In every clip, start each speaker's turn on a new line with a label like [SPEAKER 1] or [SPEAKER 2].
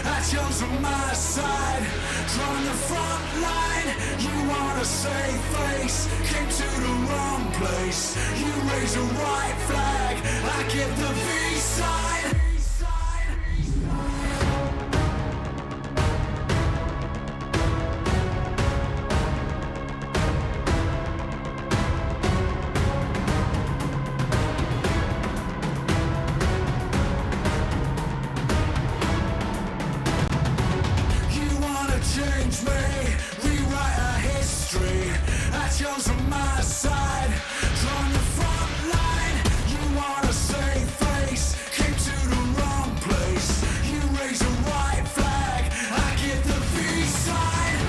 [SPEAKER 1] I chose on my side, drawn the front line. You want a safe face, came to the wrong place. You raise a white flag, I give the V sign. Change me, rewrite our history. I chose on my side, drawn the front line. You want a safe face, came to the wrong place. You raise a white flag, I give the V sign.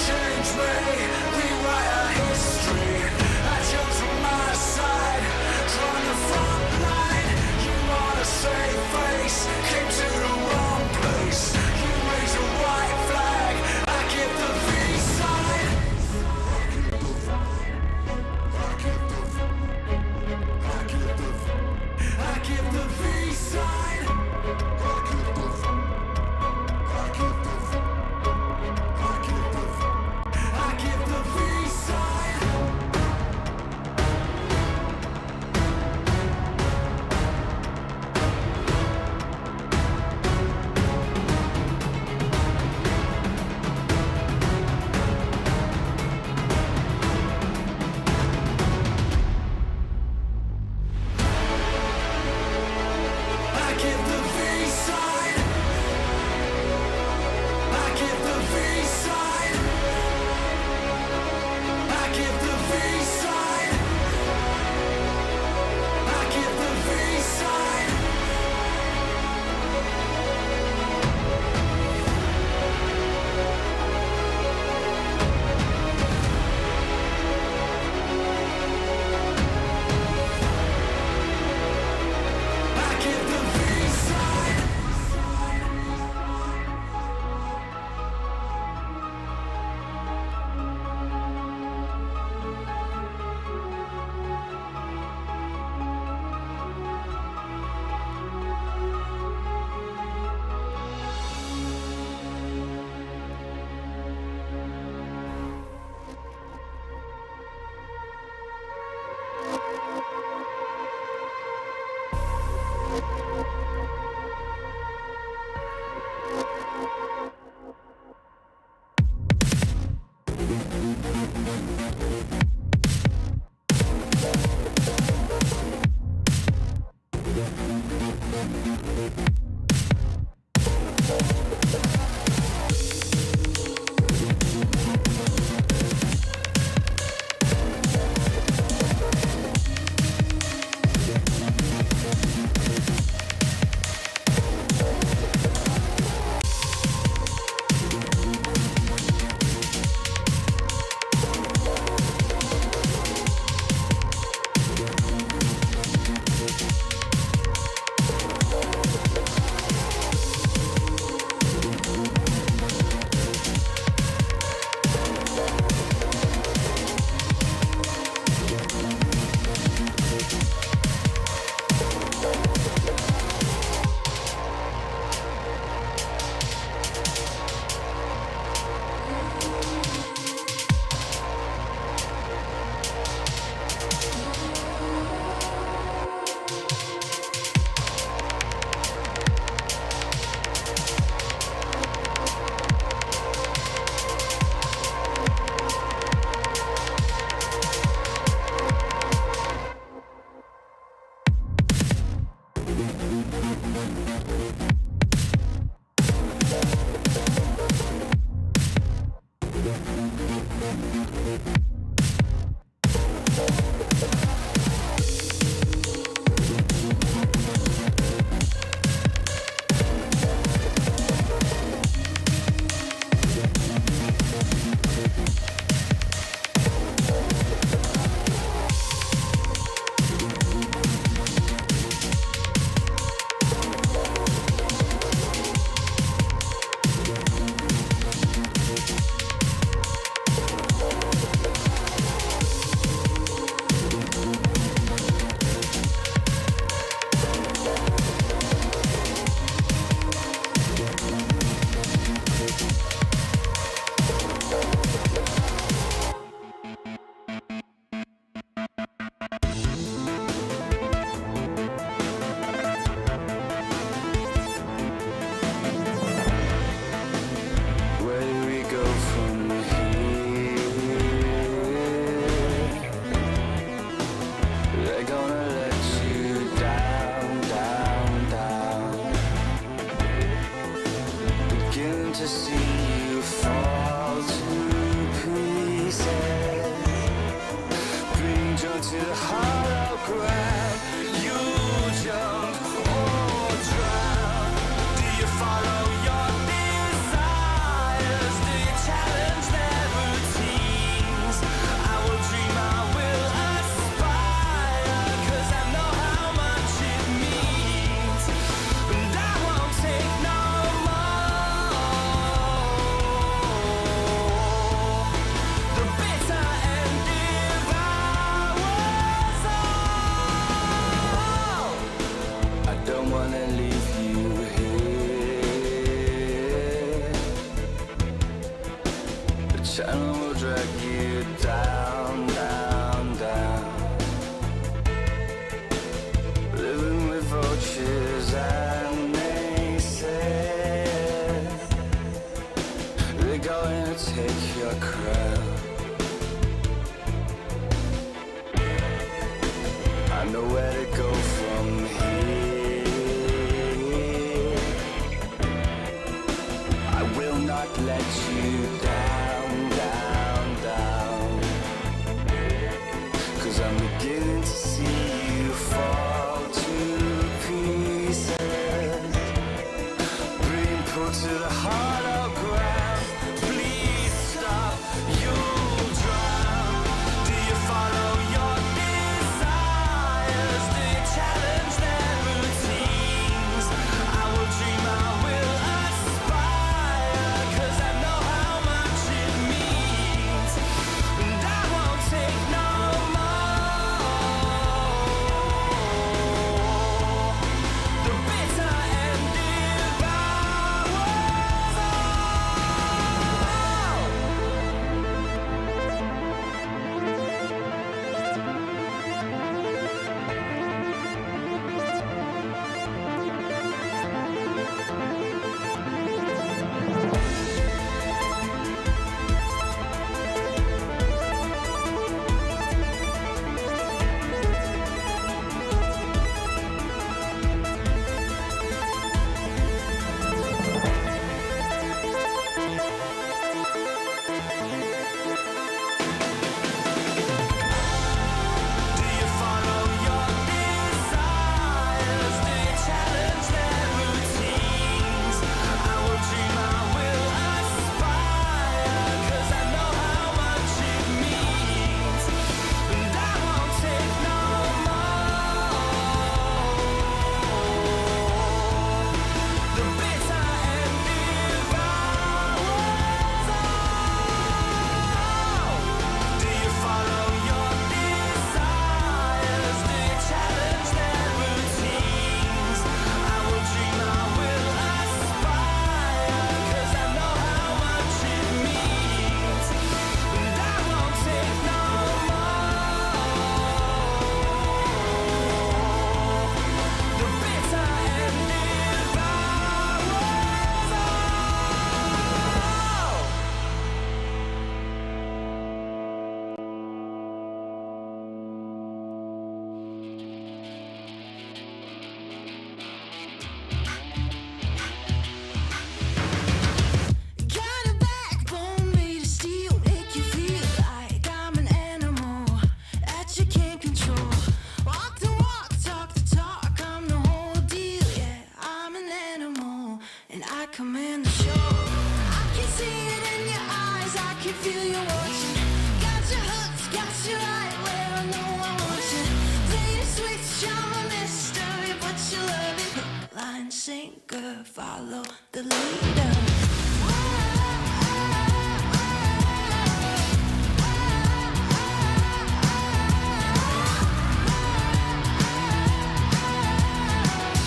[SPEAKER 1] Change me, rewrite our history. I chose on my side, drawn the front line. You want a safe face, came to the wrong place. You raise a white flag, I give the V sign. I give the V sign. drag you down, down, down. Living with vultures and maces, they're going to take your crown. I know where to go from here. I will not let you down, down, down. 'Cause I'm beginning to see you fall to pieces, being pulled to the hollow ground. Please stop, you'll drown. Do you follow your desires? Do you challenge their routines? I will dream, I will aspire, 'cause I know how much it means. And I won't take no more. The bitter end devours all. Do you follow your desires? Do you challenge their routines? I will dream, I will aspire, 'cause I know how much it means. And I won't take no more. The bitter end devours all. Do you follow your desires? Do you challenge their routines? I will dream, I will aspire, 'cause I know how much it means. And I won't take no more. The bitter end devours all. Got a backbone made of steel, make you feel like I'm an animal that you can't control. Walk the walk, talk the talk, I'm the whole deal. Yeah, I'm an animal and I command the show. I can see it in your eyes, I can feel you watching. Got your hooks, got you right where I know I want you. Play the switch, I'm a mystery, but you love it. Hook, line, sinker, follow the leader.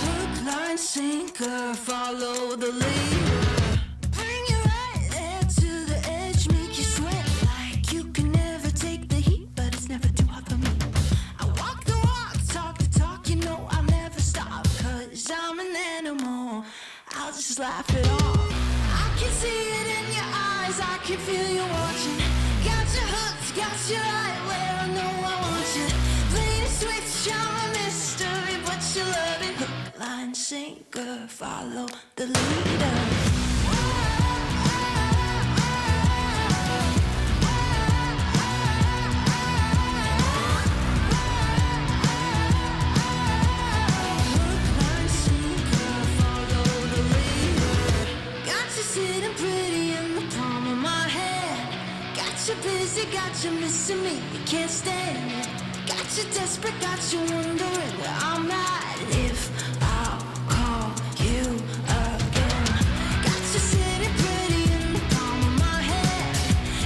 [SPEAKER 1] Hook, line, sinker, follow the leader. Bring you right there to the edge, make you sweat like you can never take the heat, but it's never too hot for me. I walk the walk, talk the talk, you know I'll never stop, 'cause I'm an animal, I'll just laugh it off. I can see it in your eyes, I can feel you watching. Got your hooks, got you right where I know I want you. Play the switch, I'm a mystery, but you love it. Hook, line, sinker, follow the leader. Hook, line, sinker, follow the leader. Got you sitting pretty in the palm of my hand. Got you busy, got you missing me, you can't stand it. Got you desperate, got you wondering where I'm at. If I'll call you again. Got you sitting pretty in the palm of my hand.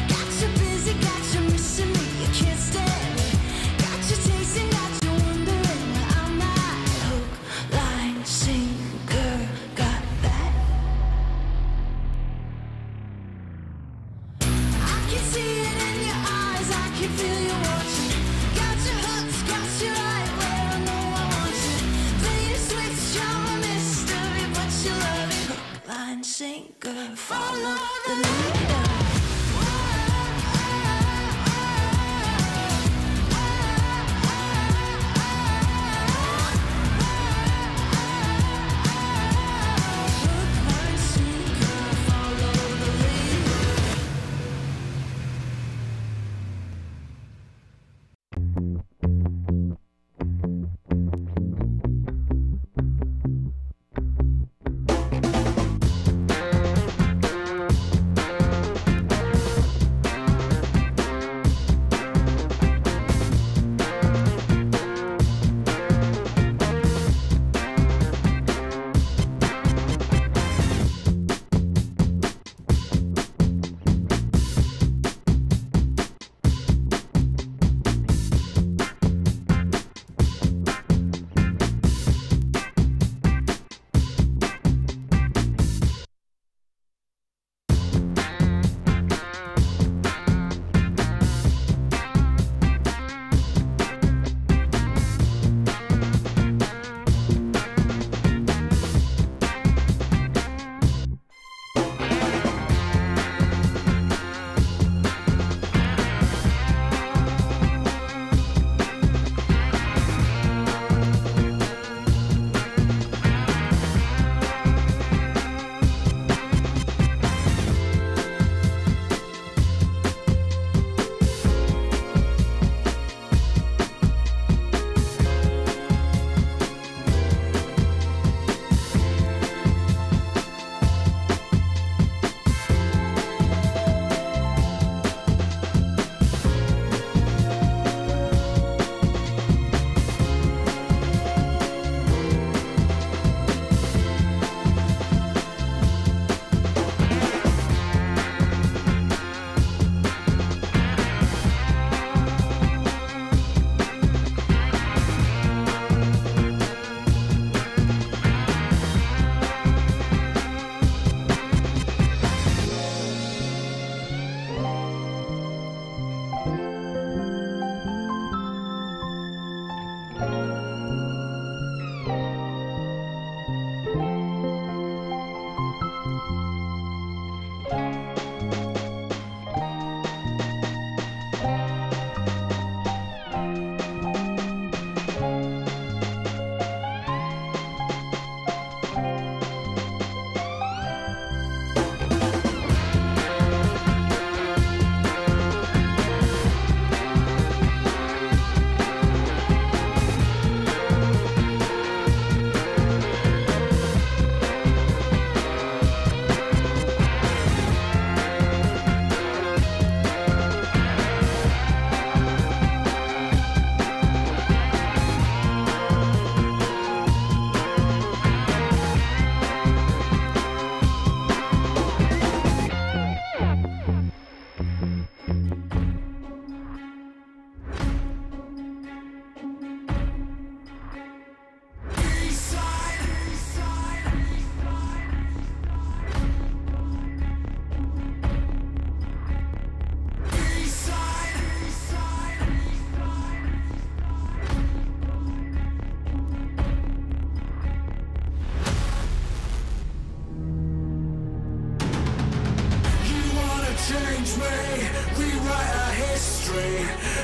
[SPEAKER 1] Got you busy, got you missing me, you can't stand it. Got you chasing, got you wondering where I'm at. Hook, line, sinker, got that. I can see it
[SPEAKER 2] can feel you watching. Got your hooks, got you right where I know I want you. Play the switch, you're a mystery, but you love it. Hook, line, sinker, follow the leader.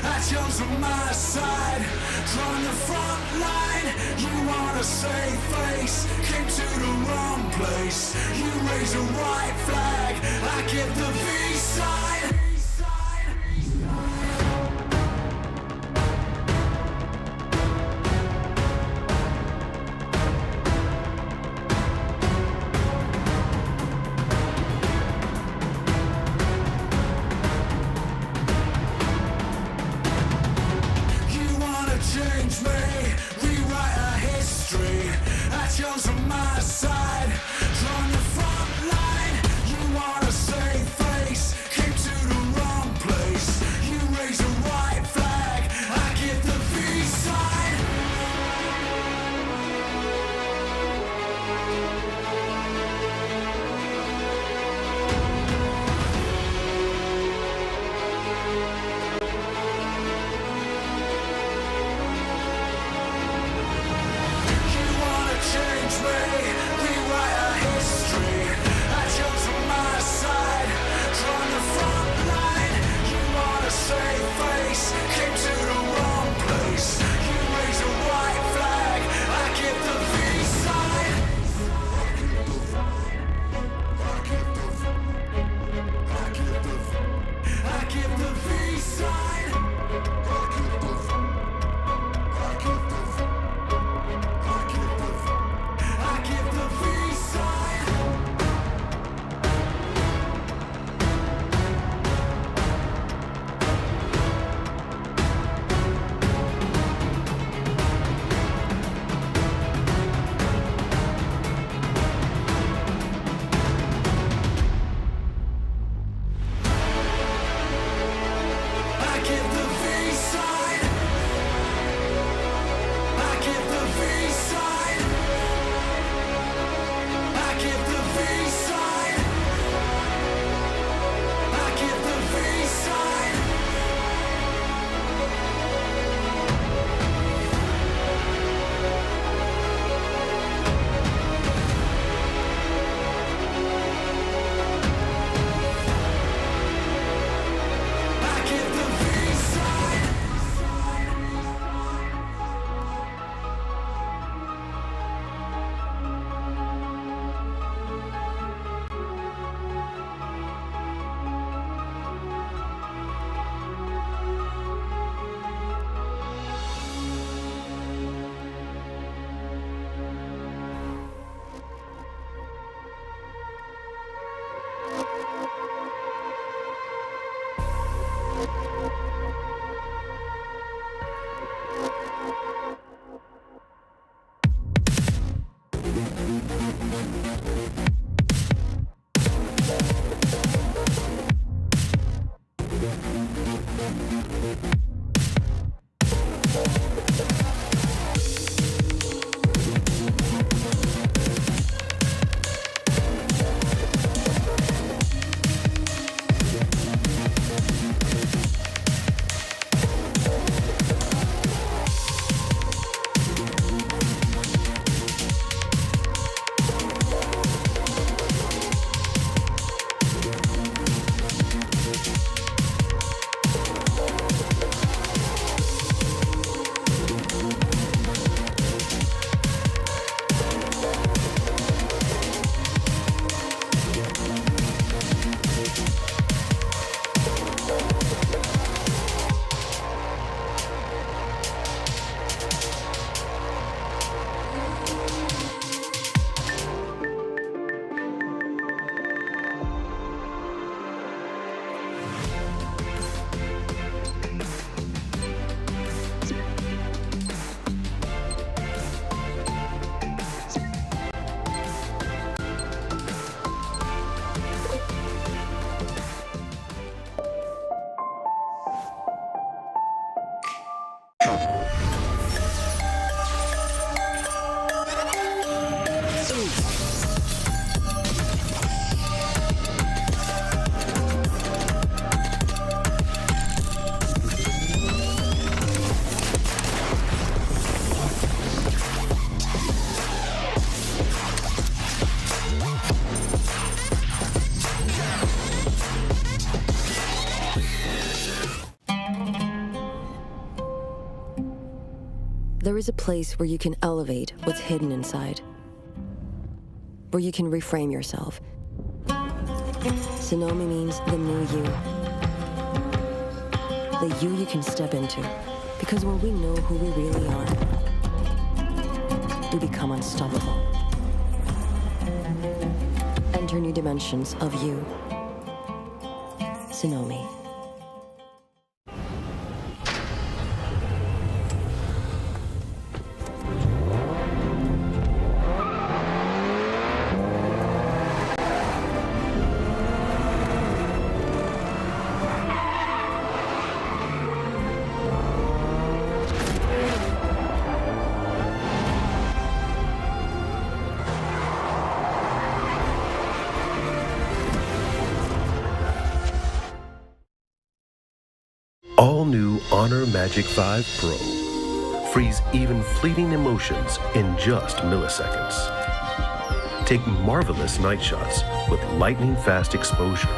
[SPEAKER 1] Actions on my side, drawing the front line. You want a safe face, came to the wrong place. You raise a white flag, I give the V sign. Change me, rewrite our history. Actions on my side, drawing the front line. You want a safe face, came to the wrong place. You raise a white flag, I give the peace sign.
[SPEAKER 3] There is a place where you can elevate what's hidden inside, where you can reframe yourself. Tsunomi means the new you. The you can step into. Because when we know who we really are, we become unstoppable. Enter new dimensions of you. Tsunomi.
[SPEAKER 4] All new Honor Magic 5 Pro. Freeze even fleeting emotions in just milliseconds. Take marvelous night shots with lightning-fast exposure.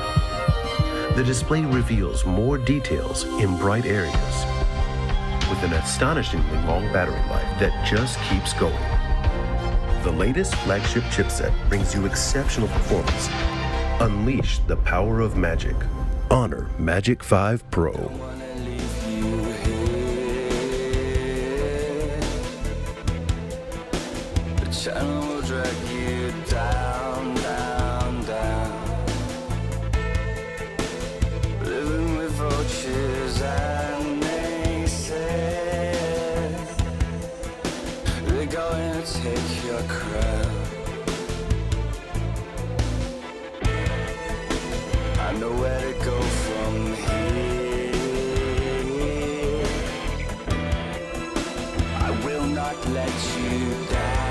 [SPEAKER 4] The display reveals more details in bright areas with an astonishingly long battery life that just keeps going. The latest flagship chipset brings you exceptional performance. Unleash the power of magic. Honor Magic 5 Pro.
[SPEAKER 1] Channel will drag you down, down, down. Living with vultures and maces. They're going to take your crown. I know where to go from here. I will not let you down.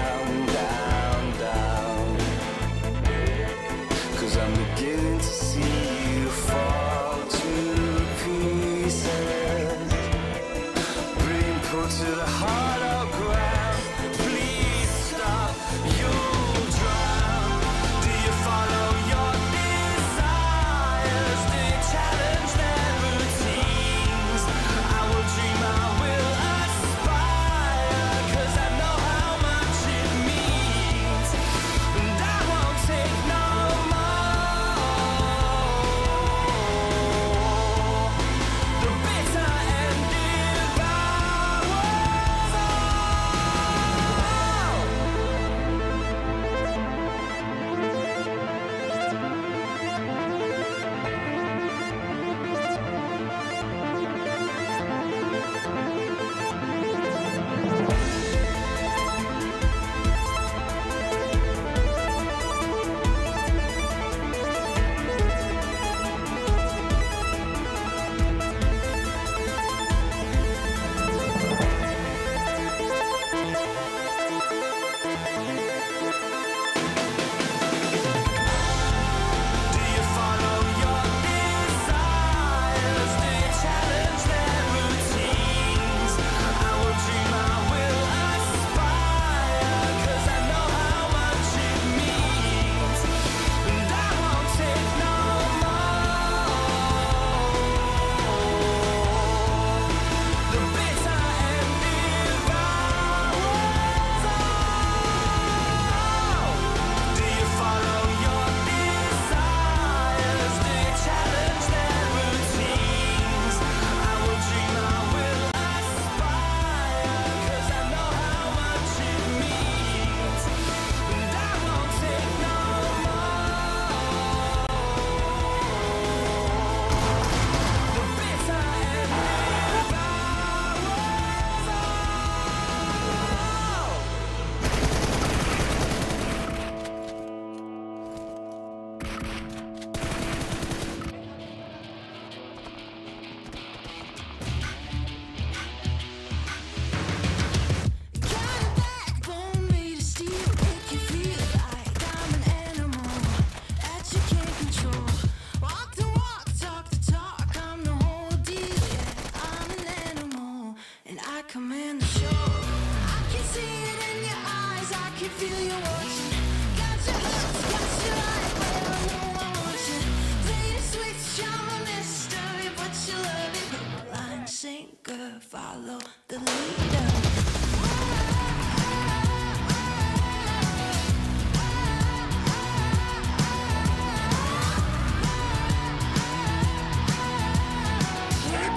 [SPEAKER 2] follow the leader.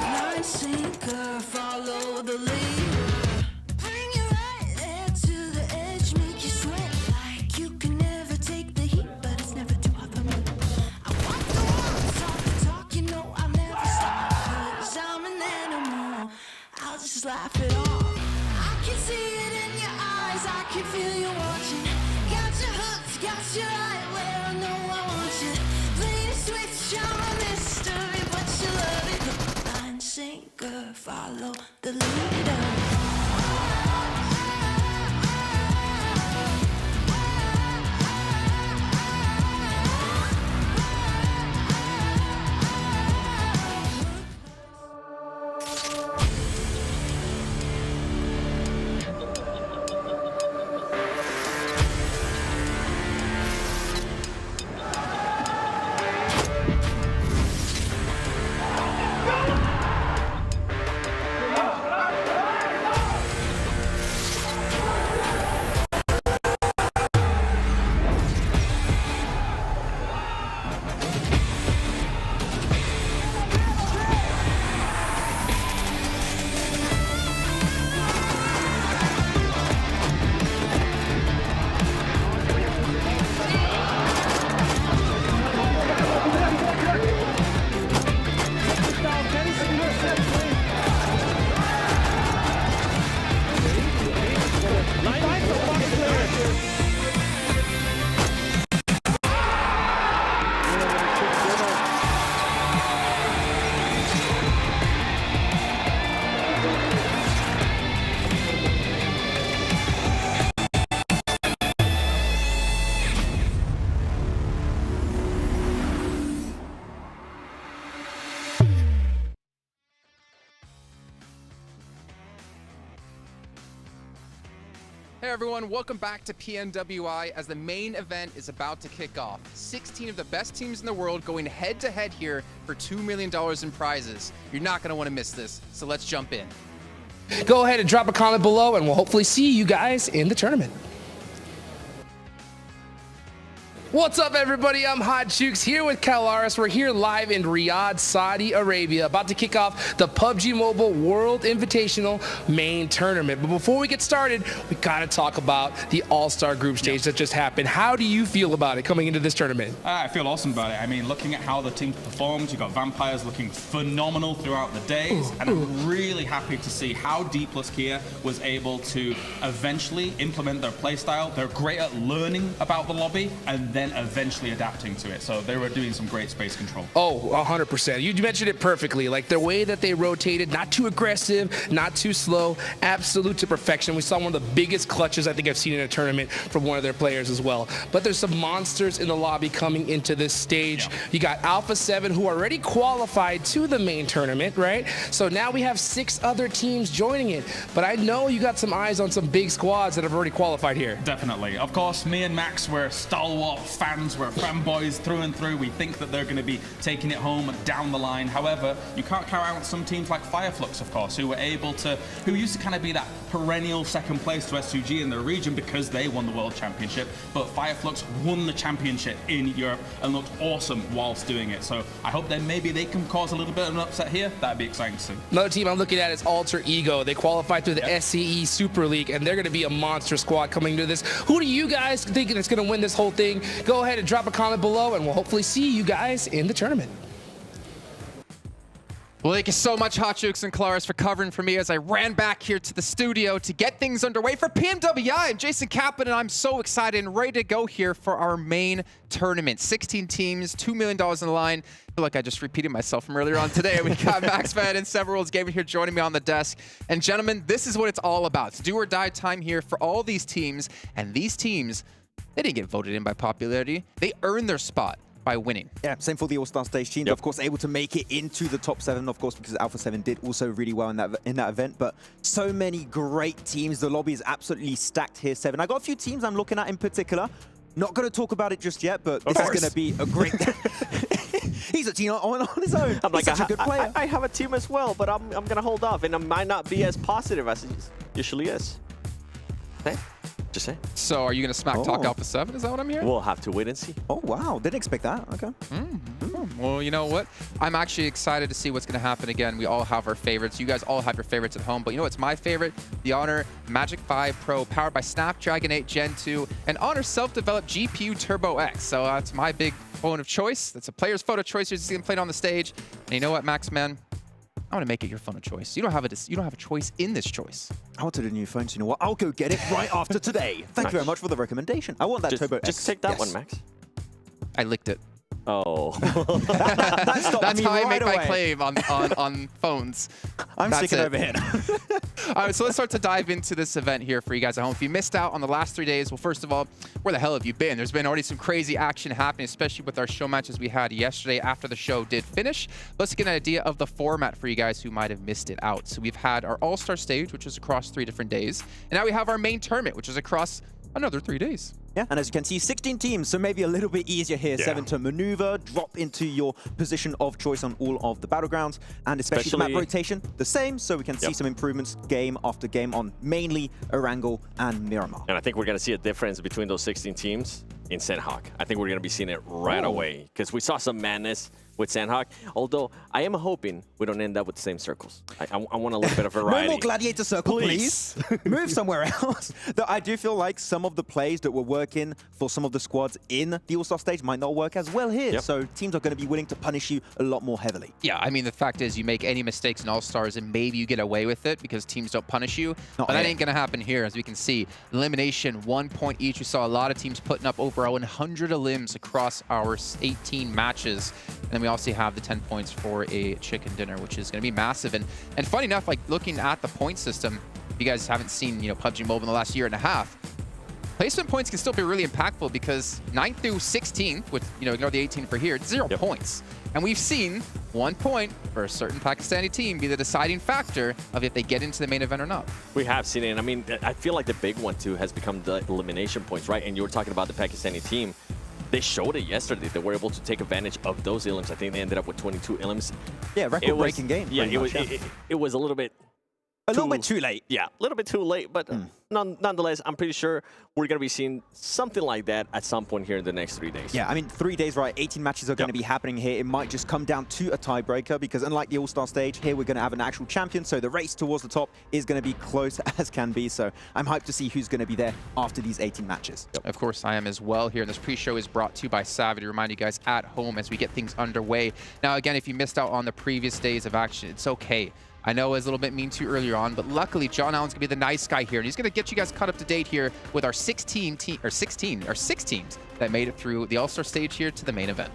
[SPEAKER 2] Line sinker, follow the leader. Bring you right there to the edge, make you sweat like you can never take the heat, but it's never too hot for me. I walk the walk, talk the talk, you know I'll never stop, 'cause I'm an animal. I'll just laugh it off. I can see it in your eyes, I can feel you watching. Got your hooks, got your eye where I know I want you. Play the switch, I'm a mystery, but you love it. Line sinker, follow the leader.
[SPEAKER 5] Hey everyone, welcome back to PMWI as the main event is about to kick off. 16 of the best teams in the world going head to head here for $2 million in prizes. You're not going to want to miss this, so let's jump in.
[SPEAKER 6] Go ahead and drop a comment below and we'll hopefully see you guys in the tournament. What's up, everybody? I'm Hot Jukes here with Kalaris. We're here live in Riyadh, Saudi Arabia, about to kick off the PUBG Mobile World Invitational Main Tournament. But before we get started, we gotta talk about the All-Star Group Stage that just happened. How do you feel about it coming into this tournament?
[SPEAKER 7] I feel awesome about it. I mean, looking at how the teams performed, you've got Vampires looking phenomenal throughout the days, and I'm really happy to see how Dplus KIA was able to eventually implement their playstyle. They're great at learning about the lobby, and then eventually adapting to it. So they were doing some great space control.
[SPEAKER 6] Oh, 100%. You mentioned it perfectly. Like the way that they rotated, not too aggressive, not too slow, absolute to perfection. We saw one of the biggest clutches I think I've seen in a tournament from one of their players as well. But there's some monsters in the lobby coming into this stage.
[SPEAKER 7] Yeah.
[SPEAKER 6] You got Alpha7 who already qualified to the main tournament, right? So now we have 6 other teams joining it. But I know you got some eyes on some big squads that have already qualified here.
[SPEAKER 7] Definitely. Of course, me and Max were stalwart fans, we're fanboys through and through. We think that they're going to be taking it home down the line. However, you can't count out some teams like Flux, of course, who used to kind of be that perennial second place to S2G in their region because they won the World Championship. But Flux won the championship in Europe and looked awesome whilst doing it. So I hope that maybe they can cause a little bit of an upset here. That'd be exciting to see.
[SPEAKER 6] Another team I'm looking at is Alter Ego. They qualified through the SCE Super League, and they're going to be a monster squad coming to this. Who do you guys think is going to win this whole thing? Go ahead and drop a comment below, and we'll hopefully see you guys in the tournament.
[SPEAKER 5] Well, thank you so much, Hot Jukes and Claris, for covering for me as I ran back here to the studio to get things underway for PMWI. And Jason Kaplan and I'm so excited and ready to go here for our main tournament. 16 teams, $2 million on the line. I feel like I just repeated myself from earlier on today. We got Max Fed and Several Worlds Gaming here joining me on the desk. And gentlemen, this is what it's all about. It's do or die time here for all these teams. And these teams, they didn't get voted in by popularity. They earned their spot by winning.
[SPEAKER 8] Yeah, same for the All-Star Stage teams. Of course, able to make it into the top 7, of course, because Alpha7 did also really well in that event. But so many great teams. The lobby is absolutely stacked here, 7. I got a few teams I'm looking at in particular. Not going to talk about it just yet, but this is going to be a great... He's a team on his own.
[SPEAKER 9] I'm
[SPEAKER 8] He's
[SPEAKER 9] like,
[SPEAKER 8] such a good player.
[SPEAKER 9] I have a team as well, but I'm going to hold off, and I might not be as positive as it usually is. Hey, just say.
[SPEAKER 5] So are you going to smack talk Alpha7? Is that what I'm hearing?
[SPEAKER 9] We'll have to wait and see.
[SPEAKER 8] Oh, wow. Didn't expect that. Okay.
[SPEAKER 5] Well, you know what? I'm actually excited to see what's going to happen again. We all have our favorites. You guys all have your favorites at home. But you know what's my favorite? The Honor Magic 5 Pro, powered by Snapdragon 8 Gen 2 and Honor self-developed GPU Turbo X. So that's my big phone of choice. That's a player's photo choice. You're just going to play it on the stage. And you know what, Max, man? I want to make it your phone of choice. You don't have a choice in this choice.
[SPEAKER 8] I wanted a new phone, so you know what? I'll go get it right after today. Thank you very much for the recommendation. I want that Turbo X.
[SPEAKER 9] Just take that one, Max.
[SPEAKER 5] I licked it.
[SPEAKER 9] Oh.
[SPEAKER 5] That's how I make my claim on phones.
[SPEAKER 8] I'm sticking over here.
[SPEAKER 5] All right, so let's start to dive into this event here for you guys at home. If you missed out on the last 3 days, well, first of all, where the hell have you been? There's been already some crazy action happening, especially with our show matches we had yesterday after the show did finish. Let's get an idea of the format for you guys who might have missed it out. So we've had our All-Star Stage, which is across 3 different days. And now we have our main tournament, which is across another 3 days.
[SPEAKER 8] Yeah, and as you can see, 16 teams, so maybe a little bit easier here. 7 to maneuver, drop into your position of choice on all of the battlegrounds, and especially the map rotation, the same, so we can see some improvements game after game on mainly Erangel and Miramar.
[SPEAKER 9] And I think we're going to see a difference between those 16 teams in Sandhawk. I think we're going to be seeing it right away, because we saw some madness with Sandhawk, although I am hoping we don't end up with the same circles. I want a little bit of variety.
[SPEAKER 8] No more gladiator circle, please. Move somewhere else. Though I do feel like some of the plays that were working for some of the squads in the All-Star Stage might not work as well here. So teams are going to be willing to punish you a lot more heavily.
[SPEAKER 5] Yeah, I mean, the fact is you make any mistakes in All-Stars and maybe you get away with it because teams don't punish you. But that ain't going to happen here. As we can see, elimination, 1 point each. We saw a lot of teams putting up over 100 elims across our 18 matches. And then we also have the 10 points for a chicken dinner, which is going to be massive. And funny enough, like looking at the point system, if you guys haven't seen, PUBG Mobile in the last year and a half, placement points can still be really impactful because 9th through 16th, with, ignore the 18 for here, 0 points. And we've seen 1 point for a certain Pakistani team be the deciding factor of if they get into the main event or not.
[SPEAKER 9] We have seen it. And I mean, I feel like the big one, too, has become the elimination points, right? And you were talking about the Pakistani team. They showed it yesterday. They were able to take advantage of those elims. I think they ended up with 22 elims.
[SPEAKER 8] Yeah, record-breaking game.
[SPEAKER 9] Yeah, it was a little bit...
[SPEAKER 8] A little bit too late.
[SPEAKER 9] Yeah, a little bit too late, but nonetheless, I'm pretty sure we're going to be seeing something like that at some point here in the next 3 days.
[SPEAKER 8] Yeah, I mean, 3 days, right? 18 matches are going to be happening here. It might just come down to a tiebreaker because unlike the All-Star Stage, here we're going to have an actual champion, so the race towards the top is going to be close as can be. So I'm hyped to see who's going to be there after these 18 matches.
[SPEAKER 5] Of course, I am as well here. And this pre-show is brought to you by Savvy to remind you guys at home as we get things underway. Now, again, if you missed out on the previous days of action, it's okay. I know I was a little bit mean to you earlier on, but luckily John Allen's gonna be the nice guy here, and he's gonna get you guys caught up to date here with our 6 teams that made it through the All-Star Stage here to the main event.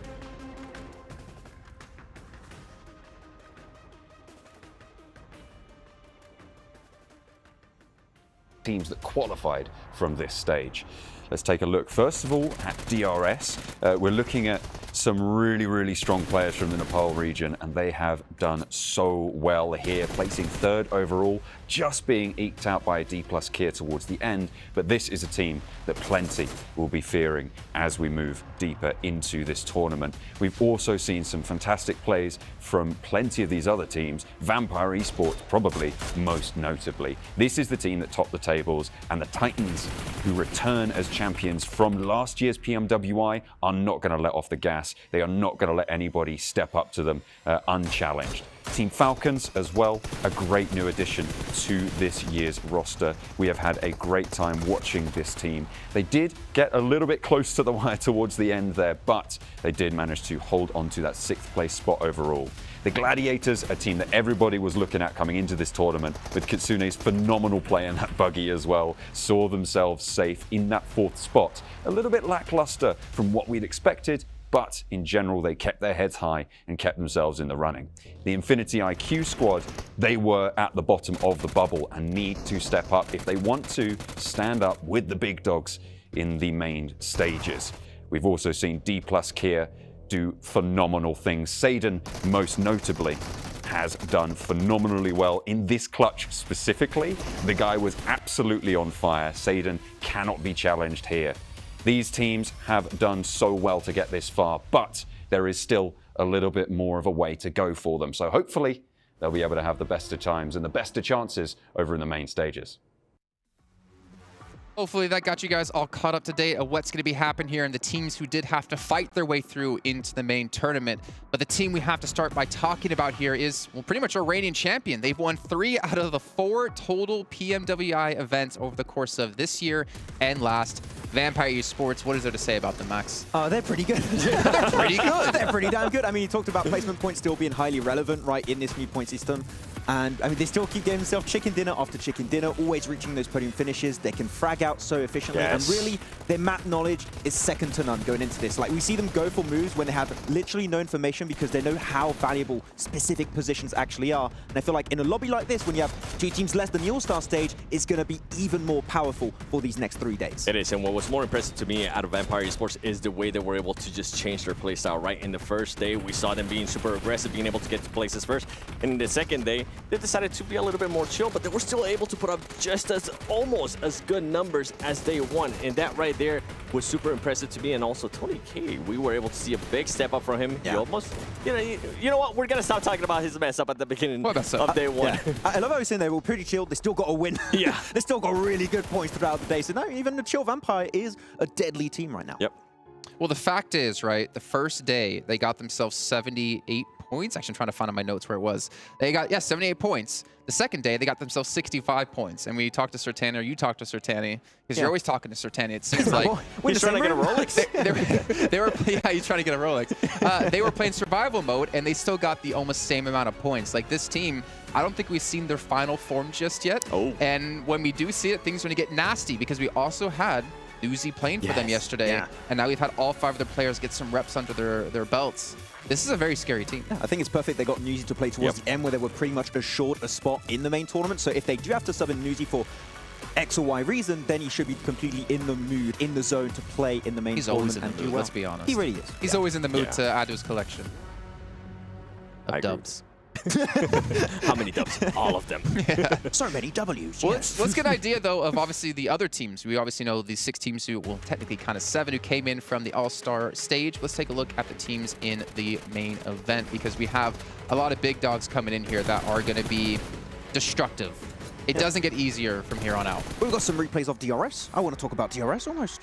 [SPEAKER 10] Teams that qualified from this stage. Let's take a look, first of all, at DRS. We're looking at some really, really strong players from the Nepal region, and they have done so well here, placing 3rd overall, just being eked out by a Dplus KIA towards the end. But this is a team that plenty will be fearing as we move deeper into this tournament. We've also seen some fantastic plays from plenty of these other teams, Vampire Esports probably most notably. This is the team that topped the tables, and the Titans, who return as champions from last year's PMWI, are not going to let off the gas. They are not going to let anybody step up to them unchallenged. Team Falcons as well, a great new addition to this year's roster. We have had a great time watching this team. They did get a little bit close to the wire towards the end there, but they did manage to hold on to that 6th place spot overall. The Gladiators, a team that everybody was looking at coming into this tournament, with Kitsune's phenomenal play in that buggy as well, saw themselves safe in that 4th spot. A little bit lackluster from what we'd expected, but in general, they kept their heads high and kept themselves in the running. The Infinity IQ squad, they were at the bottom of the bubble and need to step up if they want to stand up with the big dogs in the main stages. We've also seen Dplus KIA do phenomenal things. Satan, most notably, has done phenomenally well in this clutch specifically. The guy was absolutely on fire. Satan cannot be challenged here. These teams have done so well to get this far, but there is still a little bit more of a way to go for them. So hopefully they'll be able to have the best of times and the best of chances over in the main stages.
[SPEAKER 5] Hopefully that got you guys all caught up to date of what's going to be happening here and the teams who did have to fight their way through into the main tournament. But the team we have to start by talking about here is, well, pretty much our reigning champion. They've won 3 out of the 4 total PMWI events over the course of this year and last. Vampire Esports, what is there to say about them, Max?
[SPEAKER 8] They're pretty good.
[SPEAKER 5] They're pretty good.
[SPEAKER 8] They're pretty damn good. I mean, you talked about placement points still being highly relevant, right, in this new point system. And I mean, they still keep getting themselves chicken dinner after chicken dinner, always reaching those podium finishes. They can frag out so efficiently.
[SPEAKER 9] Yes.
[SPEAKER 8] And really, their map knowledge is second to none going into this. Like, we see them go for moves when they have literally no information because they know how valuable specific positions actually are. And I feel like in a lobby like this, when you have 2 teams less than the All-Star stage, it's going to be even more powerful for these next 3 days.
[SPEAKER 9] It is, and what was more impressive to me out of Vampire Esports is the way they were able to just change their playstyle, right? In the first day, we saw them being super aggressive, being able to get to places first. And in the second day, they decided to be a little bit more chill, but they were still able to put up just as almost as good numbers as day 1. And that right there was super impressive to me. And also Tony K, we were able to see a big step up from him. Yeah. He almost, you know what? We're gonna stop talking about his mess up at the beginning of day 1.
[SPEAKER 8] Yeah. I love how he's saying they were pretty chill. They still got a win.
[SPEAKER 9] Yeah.
[SPEAKER 8] They still got really good points throughout the day. So no, even the chill Vampire is a deadly team right now.
[SPEAKER 9] Yep.
[SPEAKER 5] Well, the fact is, right, the first day, they got themselves 78 points. Actually, I'm trying to find on my notes where it was. They got, 78 points. The second day, they got themselves 65 points. And we talked to Sertani, or you talked to Sertani, because you're always talking to Sertani. It seems like
[SPEAKER 9] he's trying to get a Rolex.
[SPEAKER 5] they were, yeah, he's trying to get a Rolex. They were playing survival mode, and they still got the almost same amount of points. Like, this team, I don't think we've seen their final form just yet.
[SPEAKER 9] Oh.
[SPEAKER 5] And when we do see it, things are going to get nasty, because we also had Uzi playing for them yesterday, and now we've had all 5 of their players get some reps under their belts. This is a very scary team.
[SPEAKER 8] Yeah, I think it's perfect they got Nuzi to play towards the end where they were pretty much assured a spot in the main tournament. So if they do have to sub in Nuzi for X or Y reason, then he should be completely in the mood, in the zone to play in the main tournament.
[SPEAKER 5] He's always in the
[SPEAKER 8] and
[SPEAKER 5] mood,
[SPEAKER 8] do well.
[SPEAKER 5] let's be honest.
[SPEAKER 8] He really is.
[SPEAKER 5] He's always in the mood to add to his collection of dubs.
[SPEAKER 9] How many dubs? All of them.
[SPEAKER 8] So many W's.
[SPEAKER 5] Well, let's get an idea, though, of obviously the other teams. We obviously know these 6 teams who, well, technically kind of 7 who came in from the All-Star stage. Let's take a look at the teams in the main event, because we have a lot of big dogs coming in here that are going to be destructive. It doesn't get easier from here on out.
[SPEAKER 8] We've got some replays of DRS. I want to talk about DRS almost.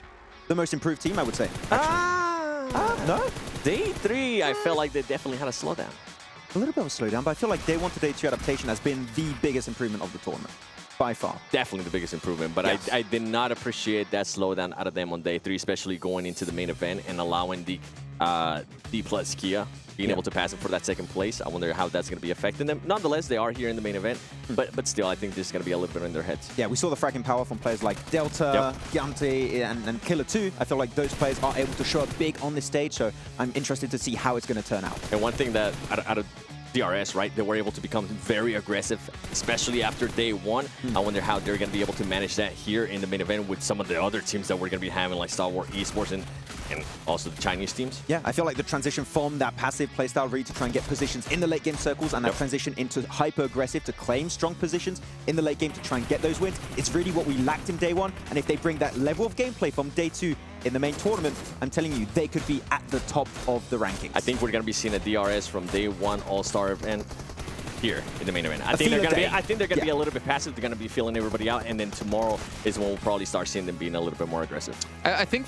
[SPEAKER 8] The most improved team, I would say. No?
[SPEAKER 9] Day 3, I felt like they definitely had a slowdown.
[SPEAKER 8] A little bit of a slowdown, but I feel like day 1 to day 2 adaptation has been the biggest improvement of the tournament, by far.
[SPEAKER 9] Definitely the biggest improvement, but I did not appreciate that slowdown out of them on day 3, especially going into the main event and allowing the Dplus KIA being able to pass it for that second place. I wonder how that's going to be affecting them. Nonetheless, they are here in the main event, but still, I think this is going to be a little bit in their heads.
[SPEAKER 8] Yeah, we saw the fragging power from players like Delta, Giante, and Killer 2. I feel like those players are able to show up big on this stage, so I'm interested to see how it's going to turn out.
[SPEAKER 9] And one thing that out of DRS, right, they were able to become very aggressive, especially after day 1. I wonder how they're going to be able to manage that here in the main event with some of the other teams that we're going to be having, like Star Wars Esports and also the Chinese teams.
[SPEAKER 8] Yeah, I feel like the transition from that passive playstyle really to try and get positions in the late game circles and that transition into hyper-aggressive to claim strong positions in the late game to try and get those wins. It's really what we lacked in day 1, and if they bring that level of gameplay from day 2 in the main tournament, I'm telling you, they could be at the top of the rankings.
[SPEAKER 9] I think we're going to be seeing a DRS from day 1 All-Star event here in the main event. I think they're going to be a little bit passive. They're going to be feeling everybody out, and then tomorrow is when we'll probably start seeing them being a little bit more aggressive.
[SPEAKER 5] I think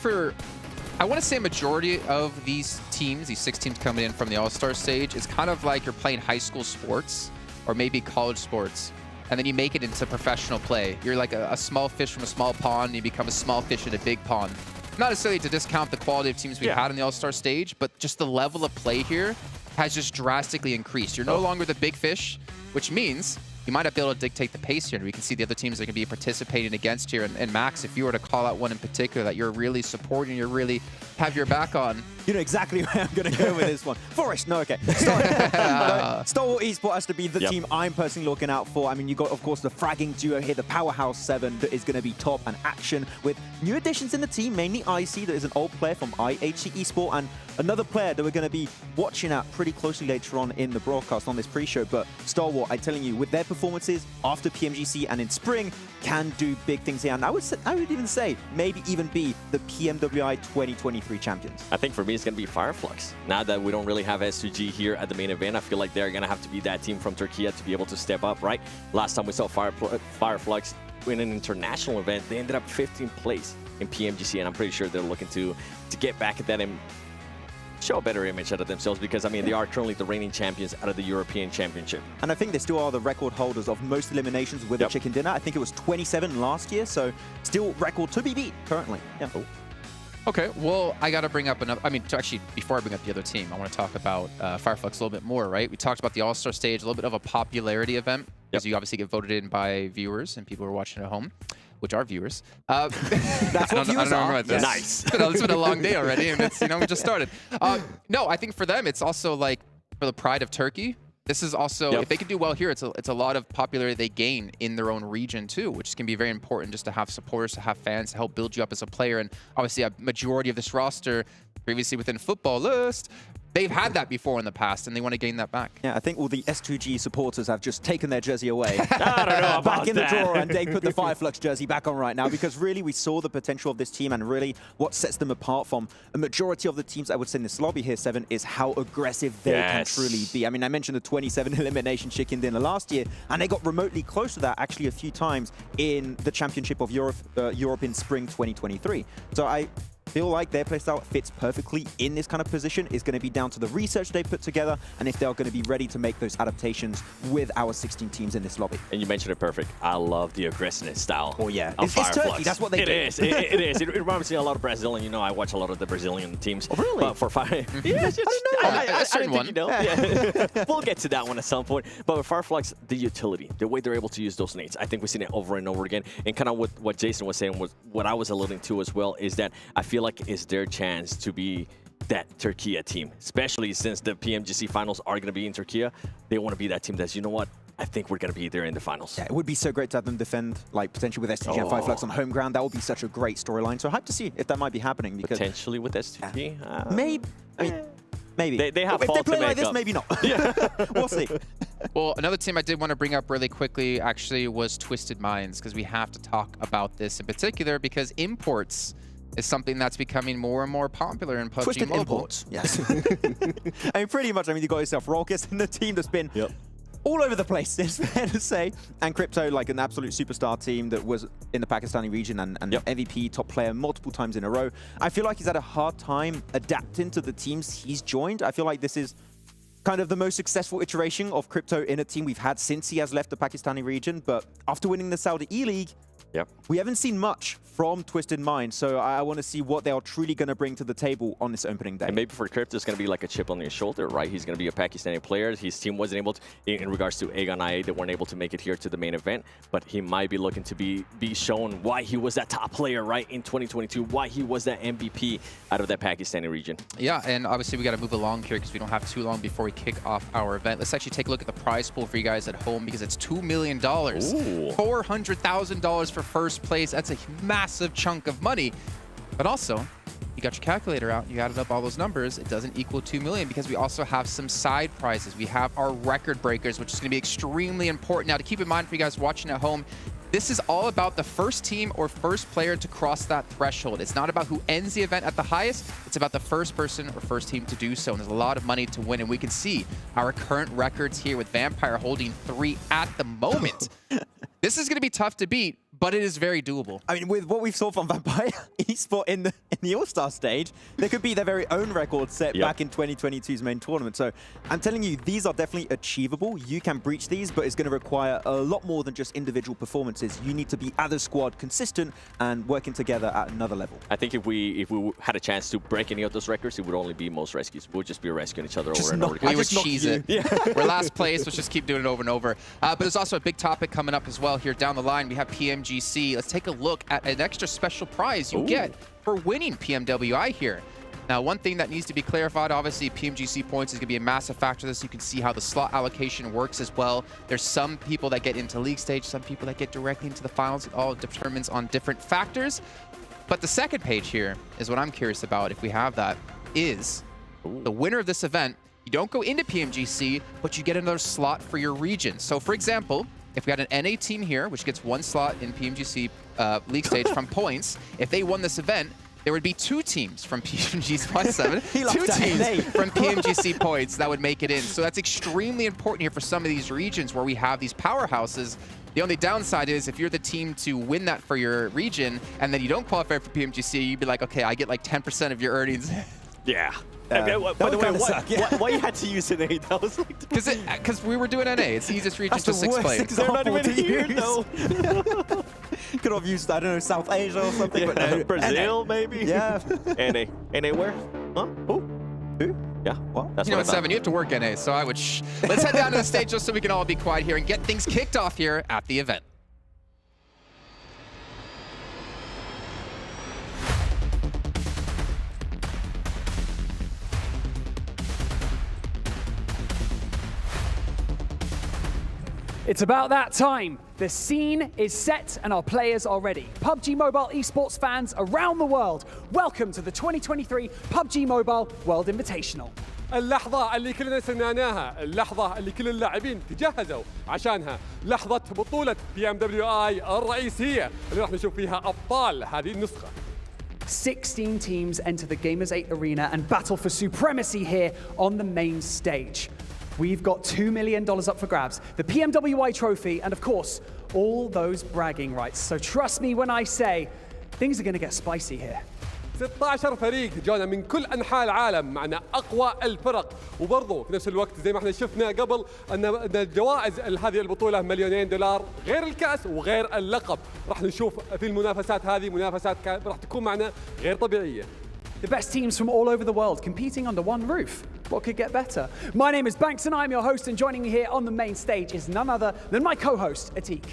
[SPEAKER 5] I want to say a majority of these teams, these 6 teams coming in from the All-Star stage, it's kind of like you're playing high school sports or maybe college sports, and then you make it into professional play. You're like a small fish from a small pond, and you become a small fish in a big pond. Not necessarily to discount the quality of teams we've had on the All-Star stage, but just the level of play here has just drastically increased. You're no longer the big fish, which means you might not be able to dictate the pace here. And we can see the other teams that are going to be participating against here. And Max, if you were to call out one in particular that you're really supporting, you really have your back on.
[SPEAKER 8] You know exactly where I'm going to go with this one. Forest, no, okay. Star Wars Esports has to be the team I'm personally looking out for. I mean, you got, of course, the fragging duo here, the Powerhouse 7 that is going to be top and action with new additions in the team, mainly IC, that is an old player from IHC Esports, and another player that we're going to be watching out pretty closely later on in the broadcast on this pre-show. But Star Wars, I'm telling you, with their performance performances after PMGC and in spring can do big things here. And I would even say maybe even be the PMWI 2023 champions.
[SPEAKER 9] I think for me, it's going to be Fireflux. Now that we don't really have S2G here at the main event, I feel like they're going to have to be that team from Turkey to be able to step up, right? Last time we saw Fireflux in an international event, they ended up 15th place in PMGC, and I'm pretty sure they're looking to get back at that and show a better image out of themselves, because I mean they are currently the reigning champions out of the European Championship.
[SPEAKER 8] And I think they still are the record holders of most eliminations with a chicken dinner. I think it was 27 last year, so still record to be beat currently. Yeah.
[SPEAKER 5] Oh. Okay, well, I got to bring up another. I mean, actually, before I bring up the other team, I want to talk about Fireflux a little bit more, right? We talked about the All-Star Stage, a little bit of a popularity event, because you obviously get voted in by viewers and people who are watching at home, which are viewers.
[SPEAKER 8] That's what viewers are.
[SPEAKER 5] Yes.
[SPEAKER 9] Nice.
[SPEAKER 5] It's been a long day already, and it's, we just started. No, I think for them, it's also like for the pride of Turkey. This is also, if they can do well here, it's a lot of popularity they gain in their own region too, which can be very important just to have supporters, to have fans, to help build you up as a player. And obviously a majority of this roster previously within Football List, they've had that before in the past, and they want to gain that back.
[SPEAKER 8] Yeah, I think all the S2G supporters have just taken their jersey away.
[SPEAKER 9] I don't know about
[SPEAKER 8] back in
[SPEAKER 9] that.
[SPEAKER 8] the drawer, and they put the Fireflux jersey back on right now, because really we saw the potential of this team, and really what sets them apart from a majority of the teams I would say in this lobby here, Seven, is how aggressive they can truly be. I mean, I mentioned the 27 elimination chicken dinner last year, and they got remotely close to that actually a few times in the Championship of Europe in spring 2023. So I feel like their playstyle fits perfectly in this kind of position. Is going to be down to the research they put together and if they're going to be ready to make those adaptations with our 16 teams in this lobby.
[SPEAKER 9] And you mentioned it perfect. I love the aggressiveness style.
[SPEAKER 8] Oh yeah, it's Turkey. That's what they do.
[SPEAKER 9] It is. It reminds me a lot of Brazil, and I watch a lot of the Brazilian teams.
[SPEAKER 8] Oh really?
[SPEAKER 9] But for Fire,
[SPEAKER 8] I
[SPEAKER 9] didn't think you know. Yeah. We'll get to that one at some point. But with Fireflux, the utility, the way they're able to use those nades, I think we've seen it over and over again. And kind of what Jason was saying was what I was alluding to as well, is that I feel like it's their chance to be that Turkey team, especially since the PMGC finals are going to be in Turkey. They want to be that team that's, you know what, I think we're going to be there in the finals.
[SPEAKER 8] Yeah, it would be so great to have them defend, like, potentially with STG and Fireflux on home ground. That would be such a great storyline. So I hope to see if that might be happening. Because
[SPEAKER 9] potentially with STG?
[SPEAKER 8] Maybe. I mean, maybe.
[SPEAKER 9] They have
[SPEAKER 8] if they play
[SPEAKER 9] to
[SPEAKER 8] like this,
[SPEAKER 9] up.
[SPEAKER 8] maybe not. We'll see.
[SPEAKER 5] Well, another team I did want to bring up really quickly actually was Twisted Minds, because we have to talk about this in particular, because imports is something that's becoming more and more popular in PUBG
[SPEAKER 8] Twisted
[SPEAKER 5] Mobile.
[SPEAKER 8] imports, yes. I mean, pretty much, I mean, you got yourself Raucous in the team that's been all over the place, it's fair to say. And Crypto, like an absolute superstar team that was in the Pakistani region and MVP, top player multiple times in a row. I feel like he's had a hard time adapting to the teams he's joined. I feel like this is kind of the most successful iteration of Crypto in a team we've had since he has left the Pakistani region. But after winning the Saudi E-League, we haven't seen much from Twisted Minds, so I want to see what they are truly going to bring to the table on this opening day.
[SPEAKER 9] And maybe for Crypto, it's going to be like a chip on your shoulder, right? He's going to be a Pakistani player. His team wasn't able to, in regards to Aegon IA, they weren't able to make it here to the main event, but he might be looking to be shown why he was that top player, right, in 2022, why he was that MVP out of that Pakistani region. Yeah,
[SPEAKER 5] and obviously we got to move along here because we don't have too long before we kick off our event. Let's actually take a look at the prize pool for you guys at home, because it's $2 million. $400,000 for first place. That's a massive chunk of money. But also, you got your calculator out, you added up all those numbers, it doesn't equal 2 million, because we also have some side prizes. We have our record breakers, which is going to be extremely important. Now, to keep in mind for you guys watching at home, this is all about the first team or first player to cross that threshold. It's not about who ends the event at the highest. It's about the first person or first team to do so. And there's a lot of money to win. And we can see our current records here with Vampire holding 3 at the moment. This is going to be tough to beat, but it is very doable. I
[SPEAKER 8] mean, with what we've saw from Vampire Esports in the All-Star stage, they could be their very own record set back in 2022's main tournament. So I'm telling you, these are definitely achievable. You can breach these, but it's going to require a lot more than just individual performances. You need to be as a squad consistent and working together at another level.
[SPEAKER 9] I think if we had a chance to break any of those records, it would only be most rescues. We'll just be rescuing each other over and over again.
[SPEAKER 5] We would cheese it. We're last place. Let's just keep doing it over and over. But there's also a big topic coming up as well here down the line. We have PMGC. Let's take a look at an extra special prize you get for winning PMWI here. Now, one thing that needs to be clarified, obviously, PMGC points is going to be a massive factor of this. You can see how the slot allocation works as well. There's some people that get into league stage, some people that get directly into the finals. It all determines on different factors. But the second page here is what I'm curious about, if we have that, is the winner of this event. You don't go into PMGC, but you get another slot for your region. So, for example, if we had an NA team here, which gets 1 slot in PMGC league stage from points, if they won this event, there would be 2 teams from PMGC 7, 2 teams from PMGC points that would make it in. So that's extremely important here for some of these regions where we have these powerhouses. The only downside is if you're the team to win that for your region and then you don't qualify for PMGC, you'd be like, okay, I get like 10% of your earnings.
[SPEAKER 9] Yeah. By the way, why you had to use an 8? That was like...
[SPEAKER 5] Because we were doing NA. It's the easiest region to explain.
[SPEAKER 8] They're not even here, though. Could have used, I don't know, South Asia or something.
[SPEAKER 9] Yeah,
[SPEAKER 8] but no,
[SPEAKER 9] Brazil,
[SPEAKER 8] NA.
[SPEAKER 9] maybe?
[SPEAKER 8] Yeah.
[SPEAKER 9] NA. NA where? Huh? Who? Yeah.
[SPEAKER 8] What?
[SPEAKER 9] That's
[SPEAKER 5] you know,
[SPEAKER 9] what I thought.
[SPEAKER 5] 7, you have to work NA, so I would let's head down to the stage just so we can all be quiet here and get things kicked off here at the event.
[SPEAKER 11] It's about that time. The scene is set and our players are ready. PUBG Mobile esports fans around the world, welcome to the 2023 PUBG Mobile World Invitational.
[SPEAKER 12] اللحظة اللي كلنا استناناها، اللحظة اللي كل اللاعبين تجهزوا عشانها، لحظة بطولة PMWI الرئيسية اللي راح نشوف فيها أبطال هذه النسخة.
[SPEAKER 11] 16 teams enter the Gamers8 arena and battle for supremacy here on the main stage. We've got $2 million up for grabs, the PMWI trophy, and of course, all those bragging rights. So trust me when I say, things are going to get spicy here.
[SPEAKER 12] 16 فريق جانا من كل أنحاء العالم، معنا أقوى الفرق، وبرضه في نفس الوقت زي ما احنا شفنا قبل أن الجوائز هذه البطولة $2,000,000 غير الكأس وغير اللقب. راح نشوف في المنافسات هذه منافسات راح تكون معنا غير طبيعية.
[SPEAKER 11] The best teams from all over the world competing under one roof. What could get better? My name is Banks and I'm your host, and joining me here on the main stage is none other than my co-host, Atik.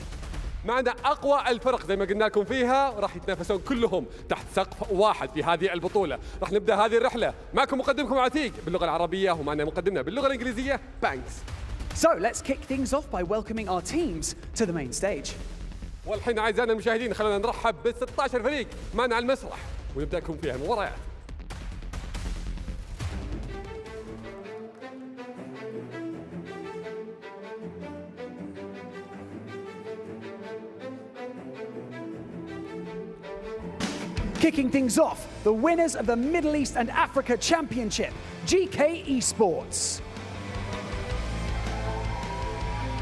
[SPEAKER 12] معنا أقوى الفرق زي ما قلنا لكم فيها، راح يتنافسون كلهم تحت سقف واحد في هذه البطولة. راح نبدأ هذه الرحلة معكم مقدمكم عتيق باللغة العربية ومعنا مقدمنا باللغة الإنجليزية بانكس.
[SPEAKER 11] So let's kick things off by welcoming our teams to the main stage.
[SPEAKER 12] والحين أعزائنا المشاهدين خلونا نرحب بال 16 فريق معنا على المسرح ونبدأ لكم فيها المباريات.
[SPEAKER 11] Kicking things off, the winners of the Middle East and Africa Championship, GK Esports.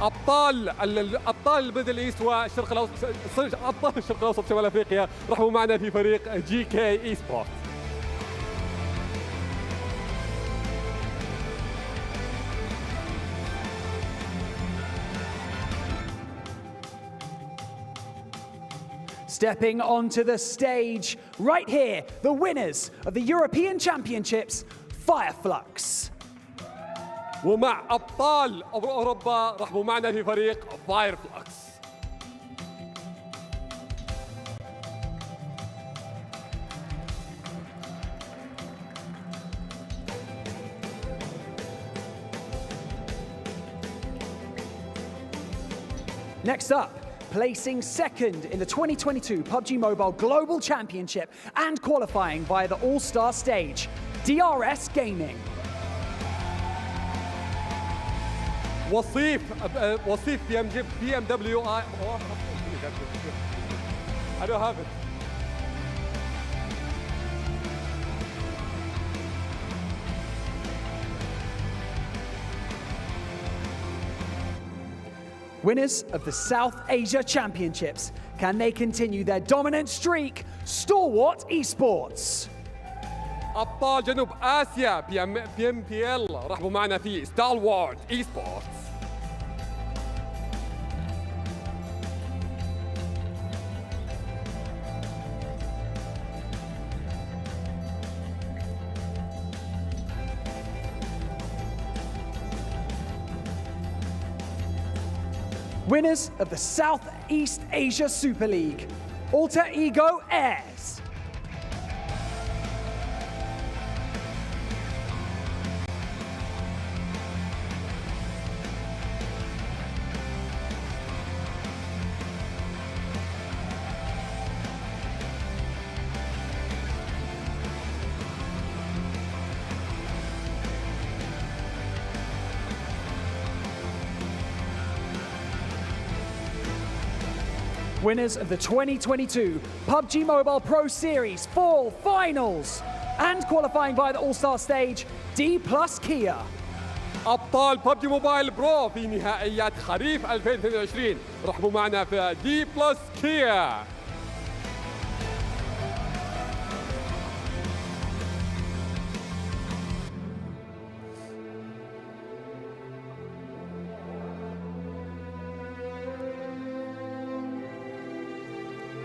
[SPEAKER 12] أبطال الميدل إيست والشرق الأوسط، أبطال الشرق الأوسط شمال أفريقيا رحبوا معنا في فريق GK Esports.
[SPEAKER 11] Stepping onto the stage, right here, the winners of the European Championships, Flux.
[SPEAKER 12] ومع أبطال أوروبا رحبوا معنا في فريق Flux.
[SPEAKER 11] Next up, placing second in the 2022 PUBG Mobile Global Championship and qualifying via the All-Star Stage, DRS Gaming.
[SPEAKER 12] وصيف PMWI. I don't have it.
[SPEAKER 11] Winners of the South Asia Championships, can they continue their dominant streak? Stalwart Esports.
[SPEAKER 12] أبطال جنوب آسيا PMPL رحبوا معنا في Stalwart Esports.
[SPEAKER 11] Winners of the Southeast Asia Super League, Alter Ego Airs. winners of the 2022 PUBG Mobile Pro Series Fall Finals, and qualifying via the All-Star Stage, Dplus KIA.
[SPEAKER 12] أبطال PUBG موبايل برو في نهائيات خريف 2022. رحبوا معنا في Dplus KIA.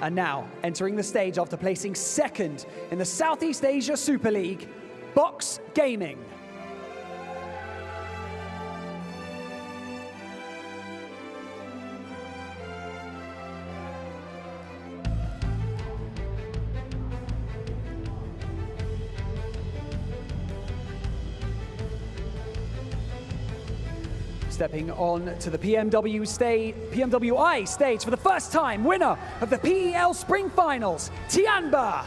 [SPEAKER 11] And now, entering the stage after placing second in the Southeast Asia Super League, Box Gaming. Stepping on to the PMWI stage for the first time, winner of the PEL Spring Finals, Tianba.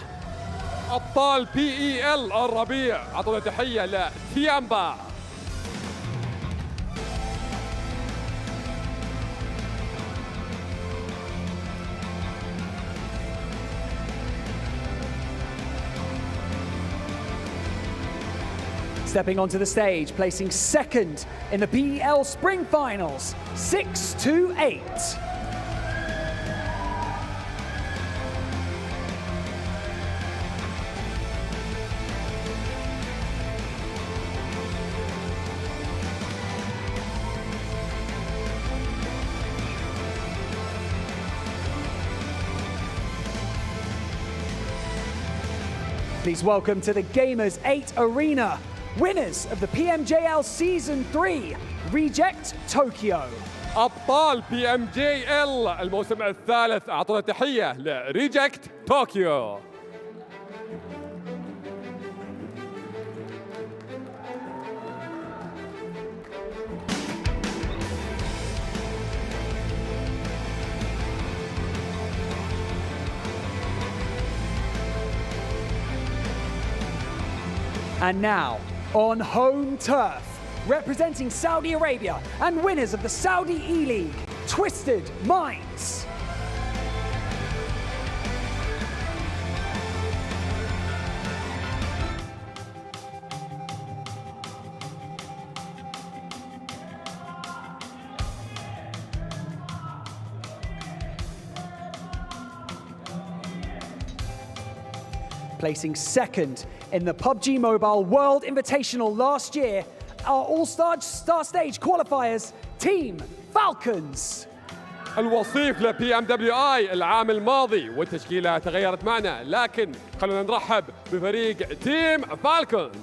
[SPEAKER 12] أبطال PEL الربيع، أعطونا تحية لتيامبا.
[SPEAKER 11] Stepping onto the stage, placing second in the PEL Spring Finals, 6-8. Please welcome to the Gamers8 Arena, winners of the PMJL Season 3, Reject Tokyo.
[SPEAKER 12] أبطال PMJL الموسم الثالث، أعطونا تحية لريجكت طوكيو.
[SPEAKER 11] And now, on home turf, representing Saudi Arabia and winners of the Saudi E-League, Twisted Minds. Placing second in the PUBG Mobile World Invitational last year, our All-Star Stage qualifiers, Team Falcons.
[SPEAKER 12] الوصيف ل PMWI العام الماضي والتشكيلة تغيرت معنا، لكن خلونا نرحب بفريق تيم فالكونز.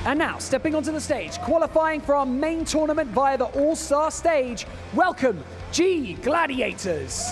[SPEAKER 11] And now, stepping onto the stage, qualifying for our main tournament via the All-Star Stage, welcome G Gladiators.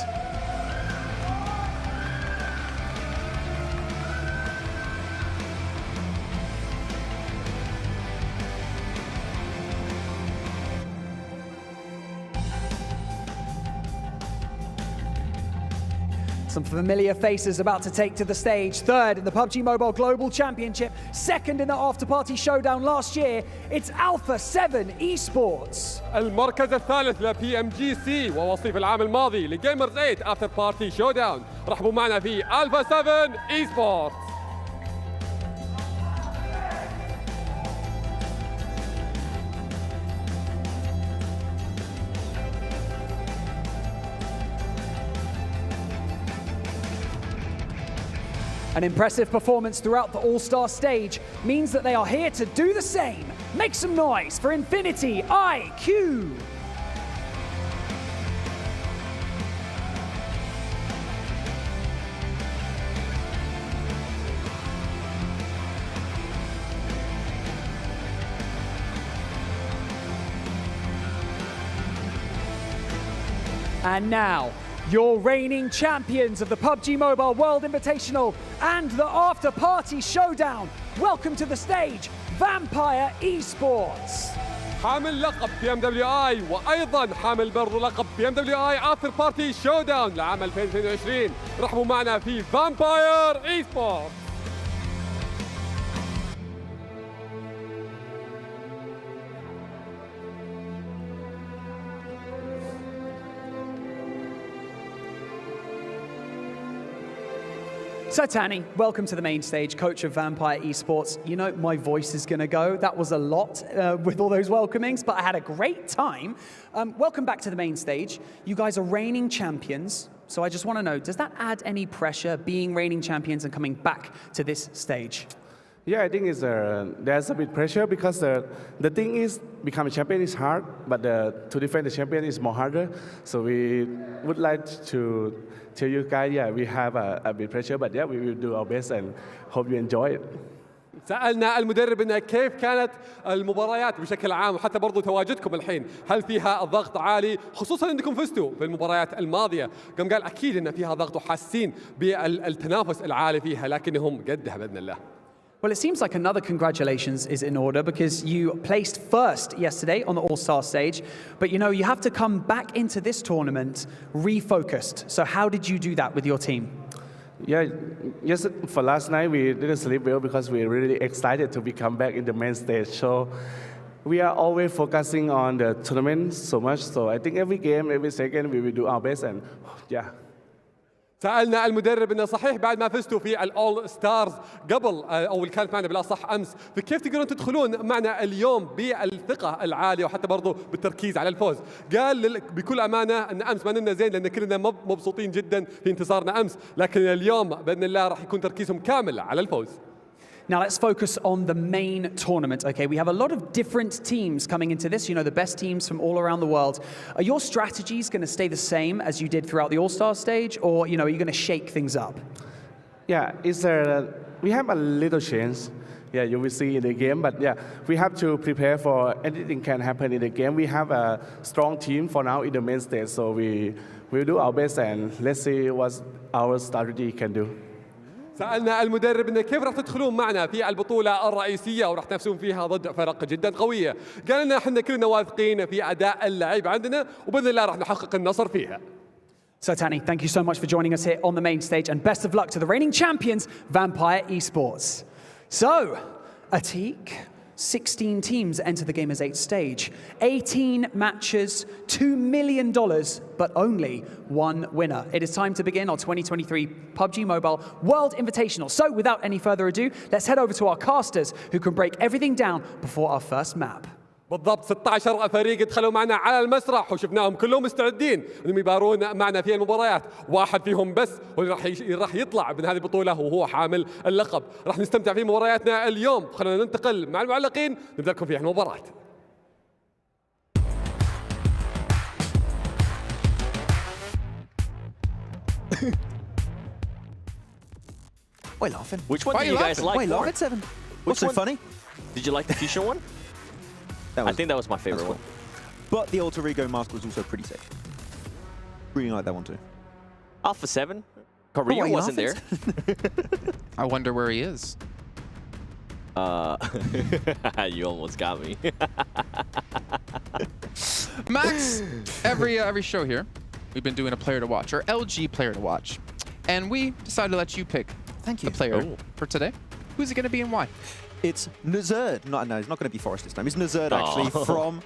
[SPEAKER 11] Some familiar faces about to take to the stage. Third in the PUBG Mobile Global Championship. Second in the After Party Showdown last year. It's Alpha7 Esports.
[SPEAKER 12] المركز الثالث ل PMGC ووصيف العام الماضي لجيمرز 8 After Party Showdown. رحبوا معنا في Alpha7 Esports.
[SPEAKER 11] An impressive performance throughout the All-Star Stage means that they are here to do the same. Make some noise for Infinity IQ. And now, your reigning champions of the PUBG Mobile World Invitational and the After Party Showdown. Welcome to the stage, Vampire Esports.
[SPEAKER 12] حامل لقب PMWI وأيضا حامل برضو لقب PMWI After Party Showdown لعام 2022. رحبوا معنا في Vampire Esports.
[SPEAKER 11] So Tani, welcome to the main stage, coach of Vampire Esports. You know, my voice is going to go. That was a lot with all those welcomings, but I had a great time. Welcome back to the main stage. You guys are reigning champions. So I just want to know, does that add any pressure, being reigning champions and coming back to this stage?
[SPEAKER 13] Yeah, I think there's a bit pressure because the thing is, becoming a champion is hard, but to defend the champion is more harder. So we would like to tell you guys, yeah, we have a bit pressure, but yeah, we will do our best and hope you enjoy it.
[SPEAKER 12] سألنا المدرب إن كيف كانت المباريات بشكل عام وحتى برضو تواجدكم الحين، هل فيها الضغط عالي خصوصا انكم فزتوا في المباريات الماضية؟ قام قال اكيد ان فيها ضغط وحاسين بالتنافس العالي فيها لكنهم قدها باذن الله.
[SPEAKER 11] Well, it seems like another congratulations is in order because you placed first yesterday on the All-Star stage, but you know, you have to come back into this tournament refocused. So how did you do that with your team?
[SPEAKER 13] Yeah, yes, for last night we didn't sleep well because we're really excited to become back in the main stage. So we are always focusing on the tournament so much. So I think every game, every second, we will do our best and yeah.
[SPEAKER 12] سألنا المدرب انه صحيح بعد ما فزتوا في الأول ستارز قبل او اللي كانت معنا بالاصح امس، فكيف تقدرون تدخلون معنا اليوم بالثقة العالية وحتى برضو بالتركيز على الفوز؟ قال بكل امانة ان امس ما نمنا زين لان كلنا مبسوطين جدا في انتصارنا امس، لكن اليوم باذن الله راح يكون تركيزهم كامل على الفوز.
[SPEAKER 11] Now let's focus on the main tournament, okay? We have a lot of different teams coming into this, you know, the best teams from all around the world. Are your strategies going to stay the same as you did throughout the All-Star stage, or, you know, are you going to shake things up?
[SPEAKER 13] Yeah, we have a little chance. Yeah, you will see in the game, but yeah, we have to prepare for anything can happen in the game. We have a strong team for now in the main stage, so we will do our best and let's see what our strategy can do.
[SPEAKER 12] سألنا المدرب إنه كيف راح تدخلون معنا في البطولة الرئيسية وراح تنافسون فيها ضد فرق جدا قوية. قال لنا احنا كلنا واثقين في أداء اللعيبة عندنا وبإذن الله راح نحقق النصر فيها.
[SPEAKER 11] So Tani, thank you so much for joining us here on the main stage and best of luck to the reigning champions, Vampire Esports. So, Atik, 16 teams enter the Gamers8 stage. 18 matches, $2 million, but only one winner. It is time to begin our 2023 PUBG Mobile World Invitational. So without any further ado, let's head over to our casters who can break everything down before our first map.
[SPEAKER 12] بالضبط 16 فريق دخلوا معنا على المسرح وشفناهم كلهم مستعدين انهم يبارون معنا في المباريات، واحد فيهم بس راح يطلع من هذه البطوله وهو حامل اللقب. راح نستمتع في مبارياتنا اليوم، خلينا ننتقل مع المعلقين نبدا لكم في المباراه.
[SPEAKER 8] Why laughing?
[SPEAKER 9] Which one do you guys like
[SPEAKER 8] Why
[SPEAKER 9] more?
[SPEAKER 8] laugh at 7? What's so funny?
[SPEAKER 9] Did you like the fusion one? I think that was my favorite one.
[SPEAKER 8] But the alter ego mask was also pretty sick. Really like that one too.
[SPEAKER 9] Alpha7? Korea wasn't there.
[SPEAKER 5] I wonder where he is.
[SPEAKER 9] You almost got me.
[SPEAKER 5] Max, every show here, we've been doing a player to watch, or LG player to watch. And we decided to let you pick the player for today. Who's it going to be and why?
[SPEAKER 8] It's Nazerd. No, it's not going to be Forrest this time. It's Nazerd, actually, from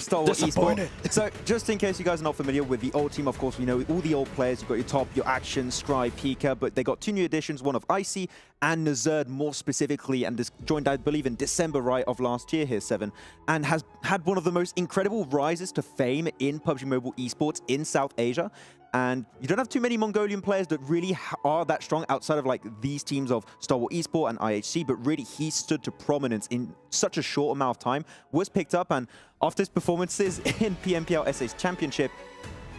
[SPEAKER 8] Star Wars Esports. So, just in case you guys are not familiar with the old team, of course, we know all the old players. You've got your top, your Action, Scribe, Pika, but they got 2 new additions, one of Icy and Nazerd more specifically, and this joined, I believe, in December, right, of last year here, 7, and has had one of the most incredible rises to fame in PUBG Mobile Esports in South Asia. And you don't have too many Mongolian players that really are that strong outside of like these teams of Star Wars Esports and IHC, but really he stood to prominence in such a short amount of time, was picked up, and after his performances in PMWI Allstars Championship,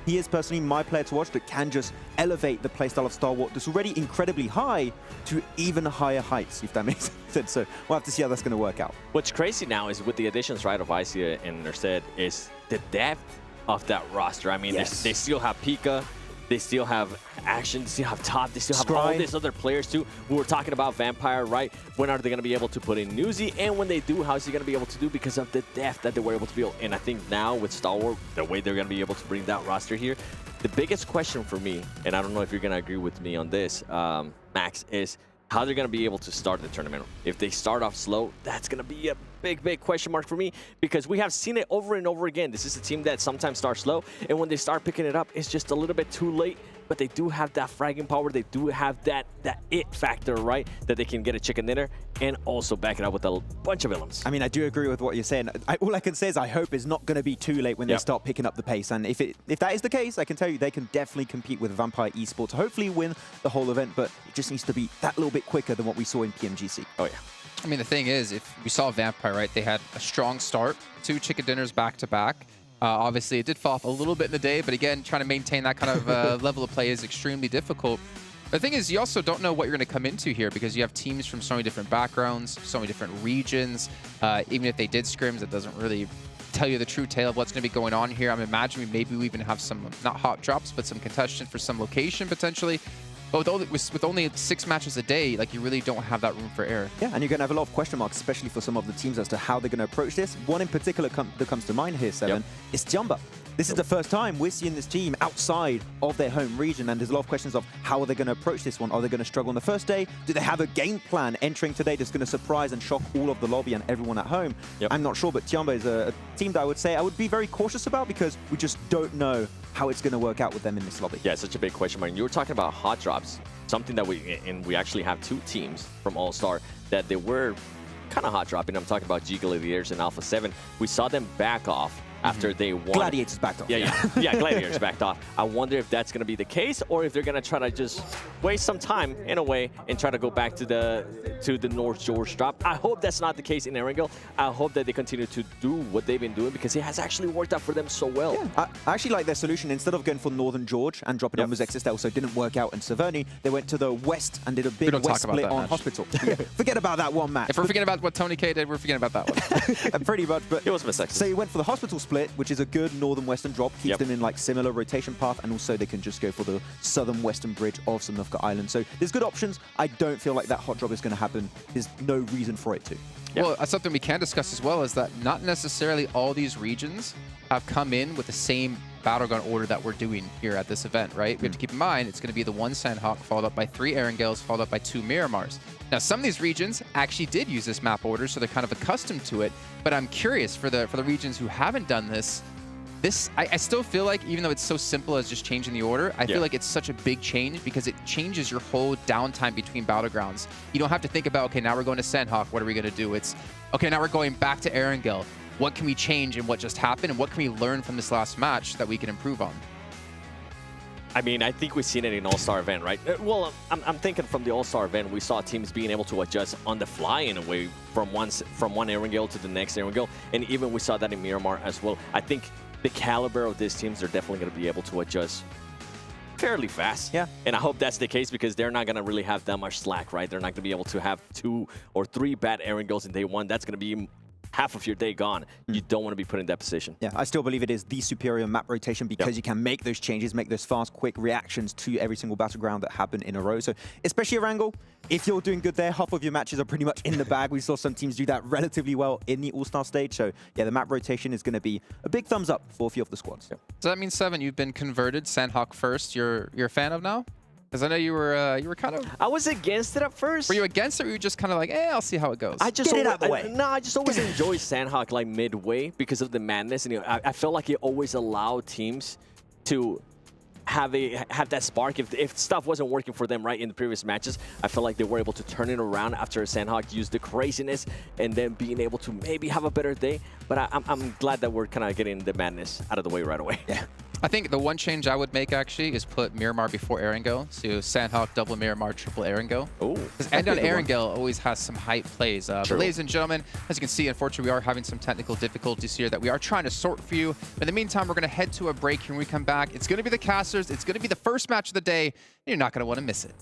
[SPEAKER 8] he is personally my player to watch that can just elevate the playstyle of Star Wars that's already incredibly high to even higher heights, if that makes sense. So we'll have to see how that's going to work out.
[SPEAKER 9] What's crazy now is with the additions, right, of Icy and Nerset is the depth of that roster. I mean, they still have Pika, they still have Action, they still have Top, they still have all these other players too. We were talking about Vampire, right? When are they going to be able to put in Newsy? And when they do, how is he going to be able to do because of the depth that they were able to build? And I think now with Star Wars, the way they're going to be able to bring that roster here, the biggest question for me, and I don't know if you're going to agree with me on this, Max, is how they're going to be able to start the tournament. If they start off slow, that's going to be a big question mark for me because we have seen it over and over again. This is a team that sometimes starts slow, and when they start picking it up, it's just a little bit too late. but they do have that fragging power. They do have that it factor, right? That they can get a chicken dinner and also back it up with a bunch of villains.
[SPEAKER 8] I mean, I do agree with what you're saying. All I can say is I hope it's not going to be too late when they start picking up the pace. And if that is the case, I can tell you they can definitely compete with Vampire Esports, hopefully win the whole event, but it just needs to be that little bit quicker than what we saw in PMGC.
[SPEAKER 9] Oh, yeah.
[SPEAKER 5] I mean, the thing is, if we saw Vampire, right, they had a strong start, 2 chicken dinners back-to-back. Obviously, it did fall off a little bit in the day, but again, trying to maintain that kind of level of play is extremely difficult. The thing is, you also don't know what you're going to come into here because you have teams from so many different backgrounds, so many different regions. Even if they did scrims, it doesn't really tell you the true tale of what's going to be going on here. I'm imagining maybe we even have some, not hot drops, but some contention for some location potentially. But with only 6 matches a day, like, you really don't have that room for error.
[SPEAKER 8] Yeah, and you're going to have a lot of question marks, especially for some of the teams as to how they're going to approach this. One in particular that comes to mind here, Seven, is Jumba. This is the first time we're seeing this team outside of their home region, and there's a lot of questions of how are they going to approach this one? Are they going to struggle on the first day? Do they have a game plan entering today that's going to surprise and shock all of the lobby and everyone at home? I'm not sure, but Jumba is a team that I would be very cautious about because we just don't know how it's going to work out with them in this lobby.
[SPEAKER 9] Yeah, it's such a big question mark. You were talking about hot drops, something that we actually have 2 teams from All-Star that they were kind of hot dropping. I'm talking about G Gladiators and Alpha7. We saw them back off after they won.
[SPEAKER 8] Gladiators backed off.
[SPEAKER 9] Yeah, Gladiators backed off. I wonder if that's going to be the case or if they're going to try to just waste some time in a way and try to go back to the North George drop. I hope that's not the case in Erangel. I hope that they continue to do what they've been doing because it has actually worked out for them so well.
[SPEAKER 8] Yeah, I actually like their solution. Instead of going for Northern George and dropping on Muzexis, that also didn't work out in Severny. They went to the west and did a big west split on Hospital. Forget about that one match.
[SPEAKER 5] If we're forgetting about what Tony K did, we're forgetting about that one.
[SPEAKER 8] Pretty much, but
[SPEAKER 9] it was Muzexis.
[SPEAKER 8] So you went for the Hospital split, which is a good northern western drop, keeps them in like similar rotation path, and also they can just go for the southern western bridge of Samnufka Island. So there's good options. I don't feel like that hot drop is going to happen. There's no reason for it to.
[SPEAKER 5] Well, something we can discuss as well is that not necessarily all these regions have come in with the same Battleground order that we're doing here at this event, right? We have to keep in mind it's going to be the 1 Sandhawk followed up by 3 Erangels followed up by 2 Miramars. Now, some of these regions actually did use this map order, so they're kind of accustomed to it. But I'm curious for the regions who haven't done this. I still feel like, even though it's so simple as just changing the order, I feel like it's such a big change because it changes your whole downtime between Battlegrounds. You don't have to think about, okay, now we're going to Sandhawk, what are we going to do? It's, okay, now we're going back to Erangel. What can we change in what just happened, and what can we learn from this last match that we can improve on?
[SPEAKER 9] I mean, I think we've seen it in All-Star event, right? Well, I'm thinking from the All-Star event, we saw teams being able to adjust on the fly in a way from one Erangel to the next Erangel, and even we saw that in Miramar as well. I think the caliber of these teams are definitely going to be able to adjust fairly fast.
[SPEAKER 8] Yeah.
[SPEAKER 9] And I hope that's the case because they're not going to really have that much slack, right? They're not going to be able to have 2 or 3 bad Erangels in day 1. That's going to be half of your day gone. You don't want to be put in that position.
[SPEAKER 8] Yeah, I still believe it is the superior map rotation because you can make those changes, make those fast, quick reactions to every single battleground that happen in a row. So especially Erangel, if you're doing good there, half of your matches are pretty much in the bag. We saw some teams do that relatively well in the All-Star stage. So yeah, the map rotation is going to be a big thumbs up for a few of the squads.
[SPEAKER 5] So that means, Seven, you've been converted Sandhawk first. You're a fan of now? Because I know you were kind of...
[SPEAKER 9] I was against it at first.
[SPEAKER 5] Were you against it, or were you just kind of like, I'll see how it goes?
[SPEAKER 9] I just get it out of the way. No, I just always enjoy Sandhawk like midway because of the madness. And I felt like it always allowed teams to have that spark. If stuff wasn't working for them right in the previous matches, I felt like they were able to turn it around after Sandhawk used the craziness and then being able to maybe have a better day. But I'm glad that we're kind of getting the madness out of the way right away.
[SPEAKER 8] Yeah.
[SPEAKER 5] I think the one change I would make, actually, is put Miramar before Erangel. So Sandhawk, double Miramar, triple Erangel.
[SPEAKER 9] Oh.
[SPEAKER 5] Because End on Erangel always has some hype plays. But ladies and gentlemen, as you can see, unfortunately, we are having some technical difficulties here that we are trying to sort for you. But in the meantime, we're going to head to a break here when we come back. It's going to be the casters. It's going to be the first match of the day. And you're not going to want to miss it.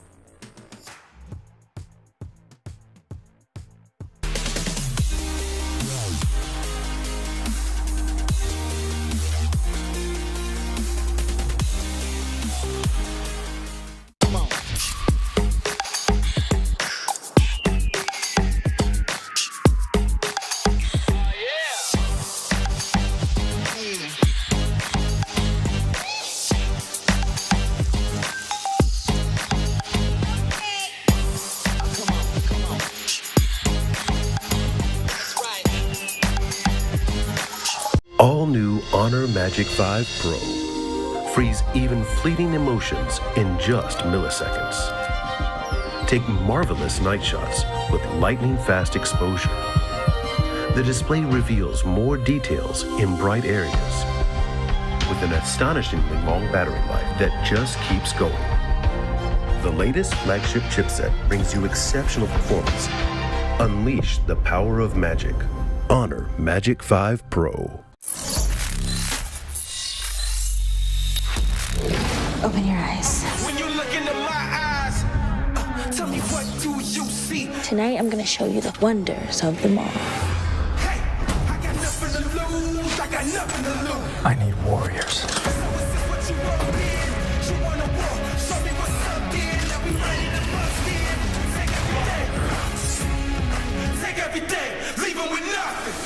[SPEAKER 4] All new Honor Magic 5 Pro freeze even fleeting emotions in just milliseconds. Take marvelous night shots with lightning-fast exposure. The display reveals more details in bright areas with an astonishingly long battery life that just keeps going. The latest flagship chipset brings you exceptional performance. Unleash the power of magic. Honor Magic 5 Pro.
[SPEAKER 2] Open your eyes.
[SPEAKER 1] When you look into my eyes, tell me what do you see?
[SPEAKER 2] Tonight, I'm gonna show you the wonders of the mall.
[SPEAKER 1] Hey, I got nothing to lose. I got nothing to lose.
[SPEAKER 14] I need warriors.
[SPEAKER 1] So this is what you want to be. You wanna walk? Show me what's up, then. Now we ready to bust in. Take everything, leave 'em with nothing.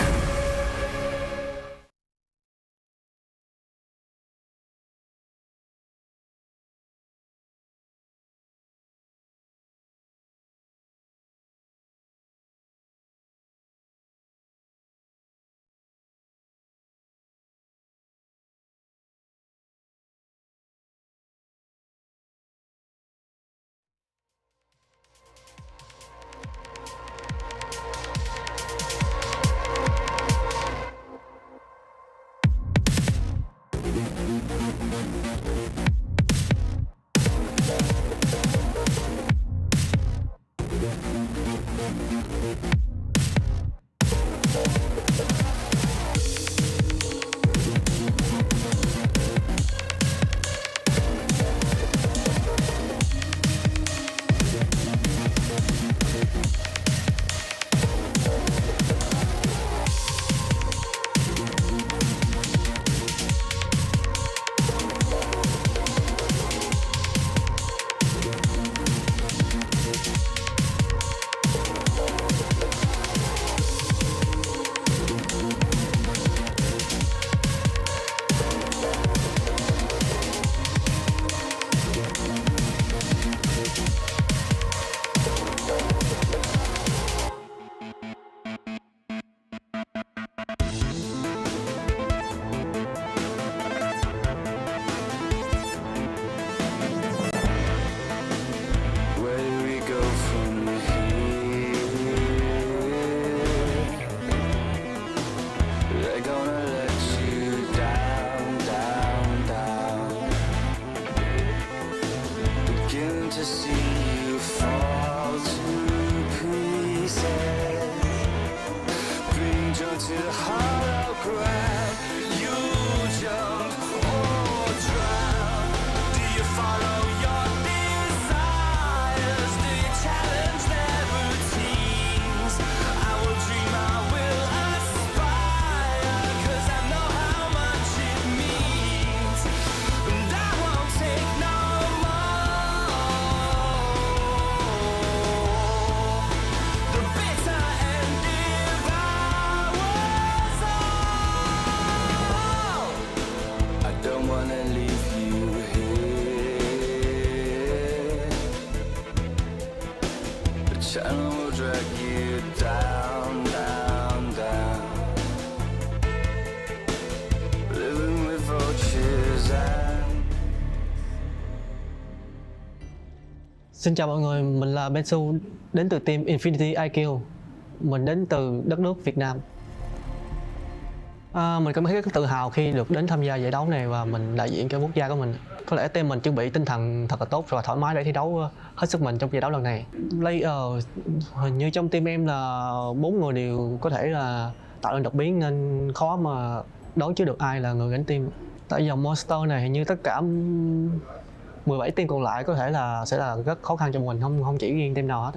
[SPEAKER 15] Xin chào mọi người, mình là Bensu đến từ team Infinity IQ. Mình đến từ đất nước Việt Nam. Mình cảm thấy rất tự hào khi được đến tham gia giải đấu này và mình đại diện cho quốc gia của mình. Có lẽ team mình chuẩn bị tinh thần thật là tốt và thoải mái để thi đấu hết sức mình trong giải đấu lần này. Player hình như trong team em là 4 người đều có thể là tạo nên đột biến nên khó mà đoán trước được ai là người gánh team. Tại dòng Monster này hình như tất cả 17 team còn lại có thể là sẽ là rất khó khăn cho mình, không chỉ riêng team nào hết.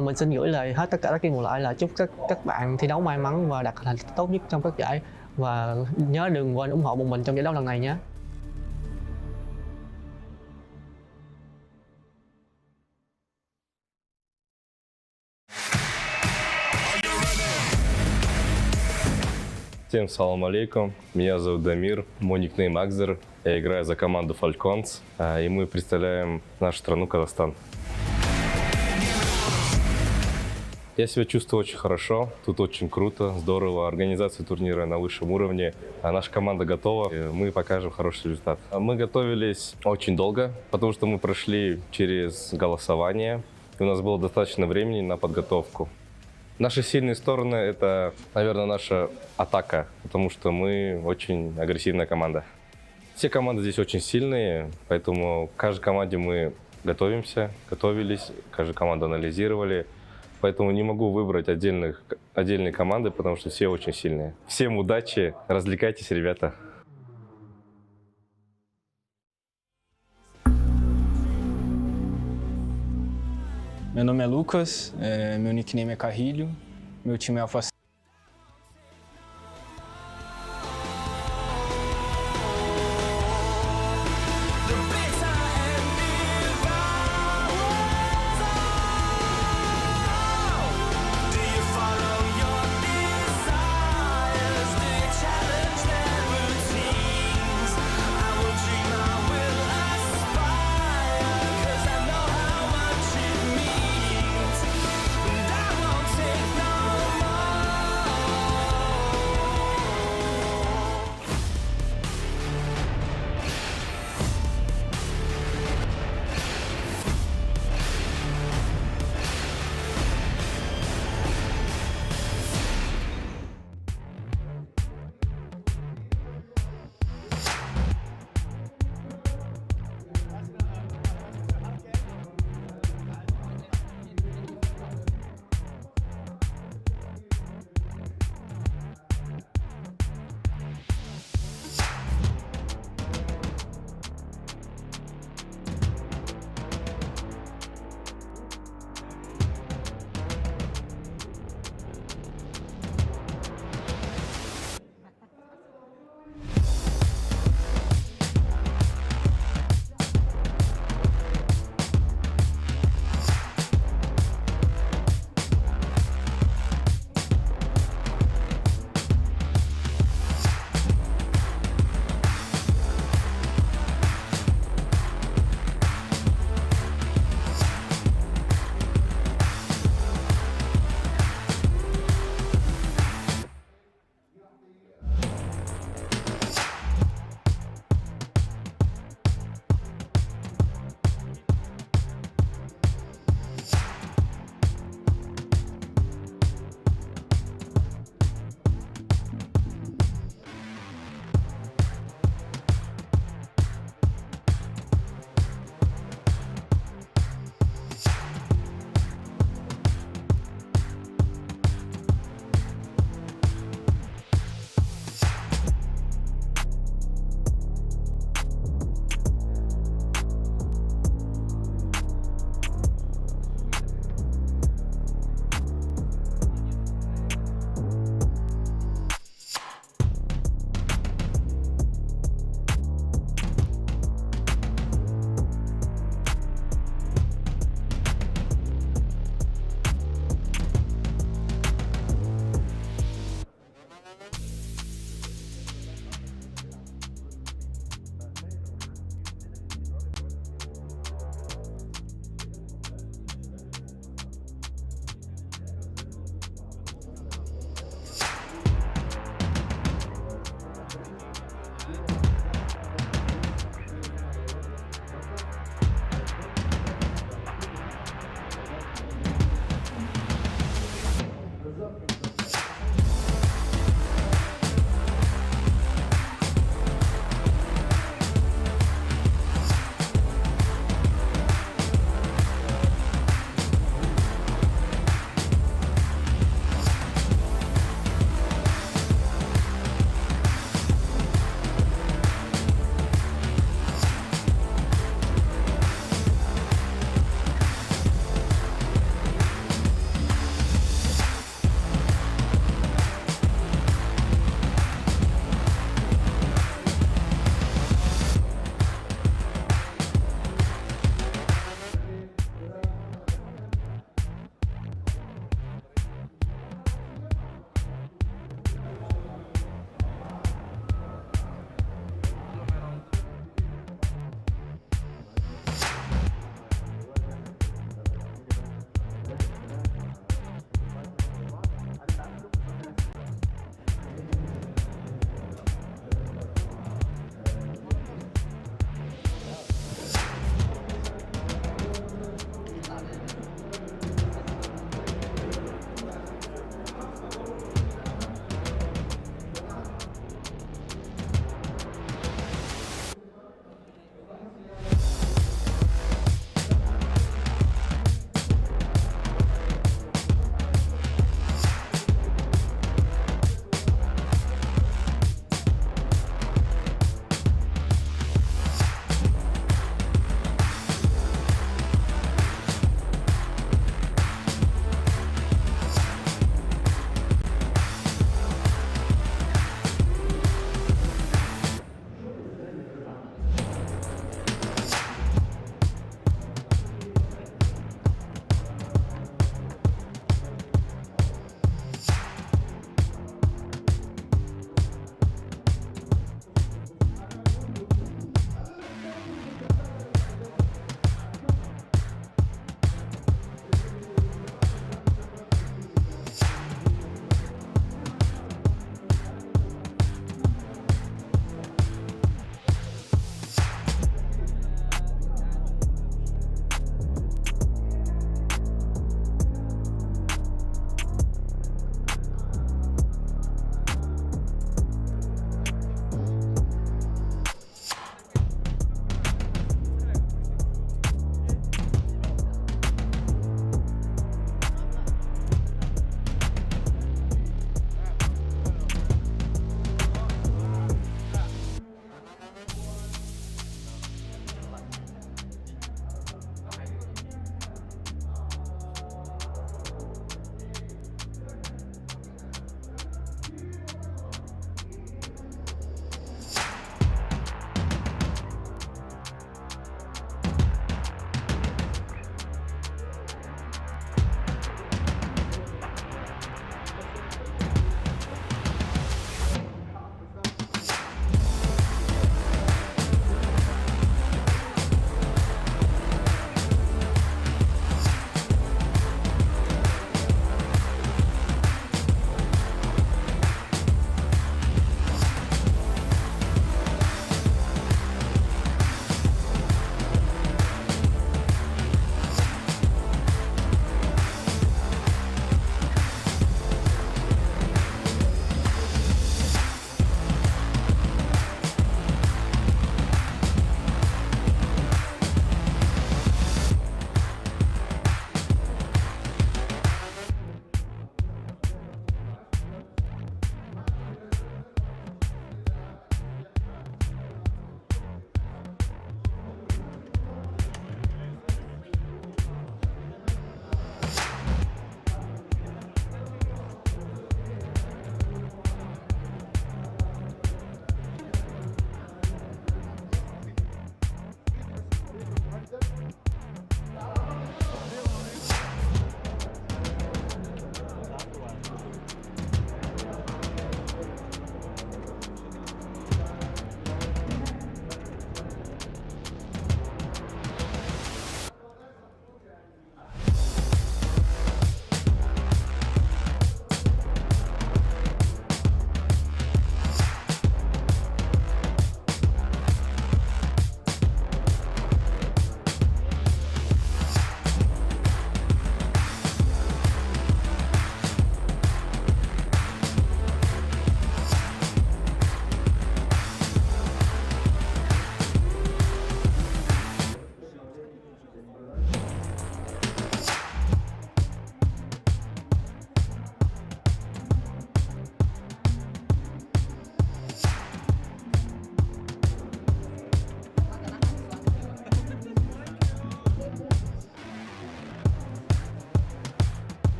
[SPEAKER 15] Mình xin gửi lời hết tất cả các team còn lại là chúc các bạn thi đấu may mắn và đạt thành tích tốt nhất trong các giải, và nhớ đừng quên ủng hộ bọn mình trong giải đấu lần này nhé.
[SPEAKER 16] Всем салам алейкум, меня зовут Дамир, мой никнейм Акзер, я играю за команду Falcons, и мы представляем нашу страну Казахстан. Я себя чувствую очень хорошо, тут очень круто, здорово, организация турнира на высшем уровне, а наша команда готова, и мы покажем хороший результат. Мы готовились очень долго, потому что мы прошли через голосование, и у нас было достаточно времени на подготовку. Наши сильные стороны — это, наверное, наша атака, потому что мы очень агрессивная команда. Все команды здесь очень сильные, поэтому к каждой команде мы готовились, каждую команду анализировали. Поэтому не могу выбрать отдельные команды, потому что все очень сильные. Всем удачи, развлекайтесь, ребята.
[SPEAKER 14] Meu nome é Lucas, meu nickname é Carrilho, meu time é Alpha7.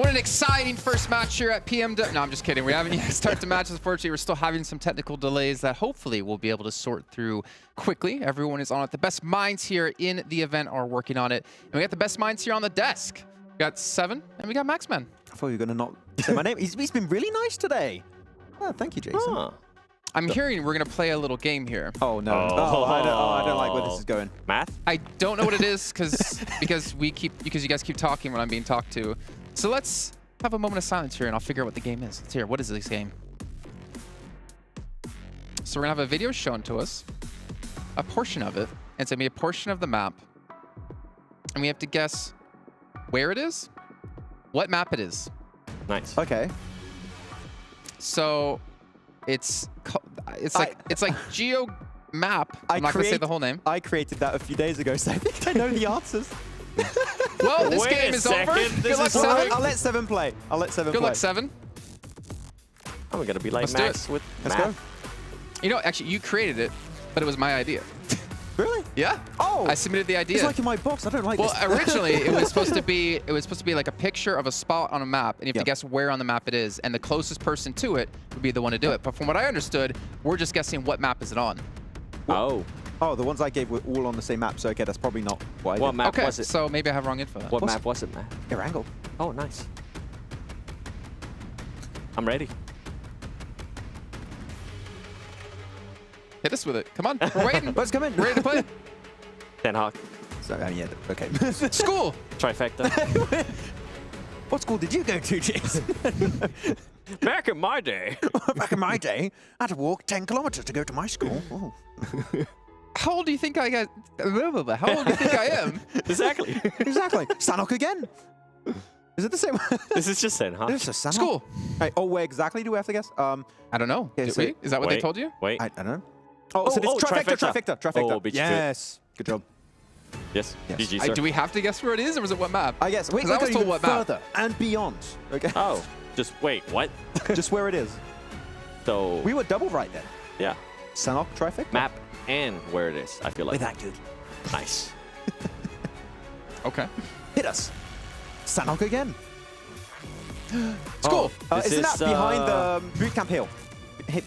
[SPEAKER 5] What an exciting first match here at PMW. No, I'm just kidding. We haven't yet started the match. Unfortunately, we're still having some technical delays that hopefully we'll be able to sort through quickly. Everyone is on it. The best minds here in the event are working on it. And we got the best minds here on the desk. We got Seven and we got Maxman.
[SPEAKER 8] I thought you were going to not say my name. He's been really nice today. Oh, thank you, Jason.
[SPEAKER 9] Huh.
[SPEAKER 5] I'm hearing we're going to play a little game here.
[SPEAKER 8] Oh, no. I don't like where this is going.
[SPEAKER 9] Math?
[SPEAKER 5] I don't know what it is because you guys keep talking when I'm being talked to. So let's have a moment of silence here and I'll figure out what the game is. Let's hear, what is this game? So we're gonna have a video shown to us, a portion of it. It's gonna be a portion of the map. And we have to guess where it is, what map it is.
[SPEAKER 9] Nice.
[SPEAKER 8] Okay.
[SPEAKER 5] So it's like Geo Map. I'm not gonna say the whole name.
[SPEAKER 8] I created that a few days ago, so I think I know the answers.
[SPEAKER 5] Well, this game is over. Good luck, Seven.
[SPEAKER 8] I'll let Seven play.
[SPEAKER 5] Good luck, Seven.
[SPEAKER 9] I'm gonna be like
[SPEAKER 5] Let's
[SPEAKER 9] Max with
[SPEAKER 8] Let's
[SPEAKER 9] math.
[SPEAKER 8] go.
[SPEAKER 5] You know, actually, you created it, but it was my idea.
[SPEAKER 8] Really?
[SPEAKER 5] Yeah.
[SPEAKER 8] Oh.
[SPEAKER 5] I submitted the idea.
[SPEAKER 8] It's like in my box. I don't like this.
[SPEAKER 5] Well, originally it was supposed to be like a picture of a spot on a map, and you have to guess where on the map it is, and the closest person to it would be the one to do it. But from what I understood, we're just guessing what map is it on.
[SPEAKER 9] Oh.
[SPEAKER 8] Oh, the ones I gave were all on the same map, so okay, that's probably not what I did.
[SPEAKER 9] What map was it?
[SPEAKER 5] So maybe I have wrong info.
[SPEAKER 9] What map was it, man?
[SPEAKER 8] Erangel.
[SPEAKER 9] Oh, nice. I'm ready.
[SPEAKER 5] Hit us with it. Come on, we're waiting.
[SPEAKER 8] Let's come in.
[SPEAKER 5] We're ready to play.
[SPEAKER 9] Ten Hawk.
[SPEAKER 8] So, yeah, okay.
[SPEAKER 5] School.
[SPEAKER 9] Trifecta.
[SPEAKER 8] What school did you go to, Jason?
[SPEAKER 9] Back in my day.
[SPEAKER 8] Back in my day, I had to walk 10 kilometers to go to my school. Oh.
[SPEAKER 5] How old do you think I got? How old do you think I am?
[SPEAKER 9] Exactly.
[SPEAKER 8] Exactly. Sanok again. Is it the same?
[SPEAKER 9] This is just Sen, huh?
[SPEAKER 8] This is Sanok.
[SPEAKER 5] School.
[SPEAKER 8] Hey, oh, where exactly do we have to guess?
[SPEAKER 5] I don't know.
[SPEAKER 8] Okay,
[SPEAKER 5] Did
[SPEAKER 8] so
[SPEAKER 5] we? Is that what they told you?
[SPEAKER 9] Wait.
[SPEAKER 8] I don't know. Oh, so this trifecta.
[SPEAKER 9] Oh, beat you to it.
[SPEAKER 8] Yes. Good job.
[SPEAKER 9] Yes. GG, sir.
[SPEAKER 5] Do we have to guess where it is, or is it what map?
[SPEAKER 8] I guess. Wait,
[SPEAKER 5] I was told what map.
[SPEAKER 8] further and beyond. Okay.
[SPEAKER 9] Oh, just wait, what?
[SPEAKER 8] Just where it is.
[SPEAKER 9] So
[SPEAKER 8] We were double right then.
[SPEAKER 9] yeah,
[SPEAKER 8] Sanok trifecta.
[SPEAKER 9] map and where it is. I feel like
[SPEAKER 8] We're that good.
[SPEAKER 9] nice.
[SPEAKER 5] Okay.
[SPEAKER 8] Hit us. Sanok again.
[SPEAKER 5] School.
[SPEAKER 8] Isn't that behind the bootcamp hill?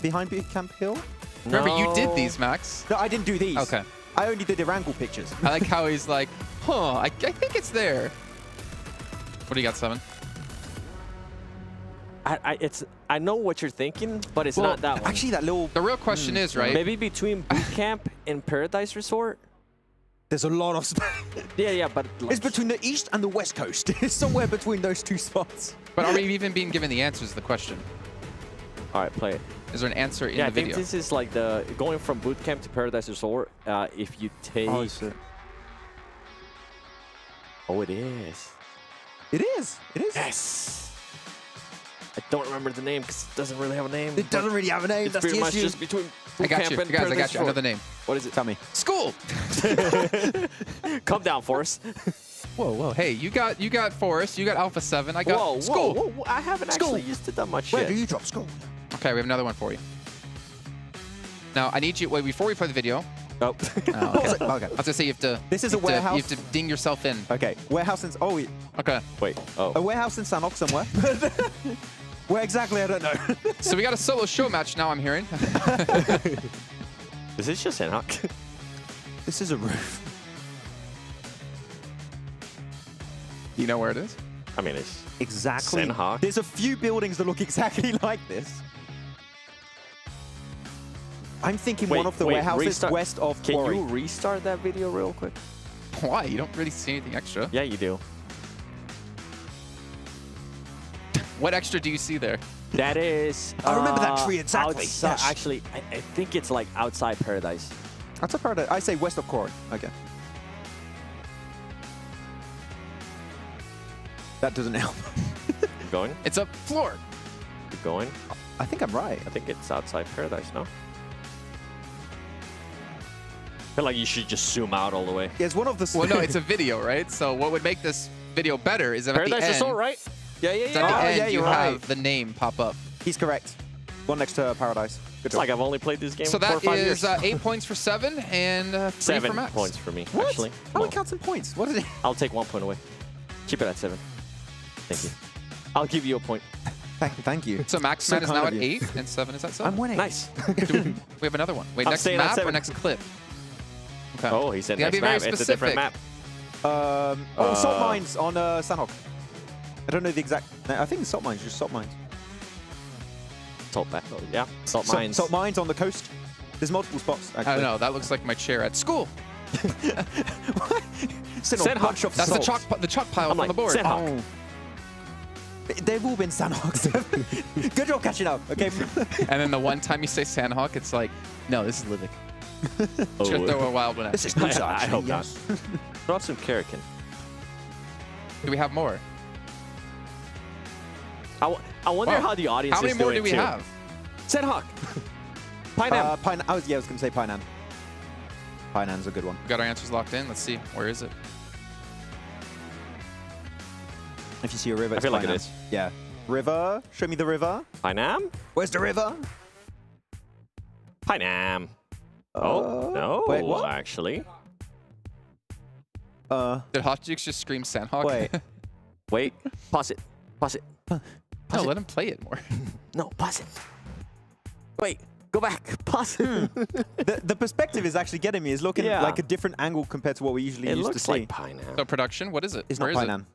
[SPEAKER 8] Behind bootcamp hill?
[SPEAKER 5] Remember, you did
[SPEAKER 9] No.
[SPEAKER 5] these, Max.
[SPEAKER 8] No, I didn't do these.
[SPEAKER 5] Okay.
[SPEAKER 8] I only did Erangel pictures.
[SPEAKER 5] I like how he's like, huh, I think it's there. What do you got, Seven?
[SPEAKER 9] I know what you're thinking, but it's not that one.
[SPEAKER 8] Actually, that little...
[SPEAKER 5] The real question is, right?
[SPEAKER 9] Maybe between boot camp and Paradise Resort.
[SPEAKER 8] There's a lot of...
[SPEAKER 9] Yeah, but
[SPEAKER 8] It's between the east and the west coast. It's somewhere between those two spots.
[SPEAKER 5] But are we even being given the answers to the question?
[SPEAKER 9] All right, play it.
[SPEAKER 5] Is there an answer in
[SPEAKER 9] Yeah,
[SPEAKER 5] the
[SPEAKER 9] I think
[SPEAKER 5] video?
[SPEAKER 9] this is like the going from boot camp to Paradise Resort. If you take,
[SPEAKER 8] Oh, is it?
[SPEAKER 9] Oh, it is.
[SPEAKER 8] It is. It is.
[SPEAKER 9] Yes. I don't remember the name because it doesn't really have a name.
[SPEAKER 8] It doesn't really have a name.
[SPEAKER 9] It's
[SPEAKER 8] That's
[SPEAKER 9] pretty
[SPEAKER 8] the
[SPEAKER 9] much
[SPEAKER 8] issue.
[SPEAKER 9] just between
[SPEAKER 5] I
[SPEAKER 9] boot
[SPEAKER 5] got
[SPEAKER 9] camp
[SPEAKER 5] you.
[SPEAKER 9] and
[SPEAKER 5] Guys, I
[SPEAKER 9] Paradise
[SPEAKER 5] got you. I know
[SPEAKER 9] Resort.
[SPEAKER 5] the name.
[SPEAKER 9] What is it?
[SPEAKER 8] Tell me.
[SPEAKER 5] School.
[SPEAKER 9] Calm down, Forrest.
[SPEAKER 5] Whoa. Hey, you got Forest. You got Alpha7. I got School.
[SPEAKER 9] Whoa. I haven't actually used to that much
[SPEAKER 8] Where
[SPEAKER 9] yet.
[SPEAKER 8] do you drop school?
[SPEAKER 5] Okay, we have another one for you. Now, I need you, wait, before we play the video.
[SPEAKER 9] Oh.
[SPEAKER 5] Okay.
[SPEAKER 8] Okay.
[SPEAKER 5] I was going to say you have to...
[SPEAKER 8] This is
[SPEAKER 5] you
[SPEAKER 8] a
[SPEAKER 5] have to-
[SPEAKER 8] warehouse?
[SPEAKER 5] You have to ding yourself in.
[SPEAKER 8] Okay. Warehouse in... Oh,
[SPEAKER 5] Okay.
[SPEAKER 9] Wait. Oh.
[SPEAKER 8] a warehouse in Sanok somewhere. Where exactly, I don't know.
[SPEAKER 5] So we got a solo show match now, I'm hearing.
[SPEAKER 9] Is this just Sanhok?
[SPEAKER 8] This is a roof.
[SPEAKER 5] Do you know where it is?
[SPEAKER 9] I mean, it's
[SPEAKER 8] Exactly.
[SPEAKER 9] Sanhok.
[SPEAKER 8] There's a few buildings that look exactly like this. I'm thinking one of the warehouses
[SPEAKER 9] restart.
[SPEAKER 8] west of
[SPEAKER 9] Can
[SPEAKER 8] Quarry.
[SPEAKER 9] you restart that video real quick?
[SPEAKER 5] Why? You don't really see anything extra.
[SPEAKER 9] Yeah, you do.
[SPEAKER 5] What extra do you see there?
[SPEAKER 9] That is...
[SPEAKER 8] I remember that tree exactly.
[SPEAKER 9] Outside,
[SPEAKER 8] Yes.
[SPEAKER 9] Actually, I think it's like outside Paradise.
[SPEAKER 8] That's a part of... I say west of Quarry. Okay. That doesn't help.
[SPEAKER 9] Keep going.
[SPEAKER 5] It's a floor.
[SPEAKER 9] Keep going.
[SPEAKER 8] I think I'm right.
[SPEAKER 9] I think it's outside Paradise, no? I feel like you should just zoom out all the way.
[SPEAKER 8] Yeah, it's one of the...
[SPEAKER 5] Well, no, it's a video, right? So what would make this video better is if at the
[SPEAKER 9] Paradise
[SPEAKER 5] end...
[SPEAKER 9] Resort, right? Yeah.
[SPEAKER 5] At the end, you have the name pop up.
[SPEAKER 8] He's correct. One next to Paradise. Good
[SPEAKER 9] It's
[SPEAKER 8] job.
[SPEAKER 9] like I've only played this game
[SPEAKER 5] So
[SPEAKER 9] 4 or
[SPEAKER 5] that
[SPEAKER 9] 5
[SPEAKER 5] is
[SPEAKER 9] years.
[SPEAKER 5] 8 points for 7 and 3
[SPEAKER 9] 7
[SPEAKER 5] for Max.
[SPEAKER 9] points for me,
[SPEAKER 8] What?
[SPEAKER 9] actually.
[SPEAKER 8] How
[SPEAKER 9] No.
[SPEAKER 8] many counts in points? What is it?
[SPEAKER 9] I'll take 1 point away. Keep it at 7. Thank you. I'll give you a point.
[SPEAKER 8] Thank you.
[SPEAKER 5] So Max
[SPEAKER 8] So
[SPEAKER 5] Man is
[SPEAKER 8] kind
[SPEAKER 5] now
[SPEAKER 8] of
[SPEAKER 5] at
[SPEAKER 8] you.
[SPEAKER 5] 8 and 7 is at 7.
[SPEAKER 8] I'm winning.
[SPEAKER 9] Nice.
[SPEAKER 5] We have another one. Wait,
[SPEAKER 9] I'm
[SPEAKER 5] next
[SPEAKER 9] staying at
[SPEAKER 5] map or
[SPEAKER 9] 7.
[SPEAKER 5] next clip? Okay.
[SPEAKER 9] Oh, he said
[SPEAKER 5] You gotta
[SPEAKER 9] next
[SPEAKER 5] be very
[SPEAKER 9] map. It's a different map.
[SPEAKER 8] Salt mines on Sandhawk. I don't know the exact. I think it's salt mines. Just salt mines.
[SPEAKER 9] Salt yeah. Salt mines.
[SPEAKER 8] Salt mines on the coast. There's multiple spots. Actually.
[SPEAKER 5] I don't know. That looks like my chair at school.
[SPEAKER 8] Sandhawk.
[SPEAKER 5] That's the chalk pile on the board.
[SPEAKER 8] Oh. They've all been Sandhawks. Good job catching up. Okay.
[SPEAKER 5] And then the one time you say Sandhawk, it's like, no, this is Livic. Should throw a wild one at
[SPEAKER 8] This
[SPEAKER 5] you.
[SPEAKER 8] is Noosa,
[SPEAKER 9] I
[SPEAKER 8] actually,
[SPEAKER 9] hope
[SPEAKER 8] yes.
[SPEAKER 9] not. Throw out some Karakin.
[SPEAKER 5] Do we have more?
[SPEAKER 9] I wonder how the audience
[SPEAKER 5] How many
[SPEAKER 9] is
[SPEAKER 5] more
[SPEAKER 9] doing
[SPEAKER 5] do we
[SPEAKER 9] too.
[SPEAKER 5] have?
[SPEAKER 9] Sandhawk. Pinam.
[SPEAKER 8] I was gonna say Painan. Painan's a good one.
[SPEAKER 5] We got our answers locked in. Let's see. Where is it?
[SPEAKER 8] If you see a river,
[SPEAKER 9] I
[SPEAKER 8] it's
[SPEAKER 9] feel like it
[SPEAKER 8] Painan.
[SPEAKER 9] is.
[SPEAKER 8] Yeah. River. Show me the river.
[SPEAKER 9] Pinam?
[SPEAKER 8] Where's the river?
[SPEAKER 9] Pinam. Oh, no,
[SPEAKER 8] wait, what?
[SPEAKER 9] actually.
[SPEAKER 5] Did Hot Jukes just scream Sandhawk?
[SPEAKER 8] Wait.
[SPEAKER 9] Wait. Pause it. Pause it.
[SPEAKER 5] No, let him play it more.
[SPEAKER 9] No, pause it. Wait. Go back. Pause it.
[SPEAKER 8] The perspective is actually getting me. It's looking
[SPEAKER 9] Yeah.
[SPEAKER 8] like a different angle compared to what we usually
[SPEAKER 9] It
[SPEAKER 8] used to
[SPEAKER 9] looks
[SPEAKER 8] see.
[SPEAKER 9] like Pinam.
[SPEAKER 5] So production, what is it?
[SPEAKER 8] It's
[SPEAKER 5] Where
[SPEAKER 8] not
[SPEAKER 5] is it?
[SPEAKER 8] Painan.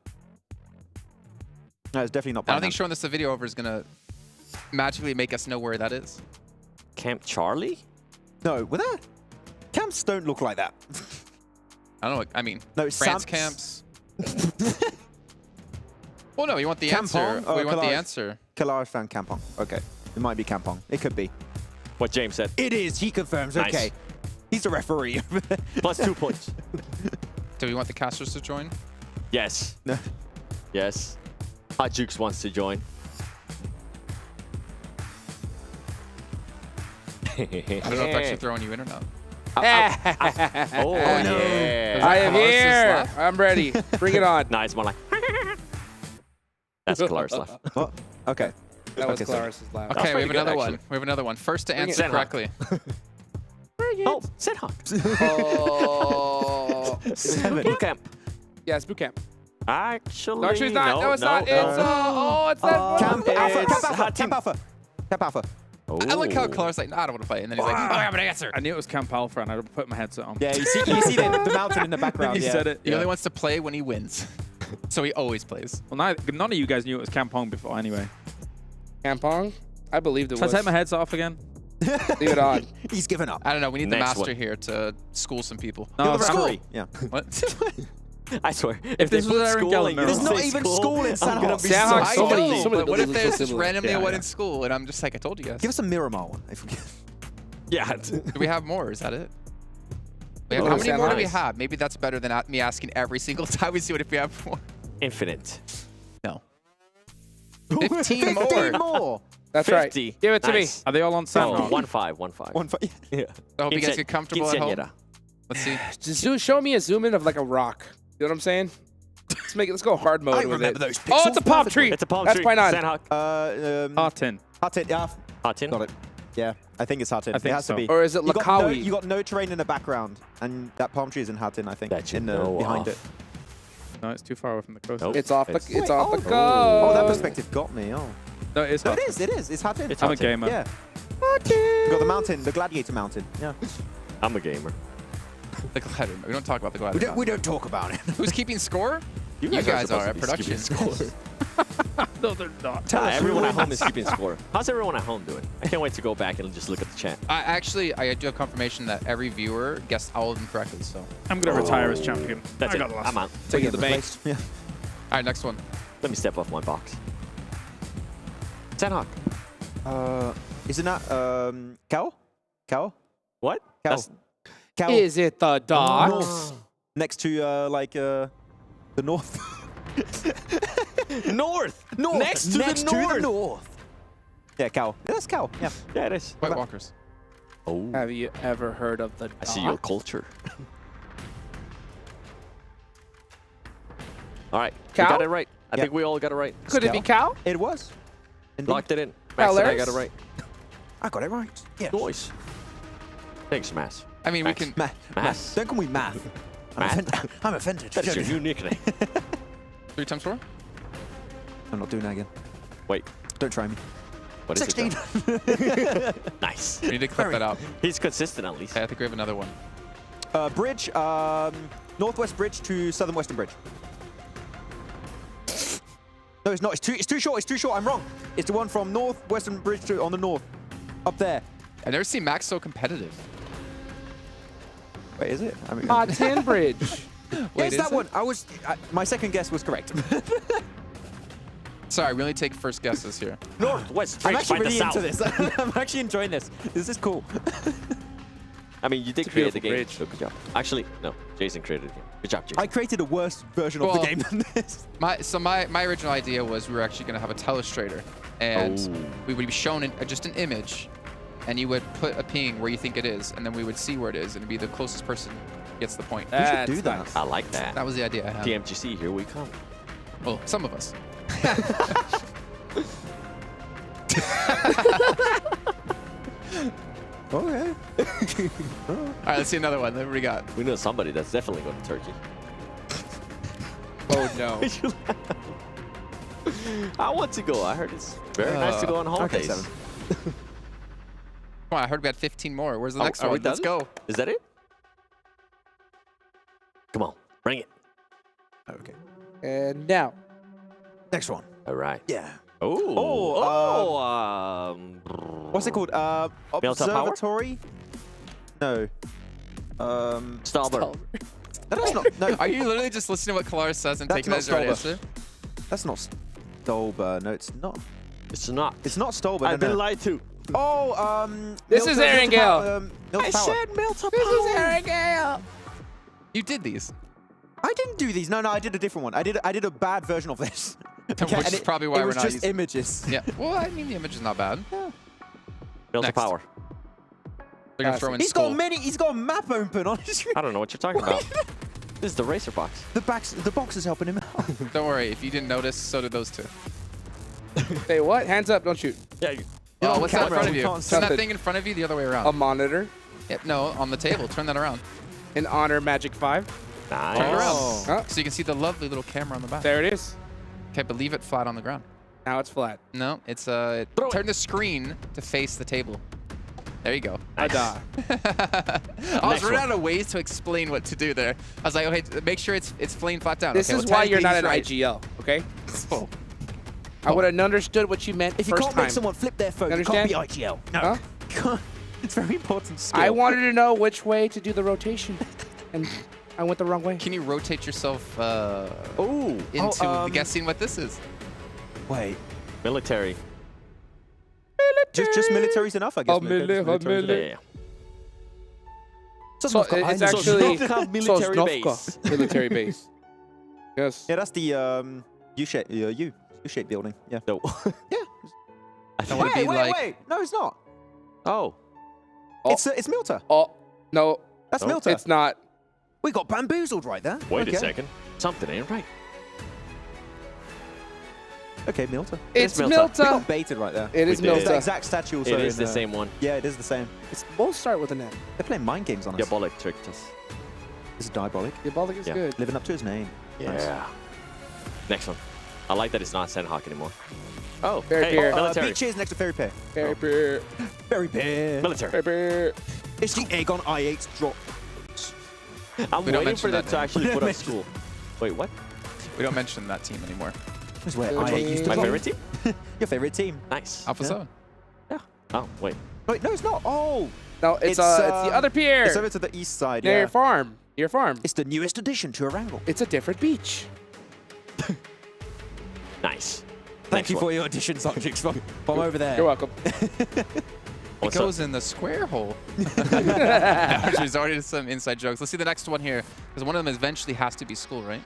[SPEAKER 8] No, it's definitely not
[SPEAKER 5] I
[SPEAKER 8] Painan.
[SPEAKER 5] don't think showing this the video over is gonna magically make us know where that is.
[SPEAKER 9] Camp Charlie?
[SPEAKER 8] No, with that. Camps don't look like that.
[SPEAKER 5] I don't know. I mean,
[SPEAKER 8] No,
[SPEAKER 5] France
[SPEAKER 8] Sam-
[SPEAKER 5] camps. Well, no, you want the
[SPEAKER 8] Kampong?
[SPEAKER 5] answer.
[SPEAKER 8] Oh,
[SPEAKER 5] we want the
[SPEAKER 8] Kalaris.
[SPEAKER 5] answer.
[SPEAKER 8] Kalaris found Kampong. Okay. It might be Kampong. It could be.
[SPEAKER 9] What James said.
[SPEAKER 8] It is. He confirms.
[SPEAKER 9] Nice.
[SPEAKER 8] Okay. He's the referee.
[SPEAKER 9] Plus 2 points.
[SPEAKER 5] Do we want the casters to join?
[SPEAKER 9] Yes.
[SPEAKER 8] No.
[SPEAKER 9] Yes. Hot Jukes wants to join.
[SPEAKER 5] I don't know if they're actually throwing you in or not.
[SPEAKER 9] Oh, yeah.
[SPEAKER 6] I am
[SPEAKER 5] Calaris'
[SPEAKER 6] here.
[SPEAKER 5] laugh?
[SPEAKER 6] I'm ready. Bring it on.
[SPEAKER 9] No, it's more like. That's Kalaris laugh.
[SPEAKER 8] What? Okay.
[SPEAKER 6] That was
[SPEAKER 8] Okay, so-
[SPEAKER 6] Claris's laugh.
[SPEAKER 5] Okay, we have
[SPEAKER 9] pretty good,
[SPEAKER 5] another one.
[SPEAKER 9] actually.
[SPEAKER 5] We have another one. First to
[SPEAKER 9] Bring it.
[SPEAKER 5] answer
[SPEAKER 9] Sandhawk.
[SPEAKER 5] correctly.
[SPEAKER 9] Oh, Sandhawk.
[SPEAKER 6] Oh.
[SPEAKER 9] Boot camp.
[SPEAKER 6] Yeah, it's boot camp.
[SPEAKER 9] Actually,
[SPEAKER 6] No, actually, it's not. No, it's not. It's it's that.
[SPEAKER 8] Camp
[SPEAKER 9] It's
[SPEAKER 8] Alpha. Camp Alpha.
[SPEAKER 9] Hot
[SPEAKER 8] Camp Alpha. Camp Alpha.
[SPEAKER 5] I like how Calaris like, nah, I don't want to play. And then he's like, oh, I have an answer.
[SPEAKER 17] I knew it was Camp Alpha, and I put my headset on.
[SPEAKER 8] Yeah, you see the mountain in the background.
[SPEAKER 17] He
[SPEAKER 8] Yeah.
[SPEAKER 17] said it.
[SPEAKER 5] He
[SPEAKER 17] Yeah.
[SPEAKER 5] only wants to play when he wins. So he always plays.
[SPEAKER 17] Well, none of you guys knew it was Kampong before, anyway.
[SPEAKER 6] Kampong? I believed it
[SPEAKER 17] Should I
[SPEAKER 6] was.
[SPEAKER 17] take my headset off again?
[SPEAKER 6] Leave it on.
[SPEAKER 8] He's given up.
[SPEAKER 5] I don't know. We need the
[SPEAKER 9] Next
[SPEAKER 5] master
[SPEAKER 9] one.
[SPEAKER 5] here to school some people.
[SPEAKER 17] No,
[SPEAKER 8] You're the
[SPEAKER 17] school.
[SPEAKER 8] referee. Yeah.
[SPEAKER 5] What?
[SPEAKER 9] I swear.
[SPEAKER 17] If this
[SPEAKER 9] they
[SPEAKER 17] was
[SPEAKER 9] put
[SPEAKER 17] Aaron
[SPEAKER 9] school and
[SPEAKER 17] Gellerman,
[SPEAKER 9] you
[SPEAKER 8] There's
[SPEAKER 9] don't
[SPEAKER 8] not
[SPEAKER 9] say
[SPEAKER 8] even school in
[SPEAKER 9] I'm gonna
[SPEAKER 8] Sandhawk.
[SPEAKER 9] be
[SPEAKER 6] Sandhawk,
[SPEAKER 9] so
[SPEAKER 6] somebody-
[SPEAKER 5] know,
[SPEAKER 6] somebody
[SPEAKER 5] but what if
[SPEAKER 6] believes
[SPEAKER 5] there's
[SPEAKER 6] it's
[SPEAKER 5] just
[SPEAKER 6] similar.
[SPEAKER 5] randomly
[SPEAKER 9] Yeah,
[SPEAKER 5] one
[SPEAKER 9] yeah.
[SPEAKER 5] in school and I'm just like, I told you guys.
[SPEAKER 8] Give us a Miramar one. If we can.
[SPEAKER 9] Yeah.
[SPEAKER 5] Do we have more? Is that it? Wait,
[SPEAKER 6] Oh,
[SPEAKER 5] how many more do we
[SPEAKER 9] nice.
[SPEAKER 5] have? Maybe that's better than me asking every single time we see what if we have more.
[SPEAKER 9] Infinite.
[SPEAKER 5] No. 15 more.
[SPEAKER 8] 15 more.
[SPEAKER 6] That's
[SPEAKER 9] 50.
[SPEAKER 6] right. Give it to
[SPEAKER 9] Nice.
[SPEAKER 17] Are they all on
[SPEAKER 9] Oh,
[SPEAKER 17] Sandhawk?
[SPEAKER 9] 1-5, 1-5.
[SPEAKER 8] 1-5.
[SPEAKER 9] Yeah.
[SPEAKER 5] I hope you guys get comfortable at home.
[SPEAKER 9] Quinceañera.
[SPEAKER 5] Let's see.
[SPEAKER 6] Just show me a zoom in of like a rock. You know what I'm saying? Let's go hard mode
[SPEAKER 8] I
[SPEAKER 6] with
[SPEAKER 8] remember
[SPEAKER 6] it.
[SPEAKER 8] those
[SPEAKER 6] Oh,
[SPEAKER 8] pixels
[SPEAKER 6] it's a palm
[SPEAKER 8] perfectly.
[SPEAKER 6] tree.
[SPEAKER 9] It's a palm
[SPEAKER 6] That's
[SPEAKER 9] tree.
[SPEAKER 6] Painan.
[SPEAKER 9] Sandhawk.
[SPEAKER 17] Hot tin.
[SPEAKER 8] Hot it. Yeah.
[SPEAKER 9] Hot tin.
[SPEAKER 8] Got it. Yeah. I think it's Hatin.
[SPEAKER 17] I think
[SPEAKER 8] it has
[SPEAKER 17] so.
[SPEAKER 8] to be.
[SPEAKER 6] Or is it
[SPEAKER 8] You got no-
[SPEAKER 6] Lakawi?
[SPEAKER 8] You got no terrain in the background, and that palm tree is in Hatin, I think.
[SPEAKER 9] That you
[SPEAKER 8] in the
[SPEAKER 9] know
[SPEAKER 8] behind
[SPEAKER 9] of.
[SPEAKER 8] it.
[SPEAKER 17] No, it's too far away from the coast.
[SPEAKER 9] Nope.
[SPEAKER 6] It's off the
[SPEAKER 9] It's-
[SPEAKER 6] it's off the
[SPEAKER 8] Oh,
[SPEAKER 6] coast.
[SPEAKER 8] that perspective got me. Oh.
[SPEAKER 17] No, it's
[SPEAKER 8] No,
[SPEAKER 17] hot.
[SPEAKER 8] it is. It is. It's Hatin.
[SPEAKER 9] It's
[SPEAKER 17] I'm a
[SPEAKER 9] Hot tin.
[SPEAKER 17] gamer.
[SPEAKER 8] Yeah. You got the mountain, the gladiator mountain. Yeah.
[SPEAKER 9] I'm a gamer.
[SPEAKER 5] The glider. We don't talk about the glider.
[SPEAKER 8] We don't talk about it.
[SPEAKER 5] Who's keeping score? You guys
[SPEAKER 9] supposed
[SPEAKER 5] are
[SPEAKER 9] to
[SPEAKER 5] at
[SPEAKER 9] be
[SPEAKER 5] production.
[SPEAKER 9] keeping score.
[SPEAKER 17] No, they're not.
[SPEAKER 9] Everyone at home is keeping score. How's everyone at home doing? I can't wait to go back and just look at the chat.
[SPEAKER 5] I do have confirmation that every viewer guessed all of them correctly. So, all
[SPEAKER 17] I'm going to retire as champion.
[SPEAKER 9] That's
[SPEAKER 17] I
[SPEAKER 9] it.
[SPEAKER 17] got lost.
[SPEAKER 9] I'm out.
[SPEAKER 6] Take it to the bank.
[SPEAKER 8] Yeah.
[SPEAKER 5] right, next one.
[SPEAKER 9] Let me step off my box. Sandhawk.
[SPEAKER 8] Isn't that Cow? Cow?
[SPEAKER 9] What?
[SPEAKER 8] Cow.
[SPEAKER 9] That's
[SPEAKER 8] Cow.
[SPEAKER 6] Is it the docks?
[SPEAKER 8] North. Next to the north.
[SPEAKER 9] north.
[SPEAKER 8] North.
[SPEAKER 9] Next to the north.
[SPEAKER 8] Yeah, Cow. Yeah, that's Cow. Yeah.
[SPEAKER 9] Yeah, it is.
[SPEAKER 5] White Walkers.
[SPEAKER 9] Oh.
[SPEAKER 6] Have you ever heard of the
[SPEAKER 9] I see your
[SPEAKER 6] docks?
[SPEAKER 9] culture. All right. We
[SPEAKER 6] Cow?
[SPEAKER 9] got it right. I
[SPEAKER 8] Yeah.
[SPEAKER 9] think we all got it right.
[SPEAKER 6] Could it be cow?
[SPEAKER 8] It was. Indeed.
[SPEAKER 9] Locked it in. Max and I
[SPEAKER 6] Calaris?
[SPEAKER 9] got it right.
[SPEAKER 8] I got it right. Yeah.
[SPEAKER 9] Noise. Thanks, Mass.
[SPEAKER 5] I mean,
[SPEAKER 9] Max.
[SPEAKER 5] we can.
[SPEAKER 9] Mass.
[SPEAKER 8] Don't call me Math.
[SPEAKER 9] Math?
[SPEAKER 8] I'm offended.
[SPEAKER 9] That is your new nickname.
[SPEAKER 5] 3 times 4?
[SPEAKER 8] I'm not doing that again.
[SPEAKER 9] Wait.
[SPEAKER 8] Don't try me.
[SPEAKER 9] What is
[SPEAKER 8] 16.
[SPEAKER 9] it? Nice.
[SPEAKER 5] We need to clip that up.
[SPEAKER 9] He's consistent at least.
[SPEAKER 5] Okay, I think we have another one.
[SPEAKER 8] Bridge, northwest bridge to southern western bridge. No, it's not. It's too short. It's too short. I'm wrong. It's the one from northwestern bridge to on the north, up there.
[SPEAKER 5] I've never seen Max so competitive.
[SPEAKER 8] Wait, is it? I mean,
[SPEAKER 6] 10 bridge.
[SPEAKER 5] Wait,
[SPEAKER 8] it's that one. My second guess was correct.
[SPEAKER 5] Sorry, we only take first guesses here.
[SPEAKER 9] Northwest
[SPEAKER 8] I'm
[SPEAKER 9] bridge
[SPEAKER 8] actually
[SPEAKER 9] by the
[SPEAKER 8] really
[SPEAKER 9] south.
[SPEAKER 8] into this. I'm actually enjoying this. This is cool.
[SPEAKER 9] I mean, you did create the game, so good job. Actually, no, Jason created the game. Good job, Jason.
[SPEAKER 8] I created a worse version of the game than this.
[SPEAKER 5] My original idea was we were actually going to have a telestrator, and we would be shown just an image, and you would put a ping where you think it is, and then we would see where it is, and it'd be the closest person gets the point.
[SPEAKER 8] We should do that.
[SPEAKER 9] I like that.
[SPEAKER 5] That was the idea I had.
[SPEAKER 9] PMGC, here we come.
[SPEAKER 5] Well, some of us.
[SPEAKER 8] Okay.
[SPEAKER 5] All right, let's see another one. What we got?
[SPEAKER 9] We know somebody that's definitely going to Turkey.
[SPEAKER 5] Oh no.
[SPEAKER 9] I want to go. I heard it's very nice to go on holidays.
[SPEAKER 8] Okay, 7.
[SPEAKER 5] Come on, I heard we had 15 more. Where's the next
[SPEAKER 9] Are
[SPEAKER 5] one?
[SPEAKER 9] we done?
[SPEAKER 5] Let's go.
[SPEAKER 9] Is that it? Come on, bring it.
[SPEAKER 8] Okay.
[SPEAKER 6] And now.
[SPEAKER 8] Next one.
[SPEAKER 9] All right.
[SPEAKER 8] Yeah.
[SPEAKER 9] What's
[SPEAKER 8] it called? Observatory? No.
[SPEAKER 9] Stalber.
[SPEAKER 8] No, that's not. No.
[SPEAKER 5] Are you literally just listening to what Kalaris says and taking that as your right answer?
[SPEAKER 8] That's not Stolber. No, it's not.
[SPEAKER 9] It's not.
[SPEAKER 8] It's not Stolber.
[SPEAKER 9] I've been lied to.
[SPEAKER 8] Oh,
[SPEAKER 6] This is Aaron Gale.
[SPEAKER 9] I said Milton
[SPEAKER 6] This is Aaron Gale.
[SPEAKER 5] You did these.
[SPEAKER 8] I didn't do these. No, I did a different one. I did a bad version of this.
[SPEAKER 5] Which is probably why we're not
[SPEAKER 8] using. It was just
[SPEAKER 5] using
[SPEAKER 8] images.
[SPEAKER 5] Yeah. Well, I mean, the image is not bad.
[SPEAKER 8] Yeah.
[SPEAKER 9] Milton
[SPEAKER 5] Next.
[SPEAKER 9] Power.
[SPEAKER 5] They're gonna throw in
[SPEAKER 8] He's
[SPEAKER 5] school.
[SPEAKER 8] got a map open on his screen.
[SPEAKER 9] I don't know what you're talking about. This is the racer box.
[SPEAKER 8] The box is helping him out.
[SPEAKER 5] Don't worry. If you didn't notice, so did those two.
[SPEAKER 6] Hey, what? Hands up, don't shoot.
[SPEAKER 9] Yeah.
[SPEAKER 5] Oh, what's that in front of
[SPEAKER 8] we
[SPEAKER 5] you?
[SPEAKER 8] can't
[SPEAKER 5] Turn
[SPEAKER 8] see
[SPEAKER 5] that
[SPEAKER 6] it.
[SPEAKER 5] thing in front of you the other way around.
[SPEAKER 6] A monitor.
[SPEAKER 5] Yep, no, on the table. Turn that around.
[SPEAKER 6] An Honor Magic 5.
[SPEAKER 9] Nice.
[SPEAKER 5] Turn it around.
[SPEAKER 6] Oh.
[SPEAKER 5] So you can see the lovely little camera on the back.
[SPEAKER 6] There it is.
[SPEAKER 5] Okay, but leave it flat on the ground.
[SPEAKER 6] Now it's flat.
[SPEAKER 5] No, it's turn the screen to face the table. There you go.
[SPEAKER 6] I die.
[SPEAKER 5] I was running out of ways to explain what to do there. I was like, okay, make sure it's laying flat down.
[SPEAKER 6] This
[SPEAKER 5] okay,
[SPEAKER 6] is
[SPEAKER 5] well,
[SPEAKER 6] why you're not an
[SPEAKER 5] technically
[SPEAKER 6] IGL, okay?
[SPEAKER 5] he's right. Oh.
[SPEAKER 6] I would have understood what you meant
[SPEAKER 8] If you
[SPEAKER 6] first
[SPEAKER 8] can't
[SPEAKER 6] time.
[SPEAKER 8] make someone flip their phone, you
[SPEAKER 6] Understand?
[SPEAKER 8] can't be IGL. No.
[SPEAKER 6] Huh?
[SPEAKER 8] You can't. It's very important skill.
[SPEAKER 6] I wanted to know which way to do the rotation, and I went the wrong way.
[SPEAKER 5] Can you rotate yourself
[SPEAKER 8] into
[SPEAKER 5] guessing what this is?
[SPEAKER 8] Wait.
[SPEAKER 9] Military.
[SPEAKER 8] Just military's enough, I guess.
[SPEAKER 9] Yeah.
[SPEAKER 6] So it's actually
[SPEAKER 9] Sosnovka military
[SPEAKER 6] Sosnovka
[SPEAKER 9] base.
[SPEAKER 6] military base. Yes.
[SPEAKER 8] Yeah, that's the U-shaped building. Yeah.
[SPEAKER 9] No.
[SPEAKER 8] Yeah.
[SPEAKER 5] That would be like
[SPEAKER 8] Wait. No, it's not.
[SPEAKER 9] Oh.
[SPEAKER 8] It's Milta.
[SPEAKER 6] Oh, no.
[SPEAKER 8] That's
[SPEAKER 9] No.
[SPEAKER 8] Milta.
[SPEAKER 6] It's not.
[SPEAKER 8] We got bamboozled right there.
[SPEAKER 9] Wait
[SPEAKER 8] Okay.
[SPEAKER 9] a second. Something ain't right.
[SPEAKER 8] Okay, Milta.
[SPEAKER 6] It's
[SPEAKER 9] Milta.
[SPEAKER 8] We
[SPEAKER 6] Milta.
[SPEAKER 8] got baited right there.
[SPEAKER 6] It is
[SPEAKER 9] We did.
[SPEAKER 8] It's the
[SPEAKER 6] Milta.
[SPEAKER 8] exact statue also
[SPEAKER 9] It is
[SPEAKER 8] in,
[SPEAKER 9] the same one.
[SPEAKER 8] Yeah, it is the same.
[SPEAKER 6] Both start with an N.
[SPEAKER 8] They're playing mind games on us.
[SPEAKER 9] Diabolic tricked us.
[SPEAKER 8] This is Diabolic.
[SPEAKER 6] Diabolic is
[SPEAKER 9] Yeah.
[SPEAKER 6] good.
[SPEAKER 8] Living up to his name. Nice.
[SPEAKER 9] Yeah. Next one. I like that it's not Sandhawk anymore. Oh,
[SPEAKER 6] Fairy
[SPEAKER 9] hey,
[SPEAKER 6] Pier.
[SPEAKER 9] military.
[SPEAKER 8] Beaches next to Fairy Pair.
[SPEAKER 6] Fairy Pier.
[SPEAKER 8] Fairy Pair.
[SPEAKER 9] Military.
[SPEAKER 6] Fairy Pier.
[SPEAKER 8] It's the Aegon I8 drop.
[SPEAKER 9] I'm
[SPEAKER 5] We don't
[SPEAKER 9] waiting for
[SPEAKER 5] mention
[SPEAKER 9] them
[SPEAKER 5] that
[SPEAKER 9] to
[SPEAKER 5] name.
[SPEAKER 9] actually put up school. Wait, what?
[SPEAKER 5] we don't mention that team anymore.
[SPEAKER 8] This is where I8 used to
[SPEAKER 9] My
[SPEAKER 8] drop.
[SPEAKER 9] favorite team?
[SPEAKER 8] Your favorite team.
[SPEAKER 9] Nice.
[SPEAKER 5] Alpha7.
[SPEAKER 9] Yeah. Oh, wait.
[SPEAKER 8] Wait, no, it's not. Oh.
[SPEAKER 6] No, it's the other pier.
[SPEAKER 8] It's over to the east side,
[SPEAKER 6] Near
[SPEAKER 8] yeah.
[SPEAKER 6] your farm. Your farm.
[SPEAKER 8] It's the newest addition to Arangle.
[SPEAKER 6] It's a different beach.
[SPEAKER 9] Nice.
[SPEAKER 8] Thank you for your additions, Objects from over there.
[SPEAKER 6] You're welcome.
[SPEAKER 5] It goes in the square hole. There's already some inside jokes. Let's see the next one here, because one of them eventually has to be school, right?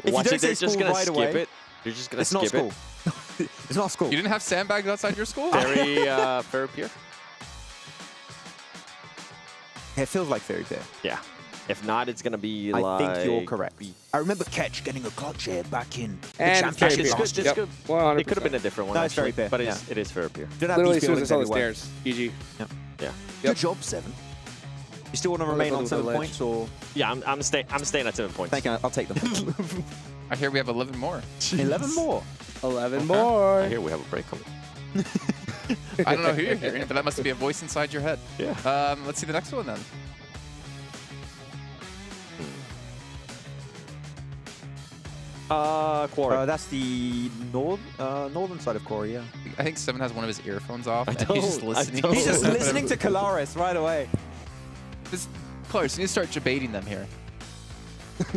[SPEAKER 9] Watch
[SPEAKER 8] don't
[SPEAKER 9] it,
[SPEAKER 8] say
[SPEAKER 9] they're just
[SPEAKER 8] school
[SPEAKER 9] gonna
[SPEAKER 8] right
[SPEAKER 9] skip
[SPEAKER 8] away,
[SPEAKER 9] it. You're just gonna
[SPEAKER 8] It's not
[SPEAKER 9] skip
[SPEAKER 8] school. It's not school.
[SPEAKER 5] You didn't have sandbags outside your school?
[SPEAKER 9] Very, Fair Pier?
[SPEAKER 8] It feels like Fairy Pair.
[SPEAKER 9] Yeah. If not, it's gonna be
[SPEAKER 8] I
[SPEAKER 9] like...
[SPEAKER 8] think you're correct. I remember Ketch getting a clutch here back in the
[SPEAKER 6] And
[SPEAKER 8] championship
[SPEAKER 6] Fairy Pier.
[SPEAKER 8] last year.
[SPEAKER 9] It's good.
[SPEAKER 6] 100%.
[SPEAKER 9] It could have been a different one,
[SPEAKER 8] No, it's
[SPEAKER 9] actually,
[SPEAKER 8] Fairy Pier,
[SPEAKER 9] but
[SPEAKER 8] yeah.
[SPEAKER 9] it is Fair Pier.
[SPEAKER 8] Don't have
[SPEAKER 6] Literally as
[SPEAKER 8] these
[SPEAKER 6] soon as I saw the
[SPEAKER 8] buildings
[SPEAKER 6] stairs. GG.
[SPEAKER 9] Yeah.
[SPEAKER 8] Good job, 7. You still want to remain on 7 points, or?
[SPEAKER 9] Yeah, I'm staying at 7 points.
[SPEAKER 8] Thank you. I'll take them.
[SPEAKER 5] I hear we have 11 more.
[SPEAKER 8] 11 more.
[SPEAKER 6] 11 more.
[SPEAKER 9] I hear we have a break coming.
[SPEAKER 5] I don't know who you're hearing, but that must be a voice inside your head.
[SPEAKER 9] Yeah.
[SPEAKER 5] Let's see the next one then.
[SPEAKER 9] Quarry.
[SPEAKER 8] That's the northern side of Quarry, yeah.
[SPEAKER 5] I think Seven has one of his earphones off.
[SPEAKER 9] I
[SPEAKER 5] and he's just
[SPEAKER 9] don't.
[SPEAKER 5] listening.
[SPEAKER 8] He's just listening to Kalaris right away.
[SPEAKER 5] Close. You need to start debating them here.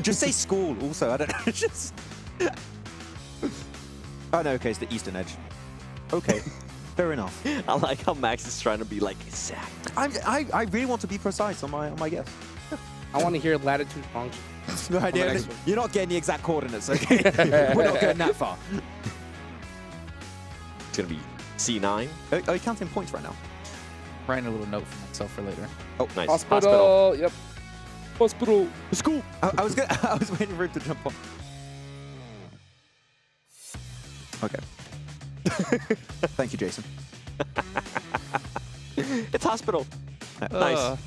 [SPEAKER 8] Just say school also. I don't know. Just. Oh no, okay, it's the eastern edge. Okay, fair enough.
[SPEAKER 9] I like how Max is trying to be like exact.
[SPEAKER 8] I really want to be precise on my guess.
[SPEAKER 6] I want to hear latitude function.
[SPEAKER 8] No idea. You're not getting the exact coordinates, okay? We're not going that far.
[SPEAKER 9] It's gonna be C9.
[SPEAKER 8] Are you counting points right now?
[SPEAKER 5] Writing a little note for myself for later.
[SPEAKER 8] Oh,
[SPEAKER 9] nice.
[SPEAKER 6] Hospital. Yep. Hospital.
[SPEAKER 8] School. I was waiting for him to jump on. Okay. Thank you, Jason.
[SPEAKER 9] It's hospital. Nice.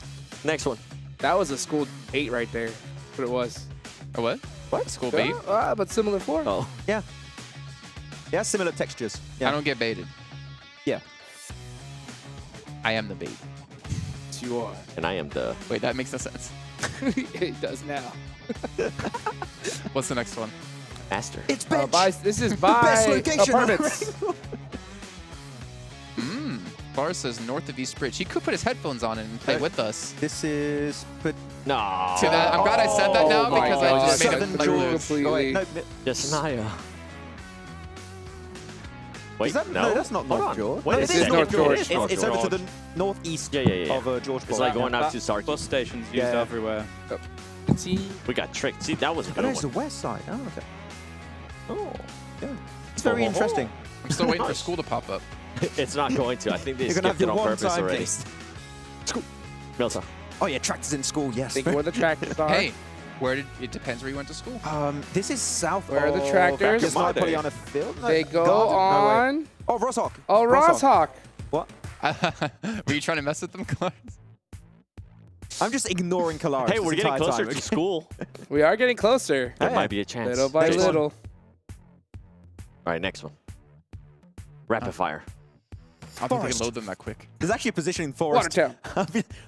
[SPEAKER 9] Next one.
[SPEAKER 6] That was a school 8 right there. What it was.
[SPEAKER 5] A what?
[SPEAKER 8] What?
[SPEAKER 5] School bait?
[SPEAKER 6] But similar form.
[SPEAKER 9] Oh.
[SPEAKER 8] Yeah. Yeah, similar textures. Yeah.
[SPEAKER 5] I don't get baited.
[SPEAKER 8] Yeah.
[SPEAKER 5] I am the bait.
[SPEAKER 6] Yes, you are.
[SPEAKER 9] And I am the...
[SPEAKER 5] Wait, that makes no sense.
[SPEAKER 6] It does now.
[SPEAKER 5] What's the next one?
[SPEAKER 9] Master.
[SPEAKER 8] It's bench.
[SPEAKER 6] This is by
[SPEAKER 8] best location
[SPEAKER 6] apartments.
[SPEAKER 5] Bar says north of East Bridge. He could put his headphones on and play with us.
[SPEAKER 8] This is...
[SPEAKER 9] No.
[SPEAKER 5] See that? I'm glad I said that now
[SPEAKER 6] my
[SPEAKER 5] because
[SPEAKER 6] God.
[SPEAKER 5] I just made
[SPEAKER 8] Southern
[SPEAKER 5] him like lose.
[SPEAKER 6] completely.
[SPEAKER 8] Oh, wait, no,
[SPEAKER 9] Just Naya. Wait,
[SPEAKER 8] is that,
[SPEAKER 9] no.
[SPEAKER 8] no, that's not
[SPEAKER 9] Hold
[SPEAKER 8] North
[SPEAKER 9] on.
[SPEAKER 8] George.
[SPEAKER 9] What
[SPEAKER 8] No,
[SPEAKER 9] is
[SPEAKER 8] it is
[SPEAKER 9] it?
[SPEAKER 8] North
[SPEAKER 6] North
[SPEAKER 8] George.
[SPEAKER 6] George.
[SPEAKER 8] It's over to the northeast
[SPEAKER 9] Yeah.
[SPEAKER 8] of George.
[SPEAKER 9] It's like going out to Sarky.
[SPEAKER 17] Bus stations used
[SPEAKER 8] Yeah.
[SPEAKER 17] everywhere.
[SPEAKER 6] See?
[SPEAKER 9] We got tricked. See, that was a
[SPEAKER 8] Oh,
[SPEAKER 9] good
[SPEAKER 8] no, it's the
[SPEAKER 9] one.
[SPEAKER 8] west side. Oh, okay.
[SPEAKER 9] Oh.
[SPEAKER 8] Yeah. It's very interesting.
[SPEAKER 5] I'm still waiting for
[SPEAKER 9] Nice.
[SPEAKER 5] school to pop up.
[SPEAKER 9] It's not going to. I think they
[SPEAKER 8] You're going to have
[SPEAKER 9] skipped it
[SPEAKER 8] your
[SPEAKER 9] on purpose
[SPEAKER 8] one-time
[SPEAKER 9] already.
[SPEAKER 8] case.
[SPEAKER 9] School. Milta.
[SPEAKER 8] Oh, yeah, tractors in school, yes.
[SPEAKER 6] Think where the tractors are.
[SPEAKER 5] Hey, it depends where you went to school.
[SPEAKER 8] This is south
[SPEAKER 6] Where are
[SPEAKER 8] of...
[SPEAKER 6] the tractors?
[SPEAKER 8] It's not probably on a field. No,
[SPEAKER 6] They go
[SPEAKER 8] garden? No, wait.
[SPEAKER 6] on...
[SPEAKER 8] Oh, Rosshawk.
[SPEAKER 6] Oh, Rosshawk.
[SPEAKER 8] What?
[SPEAKER 5] Were you trying to mess with them, Clarence?
[SPEAKER 8] I'm just ignoring Kalaris.
[SPEAKER 9] Hey, we're getting closer to school.
[SPEAKER 6] We are getting closer.
[SPEAKER 9] There might be a chance.
[SPEAKER 6] Little by
[SPEAKER 9] Next one.
[SPEAKER 6] little.
[SPEAKER 9] All right, next one. Rapid fire.
[SPEAKER 5] I don't think we can load them that quick.
[SPEAKER 8] There's actually a position in Forest.
[SPEAKER 6] Watertown.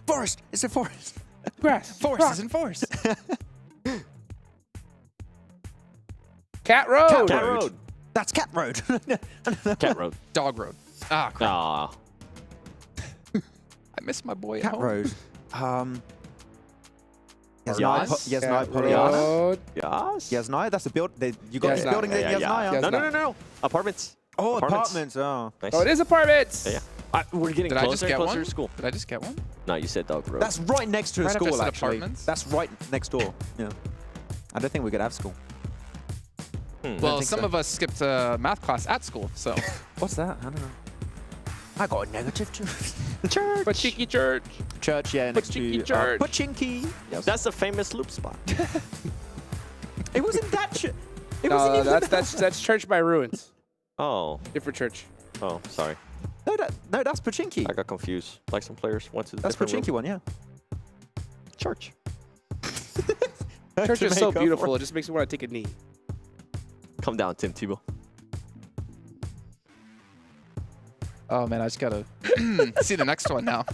[SPEAKER 8] Forest. It's a forest.
[SPEAKER 6] Grass.
[SPEAKER 5] Forest is in forest.
[SPEAKER 6] Cat Road.
[SPEAKER 9] Cat Road.
[SPEAKER 8] That's Cat Road.
[SPEAKER 9] Cat Road.
[SPEAKER 5] Dog Road. Ah, crap.
[SPEAKER 9] Aw.
[SPEAKER 5] I miss my boy at
[SPEAKER 8] Cat
[SPEAKER 5] home.
[SPEAKER 8] Road.
[SPEAKER 9] Yes.
[SPEAKER 8] Yasnaya
[SPEAKER 6] Cat
[SPEAKER 8] Poliana.
[SPEAKER 6] Road.
[SPEAKER 9] Yes.
[SPEAKER 8] Yasnaya, that's the build. You got this
[SPEAKER 6] Yasnaya.
[SPEAKER 8] building there, Yasnaya.
[SPEAKER 9] No. Apartments.
[SPEAKER 8] Oh, apartments. Oh.
[SPEAKER 9] Nice.
[SPEAKER 6] Oh, it is apartments.
[SPEAKER 9] Yeah. We're getting
[SPEAKER 5] Did I just
[SPEAKER 9] closer and
[SPEAKER 5] get
[SPEAKER 9] closer
[SPEAKER 5] one?
[SPEAKER 9] to school.
[SPEAKER 5] Did I just get one?
[SPEAKER 9] No, you said Dog Road.
[SPEAKER 8] That's right next to a
[SPEAKER 5] Right after I
[SPEAKER 8] school,
[SPEAKER 5] said
[SPEAKER 8] actually.
[SPEAKER 5] apartments?
[SPEAKER 8] That's right next door. Yeah. I don't think we could have school.
[SPEAKER 5] Well,
[SPEAKER 8] think
[SPEAKER 5] some
[SPEAKER 8] so.
[SPEAKER 5] of us skipped math class at school, so.
[SPEAKER 8] What's that? I don't know. I got a negative
[SPEAKER 6] Church. Pachinki Church.
[SPEAKER 8] Church, yeah, next
[SPEAKER 6] Pachinki
[SPEAKER 8] to
[SPEAKER 6] Church.
[SPEAKER 8] Pachinki. Yes.
[SPEAKER 9] That's the famous loop spot.
[SPEAKER 8] It wasn't that church.
[SPEAKER 6] No, that's Church by Ruins.
[SPEAKER 9] Oh.
[SPEAKER 6] Different church.
[SPEAKER 9] Oh, sorry.
[SPEAKER 8] No, that's Pachinki.
[SPEAKER 9] I got confused. Like some players went to the
[SPEAKER 8] That's
[SPEAKER 9] different
[SPEAKER 8] Pachinki
[SPEAKER 9] room.
[SPEAKER 8] one, yeah.
[SPEAKER 9] Church.
[SPEAKER 6] Church is so
[SPEAKER 8] Jamaica.
[SPEAKER 6] beautiful. It just makes me want to take a knee.
[SPEAKER 9] Come down, Tim Tebow.
[SPEAKER 5] Oh, man, I just got to see the next one now.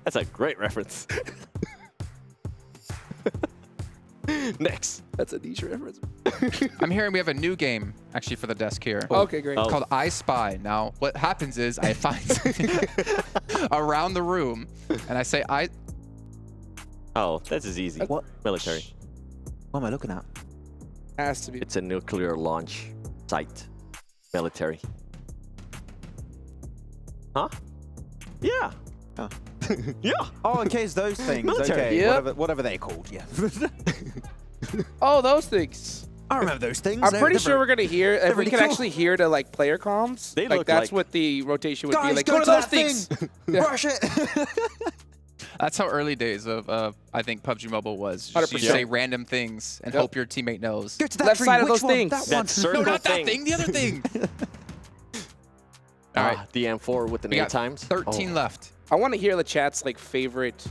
[SPEAKER 9] That's a great reference. Next.
[SPEAKER 6] That's a niche reference.
[SPEAKER 5] I'm hearing we have a new game, actually, for the desk here.
[SPEAKER 6] Okay, great.
[SPEAKER 5] It's called I Spy. Now, what happens is I find something around the room, and I say,
[SPEAKER 9] Oh, that's as easy.
[SPEAKER 8] What?
[SPEAKER 9] Military.
[SPEAKER 8] What am I looking at?
[SPEAKER 6] Has to be.
[SPEAKER 9] It's a nuclear launch site. Military. Huh? Yeah.
[SPEAKER 8] Oh.
[SPEAKER 9] Yeah.
[SPEAKER 8] Oh, in case those things.
[SPEAKER 9] Military.
[SPEAKER 8] Okay,
[SPEAKER 6] Yep.
[SPEAKER 8] whatever they're called, yeah.
[SPEAKER 6] Oh, those things.
[SPEAKER 8] I remember those things.
[SPEAKER 6] I'm pretty sure we're gonna hear if we
[SPEAKER 8] really
[SPEAKER 6] can
[SPEAKER 8] cool.
[SPEAKER 6] actually hear the like player comms.
[SPEAKER 9] They
[SPEAKER 6] like
[SPEAKER 9] look
[SPEAKER 6] that's
[SPEAKER 9] like-
[SPEAKER 6] what the rotation would
[SPEAKER 8] Guys,
[SPEAKER 6] be like.
[SPEAKER 8] go
[SPEAKER 6] One of
[SPEAKER 8] to
[SPEAKER 6] those
[SPEAKER 8] that
[SPEAKER 6] things.
[SPEAKER 8] thing.
[SPEAKER 6] Yeah.
[SPEAKER 8] Rush it.
[SPEAKER 5] That's how early days of, I think, PUBG Mobile was. Just you
[SPEAKER 6] 100%.
[SPEAKER 5] say random things and
[SPEAKER 6] Yep.
[SPEAKER 5] hope your teammate knows.
[SPEAKER 8] Go to that
[SPEAKER 6] Left
[SPEAKER 8] tree.
[SPEAKER 6] side of
[SPEAKER 8] Which
[SPEAKER 6] those
[SPEAKER 8] one?
[SPEAKER 6] things.
[SPEAKER 8] That
[SPEAKER 9] That
[SPEAKER 8] one.
[SPEAKER 9] circle
[SPEAKER 5] No, not that
[SPEAKER 9] thing.
[SPEAKER 5] thing, the other thing. All right.
[SPEAKER 9] The M4 with the
[SPEAKER 5] We
[SPEAKER 9] name
[SPEAKER 5] got
[SPEAKER 9] times.
[SPEAKER 5] 13 left.
[SPEAKER 6] I want to hear the chat's like favorite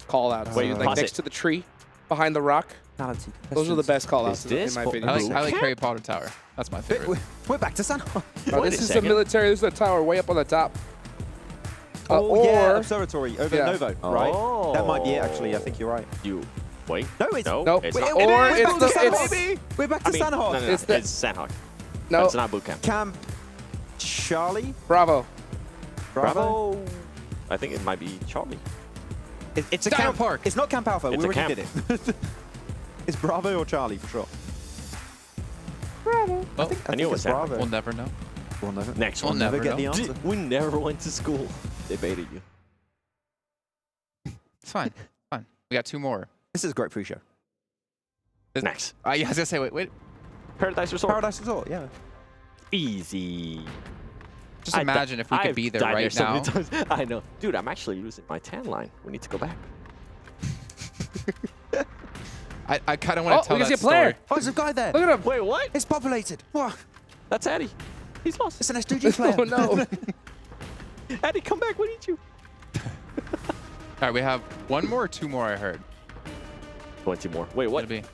[SPEAKER 6] call outs.
[SPEAKER 9] Wait,
[SPEAKER 6] like
[SPEAKER 9] pause
[SPEAKER 6] next
[SPEAKER 9] it.
[SPEAKER 6] to the tree, behind the rock. Those are the best call-outs in
[SPEAKER 9] this
[SPEAKER 6] my
[SPEAKER 9] what-
[SPEAKER 6] opinion.
[SPEAKER 5] I like Harry Potter Tower. That's my favorite.
[SPEAKER 8] We're back to Sandhawk.
[SPEAKER 6] Oh,
[SPEAKER 9] Wait
[SPEAKER 6] this
[SPEAKER 9] a
[SPEAKER 6] is the
[SPEAKER 9] second.
[SPEAKER 6] military. This is the tower way up on the top.
[SPEAKER 8] Oh, yeah,
[SPEAKER 6] or-
[SPEAKER 8] observatory over
[SPEAKER 6] yeah.
[SPEAKER 8] Novo, right?
[SPEAKER 9] Oh.
[SPEAKER 8] That might be it, actually. I think you're right.
[SPEAKER 9] You wait.
[SPEAKER 8] No, it's
[SPEAKER 6] Nope.
[SPEAKER 9] It's
[SPEAKER 6] Wait,
[SPEAKER 9] not.
[SPEAKER 6] or
[SPEAKER 8] We're
[SPEAKER 6] it's
[SPEAKER 8] back
[SPEAKER 6] the
[SPEAKER 8] to Sandhawk,
[SPEAKER 6] it's
[SPEAKER 8] baby. We're back to
[SPEAKER 9] I mean,
[SPEAKER 8] Sandhawk.
[SPEAKER 9] no,
[SPEAKER 6] It's the-
[SPEAKER 9] it's Sandhawk.
[SPEAKER 6] no
[SPEAKER 9] But it's not boot camp.
[SPEAKER 8] Camp Charlie?
[SPEAKER 6] Bravo.
[SPEAKER 8] Bravo?
[SPEAKER 9] I think it might be Charlie.
[SPEAKER 8] It's a
[SPEAKER 5] Dino
[SPEAKER 8] camp.
[SPEAKER 5] Park.
[SPEAKER 8] It's not Camp Alpha.
[SPEAKER 9] It's
[SPEAKER 8] we
[SPEAKER 9] a
[SPEAKER 8] already
[SPEAKER 9] camp.
[SPEAKER 8] did it. It's Bravo or Charlie for sure.
[SPEAKER 6] Bravo.
[SPEAKER 5] Oh,
[SPEAKER 9] I knew it was
[SPEAKER 8] it's
[SPEAKER 9] Sandhawk.
[SPEAKER 8] Bravo.
[SPEAKER 5] we'll never know.
[SPEAKER 8] We'll never.
[SPEAKER 9] Next
[SPEAKER 5] We'll
[SPEAKER 9] one.
[SPEAKER 5] never
[SPEAKER 8] get the
[SPEAKER 5] know.
[SPEAKER 8] answer.
[SPEAKER 9] We never went to school. They baited you.
[SPEAKER 5] It's fine. Fine. We got 2 more.
[SPEAKER 8] This is a great pre-show.
[SPEAKER 9] Next.
[SPEAKER 5] Yeah, I was gonna say, wait.
[SPEAKER 9] Paradise Resort.
[SPEAKER 8] Paradise Resort, yeah.
[SPEAKER 9] Easy.
[SPEAKER 5] Just imagine if we could be there
[SPEAKER 9] died
[SPEAKER 5] right
[SPEAKER 9] so many
[SPEAKER 5] now.
[SPEAKER 9] times. I know. Dude, I'm actually losing my tan line. We need to go back.
[SPEAKER 5] I kind of want to tell
[SPEAKER 6] we can
[SPEAKER 5] that
[SPEAKER 6] see a player.
[SPEAKER 5] story.
[SPEAKER 8] Oh, there's a guy there.
[SPEAKER 6] Look at him.
[SPEAKER 9] Wait, what?
[SPEAKER 8] It's populated. What?
[SPEAKER 9] That's Eddie. He's lost.
[SPEAKER 8] It's an S2G player.
[SPEAKER 6] Oh no.
[SPEAKER 9] Eddie, come back. We need you.
[SPEAKER 5] All right, we have 1 more or 2 more, I heard.
[SPEAKER 9] 20 more. Wait, what?
[SPEAKER 5] It'll be.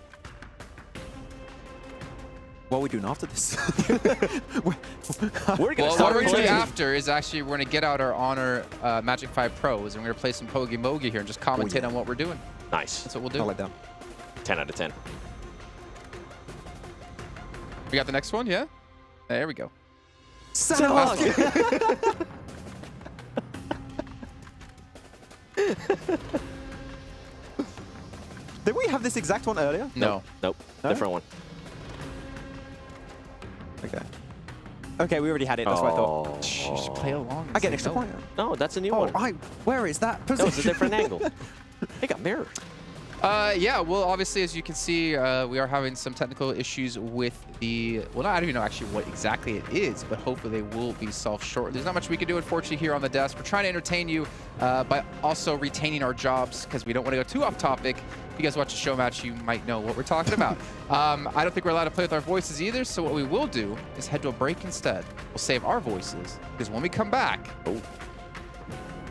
[SPEAKER 8] What are we doing after this?
[SPEAKER 9] We're gonna
[SPEAKER 5] Well,
[SPEAKER 9] start
[SPEAKER 5] what we're going to do
[SPEAKER 9] playing.
[SPEAKER 5] after is actually we're going to get out our Honor Magic 5 Pros and we're going to play some Pogi Mogi here and just commentate on what we're doing.
[SPEAKER 9] Nice.
[SPEAKER 5] That's what we'll do.
[SPEAKER 8] I'll let down.
[SPEAKER 9] 10 out of 10.
[SPEAKER 5] We got the next one, yeah? There we go.
[SPEAKER 8] Sandhawk. Did we have this exact one earlier?
[SPEAKER 5] No.
[SPEAKER 9] Nope.
[SPEAKER 8] No?
[SPEAKER 9] Different one.
[SPEAKER 8] Okay. Okay, we already had it. That's what I thought.
[SPEAKER 5] Just play along.
[SPEAKER 8] I get an extra point.
[SPEAKER 9] No, that's a new
[SPEAKER 8] Oh,
[SPEAKER 9] one.
[SPEAKER 8] where is that
[SPEAKER 9] That
[SPEAKER 8] position?
[SPEAKER 9] was a different angle. They got mirrors.
[SPEAKER 5] Yeah, well, obviously, as you can see, we are having some technical issues with the... Well, I don't even know actually what exactly it is, but hopefully they will be solved shortly. There's not much we can do, unfortunately, here on the desk. We're trying to entertain you by also retaining our jobs because we don't want to go too off topic. If you guys watch a show match, you might know what we're talking about. I don't think we're allowed to play with our voices either, so what we will do is head to a break instead. We'll save our voices because when we come back,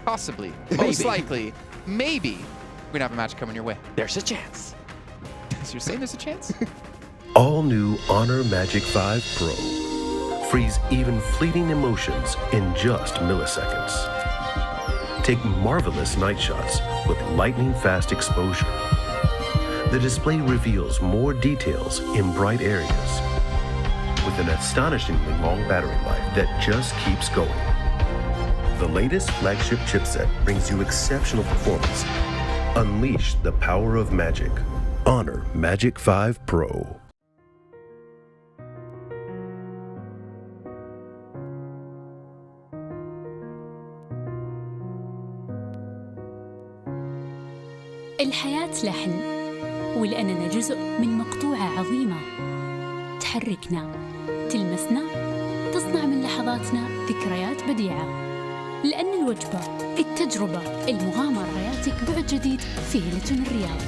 [SPEAKER 5] possibly, most likely, maybe, we're going to have a match coming your way.
[SPEAKER 9] There's a chance.
[SPEAKER 5] So you're saying there's a chance?
[SPEAKER 4] All new Honor Magic 5 Pro. Freeze even fleeting emotions in just milliseconds. Take marvelous night shots with lightning-fast exposure. The display reveals more details in bright areas with an astonishingly long battery life that just keeps going. The latest flagship chipset brings you exceptional performance. Unleash the power of magic. Honor Magic 5 Pro.
[SPEAKER 18] الحياة لحن ولأننا جزء من مقطوعة عظيمة تحركنا تلمسنا تصنع من لحظاتنا ذكريات بديعة لأن الوجبة التجربة المغامرة حياتك بعد جديد في هيلتون الرياض.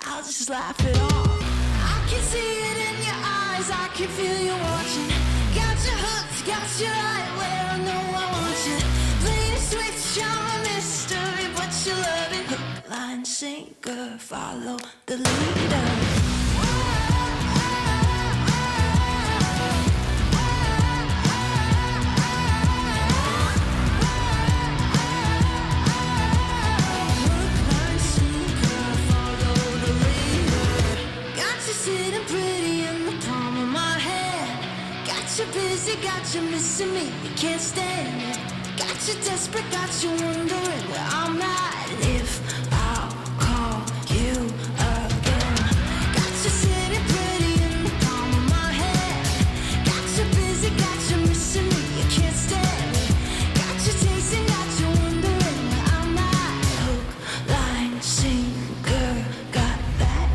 [SPEAKER 2] I'll just laugh it off. I can see it in your eyes, I can feel you watching. Got you hooked, got you right where I know I want you. Play the switch, I'm a mystery, but you love it. Hook, line, sinker, follow the leader. Sitting pretty in the palm of my hand. Got you busy, got you missing me. You can't stand it. Got you desperate, got you wondering where I'm at. If I'll call you again. Got you sitting pretty in the palm of my hand. Got you busy, got you missing me, you can't stand me. Got you tasting, got you wondering where I'm at. Hook, line, sinker, got that.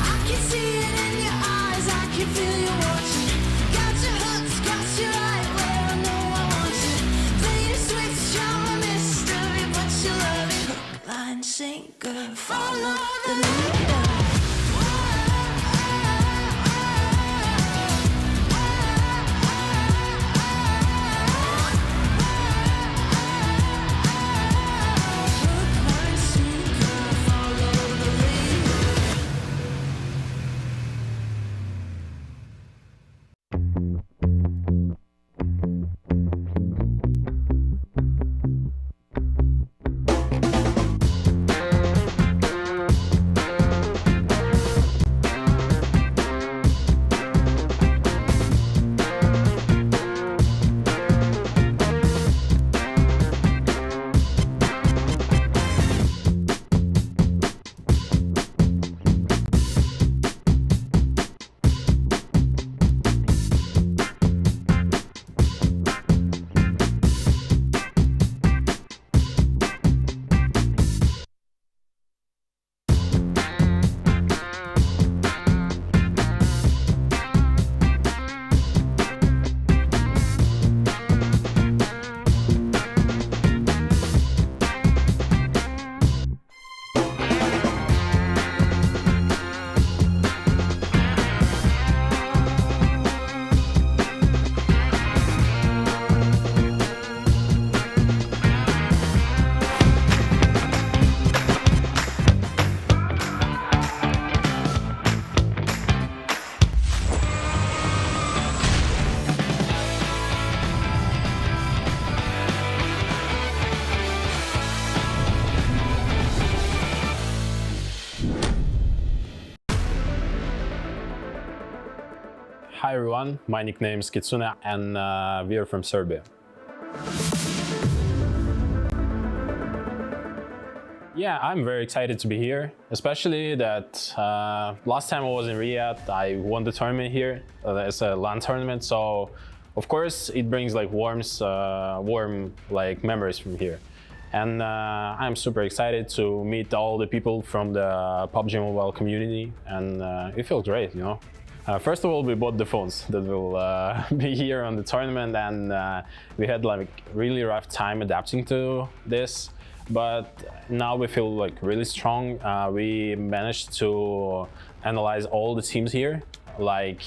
[SPEAKER 2] I can see it in your eyes, I can feel you watching. Got your hooks, got you right where I know I want you. Play the switch, you're a mystery, but you love it. Hook, line, sinker, follow the leader.
[SPEAKER 19] Hi everyone, my nickname is Kitsune and we are from Serbia. Yeah, I'm very excited to be here, especially that last time I was in Riyadh, I won the tournament here. It's a LAN tournament, so of course it brings like warm like memories from here. And I'm super excited to meet all the people from the PUBG Mobile community, and it feels great, you know. First of all, we bought the phones that will be here on the tournament, and we had like really rough time adapting to this, but now we feel like really strong. We managed to analyze all the teams here, like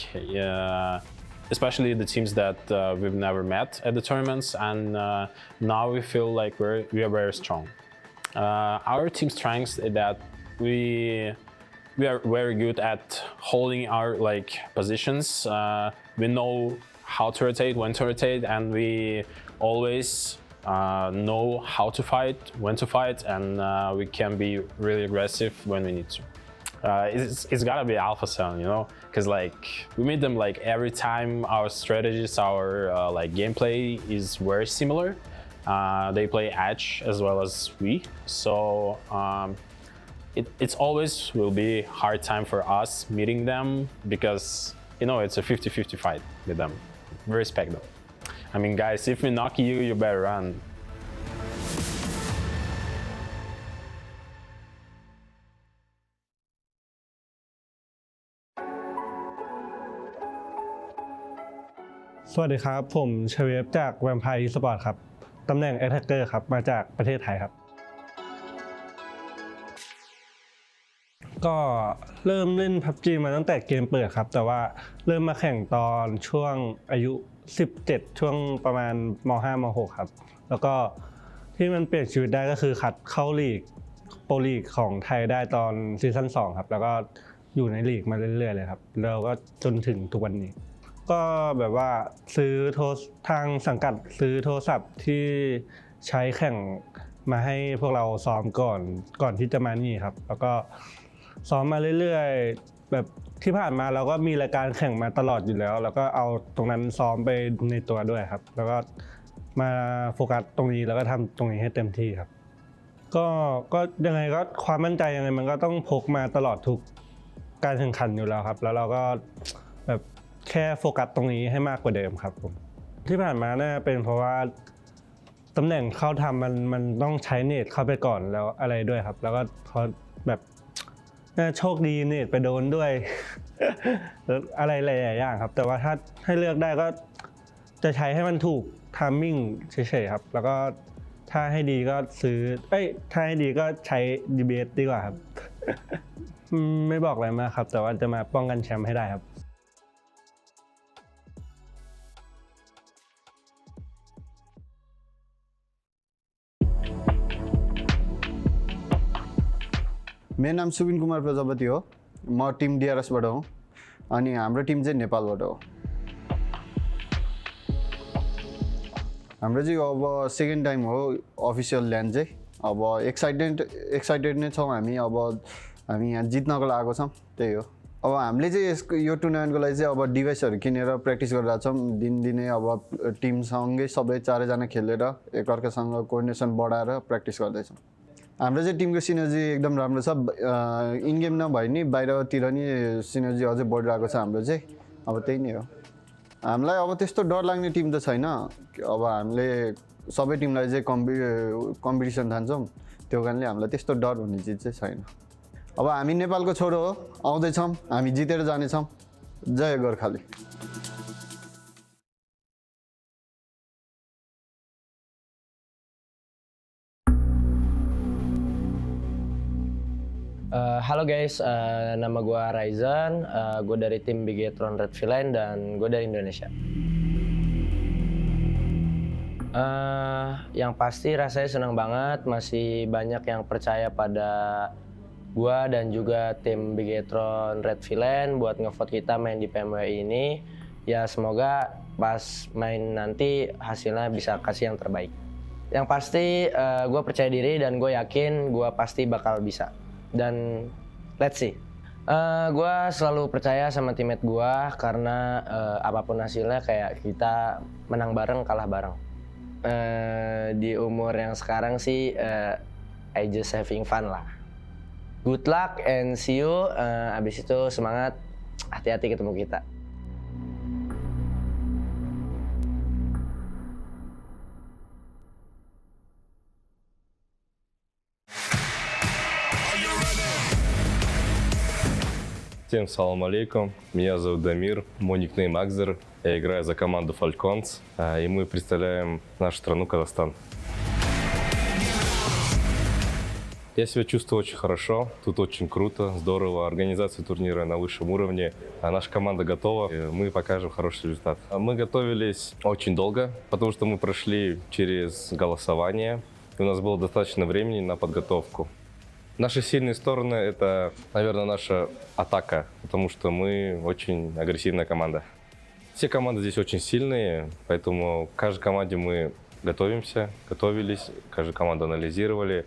[SPEAKER 19] especially the teams that we've never met at the tournaments, and now we feel like we are very strong. Our team strengths is that we are very good at holding our positions. We know how to rotate, when to rotate, and we always know how to fight, when to fight, and we can be really aggressive when we need to. It's gotta be Alpha7, you know, because we meet them every time. Our strategies, our gameplay is very similar. They play Edge as well as we, so it's always will be hard time for us meeting them, because you know it's a 50-50 fight with them. We respect them. I mean, guys, if we knock you, you better run.
[SPEAKER 20] สวัสดีครับผมเชเวฟจาก Vampire Esports ครับตำแหน่ง Attacker ครับมาจากประเทศไทยครับก็เริ่มเล่น PUBG มาตั้งแต่เกมเปิดครับแต่ว่าเริ่มมาแข่งตอนช่วงอายุ17ช่วงประมาณม.5 ม.6 ครับแล้วก็ที่มันเปลี่ยนชีวิตได้ก็คือคัดเข้าลีกโปรลีกของไทยได้ตอนซีซั่น2ครับแล้วก็อยู่ในลีกมาเรื่อยๆเลยครับแล้วก็จนถึงทุกวันนี้ก็แบบว่าซื้อทางสังกัดซื้อโทรศัพท์ที่ใช้แข่งมาให้พวกเราซ้อมก่อนที่จะมานี่ครับแล้วก็ซ้อมมาเรื่อย แบบที่ผ่านมาเราก็มีรายการแข่งมาตลอดอยู่แล้วแล้วก็เอาตรงนั้นซ้อมไปในตัวด้วยครับแล้วก็มาโฟกัสตรงนี้แล้วก็ทำตรงนี้ให้เต็มที่ครับก็ยังไงก็ความมั่นใจยังไงมันก็ต้องพกมาตลอดทุกการแข่งขันอยู่แล้วครับแล้วเราก็แบบแค่โฟกัสตรงนี้ให้มากกว่าเดิมครับผมที่ผ่านมาน่าเป็นเพราะว่าตำแหน่งเข้าทำมันต้องใช้เนตเข้าไปก่อนแล้วอะไรด้วยครับแล้วก็พอแบบน่าโชคดีเนตไปโดนด้วย แล้วอะไรหลายๆอย่างครับแต่ว่าถ้าให้เลือกได้ก็จะใช้ให้มันถูกไทมิ่งเฉยๆครับแล้วก็ถ้าให้ดีก็ซื้อถ้าให้ดีก็ใช้ DBS ดีกว่าครับ ไม่บอกอะไรมากครับแต่ว่าจะมาป้องกันแชมป์ให้ได้ครับ
[SPEAKER 21] मेरो नाम सुबिन कुमार प्रजापति हो म Tim DRS बाट हो अनि हाम्रो Tim चाहिँ नेपालबाट हो हाम्रो चाहिँ अब सेकेन्ड टाइम हो अफिसियल ल्यान्ड चाहिँ अब एक्साइटेड नै छौँ हामी अब हामी यहाँ जित्नको लागेको छौँ त्यही हो अब हामीले चाहिँ यो टुर्नामेन्टको लागि चाहिँ अब डिभाइसहरू किनेर प्र्याक्टिस गरिरहेको छौँ दिनदिनै अब टिमसँगै सबै चारैजना खेलेर एकअर्कासँग कोअर्डिनेसन बढाएर प्र्याक्टिस गर्दैछौँ हाम्रो चाहिँ टिमको सिनर्जी एकदम राम्रो छ इन गेम नभए नि बाहिरतिर नि सिनर्जी अझै बढिरहेको छ हाम्रो चाहिँ अब त्यही नै हो हामीलाई अब त्यस्तो डर लाग्ने टिम त छैन अब हामीले सबै टिमलाई चाहिँ कम्पिटिसन ठान्छौँ त्यो कारणले हामीलाई त्यस्तो डर भन्ने चिज चाहिँ छैन अब हामी नेपालको छोरो हो आउँदैछौँ हामी जितेर जानेछौँ जय Gorkhali
[SPEAKER 22] Halo guys, nama gue Ryzen, gue dari tim Bigetron Red Villain dan gue dari Indonesia. Yang pasti rasanya senang banget, masih banyak yang percaya pada gue dan juga tim Bigetron Red Villain buat ngevote kita main di PMWI ini. Ya semoga pas main nanti hasilnya bisa kasih yang terbaik. Yang pasti gue percaya diri dan gue yakin gue pasti bakal bisa. Dan let's see, gue selalu percaya sama teammate gue karena apapun hasilnya kayak kita menang bareng kalah bareng. Di umur yang sekarang sih I just having fun lah. Good luck and see you. Abis itu semangat, hati-hati ketemu kita.
[SPEAKER 16] Всем салам алейкум, меня зовут Дамир, мой никнейм Акзер, я играю за команду Falcons, и мы представляем нашу страну Казахстан. Я себя чувствую очень хорошо, тут очень круто, здорово, организация турнира на высшем уровне, наша команда готова, и мы покажем хороший результат. Мы готовились очень долго, потому что мы прошли через голосование, и у нас было достаточно времени на подготовку. Наши сильные стороны — это, наверное, наша атака, потому что мы очень агрессивная команда. Все команды здесь очень сильные, поэтому к каждой команде мы готовились, каждую команду анализировали.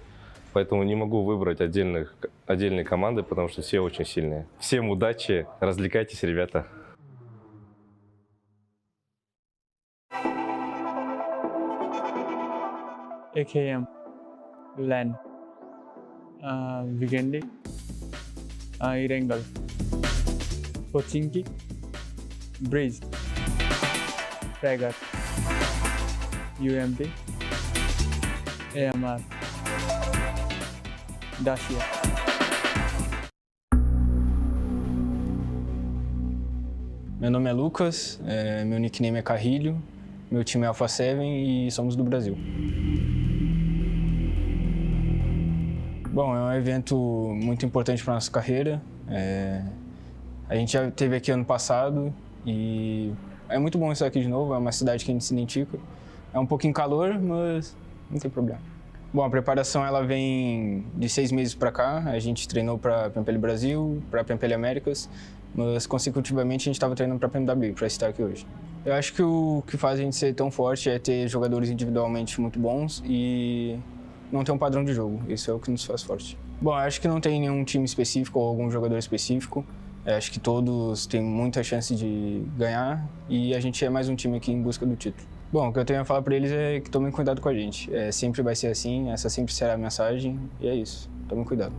[SPEAKER 16] Поэтому не могу выбрать отдельные команды, потому что все очень сильные. Всем удачи, развлекайтесь, ребята.
[SPEAKER 23] AKM, LAN, Vigendi, Irengal, Pochinki, Breeze, Fragger, UMP, AMR, Dacia.
[SPEAKER 14] Meu nome é Lucas, meu nickname é Carrilho, meu time é Alpha7 e somos do Brasil. Bom, é um evento muito importante para a nossa carreira. A gente já esteve aqui ano passado e é muito bom estar aqui de novo, é uma cidade que a gente se identifica. É um pouquinho calor, mas não tem problema. Bom, a preparação ela vem de 6 meses para cá. A gente treinou para a PMWI Brasil, para a PMWI Américas, mas consecutivamente a gente estava treinando para a PMWI, para estar aqui hoje. Eu acho que o que faz a gente ser tão forte é ter jogadores individualmente muito bons e não ter um padrão de jogo. Isso é o que nos faz forte. Bom, eu acho que não tem nenhum time específico ou algum jogador específico. Acho que todos têm muita chance de ganhar e a gente é mais um time aqui em busca do título. Bom, o que eu tenho a falar para eles é que tomem cuidado com a gente. Sempre vai ser assim, essa sempre será a mensagem e é isso. Tomem cuidado.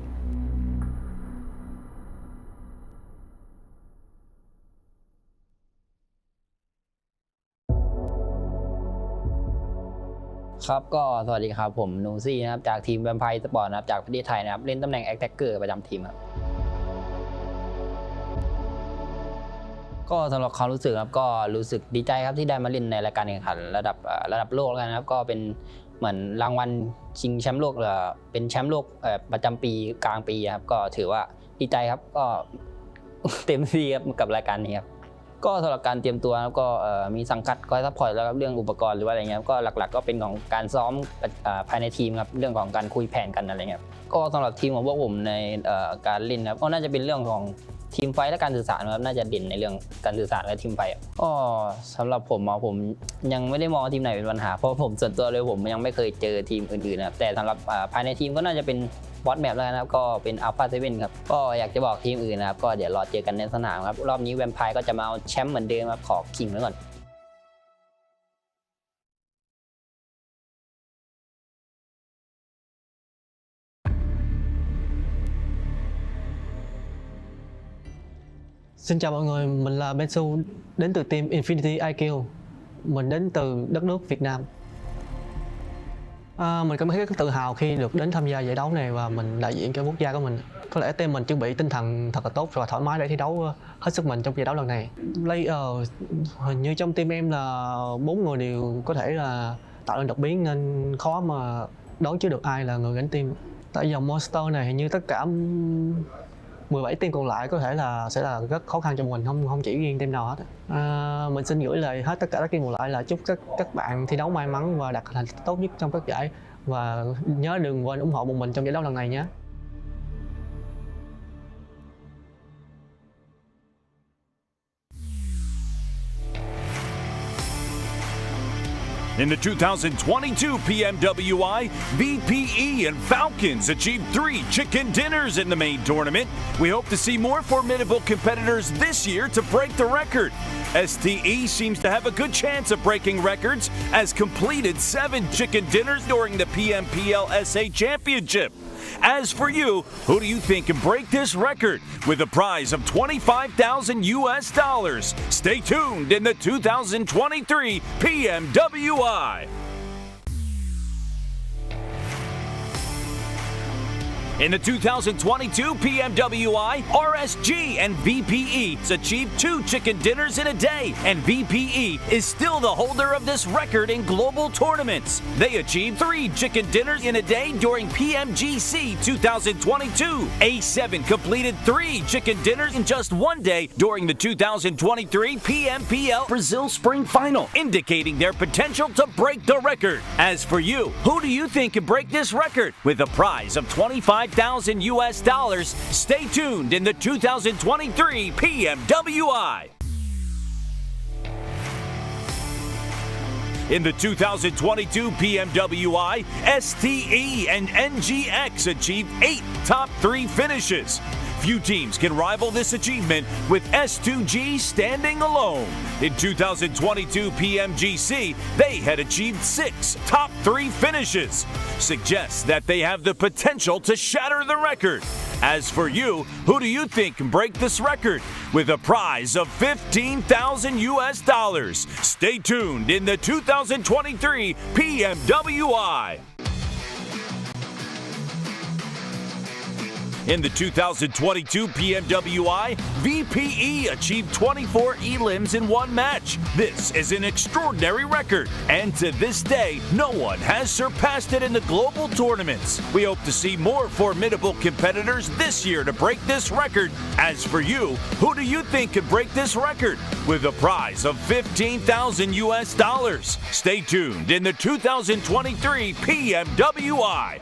[SPEAKER 22] ครับก็สวัสดีครับผมนูซี่นะครับจากทีมแวมไพร์สปอร์ตนะครับจากประเทศไทยนะครับเล่นตำแหน่งแอคแท็กเกอร์ประจำทีมครับก็สำหรับความรู้สึกครับก็รู้สึกดีใจครับที่ได้มาเล่นในรายการแข่งขันระดับโลกแล้วนะครับก็เป็นเหมือนรางวัลชิงแชมป์โลกเป็นแชมป์โลกประจำปีกลางปีครับก็ถือว่าดีใจครับก็เต็มที่ครับกับรายการนี้ครับก็สำหรับการเตรียมตัวก็มีสังกัดคอยซัพพอร์ตแล้วครับเรื่องอุปกรณ์หรือว่าอะไรเงี้ยก็หลักๆก็เป็นของการซ้อมภายในทีมครับเรื่องของการคุยแผนกันอะไรเงี้ยก็สำหรับทีมของพวกผมในการเล่นครับก็น่าจะเป็นเรื่องของทีมไฟและการสื่อสารครับน่าจะเด่นในเรื่องการสื่อสารและทีมไฟก็สำหรับผมยังไม่ได้มองทีมไหนเป็นปัญหาเพราะผมส่วนตัวเลยผมยังไม่เคยเจอทีมอื่นๆนะครับแต่สำหรับภายในทีมก็น่าจะเป็นบอสแมปแล้วนะครับก็เป็น Alpha7 ครับก็อยากจะบอกทีมอื่นนะครับก็เดี๋ยวรอเจอกันในสนามครับรอบนี้แวมไพร์ก็จะมาเอาแชมป์เหมือนเดิมครับขอขิงไว้ก่อน
[SPEAKER 15] Xin chào mọi người, mình là Bensu đến từ team Infinity IQ. Mình đến từ đất nước Việt Nam. Mình cảm thấy rất tự hào khi được đến tham gia giải đấu này và mình đại diện cho quốc gia của mình. Có lẽ team mình chuẩn bị tinh thần thật là tốt và thoải mái để thi đấu hết sức mình trong giải đấu lần này. Player hình như trong team em là 4 người đều có thể là tạo nên đột biến nên khó mà đoán trước được ai là người gánh team. Tại dòng Monster này hình như tất cả 17 team còn lại có thể là sẽ là rất khó khăn cho mình, không chỉ riêng team nào hết. Mình xin gửi lời hết tất cả các team còn lại là chúc các bạn thi đấu may mắn và đạt thành tích tốt nhất trong các giải và nhớ đừng quên ủng hộ một mình trong giải đấu lần này nhé.
[SPEAKER 3] In the 2022 PMWI, VPE and Falcons achieved 3 chicken dinners in the main tournament. We hope to see more formidable competitors this year to break the record. STE seems to have a good chance of breaking records as completed 7 chicken dinners during the PMPL SA Championship. As for you, who do you think can break this record with a prize of $25,000? Stay tuned in the 2023 PMWI. In the 2022 PMWI, RSG and VPE achieved 2 chicken dinners in a day, and VPE is still the holder of this record in global tournaments. They achieved 3 chicken dinners in a day during PMGC 2022. A7 completed 3 chicken dinners in just 1 day during the 2023 PMPL Brazil Spring Final, indicating their potential to break the record. As for you, who do you think can break this record with a prize of $25,000? Stay tuned in the 2023 PMWI. In the 2022 PMWI, STE and NGX achieved 8 top 3 finishes. Few teams can rival this achievement, with S2G standing alone. In 2022 PMGC, they had achieved 6 top 3 finishes. Suggests that they have the potential to shatter the record. As for you, who do you think can break this record with a prize of $15,000? Stay tuned in the 2023 PMWI. In the 2022 PMWI, VPE achieved 24 elims in 1 match. This is an extraordinary record, and to this day, no one has surpassed it in the global tournaments. We hope to see more formidable competitors this year to break this record. As for you, who do you think could break this record with a prize of $15,000? Stay tuned in the 2023 PMWI.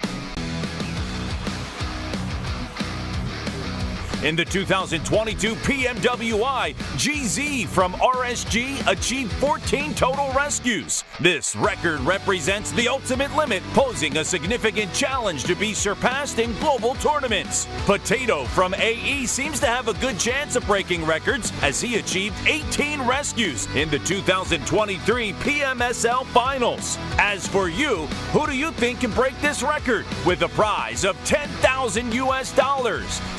[SPEAKER 3] In the 2022 PMWI, GZ from RSG achieved 14 total rescues. This record represents the ultimate limit, posing a significant challenge to be surpassed in global tournaments. Potato from AE seems to have a good chance of breaking records as he achieved 18 rescues in the 2023 PMSL Finals. As for you, who do you think can break this record with a prize of $10,000 US?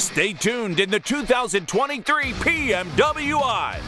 [SPEAKER 3] Stay tuned in the 2023 PMWI.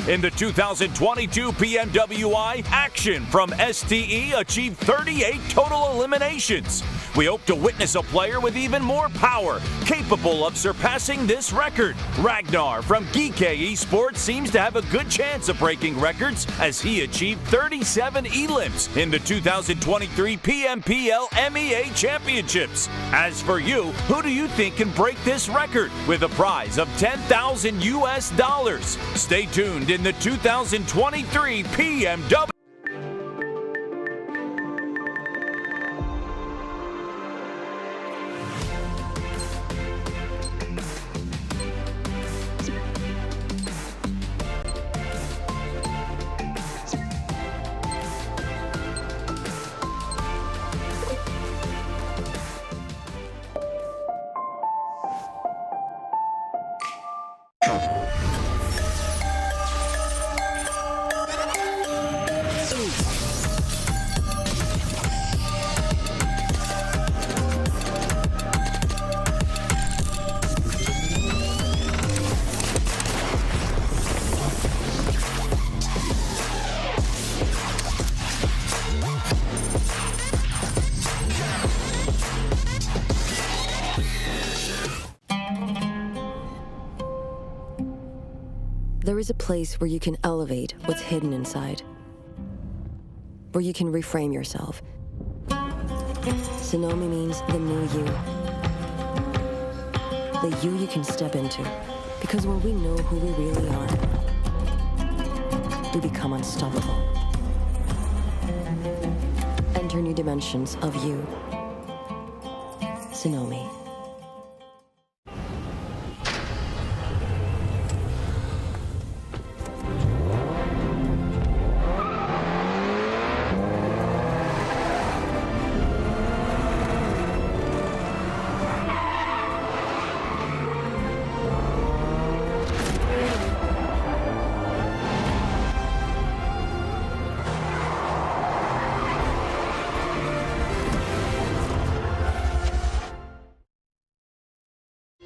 [SPEAKER 3] In the 2022 PMWI, Action from STE achieved 38 total eliminations. We hope to witness a player with even more power, capable of surpassing this record. Ragnar from DRS Esports seems to have a good chance of breaking records as he achieved 37 elims in the 2023 PMPL MEA Championships. As for you, who do you think can break this record with a prize of $10,000 US? Stay tuned in the 2023 PMW.
[SPEAKER 7] There is a place where you can elevate what's hidden inside, where you can reframe yourself. Sonomi means the new you. The you can step into. Because when we know who we really are, we become unstoppable. Enter new dimensions of you. Sonomi.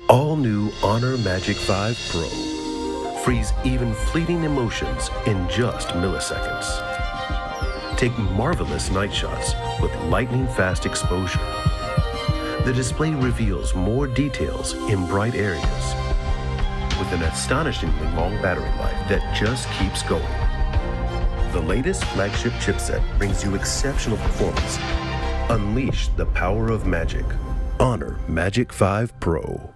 [SPEAKER 4] All new Honor Magic 5 Pro. Freeze even fleeting emotions in just milliseconds. Take marvelous night shots with lightning-fast exposure. The display reveals more details in bright areas with an astonishingly long battery life that just keeps going. The latest flagship chipset brings you exceptional performance. Unleash the power of magic. Honor Magic 5 Pro.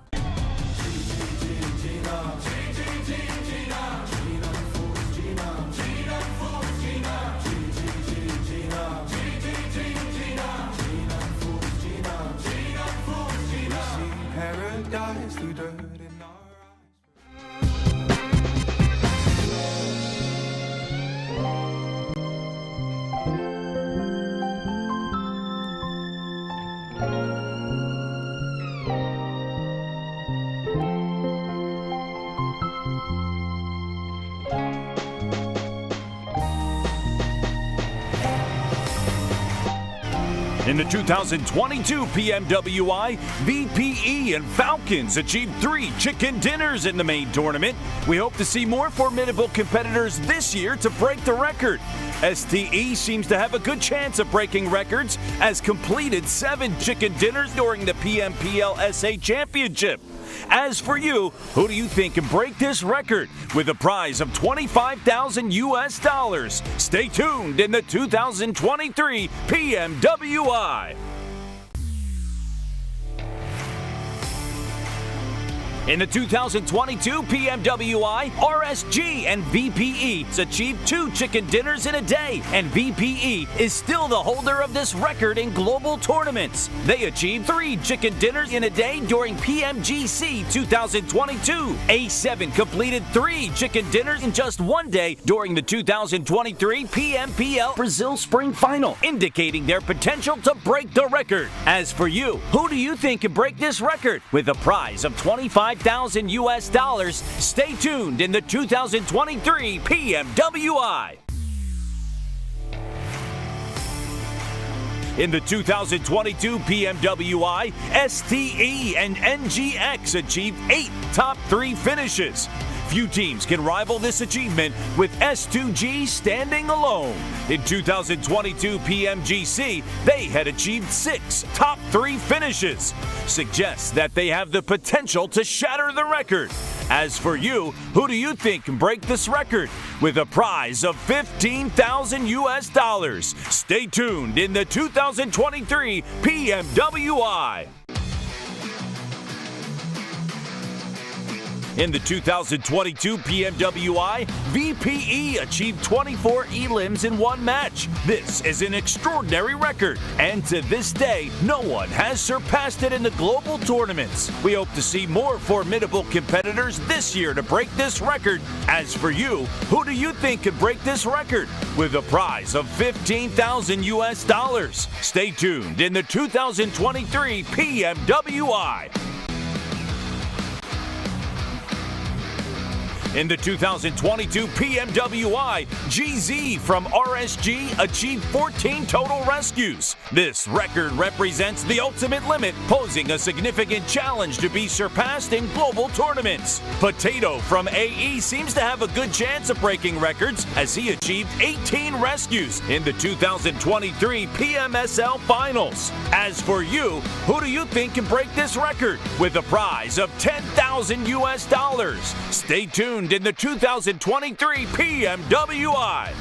[SPEAKER 3] In the 2022 PMWI, VPE and Falcons achieved 3 chicken dinners in the main tournament. We hope to see more formidable competitors this year to break the record. STE seems to have a good chance of breaking records as completed 7 chicken dinners during the PMPL SA Championship. As for you, who do you think can break this record with a prize of $25,000 US? Stay tuned in the 2023 PMWI. In the 2022 PMWI, RSG and VPE achieved 2 chicken dinners in a day, and VPE is still the holder of this record in global tournaments. They achieved 3 chicken dinners in a day during PMGC 2022. A7 completed 3 chicken dinners in just 1 day during the 2023 PMPL Brazil Spring Final, indicating their potential to break the record. As for you, who do you think can break this record? With a prize of $25,000, stay tuned in the 2023 PMWI. In the 2022 PMWI, STE and NGX achieved 8 top 3 finishes. Few teams can rival this achievement, with S2G standing alone. In 2022 PMGC, they had achieved 6 top 3 finishes. Suggests that they have the potential to shatter the record. As for you, who do you think can break this record? With a prize of $15,000. Stay tuned in the 2023 PMWI. In the 2022 PMWI, VPE achieved 24 elims in 1 match. This is an extraordinary record, and to this day, no one has surpassed it in the global tournaments. We hope to see more formidable competitors this year to break this record. As for you, who do you think could break this record? With a prize of $15,000. Stay tuned in the 2023 PMWI. In the 2022 PMWI, GZ from RSG achieved 14 total rescues. This record represents the ultimate limit, posing a significant challenge to be surpassed in global tournaments. Potato from AE seems to have a good chance of breaking records, as he achieved 18 rescues in the 2023 PMSL Finals. As for you, who do you think can break this record? With a prize of $10,000. Stay tuned in the 2023 PMWI.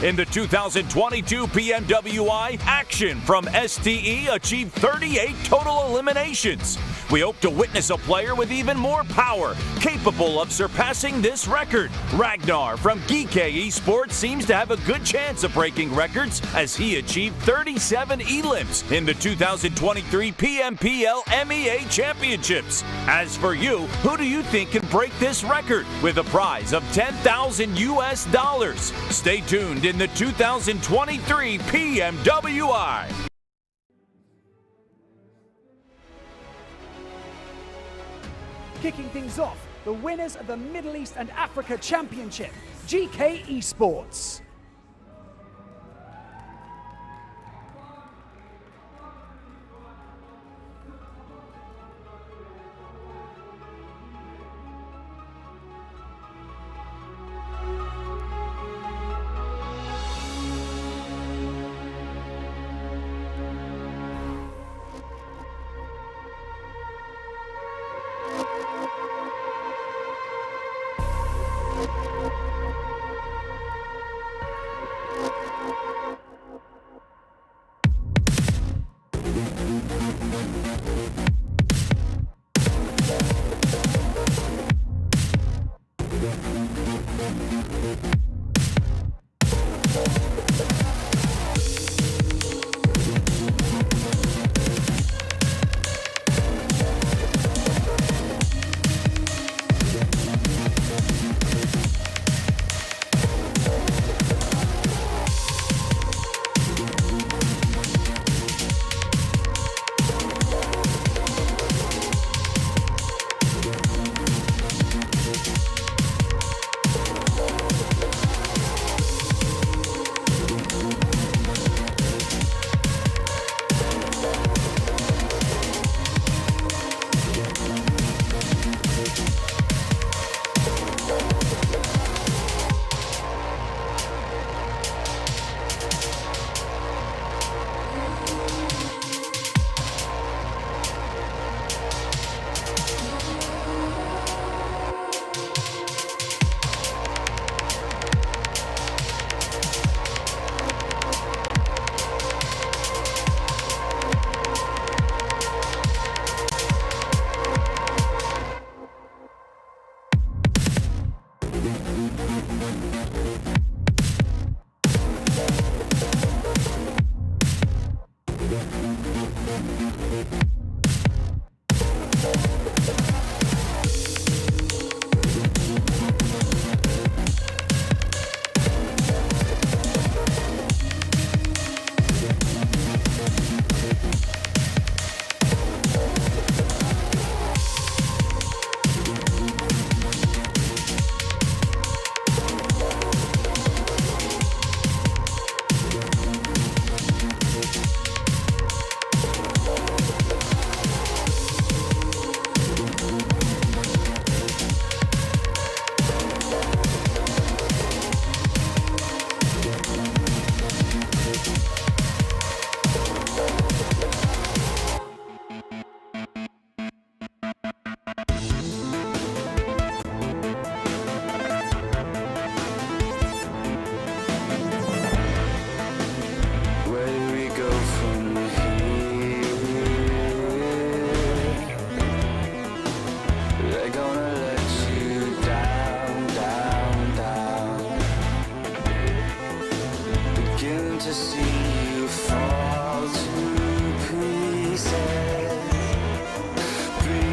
[SPEAKER 3] In the 2022 PMWI, Action from STE achieved 38 total eliminations. We hope to witness a player with even more power, capable of surpassing this record. Ragnar from DRS Esports seems to have a good chance of breaking records, as he achieved 37 elims in the 2023 PMPL MEA Championships. As for you, who do you think can break this record? With a prize of $10,000. Stay tuned in the 2023 PMWI.
[SPEAKER 10] Kicking things off, the winners of the Middle East and Africa Championship, GK Esports.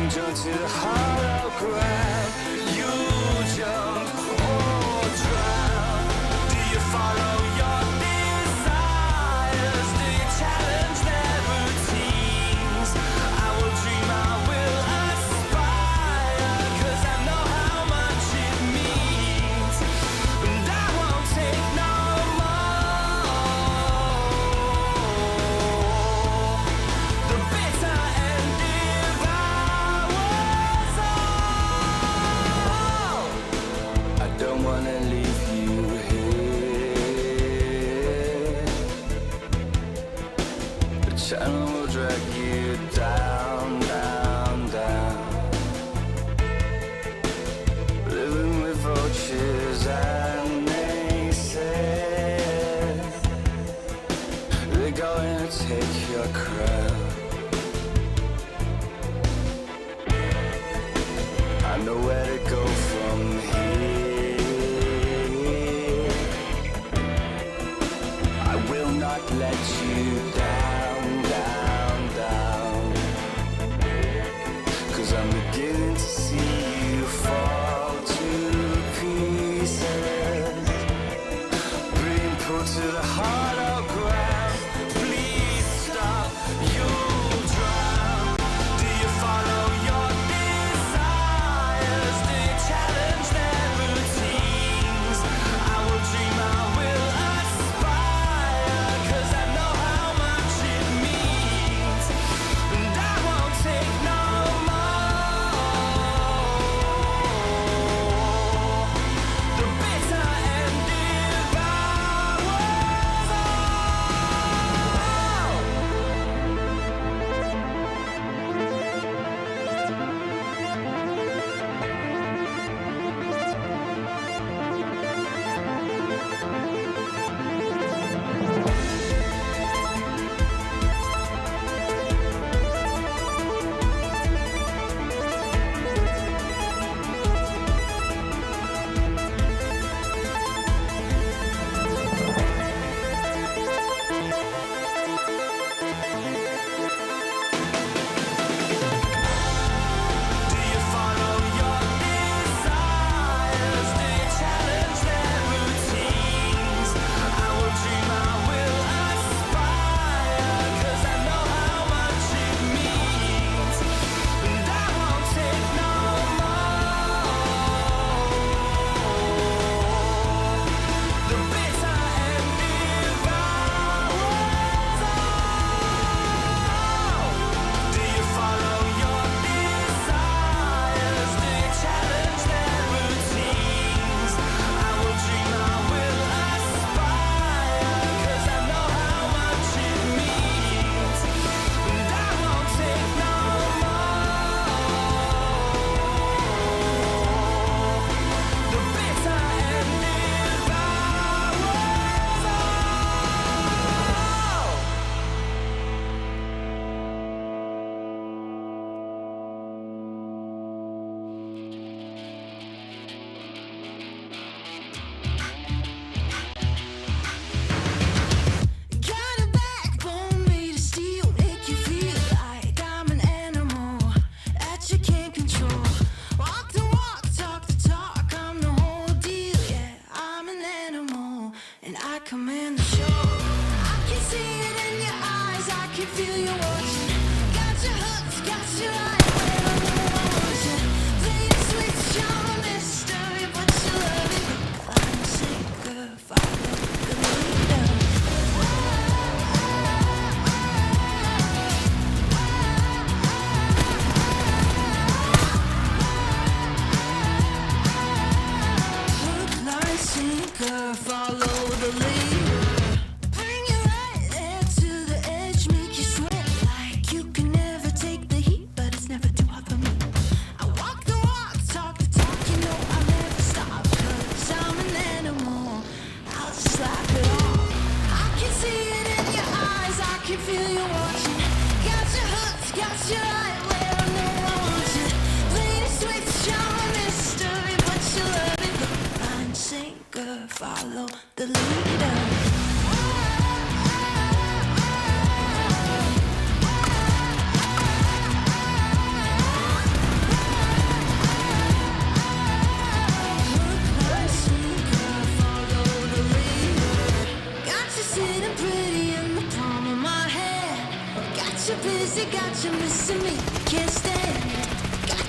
[SPEAKER 1] 就只好要 grab you jump or drown. Do you follow your desires? Do you challenge their routines? I will dream, I will aspire, 'cause I know how much it means, and I won't take no more. The bitter end if I was all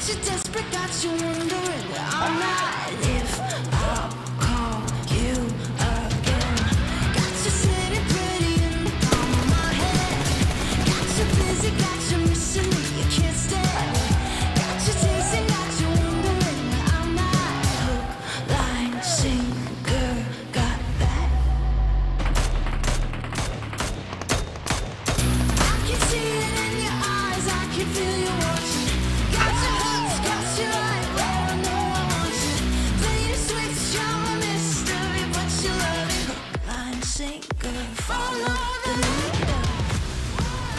[SPEAKER 2] you desperate, got you wondering where I'm at. If I'll call you again, got you sitting pretty in the palm of my hand. Got you busy, got you missing me, you can't stand. Got you chasing, got you wondering where I'm at. Hook, line, sinker, got that. I can see it in your eyes, I can feel you watching. Got your hooks, got you right where I know I want you. Play the switch, you're a mystery, but you love it. Hook, line, sinker, follow the leader. Hook,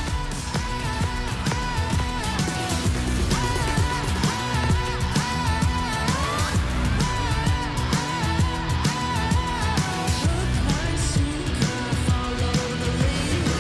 [SPEAKER 2] line, sinker, follow the leader.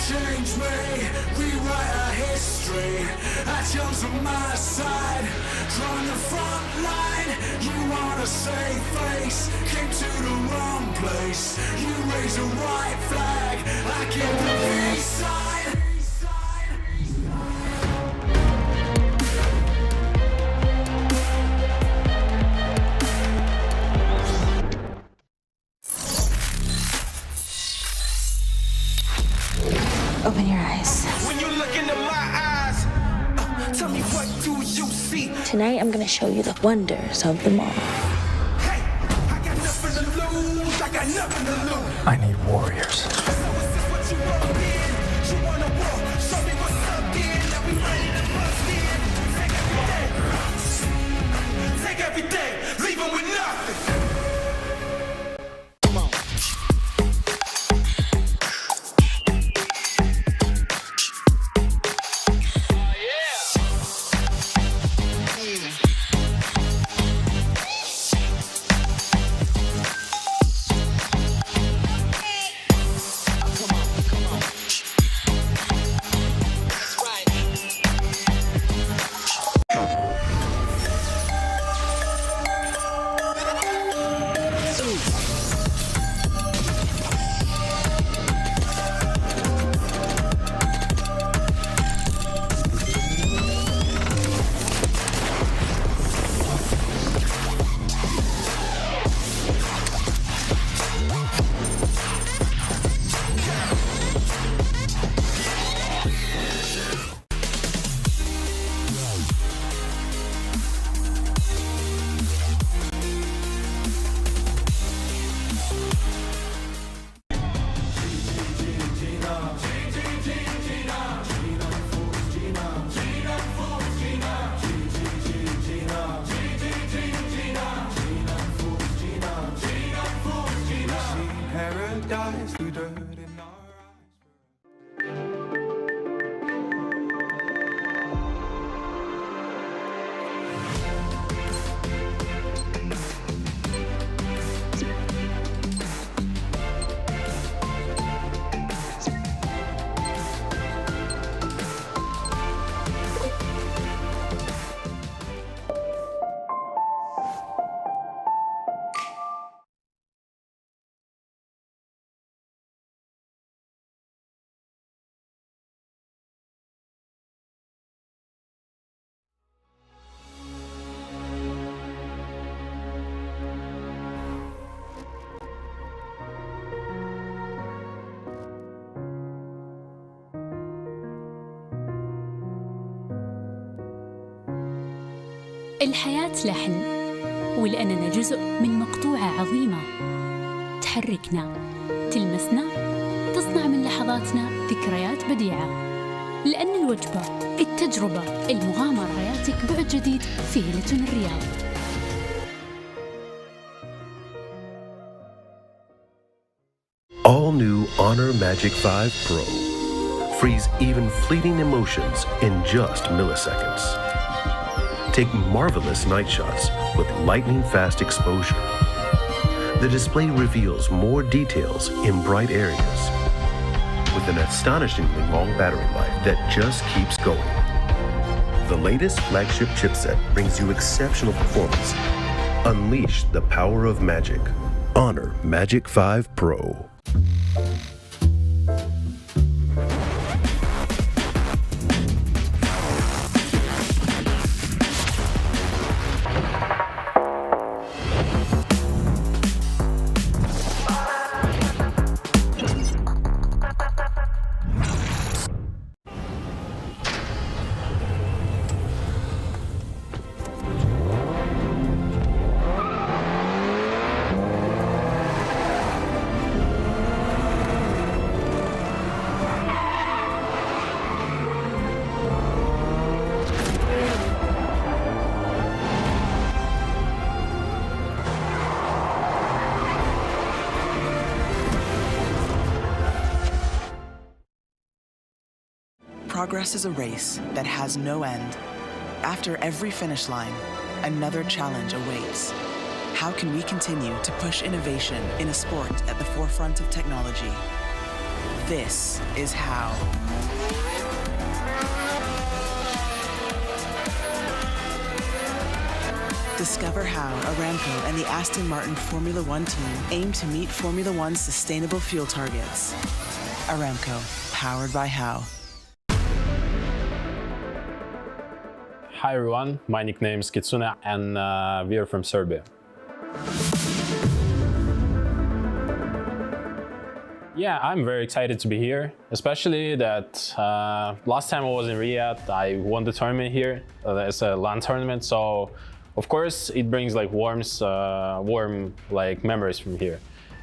[SPEAKER 1] change me, rewrite our history. I chose on my side, drawn the front line. You want a safe face, came to the wrong place. You raise a white flag, I get the peace sign.
[SPEAKER 2] Open your eyes.
[SPEAKER 1] When you look into my eyes, tell me what do you see.
[SPEAKER 2] Tonight I'm gonna show you the wonders of them all.
[SPEAKER 1] I need warriors. Take everything, leave them with nothing. Paradise through dirt in our
[SPEAKER 18] الحياة لحن، ولأننا جزء من مقطوعة عظيمة تحركنا، تلمسنا، تصنع من لحظاتنا ذكريات بديعة. لأن الوجبة، التجربة، المغامرة، حياتك بعد جديد في هيلتون الرياض.
[SPEAKER 4] All new Honor Magic 5 Pro. Freeze even fleeting emotions in just milliseconds. Take marvelous night shots with lightning-fast exposure. The display reveals more details in bright areas with an astonishingly long battery life that just keeps going. The latest flagship chipset brings you exceptional performance. Unleash the power of magic. Honor Magic 5 Pro.
[SPEAKER 11] Progress is a race that has no end. After every finish line, another challenge awaits. How can we continue to push innovation in a sport at the forefront of technology? This is how. Discover how Aramco and the Aston Martin Formula One team aim to meet Formula One's sustainable fuel targets. Aramco, powered by how.
[SPEAKER 19] Hi everyone, my nickname is Kitsune and we are from Serbia. Yeah, I'm very excited to be here, especially that last time I was in Riyadh, I won the tournament here. It's a LAN tournament, so of course it brings like warm like memories from here.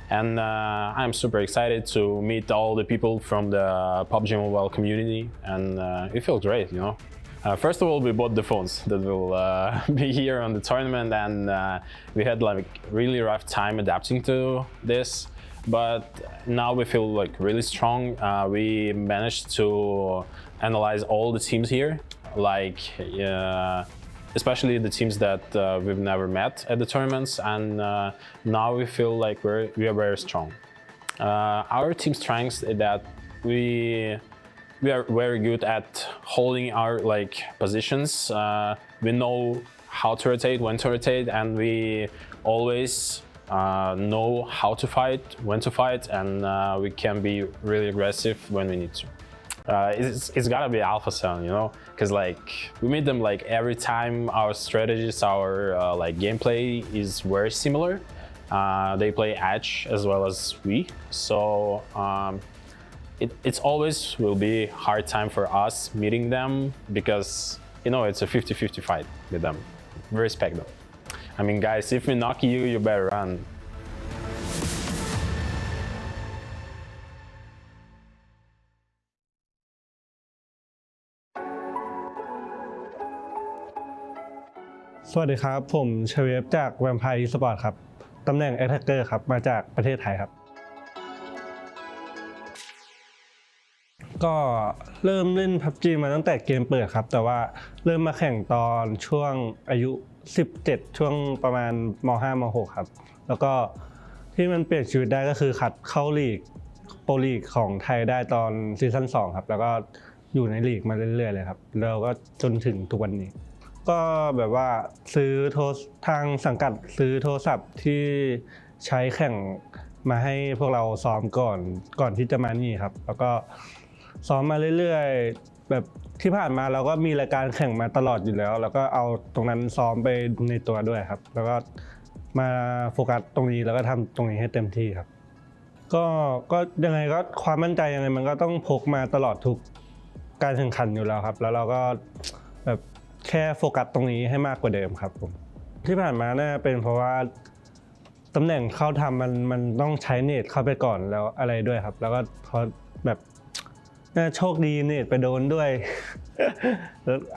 [SPEAKER 19] And I'm super excited to meet all the people from the PUBG Mobile community, and it feels great, you know. First of all, we bought the phones that will be here on the tournament, and we had like really rough time adapting to this. But now we feel like really strong. We managed to analyze all the teams here, like especially the teams that we've never met at the tournaments, and now we feel like we are very strong. Our team strengths is that we are very good at holding our like positions. We know how to rotate, when to rotate, and we always know how to fight, when to fight, and we can be really aggressive when we need to. It's gotta be Alpha7, you know, because like we meet them like every time. Our strategies, our like gameplay is very similar. They play edge as well as we, so it's always will be hard time for us meeting them, because you know it's a 50-50 fight with them. We respect them. I mean, guys, if we knock you, you better run.
[SPEAKER 20] สวัสดีครับผมเชเวฟจาก Vampire Esports ครับตำแหน่ง Attacker ครับมาจากประเทศไทยครับก็เริ่มเล่น PUBG มาตั้งแต่เกมเปิดครับแต่ว่าเริ่มมาแข่งตอนช่วงอายุ17ช่วงประมาณม.5 ม.6 ครับแล้วก็ที่มันเปลี่ยนชีวิตได้ก็คือคัดเข้าลีกโปรลีกของไทยได้ตอนซีซั่น2ครับแล้วก็อยู่ในลีกมาเรื่อยๆเลยครับแล้วก็จนถึงทุกวันนี้ก็แบบว่าซื้อทางสังกัดซื้อโทรศัพท์ที่ใช้แข่งมาให้พวกเราซ้อมก่อนที่จะมานี่ครับแล้วก็ซ้อมมาเรื่อยๆแบบที่ผ่านมาเราก็มีรายการแข่งมาตลอดอยู่แล้วแล้วก็เอาตรงนั้นซ้อมไปในตัวด้วยครับแล้วก็มาโฟกัสตรงนี้แล้วก็ทำตรงนี้ให้เต็มที่ครับก็ยังไงก็ความมั่นใจยังไงมันก็ต้องพกมาตลอดทุกการแข่งขันอยู่แล้วครับแล้วเราก็แบบแค่โฟกัสตรงนี้ให้มากกว่าเดิมครับผมที่ผ่านมาน่าเป็นเพราะว่าตำแหน่งเข้าทำมันต้องใช้เนตเข้าไปก่อนแล้วอะไรด้วยครับแล้วก็พอแบบน่าโชคดีเนตไปโดนด้วย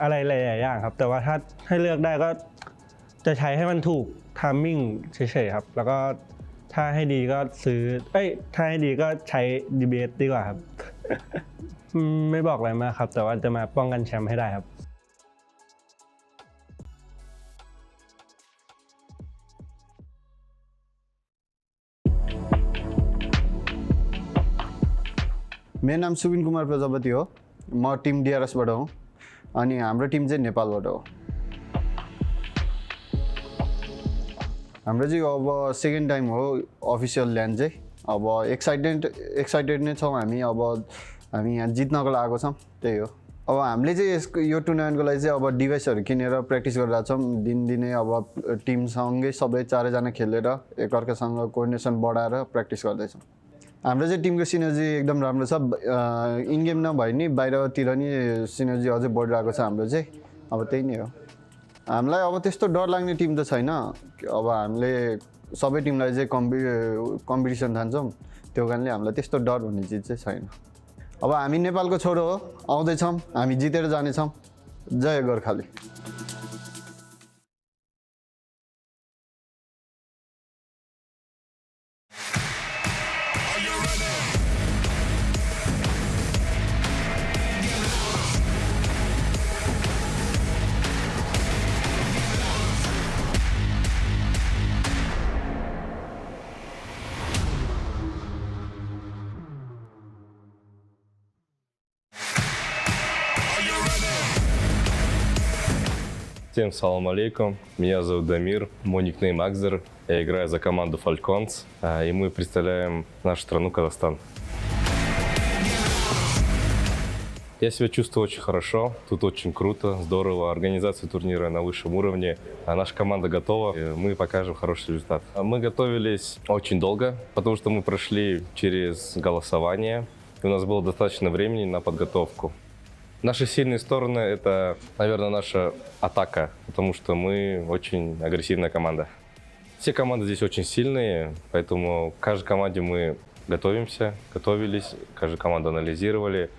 [SPEAKER 20] อะไรหลายๆอย่างครับแต่ว่าถ้าให้เลือกได้ก็จะใช้ให้มันถูกไทมิ่งเฉยๆครับแล้วก็ถ้าให้ดีก็ถ้าให้ดีก็ใช้ DRS ดีกว่าครับ ไม่บอกอะไรมากครับแต่ว่าจะมาป้องกันแชมป์ให้ได้ครับ
[SPEAKER 21] मेरो नाम सुबिन कुमार प्रजापति हो म Tim DRS बाट हो अनि हाम्रो Tim चाहिँ नेपालबाट हो हाम्रो चाहिँ अब सेकेन्ड टाइम हो अफिसियल ल्यान्ड चाहिँ अब एक्साइटेड नै छौँ हामी यहाँ जित्नको लागेको छौँ त्यही हो अब हामीले चाहिँ यो टुर्नामेन्टको लागि चाहिँ अब डिभाइसहरू किनेर प्र्याक्टिस गरिरहेको छौँ दिनदिनै अब टिमसँगै सबै चारैजना खेलेर एकअर्कासँग कोअर्डिनेसन बढाएर प्र्याक्टिस गर्दैछौँ हाम्रो चाहिँ टिमको सिनर्जी एकदम राम्रो छ इन गेम नभए नि बाहिरतिर नि सिनर्जी अझै बढिरहेको छ हाम्रो चाहिँ अब त्यही नै हो हामीलाई अब त्यस्तो डर लाग्ने टिम त छैन अब हामीले सबै टिमलाई चाहिँ कम्पिटिसन ठान्छौँ त्यो कारणले हामीलाई त्यस्तो डर भन्ने चिज चाहिँ छैन अब हामी नेपालको छोरो हो आउँदैछौँ हामी जितेर जानेछौँ जय Gorkhali
[SPEAKER 16] Всем салам алейкум, меня зовут Дамир, мой никнейм Акзер, я играю за команду Falcons, и мы представляем нашу страну Казахстан. Я себя чувствую очень хорошо, тут очень круто, здорово, организация турнира на высшем уровне, наша команда готова, и мы покажем хороший результат. Мы готовились очень долго, потому что мы прошли через голосование, и у нас было достаточно времени на подготовку. Наши сильные стороны — это, наверное, наша атака, потому что мы очень агрессивная команда. Все команды здесь очень сильные, поэтому к каждой команде мы готовились, каждую команду анализировали.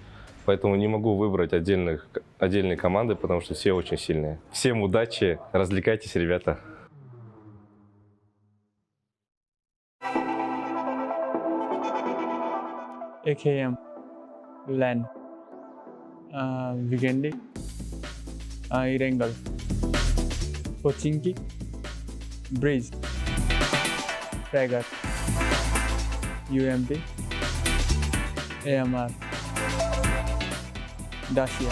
[SPEAKER 16] Поэтому не могу выбрать отдельные команды, потому что все очень сильные. Всем удачи, развлекайтесь, ребята.
[SPEAKER 23] AKM, LAN, Vigendi, Irangle, Pochinki, Breeze, Fragger, UMP, AMR, Dacia.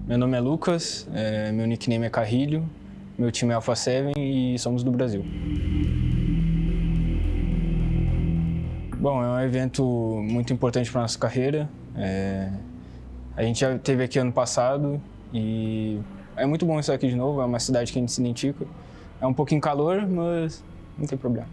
[SPEAKER 14] Meu nome é Lucas, meu nickname é Carrilho, meu time é Alpha7 e somos do Brasil. Bom, é um evento muito importante para a nossa carreira. A gente já esteve aqui ano passado e é muito bom estar aqui de novo, é uma cidade que a gente se identifica. É um pouquinho calor, mas não tem problema.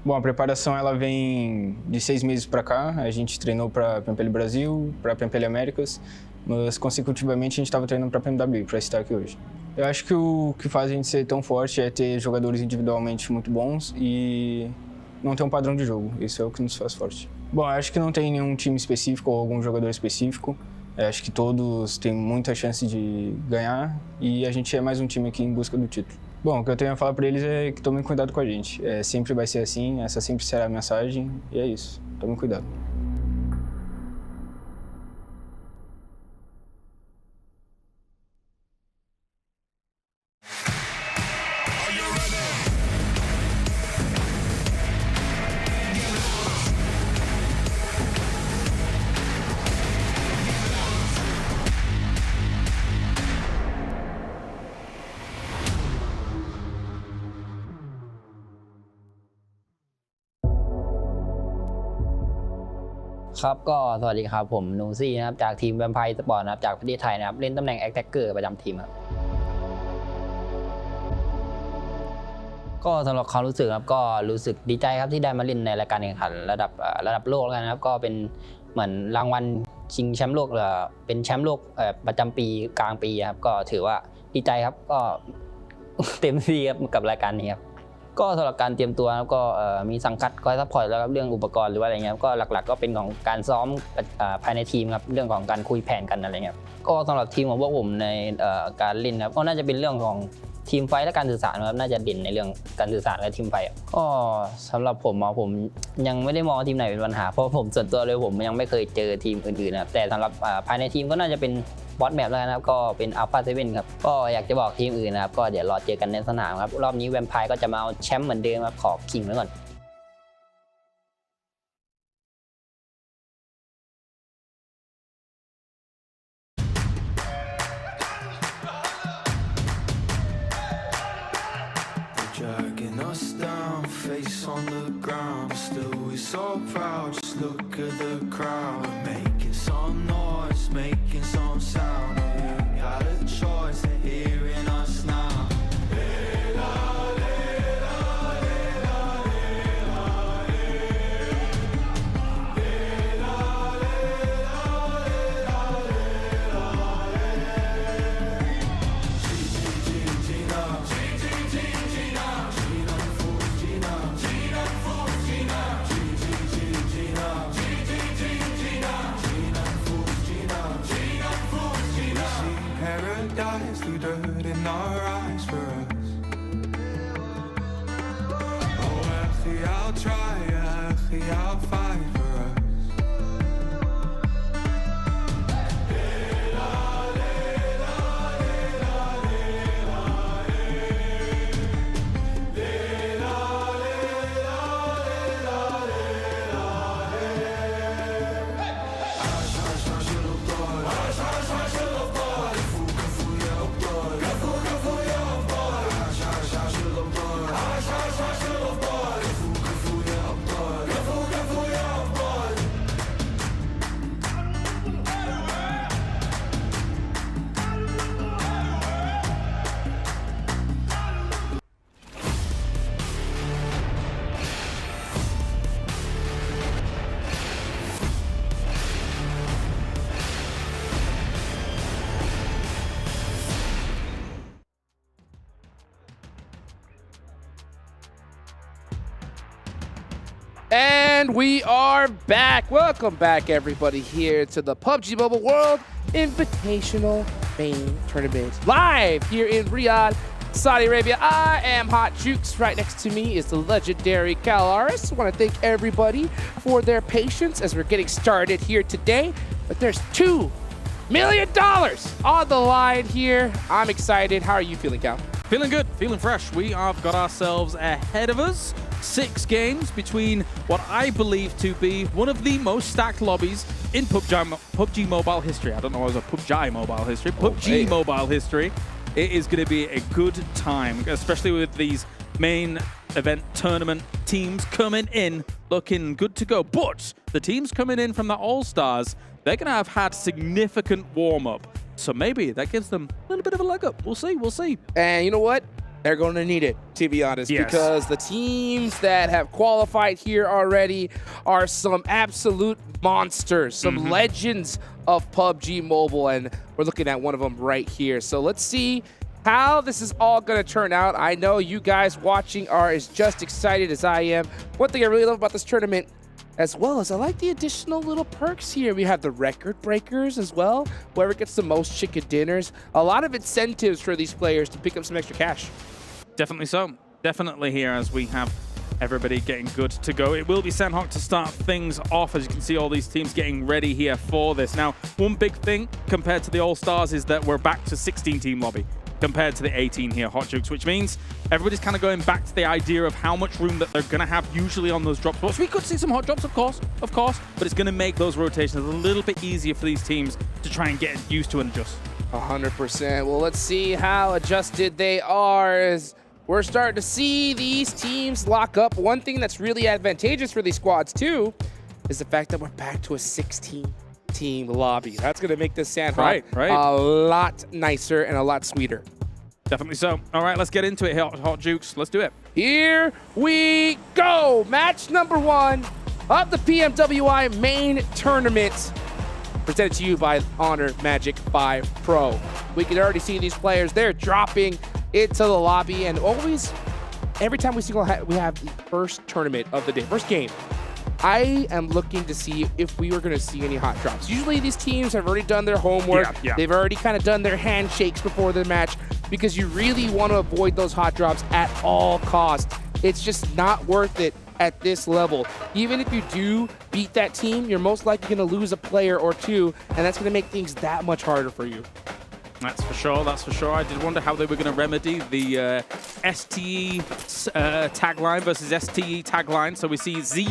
[SPEAKER 14] Bom, a preparação ela vem de 6 meses para cá, a gente treinou para PMPL Brasil, para PMPL Américas, mas consecutivamente a gente estava treinando para PMWI, para estar aqui hoje. Eu acho que o que faz a gente ser tão forte é ter jogadores individualmente muito bons e não ter um padrão de jogo. Isso é o que nos faz forte. Bom, eu acho que não tem nenhum time específico ou algum jogador específico. Eu acho que todos têm muita chance de ganhar e a gente é mais um time aqui em busca do título. Bom, o que eu tenho a falar para eles é que tomem cuidado com a gente. Sempre vai ser assim, essa sempre será a mensagem e é isso. Tomem cuidado.
[SPEAKER 12] ครับก็สวัสดีครับผมนูซี่นะครับจากทีมแวมไพร์สปอร์ตนะครับจากประเทศไทยนะครับเล่นตำแหน่งแอคแท็กเกอร์ประจำทีมครับก็สำหรับความรู้สึกครับก็รู้สึกดีใจครับที่ได้มาเล่นในรายการแข่งขันระดับโลกแล้วกันนะครับก็เป็นเหมือนรางวัลชิงแชมป์โลกเป็นแชมป์โลกประจำปีกลางปีครับก็ถือว่าดีใจครับก็เต็มที่ครับกับรายการนี้ครับก็สำหรับการเตรียมตัวก็มีสังกัดคอยซัพพอร์ตแล้วครับเรื่องอุปกรณ์หรือว่าอะไรเงี้ยก็หลักๆก็เป็นของการซ้อมภายในทีมครับเรื่องของการคุยแผนกันอะไรเงี้ยก็สำหรับทีมของพวกผมในการเล่นครับก็น่าจะเป็นเรื่องของทีมไฟและการสื่อสารครับน่าจะเด่นในเรื่องการสื่อสารและทีมไฟก็สำหรับผมยังไม่ได้มองทีมไหนเป็นปัญหาเพราะผมส่วนตัวเลยผมยังไม่เคยเจอทีมอื่นๆนะครับแต่สำหรับภายในทีมก็น่าจะเป็นบอสแมปแล้วนะครับก็เป็น Alpha7 ครับก็อยากจะบอกทีมอื่นนะครับก็เดี๋ยวรอเจอกันในสนามครับรอบนี้แวมไพร์ก็จะมาเอาแชมป์เหมือนเดิมครับขอขิงไว้ก่อน
[SPEAKER 1] Dragging us down, face on the ground. Still we're so proud, just look at the crowd. Making some noise, making some sound. We got a choice, they're hearing us now.
[SPEAKER 6] And we are back. Welcome back, everybody, here to the PUBG Mobile World Invitational Main Tournament. Live here in Riyadh, Saudi Arabia. I am Hot Jukes. Right next to me is the legendary Calaris. I want to thank everybody for their patience as we're getting started here today. But there's $2 million on the line here. I'm excited. How are you feeling, Cal?
[SPEAKER 13] Feeling good, feeling fresh. We have got ourselves ahead of us 6 games between what I believe to be one of the most stacked lobbies in PUBG Mobile history. I don't know if it was a PUBG Mobile history. PUBG Mobile history. It is going to be a good time, especially with these main event tournament teams coming in looking good to go. But the teams coming in from the All-Stars, they're going to have had significant warm-up. So maybe that gives them a little bit of a leg up. We'll see, we'll see.
[SPEAKER 6] And you know what? They're going to need it, to be honest, because the teams that have qualified here already are some absolute monsters, some legends of PUBG Mobile, and we're looking at one of them right here. So let's see how this is all going to turn out. I know you guys watching are as just excited as I am. One thing I really love about this tournament, as well as I like the additional little perks here. We have the record breakers as well. Whoever gets the most chicken dinners. A lot of incentives for these players to pick up some extra cash.
[SPEAKER 13] Definitely so. Definitely here as we have everybody getting good to go. It will be Sandhawk to start things off. As you can see, all these teams getting ready here for this. Now, one big thing compared to the All-Stars is that we're back to 16-team lobby compared to the 18 here, Hot Jukes, which means everybody's kind of going back to the idea of how much room that they're going to have usually on those drop spots. We could see some hot drops, of course, but it's going to make those rotations a little bit easier for these teams to try and get used to and adjust.
[SPEAKER 6] 100%. Well, let's see how adjusted they are as we're starting to see these teams lock up. One thing that's really advantageous for these squads, too, is the fact that we're back to a 16-team lobby. That's going to make this Sandhawk a lot nicer and a lot sweeter.
[SPEAKER 13] Definitely so. All right, let's get into it, Hot Jukes. Let's do it.
[SPEAKER 6] Here we go. Match number 1 of the PMWI Main Tournament, presented to you by Honor Magic 5 Pro. We can already see these players. They're dropping into the lobby, and always, every time we have the first tournament of the day, first game, I am looking to see if we were going to see any hot drops. Usually these teams have already done their homework. They've already kind of done their handshakes before the match, because you really want to avoid those hot drops at all costs. It's just not worth it at this level. Even if you do beat that team, you're most likely going to lose a player or two, and that's going to make things that much harder for you.
[SPEAKER 13] That's for sure, that's for sure. I did wonder how they were going to remedy the STE tagline versus STE tagline. So we see SZ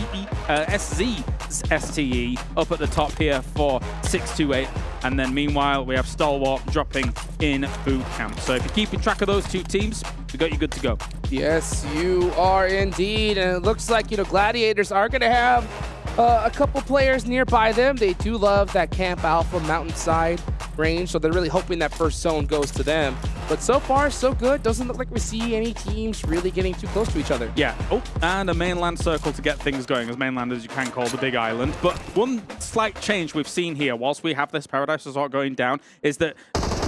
[SPEAKER 13] STE up at the top here for 628. And then meanwhile, we have Stalwart dropping in boot camp. So if you're keeping track of those two teams, we got you good to go.
[SPEAKER 6] Yes, you are indeed. And it looks like, Gladiators are going to have a couple players nearby them. They do love that Camp Alpha mountainside range, so they're really hoping that first zone goes to them. But so far, so good. Doesn't look like we see any teams really getting too close to each other.
[SPEAKER 13] Yeah. Oh, and a mainland circle to get things going, as mainland as you can call the big island. But one slight change we've seen here, whilst we have this Paradise Resort going down, is that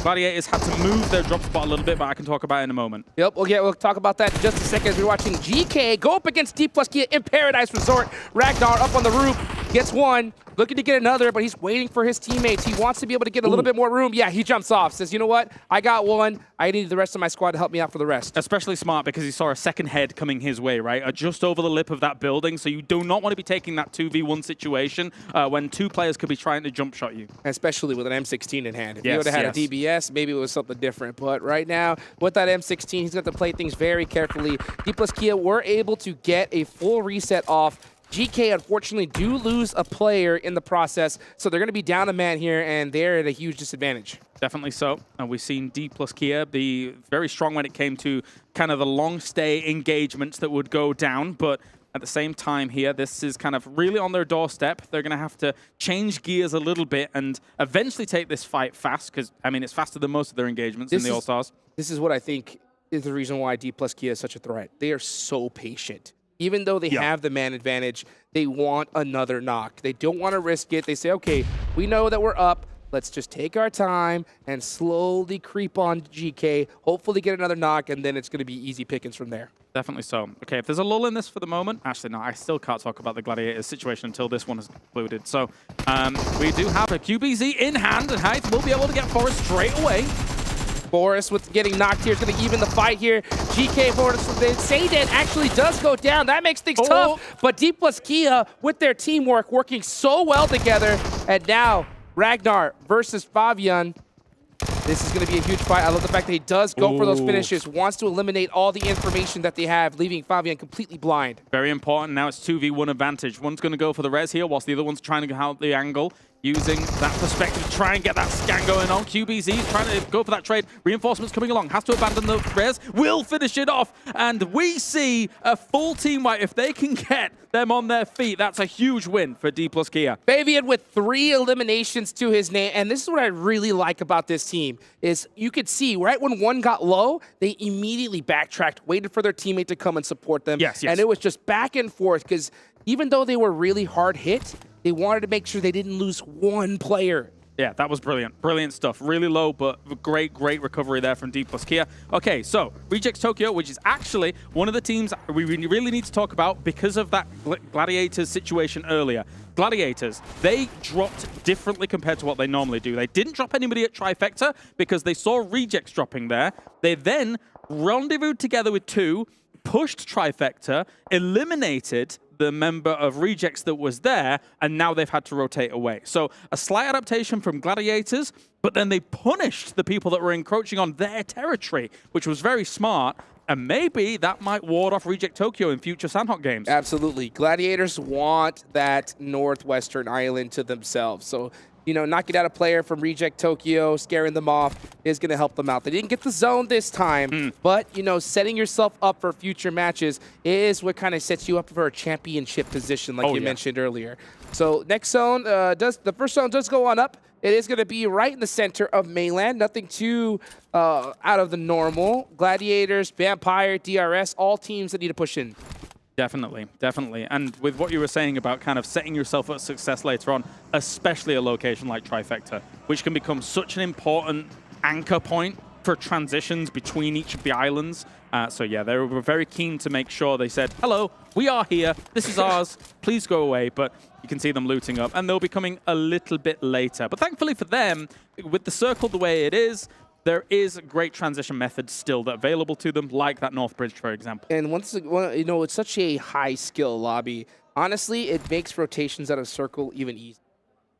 [SPEAKER 13] Gladiators had to move their drop spot a little bit, but I can talk about it in a moment.
[SPEAKER 6] Yep, we'll talk about that in just a second as we're watching GK go up against Dplus KIA in Paradise Resort. Ragnar up on the roof, gets one, looking to get another, but he's waiting for his teammates. He wants to be able to get a little bit more room. Yeah, he jumps off, says, you know what? I got one. I need the rest of my squad to help me out for the rest.
[SPEAKER 13] Especially smart because he saw a second head coming his way, right? Just over the lip of that building, so you do not want to be taking that 2v1 situation when two players could be trying to jump shot you.
[SPEAKER 6] Especially with an M16 in hand. If he would have had a DBS, maybe it was something different. But right now, with that M16, he's got to play things very carefully. Dplus KIA were able to get a full reset off. GK, unfortunately, do lose a player in the process, so they're going to be down a man here, and they're at a huge disadvantage.
[SPEAKER 13] Definitely so. And we've seen Dplus KIA be very strong when it came to kind of the long stay engagements that would go down, but at the same time here, this is kind of really on their doorstep. They're going to have to change gears a little bit and eventually take this fight fast, because, I mean, it's faster than most of their engagements in the All-Stars.
[SPEAKER 6] This is what I think is the reason why Dplus KIA is such a threat. They are so patient. Even though they have the man advantage, they want another knock. They don't want to risk it. They say, okay, we know that we're up. Let's just take our time and slowly creep on GK, hopefully get another knock, and then it's going to be easy pickings from there.
[SPEAKER 13] Definitely so. Okay, if there's a lull in this for the moment, actually, no, I still can't talk about the Gladiators situation until this one is concluded. So we do have a QBZ in hand, and Hythe will be able to get Forest straight away.
[SPEAKER 6] Forest with getting knocked here is going to even the fight here. GK Forest, Sayden actually does go down. That makes things tough, but Dplus KIA with their teamwork working so well together. And now Ragnar versus Fabian. This is going to be a huge fight. I love the fact that he does go for those finishes, wants to eliminate all the information that they have, leaving Fabian completely blind.
[SPEAKER 13] Very important. Now it's 2v1 advantage. One's going to go for the res here, whilst the other one's trying to get out the angle, using that perspective to try and get that scan going on. QBZ trying to go for that trade. Reinforcements coming along. Has to abandon the res. Will finish it off. And we see a full team wipe. If they can get them on their feet, that's a huge win for Dplus KIA.
[SPEAKER 6] Fabian with 3 eliminations to his name. And this is what I really like about this team, is you could see right when one got low, they immediately backtracked, waited for their teammate to come and support them.
[SPEAKER 13] Yes.
[SPEAKER 6] And it was just back and forth, because even though they were really hard hit, they wanted to make sure they didn't lose one player.
[SPEAKER 13] Yeah, that was brilliant. Brilliant stuff. Really low, but great recovery there from Dplus KIA. Okay, so Rejects Tokyo, which is actually one of the teams we really need to talk about because of that Gladiators situation earlier. Gladiators, they dropped differently compared to what they normally do. They didn't drop anybody at Trifecta because they saw Rejects dropping there. They then rendezvoused together with 2, pushed Trifecta, eliminated the member of Rejects that was there, and now they've had to rotate away. So a slight adaptation from Gladiators, but then they punished the people that were encroaching on their territory, which was very smart, and maybe that might ward off Reject Tokyo in future Sandhawk games.
[SPEAKER 6] Absolutely. Gladiators want that northwestern island to themselves. So, you know, knocking out a player from Reject Tokyo, scaring them off, is going to help them out. They didn't get the zone this time, but, you know, setting yourself up for future matches is what kind of sets you up for a championship position, like you mentioned earlier. So next zone, the first zone does go on up. It is going to be right in the center of mainland. Nothing too out of the normal. Gladiators, Vampire, DRS, all teams that need to push in.
[SPEAKER 13] Definitely, definitely. And with what you were saying about kind of setting yourself up for success later on, especially a location like Trifecta, which can become such an important anchor point for transitions between each of the islands. So yeah, they were very keen to make sure they said, hello, we are here, this is ours, please go away. But you can see them looting up, and they'll be coming a little bit later. But thankfully for them, with the circle the way it is, there is great transition methods still that are available to them, like that North Bridge, for example.
[SPEAKER 6] And once, you know, it's such a high skill lobby. Honestly, it makes rotations out of circle even easier,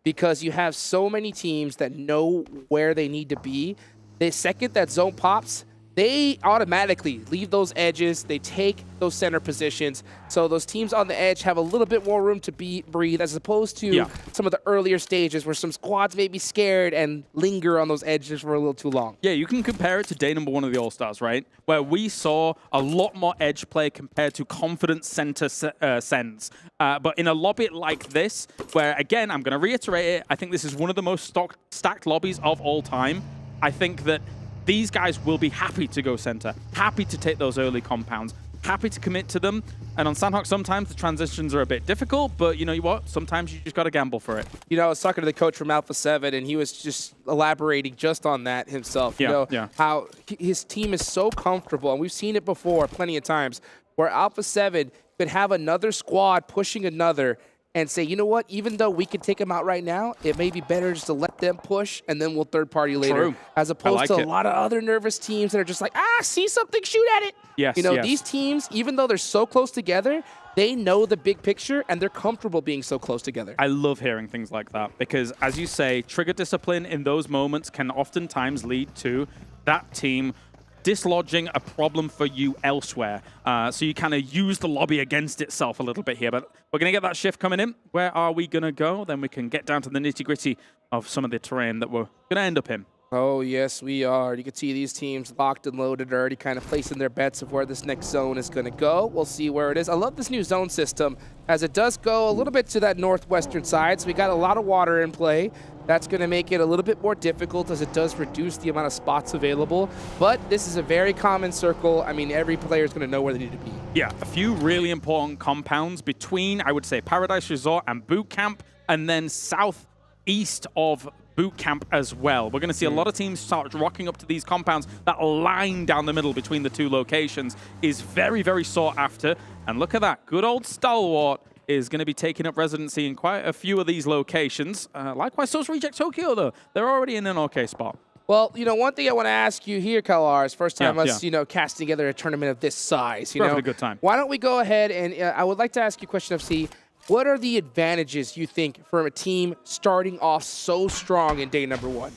[SPEAKER 6] because you have so many teams that know where they need to be. The second that zone pops, they automatically leave those edges. They take those center positions. So those teams on the edge have a little bit more room to breathe, as opposed to some of the earlier stages where some squads may be scared and linger on those edges for a little too long.
[SPEAKER 13] Yeah, you can compare it to day number 1 of the All-Stars, right? Where we saw a lot more edge play compared to confident center sends. But in a lobby like this, where, again, I'm going to reiterate it, I think this is one of the most stacked lobbies of all time. I think that these guys will be happy to go center, happy to take those early compounds, happy to commit to them. And on Sandhawk, sometimes the transitions are a bit difficult, but you know what? Sometimes you just got to gamble for it.
[SPEAKER 6] You know, I was talking to the coach from Alpha7, and he was just elaborating just on that himself. You know, how his team is so comfortable, and we've seen it before plenty of times, where Alpha7 could have another squad pushing another, and say, you know what, even though we could take them out right now, it may be better just to let them push, and then we'll third party later.
[SPEAKER 13] True.
[SPEAKER 6] As opposed to a lot of other nervous teams that are just like, see something, shoot at it.
[SPEAKER 13] Yes,
[SPEAKER 6] you know, these teams, even though they're so close together, they know the big picture, and they're comfortable being so close together.
[SPEAKER 13] I love hearing things like that, because as you say, trigger discipline in those moments can oftentimes lead to that team dislodging a problem for you elsewhere. So you kind of use the lobby against itself a little bit here. But we're going to get that shift coming in. Where are we going to go? Then we can get down to the nitty-gritty of some of the terrain that we're going to end up in.
[SPEAKER 6] Oh, yes, we are. You can see these teams locked and loaded, already kind of placing their bets of where this next zone is going to go. We'll see where it is. I love this new zone system, as it does go a little bit to that northwestern side. So we got a lot of water in play. That's going to make it a little bit more difficult, as it does reduce the amount of spots available. But this is a very common circle. I mean, every player is going to know where they need to be.
[SPEAKER 13] Yeah, a few really important compounds between, I would say, Paradise Resort and Boot Camp, and then southeast of boot camp as well. We're going to see a lot of teams start rocking up to these compounds. That line down the middle between the two locations is very, very sought after. And look at that. Good old Stalwart is going to be taking up residency in quite a few of these locations. Likewise, so's Reject Tokyo, though. They're already in an okay spot.
[SPEAKER 6] Well, one thing I want to ask you here, Kalars, first time us, casting together a tournament of this size.
[SPEAKER 13] We're having a good time.
[SPEAKER 6] Why don't we go ahead and I would like to ask you a question, FC. What are the advantages you think for a team starting off so strong in day number 1?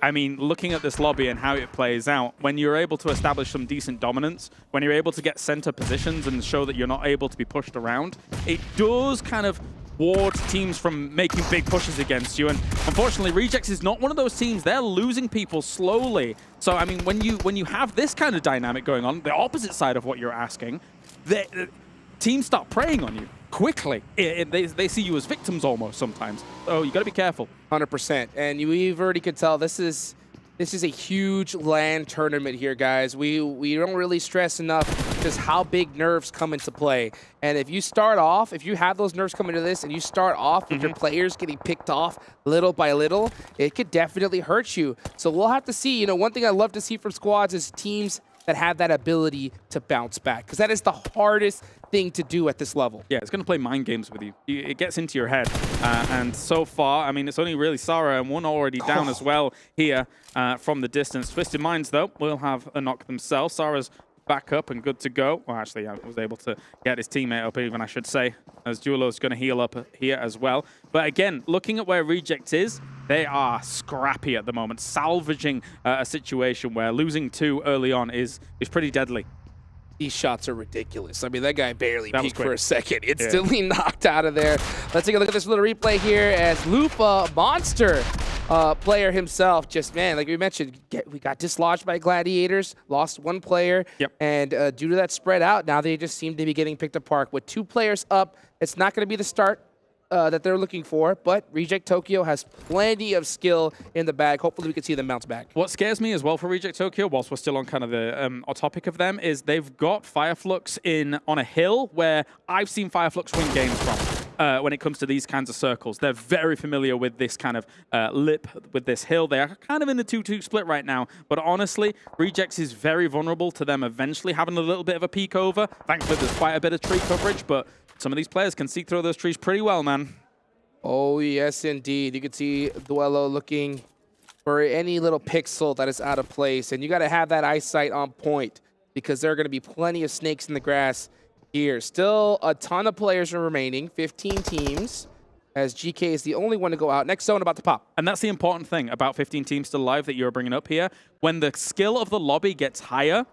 [SPEAKER 13] I mean, looking at this lobby and how it plays out, when you're able to establish some decent dominance, when you're able to get center positions and show that you're not able to be pushed around, it does kind of ward teams from making big pushes against you. And unfortunately, Rejects is not one of those teams. They're losing people slowly. So, I mean, when you have this kind of dynamic going on, the opposite side of what you're asking, teams start preying on you quickly. They see you as victims almost sometimes. So you got to be careful.
[SPEAKER 6] 100%. And we've already could tell this is a huge LAN tournament here, guys. We don't really stress enough just how big nerves come into play. And if you start off, if you have those nerves come into this and you start off with your players getting picked off little by little, it could definitely hurt you. So we'll have to see. One thing I love to see from squads is teams that have that ability to bounce back, because that is the hardest thing to do at this level.
[SPEAKER 13] Yeah, it's going to play mind games with you. It gets into your head. And so far, I mean, it's only really Sarah and one already down as well here from the distance. Twisted Minds, though, will have a knock themselves. Sarah's back up and good to go. Well, actually, I was able to get his teammate up even, I should say, as Duelo's going to heal up here as well. But again, looking at where Reject is, they are scrappy at the moment, salvaging a situation where losing 2 early on is pretty deadly.
[SPEAKER 6] These shots are ridiculous. I mean, that guy barely peeked for a second. Instantly knocked out of there. Let's take a look at this little replay here as Lupa, monster player himself, just, man, like we mentioned, we got dislodged by Gladiators, lost 1 player, and due to that spread out, now they just seem to be getting picked apart. With 2 players up, it's not going to be the start that they're looking for, but Reject Tokyo has plenty of skill in the bag. Hopefully we can see them bounce back.
[SPEAKER 13] What scares me as well for Reject Tokyo, whilst we're still on kind of the topic of them, is they've got Fireflux on a hill where I've seen Fireflux win games from. When it comes to these kinds of circles, they're very familiar with this kind of lip, with this hill. They are kind of in the 2-2 split right now, but honestly, Rejects is very vulnerable to them eventually having a little bit of a peek over. Thankfully, there's quite a bit of tree coverage, but some of these players can see through those trees pretty well, man.
[SPEAKER 6] Oh, yes, indeed. You can see Duelo looking for any little pixel that is out of place, and you got to have that eyesight on point because there are going to be plenty of snakes in the grass here. Still a ton of players are remaining, 15 teams, as GK is the only one to go out. Next zone about to pop.
[SPEAKER 13] And that's the important thing about 15 teams still alive that you're bringing up here. When the skill of the lobby gets higher,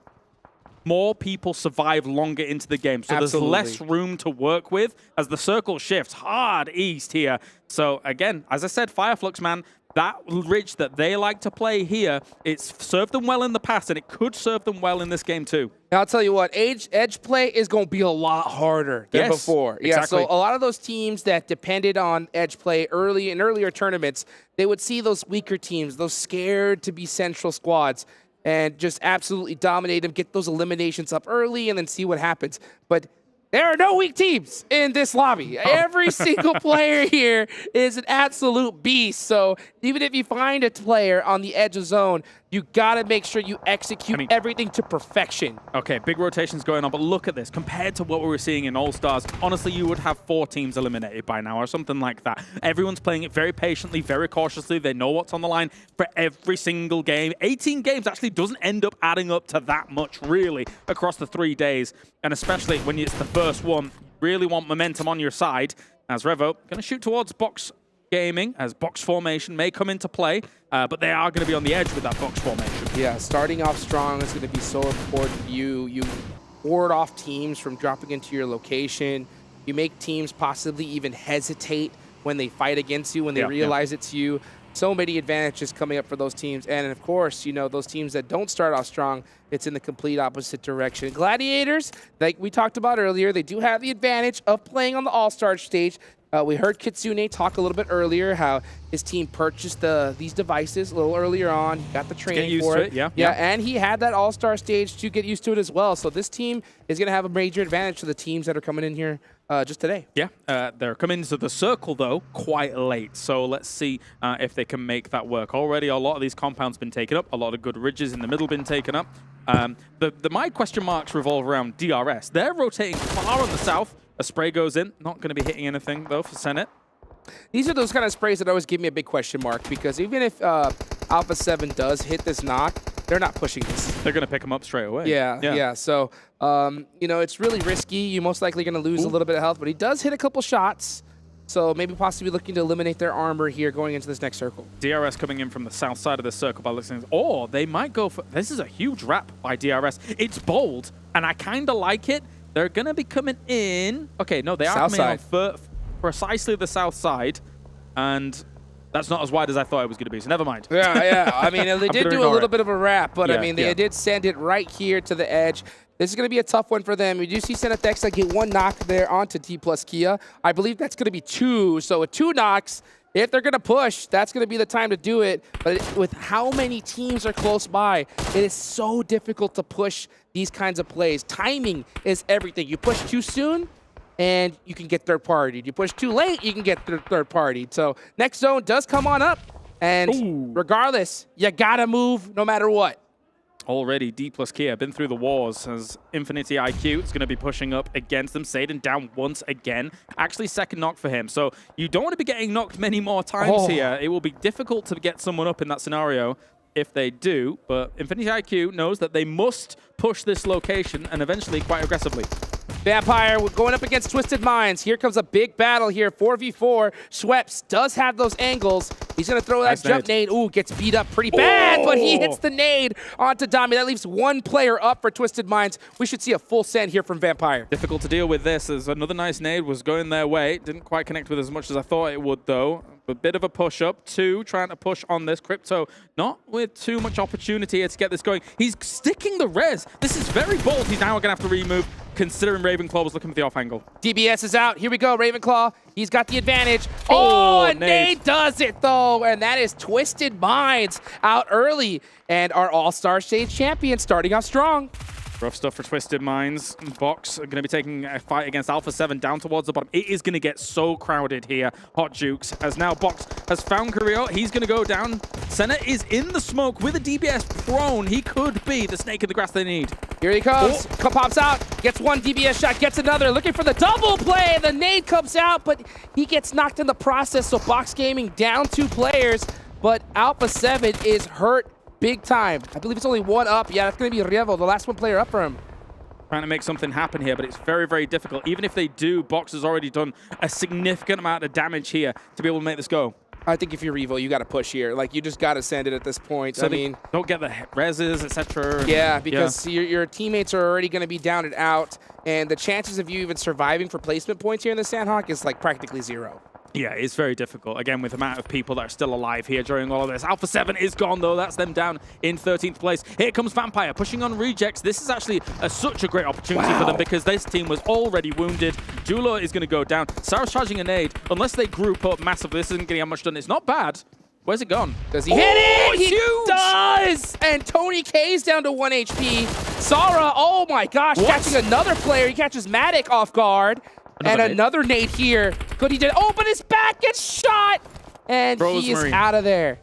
[SPEAKER 13] more people survive longer into the game. So there's less room to work with as the circle shifts hard east here. So again, as I said, Fireflux, man, that ridge that they like to play here, it's served them well in the past, and it could serve them well in this game too.
[SPEAKER 6] Now, I'll tell you what, edge play is going to be a lot harder than before.
[SPEAKER 13] Exactly.
[SPEAKER 6] Yeah, so a lot of those teams that depended on edge play in earlier tournaments, they would see those weaker teams, those scared to be central squads, and just absolutely dominate them, get those eliminations up early, and then see what happens. But there are no weak teams in this lobby. Every single player here is an absolute beast. So even if you find a player on the edge of zone, you got to make sure you execute everything to perfection.
[SPEAKER 13] Okay, big rotations going on, but look at this. Compared to what we were seeing in All-Stars, honestly, you would have 4 teams eliminated by now or something like that. Everyone's playing it very patiently, very cautiously. They know what's on the line for every single game. 18 games actually doesn't end up adding up to that much, really, across the 3 days. And especially when it's the first one, you really want momentum on your side. As Revo, going to shoot towards box gaming, as box formation may come into play, but they are going to be on the edge with that box formation.
[SPEAKER 6] Yeah, starting off strong is going to be so important. You ward off teams from dropping into your location. You make teams possibly even hesitate when they fight against you, when they realize it's you. So many advantages coming up for those teams. And of course, you know, those teams that don't start off strong, it's in the complete opposite direction. Gladiators, like we talked about earlier, they do have the advantage of playing on the All-Star stage. We heard Kitsune talk a little bit earlier how his team purchased these devices a little earlier on. He got the training for it.
[SPEAKER 13] Yeah,
[SPEAKER 6] and he had that All-Star stage to get used to it as well. So this team is going to have a major advantage to the teams that are coming in here just today.
[SPEAKER 13] Yeah, they're coming into the circle, though, quite late. So let's see if they can make that work. Already, a lot of these compounds been taken up. A lot of good ridges in the middle been taken up. My question marks revolve around DRS. They're rotating far on the south. A spray goes in. Not going to be hitting anything, though, for Senate.
[SPEAKER 6] These are those kind of sprays that always give me a big question mark, because even if Alpha7 does hit this knock, they're not pushing this.
[SPEAKER 13] They're going to pick him up straight away.
[SPEAKER 6] Yeah. So, you know, it's really risky. You're most likely going to lose a little bit of health, but he does hit a couple shots. So maybe possibly looking to eliminate their armor here going into this next circle.
[SPEAKER 13] DRS coming in from the south side of the circle by listening. Or they might go for... This is a huge wrap by DRS. It's bold, and I kind of like it. They're going to be coming in. Okay, no, they are coming on precisely the south side, and that's not as wide as I thought it was going to be, so never mind.
[SPEAKER 6] Yeah. I mean, they did do a little bit of a wrap, but I mean, they did send it right here to the edge. This is going to be a tough one for them. We do see Senetexa get one knock there onto Dplus KIA. I believe that's going to be 2. So with 2 knocks, if they're going to push, that's going to be the time to do it. But with how many teams are close by, it is so difficult to push these kinds of plays. Timing is everything. You push too soon, and you can get third-partied. You push too late, you can get third-partied. So next zone does come on up, and regardless, you got to move no matter what.
[SPEAKER 13] Already, Dplus KIA been through the wars as Infinity IQ is going to be pushing up against them. Satan down once again. Actually, second knock for him. So you don't want to be getting knocked many more times here. It will be difficult to get someone up in that scenario if they do. But Infinity IQ knows that they must push this location and eventually quite aggressively.
[SPEAKER 6] Vampire going up against Twisted Minds. Here comes a big battle here, 4v4. Schweppes does have those angles. He's going to throw that jump nade. Ooh, gets beat up pretty bad, but he hits the nade onto Dami. That leaves one player up for Twisted Minds. We should see a full send here from Vampire.
[SPEAKER 13] Difficult to deal with this, as another nice nade was going their way. Didn't quite connect with as much as I thought it would, though. A bit of a push-up. 2 trying to push on this. Crypto not with too much opportunity here to get this going. He's sticking the res. This is very bold. He's now going to have to remove, considering Ravenclaw was looking for the off angle.
[SPEAKER 6] DBS is out. Here we go, Ravenclaw. He's got the advantage. Oh, and Nade does it, though. And that is Twisted Minds out early. And our All-Star Stage champion starting off strong.
[SPEAKER 13] Rough stuff for Twisted Minds. Box are going to be taking a fight against Alpha7 down towards the bottom. It is going to get so crowded here, Hot Jukes, as now Box has found Carrillo. He's going to go down. Senna is in the smoke with a DBS prone. He could be the snake in the grass they need.
[SPEAKER 6] Here he comes. Pops out. Gets one DBS shot. Gets another. Looking for the double play. The nade comes out, but he gets knocked in the process. So Box Gaming down 2 players, but Alpha7 is hurt big time. I believe it's only 1 up. Yeah, that's going to be Revo, the last 1 player up for him.
[SPEAKER 13] Trying to make something happen here, but it's very, very difficult. Even if they do, Box has already done a significant amount of damage here to be able to make this go.
[SPEAKER 6] I think if you're Revo, you got to push here. Like, you just got to send it at this point.
[SPEAKER 13] So
[SPEAKER 6] I mean,
[SPEAKER 13] don't get the reses, etc.
[SPEAKER 6] Yeah, because your teammates are already going to be down and out, and the chances of you even surviving for placement points here in the Sandhawk is like practically 0.
[SPEAKER 13] Yeah, it's very difficult. Again, with the amount of people that are still alive here during all of this. Alpha7 is gone, though. That's them down in 13th place. Here comes Vampire pushing on rejects. This is actually such a great opportunity for them because this team was already wounded. Jula is going to go down. Sarah's charging a nade. Unless they group up massively, this isn't going to get much done. It's not bad. Where's it gone?
[SPEAKER 6] Does he hit it? He does! And Tony K's down to 1 HP. Sarah, oh my gosh, catching another player. He catches Matic off guard. Another nade here. Could he do it? Oh, but his back gets shot! And he is out of there.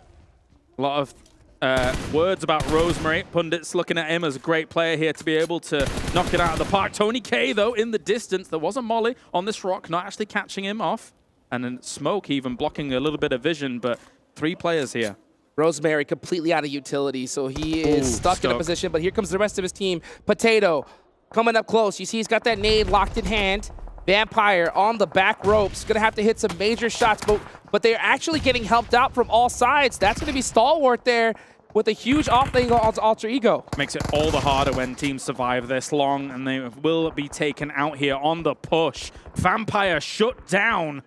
[SPEAKER 13] A lot of words about Rosemary. Pundits looking at him as a great player here to be able to knock it out of the park. Tony K, though, in the distance. There was a molly on this rock, not actually catching him off. And then Smoke even blocking a little bit of vision, but 3 players here.
[SPEAKER 6] Rosemary completely out of utility, so he is stuck in a position. But here comes the rest of his team. Potato coming up close. You see he's got that nade locked in hand. Vampire on the back ropes. Going to have to hit some major shots, but they're actually getting helped out from all sides. That's going to be Stalwart there with a huge off angle on Alter Ego.
[SPEAKER 13] Makes it all the harder when teams survive this long, and they will be taken out here on the push. Vampire shut down.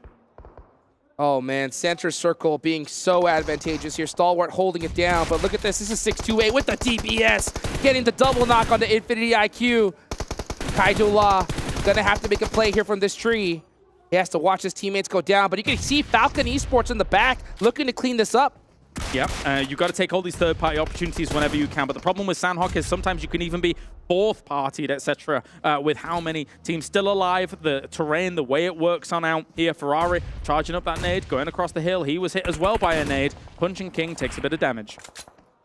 [SPEAKER 6] Oh, man. Center circle being so advantageous here. Stalwart holding it down, but look at this. This is 628 with the DBS. Getting the double knock on the Infinity IQ. Kaiju La gonna have to make a play here from this tree. He has to watch his teammates go down, but you can see Falcon Esports in the back looking to clean this up.
[SPEAKER 13] Yep, you've got to take all these third-party opportunities whenever you can. But the problem with Sandhawk is sometimes you can even be fourth-partied, etc. With how many teams still alive, the terrain, the way it works on out here. Ferrari charging up that nade, going across the hill. He was hit as well by a nade. Punching King takes a bit of damage.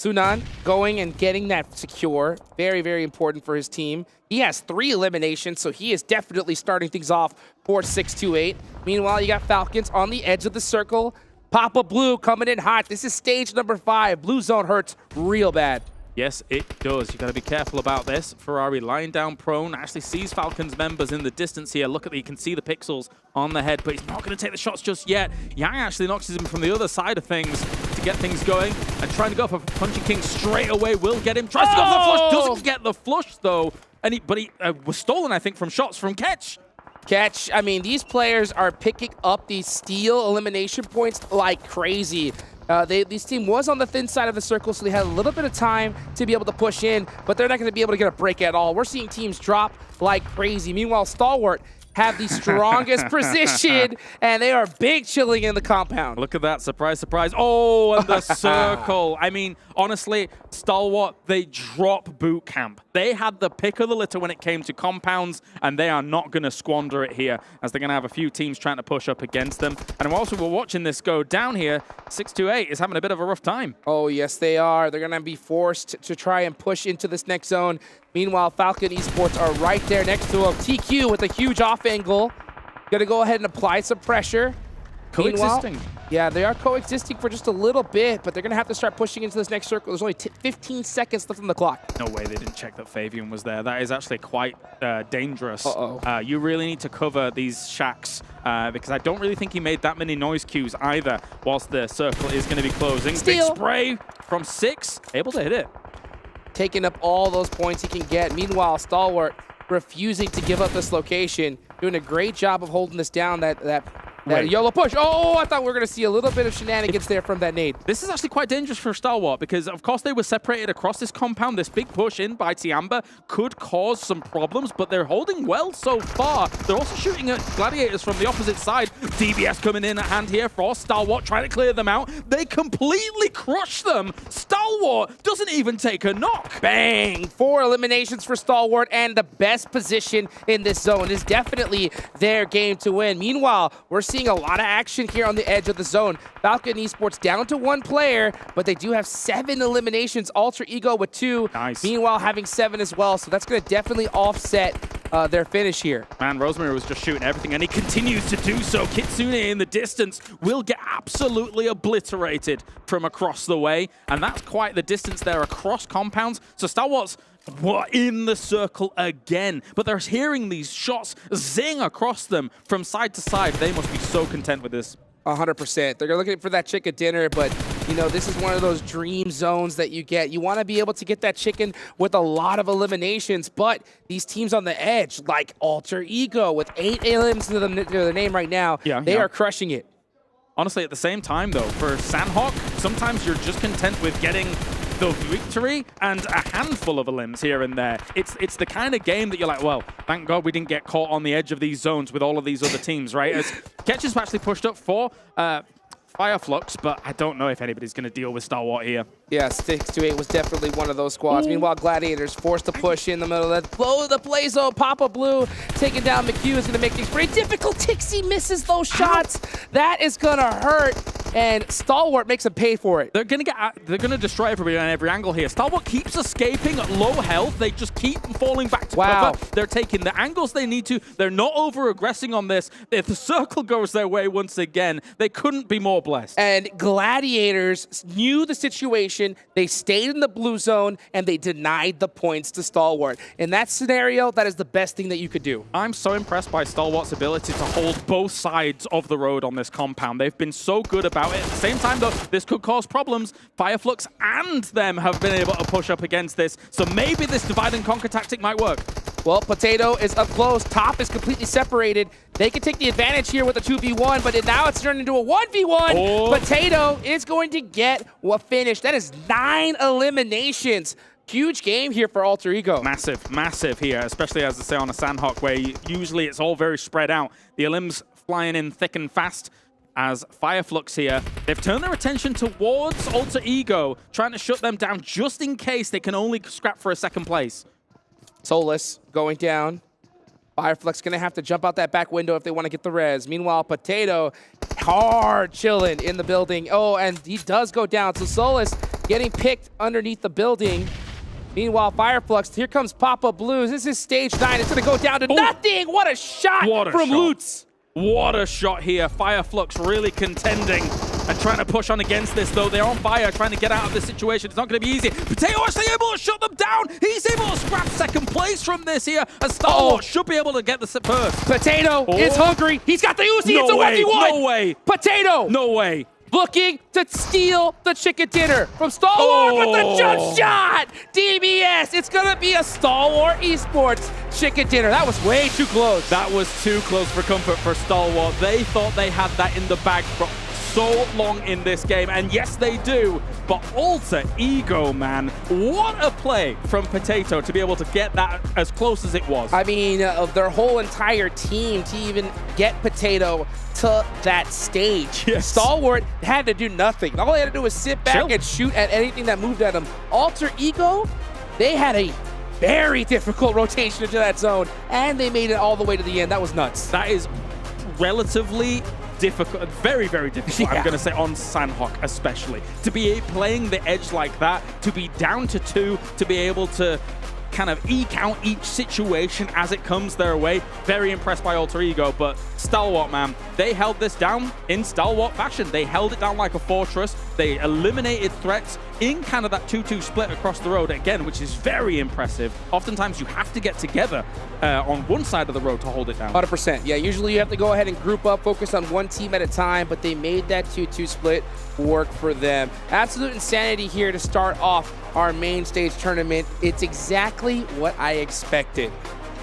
[SPEAKER 6] Sunan going and getting that secure. Very, very important for his team. He has 3 eliminations, so he is definitely starting things off for 628. Meanwhile, you got Falcons on the edge of the circle. Papa Blue coming in hot. This is stage number 5. Blue zone hurts real bad.
[SPEAKER 13] Yes, it does. You got to be careful about this. Ferrari lying down prone, actually sees Falcons members in the distance here. Look at you can see the pixels on the head, but he's not going to take the shots just yet. Yang actually knocks him from the other side of things to get things going, and trying to go for Punching King straight away will get him. Tries to go for the flush, doesn't get the flush though, and but he was stolen, I think, from shots from Ketch.
[SPEAKER 6] Catch, I mean, these players are picking up these steal elimination points like crazy. This team was on the thin side of the circle, so they had a little bit of time to be able to push in, but they're not going to be able to get a break at all. We're seeing teams drop like crazy. Meanwhile, Stalwart have the strongest position, and they are big chilling in the compound.
[SPEAKER 13] Look at that. Surprise, surprise. Oh, and the circle. I mean, honestly, Stalwart, they drop boot camp. They had the pick of the litter when it came to compounds, and they are not going to squander it here, as they're going to have a few teams trying to push up against them. And whilst we're watching this go down here, 628 is having a bit of a rough time.
[SPEAKER 6] Oh, yes, they are. They're going to be forced to try and push into this next zone. Meanwhile, Falcon Esports are right there next to him. TQ with a huge off angle. Gonna go ahead and apply some pressure.
[SPEAKER 13] Coexisting.
[SPEAKER 6] Meanwhile, yeah, they are coexisting for just a little bit, but they're gonna have to start pushing into this next circle. There's only 15 seconds left on the clock.
[SPEAKER 13] No way they didn't check that Fabian was there. That is actually quite dangerous.
[SPEAKER 6] Uh-oh.
[SPEAKER 13] You really need to cover these shacks because I don't really think he made that many noise cues either whilst the circle is going to be closing.
[SPEAKER 6] Steal.
[SPEAKER 13] Big spray from 6, able to hit it.
[SPEAKER 6] Taking up all those points he can get. Meanwhile, Stalwart refusing to give up this location. Doing a great job of holding this down, that yellow push. Oh, I thought we were going to see a little bit of shenanigans there from that nade.
[SPEAKER 13] This is actually quite dangerous for Stalwart because, of course, they were separated across this compound. This big push in by Tiamba could cause some problems, but they're holding well so far. They're also shooting at Gladiators from the opposite side. DBS coming in at hand here for Stalwart, trying to clear them out. They completely crush them. Stalwart doesn't even take a knock.
[SPEAKER 6] Bang! 4 eliminations for Stalwart, and the best position in this zone is definitely their game to win. Meanwhile, we're seeing a lot of action here on the edge of the zone. Falcon Esports down to 1 player, but they do have 7 eliminations. Alter Ego with 2.
[SPEAKER 13] Nice.
[SPEAKER 6] Meanwhile, having 7 as well, so that's going to definitely offset their finish here.
[SPEAKER 13] Man, Rosemary was just shooting everything, and he continues to do so. Kitsune in the distance will get absolutely obliterated from across the way, and that's quite the distance there across compounds. So Stalwart's in the circle again, but they're hearing these shots zing across them from side to side. They must be so content with this.
[SPEAKER 6] 100%. They're looking for that chicken dinner, but you know, this is one of those dream zones that you get. You want to be able to get that chicken with a lot of eliminations, but these teams on the edge, like Alter Ego with 8 elims to their name right now, they are crushing it.
[SPEAKER 13] Honestly, at the same time, though, for Sandhawk, sometimes you're just content with getting the victory and a handful of elims here and there. It's the kind of game that you're like, well, thank God we didn't get caught on the edge of these zones with all of these other teams, right? As Ketch has actually pushed up for Flux, but I don't know if anybody's going to deal with Stalwart here.
[SPEAKER 6] Yeah, 628 was definitely one of those squads. Meanwhile, Gladiators forced to push in the middle of the play zone. Papa Blue taking down McHugh is going to make things pretty difficult. Tixie misses those shots. That is going to hurt, and Stalwart makes him pay for it.
[SPEAKER 13] They're going to destroy everybody on every angle here. Stalwart keeps escaping at low health. They just keep falling back to cover. They're taking the angles they need to. They're not over-aggressing on this. If the circle goes their way once again, they couldn't be more blessed.
[SPEAKER 6] And Gladiators knew the situation. They stayed in the blue zone, and they denied the points to Stalwart. In that scenario, that is the best thing that you could do.
[SPEAKER 13] I'm so impressed by Stalwart's ability to hold both sides of the road on this compound. They've been so good about it. At the same time, though, this could cause problems. Fireflux and them have been able to push up against this, so maybe this divide and conquer tactic might work.
[SPEAKER 6] Well, Potato is up close. Top is completely separated. They can take the advantage here with a 2v1, but now it's turned into a 1v1.
[SPEAKER 13] Oh.
[SPEAKER 6] Potato is going to get a finish. That is 9 eliminations. Huge game here for Alter Ego.
[SPEAKER 13] Massive, massive here, especially as I say on a Sandhawk, where usually it's all very spread out. The elims flying in thick and fast as Flux here. They've turned their attention towards Alter Ego, trying to shut them down just in case they can only scrap for a second place.
[SPEAKER 6] Solus going down. Flux going to have to jump out that back window if they want to get the res. Meanwhile, Potato hard chilling in the building. Oh, and he does go down. So Solus getting picked underneath the building. Meanwhile, Flux, here comes Papa Blues. This is stage 9. It's going to go down to nothing. What a shot from Lutz.
[SPEAKER 13] What a shot here. Flux really contending and trying to push on against this, though. They're on fire, trying to get out of this situation. It's not going to be easy. Potato actually able to shut them down. He's able to scrap second place from this here. And Star-Wars should be able to get the first.
[SPEAKER 6] Potato is hungry. He's got the Uzi.
[SPEAKER 13] No
[SPEAKER 6] it's a
[SPEAKER 13] way,
[SPEAKER 6] 1v1.
[SPEAKER 13] no way.
[SPEAKER 6] Potato.
[SPEAKER 13] No way.
[SPEAKER 6] Looking to steal the chicken dinner from Stalwart with the jump shot! DBS, it's gonna be a Stalwart Esports chicken dinner. That was way too close.
[SPEAKER 13] That was too close for comfort for Stalwart. They thought they had that in the bag for so long in this game, and yes, they do. But Alter Ego, man, what a play from Potato to be able to get that as close as it was.
[SPEAKER 6] I mean, of their whole entire team to even get Potato to that stage.
[SPEAKER 13] Yes.
[SPEAKER 6] Stalwart had to do nothing. All they had to do was sit back and shoot at anything that moved at them. Alter Ego, they had a very difficult rotation into that zone, and they made it all the way to the end. That was nuts.
[SPEAKER 13] That is relatively difficult, very, very difficult, I'm going to say, on Sanhok especially. To be playing the edge like that, to be down to 2, to be able to kind of eke out each situation as it comes their way. Very impressed by Alter Ego, but Stalwart, man, they held this down in Stalwart fashion. They held it down like a fortress. They eliminated threats in kind of that 2-2 split across the road, again, which is very impressive. Oftentimes, you have to get together on one side of the road to hold it down.
[SPEAKER 6] 100%. Yeah, usually you have to go ahead and group up, focus on one team at a time, but they made that 2-2 split work for them. Absolute insanity here to start off our main stage tournament. It's exactly what I expected.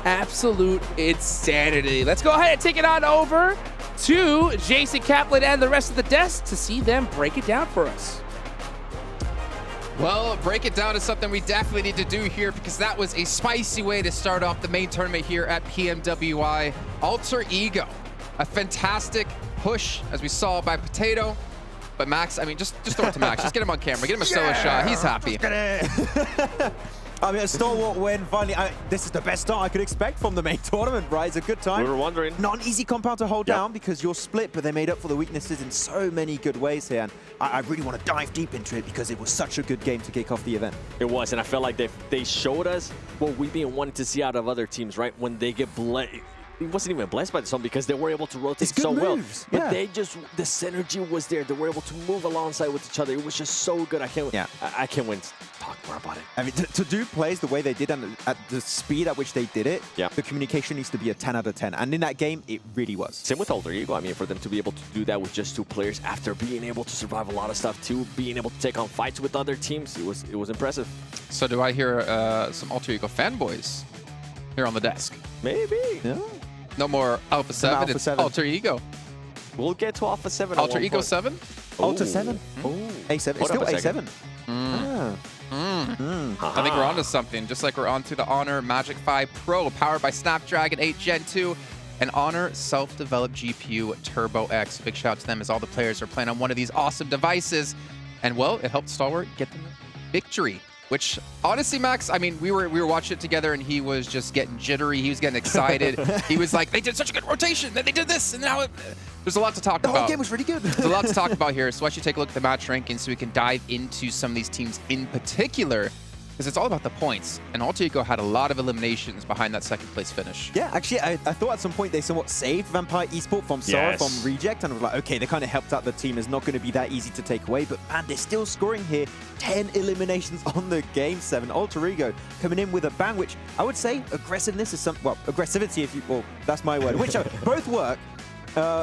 [SPEAKER 6] Absolute insanity. Let's go ahead and take it on over to Jason Kaplan and the rest of the desk to see them break it down for us.
[SPEAKER 5] Well, break it down is something we definitely need to do here because that was a spicy way to start off the main tournament here at PMWI. Alter Ego, a fantastic push, as we saw by Potato. But Max, I mean, just throw it to Max. Just get him on camera. Get him a solo shot. He's happy.
[SPEAKER 8] I mean, a stalwart win, finally. This is the best start I could expect from the main tournament, right? It's a good time.
[SPEAKER 9] We were wondering.
[SPEAKER 8] Not an easy compound to hold down because you're split, but they made up for the weaknesses in so many good ways here. And I really want to dive deep into it because it was such a good game to kick off the event.
[SPEAKER 9] It was, and I felt like they showed us what we've been wanting to see out of other teams, right? When they get it wasn't even blessed by the song because they were able to rotate so well. But they just, the synergy was there. They were able to move alongside with each other. It was just so good. I can't wait to talk more about it.
[SPEAKER 8] I mean, to do plays the way they did and at the speed at which they did it, the communication needs to be a 10 out of 10. And in that game, it really was.
[SPEAKER 9] Same with Alter Ego. I mean, for them to be able to do that with just 2 players after being able to survive a lot of stuff too, being able to take on fights with other teams, it was impressive.
[SPEAKER 5] So do I hear some Alter Ego fanboys here on the desk?
[SPEAKER 9] Maybe.
[SPEAKER 8] Yeah.
[SPEAKER 5] No more Alpha7, it's Alter Ego.
[SPEAKER 9] We'll get to Alpha7.
[SPEAKER 5] Alter Ego 7?
[SPEAKER 8] Alter 7?
[SPEAKER 9] Oh.
[SPEAKER 8] A7. It's still A7.
[SPEAKER 5] I think we're onto something, just like we're onto the Honor Magic 5 Pro, powered by Snapdragon 8 Gen 2 and Honor self-developed GPU Turbo X. Big shout out to them as all the players are playing on one of these awesome devices. And well, it helped Stalwart get them a victory. Which, honestly, Max, I mean, we were watching it together, and he was just getting jittery. He was getting excited. He was like, they did such a good rotation. Then they did this, and now there's a lot to talk about.
[SPEAKER 8] The whole game was really good.
[SPEAKER 5] There's a lot to talk about here. So why don't you take a look at the match rankings so we can dive into some of these teams in particular, because it's all about the points. And Alter Ego had a lot of eliminations behind that second place finish.
[SPEAKER 8] Yeah, actually, I thought at some point they somewhat saved Vampire Esports from Sora, from Reject, and I was like, okay, they kind of helped out the team. It's not going to be that easy to take away, but man, they're still scoring here. 10 eliminations on the game 7. Alter Ego coming in with a bang, which I would say aggressiveness is aggressivity, if you, well, that's my word, which both work.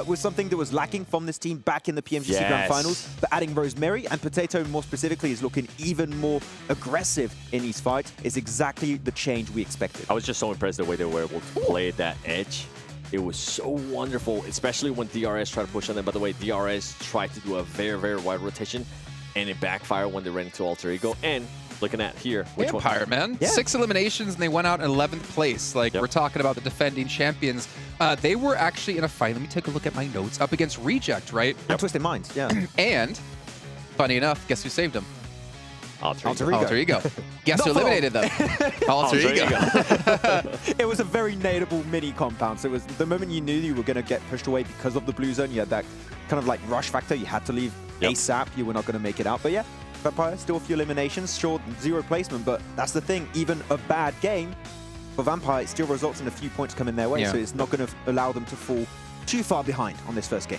[SPEAKER 8] Was something that was lacking from this team back in the PMGC Grand Finals. But adding Rosemary and Potato more specifically is looking even more aggressive in these fights is exactly the change we expected.
[SPEAKER 9] I was just so impressed the way they were able to play that edge. It was so wonderful, especially when DRS tried to push on them. By the way, DRS tried to do a very, very wide rotation, and it backfired when they ran into Alter Ego. And looking at here. Which
[SPEAKER 5] Vampire,
[SPEAKER 9] one?
[SPEAKER 5] man.
[SPEAKER 9] Yeah.
[SPEAKER 5] 6 eliminations and they went out in 11th place. Like, we're talking about the defending champions. They were actually in a fight. Let me take a look at my notes. Up against Reject, right?
[SPEAKER 8] And Twisted Minds, yeah.
[SPEAKER 5] And, funny enough, guess who saved them?
[SPEAKER 8] Alter
[SPEAKER 5] Ego. Guess who eliminated them? Alter Ego.
[SPEAKER 8] It was a very nadeable mini compound. So it was the moment you knew you were going to get pushed away because of the blue zone, you had that kind of like rush factor. You had to leave ASAP. You were not going to make it out. But yeah, Vampire, still a few eliminations. Sure, 0 placement, but that's the thing. Even a bad game for Vampire, it still results in a few points coming their way.
[SPEAKER 5] Yeah.
[SPEAKER 8] So it's not going to allow them to fall too far behind on this first game.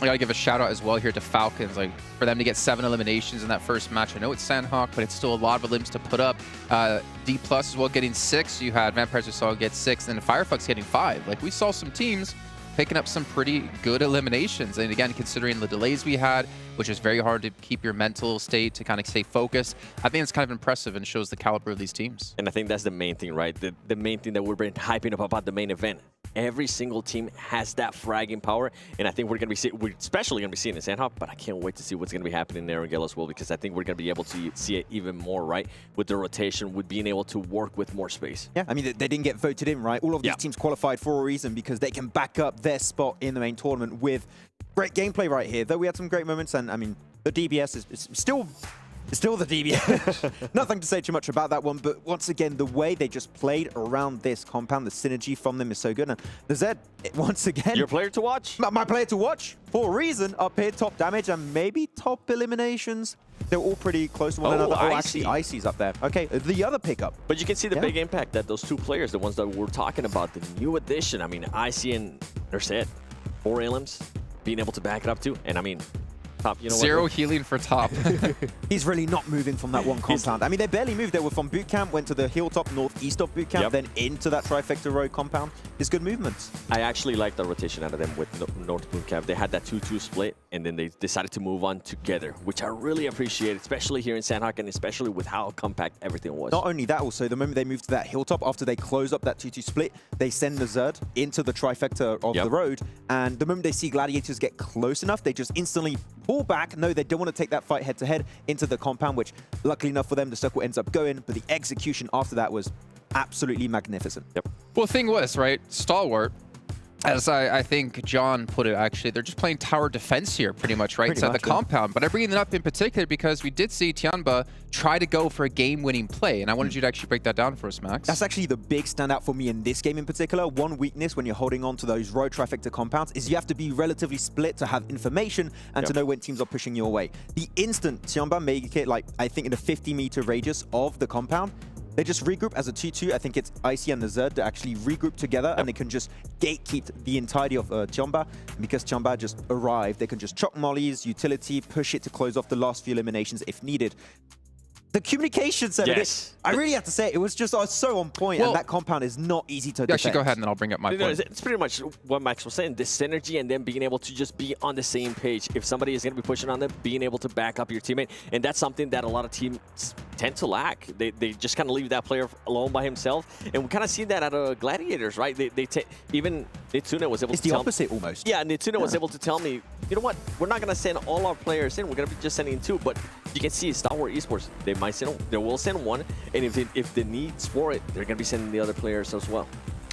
[SPEAKER 5] I gotta give a shout out as well here to Falcons, like for them to get 7 eliminations in that first match. I know it's Sandhawk, but it's still a lot of limbs to put up. Dplus as well getting 6. You had Vampires we saw get 6, and Fireflux getting 5. Like we saw some teams picking up some pretty good eliminations. And again, considering the delays we had, which is very hard to keep your mental state to kind of stay focused, I think it's kind of impressive and shows the caliber of these teams.
[SPEAKER 9] And I think that's the main thing, right? The main thing that we've been hyping up about the main event. Every single team has that fragging power, and I think we're especially going to be seeing it in Sandhawk, but I can't wait to see what's going to be happening there in Gale as well, because I think we're going to be able to see it even more, right? With the rotation, with being able to work with more space.
[SPEAKER 8] Yeah, I mean, they didn't get voted in, right? All of these teams qualified for a reason because they can back up their spot in the main tournament with great gameplay right here. Though we had some great moments, and I mean, the DBS is still the DBS. Nothing to say too much about that one, but once again, the way they just played around this compound, the synergy from them is so good. And the Zed, once again...
[SPEAKER 9] Your player to watch?
[SPEAKER 8] My player to watch, for a reason, up here, top damage and maybe top eliminations. They're all pretty close to one another. Oh, actually, Icy's up there. Okay, the other pickup.
[SPEAKER 9] But you can see the big impact that those 2 players, the ones that we're talking about, the new addition, I mean, Icy and Zed, 4 elims, being able to back it up too. And I mean... Top, you know
[SPEAKER 5] 0 healing for Top.
[SPEAKER 8] He's really not moving from that one compound. I mean, they barely moved. They were from boot camp, went to the hilltop northeast of boot camp, then into that trifecta road compound. It's good movements.
[SPEAKER 9] I actually like the rotation out of them with North boot camp. They had that 2-2 split, and then they decided to move on together, which I really appreciate, especially here in Sandhawk, and especially with how compact everything was.
[SPEAKER 8] Not only that, also, the moment they moved to that hilltop, after they close up that 2-2 split, they send the Zerd into the trifecta of the road, and the moment they see Gladiators get close enough, they just instantly pull back. No, they don't want to take that fight head-to-head into the compound, which, luckily enough for them, the circle ends up going, but the execution after that was absolutely magnificent.
[SPEAKER 5] Well, the thing was, right, Stalwart, as I think John put it, actually, they're just playing tower defense here, pretty much, right, inside the compound. But I bring it up in particular because we did see Tianba try to go for a game-winning play, and I wanted you to actually break that down for us, Max.
[SPEAKER 8] That's actually the big standout for me in this game in particular. One weakness when you're holding on to those road trifecta compounds is you have to be relatively split to have information and to know when teams are pushing your way. The instant Tianba make it, like, I think in a 50-meter radius of the compound, they just regroup as a 2-2. I think it's Icy and the Zerd that actually regroup together, and they can just gatekeep the entirety of Tianba. And because Tianba just arrived, they can just chuck mollies, utility, push it to close off the last few eliminations if needed. The communication set of it, I really have to say, it was just so on point, and that compound is not easy to defend.
[SPEAKER 5] Actually, go ahead, and then I'll bring up my point.
[SPEAKER 9] It's pretty much what Max was saying, this synergy and then being able to just be on the same page. If somebody is going to be pushing on them, being able to back up your teammate, and that's something that a lot of teams tend to lack. They just kind of leave that player alone by himself, and we kind of see that out of Gladiators, right? Even Nitsuna was able to tell...
[SPEAKER 8] It's the opposite, almost.
[SPEAKER 9] Yeah, Nitsuna was able to tell me, you know what, we're not going to send all our players in, we're going to be just sending 2, but you can see Stalwart Esports, they will send 1, and if the needs for it, they're going to be sending the other players as well.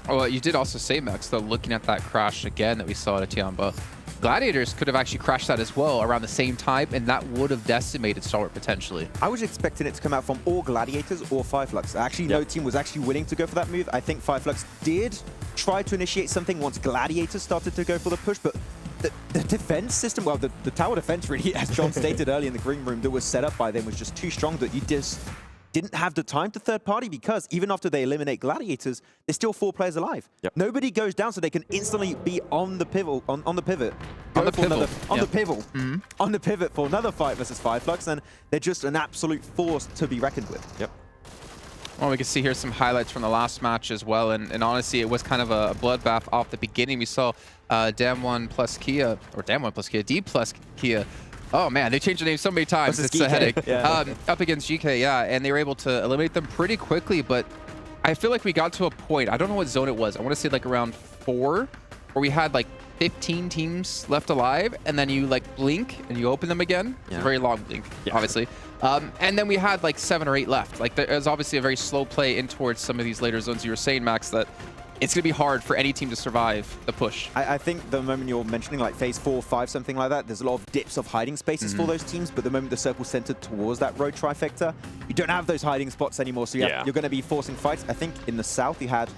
[SPEAKER 5] Oh, well, you did also say, Max, though, looking at that crash again that we saw at Tianba, Gladiators could have actually crashed that as well around the same time, and that would have decimated Stalwart potentially.
[SPEAKER 8] I was expecting it to come out from all Gladiators or Fireflux. Actually, no team was actually willing to go for that move. I think Fireflux did try to initiate something once Gladiators started to go for the push, but the defense system, well, the tower defense really, as John stated earlier in the green room, that was set up by them was just too strong that you just didn't have the time to third party, because even after they eliminate Gladiators, there's still 4 players alive. Nobody goes down, so they can instantly be on the pivot, on the pivot for another fight versus Fireflux, and they're just an absolute force to be reckoned with.
[SPEAKER 5] Well, we can see here some highlights from the last match as well, and honestly, it was kind of a bloodbath off the beginning. We saw Dplus KIA. Oh man, they changed the name so many times. It's a headache. Up against GK, and they were able to eliminate them pretty quickly, but I feel like we got to a point, I don't know what zone it was, I want to say like around 4, where we had like 15 teams left alive, and then you like blink and you open them again. It's a very long blink, obviously. And then we had like 7 or 8 left. Like there's obviously a very slow play in towards some of these later zones. You were saying, Max, that it's going to be hard for any team to survive the push.
[SPEAKER 8] I think the moment you're mentioning like phase 4, 5, something like that, there's a lot of dips of hiding spaces for those teams, but the moment the circle's centered towards that road trifecta, you don't have those hiding spots anymore, so you're going to be forcing fights. I think in the south you had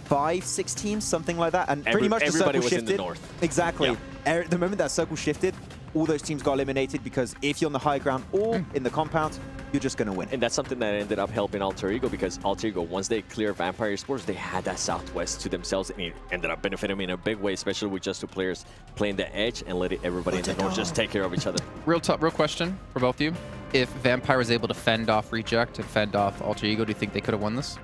[SPEAKER 8] 5, 6 teams, something like that, and pretty much the circle shifted.
[SPEAKER 9] In the north.
[SPEAKER 8] Exactly. The moment that circle shifted, all those teams got eliminated because if you're on the high ground or in the compound, you're just going to win.
[SPEAKER 9] And that's something that ended up helping Alter Ego, because Alter Ego, once they clear Vampire Esports, they had that Southwest to themselves, and it ended up benefiting them in a big way, especially with just 2 players playing the edge and letting everybody in the north just take care of each other.
[SPEAKER 5] Real question for both of you. If Vampire was able to fend off Reject and fend off Alter Ego, do you think they could have won this?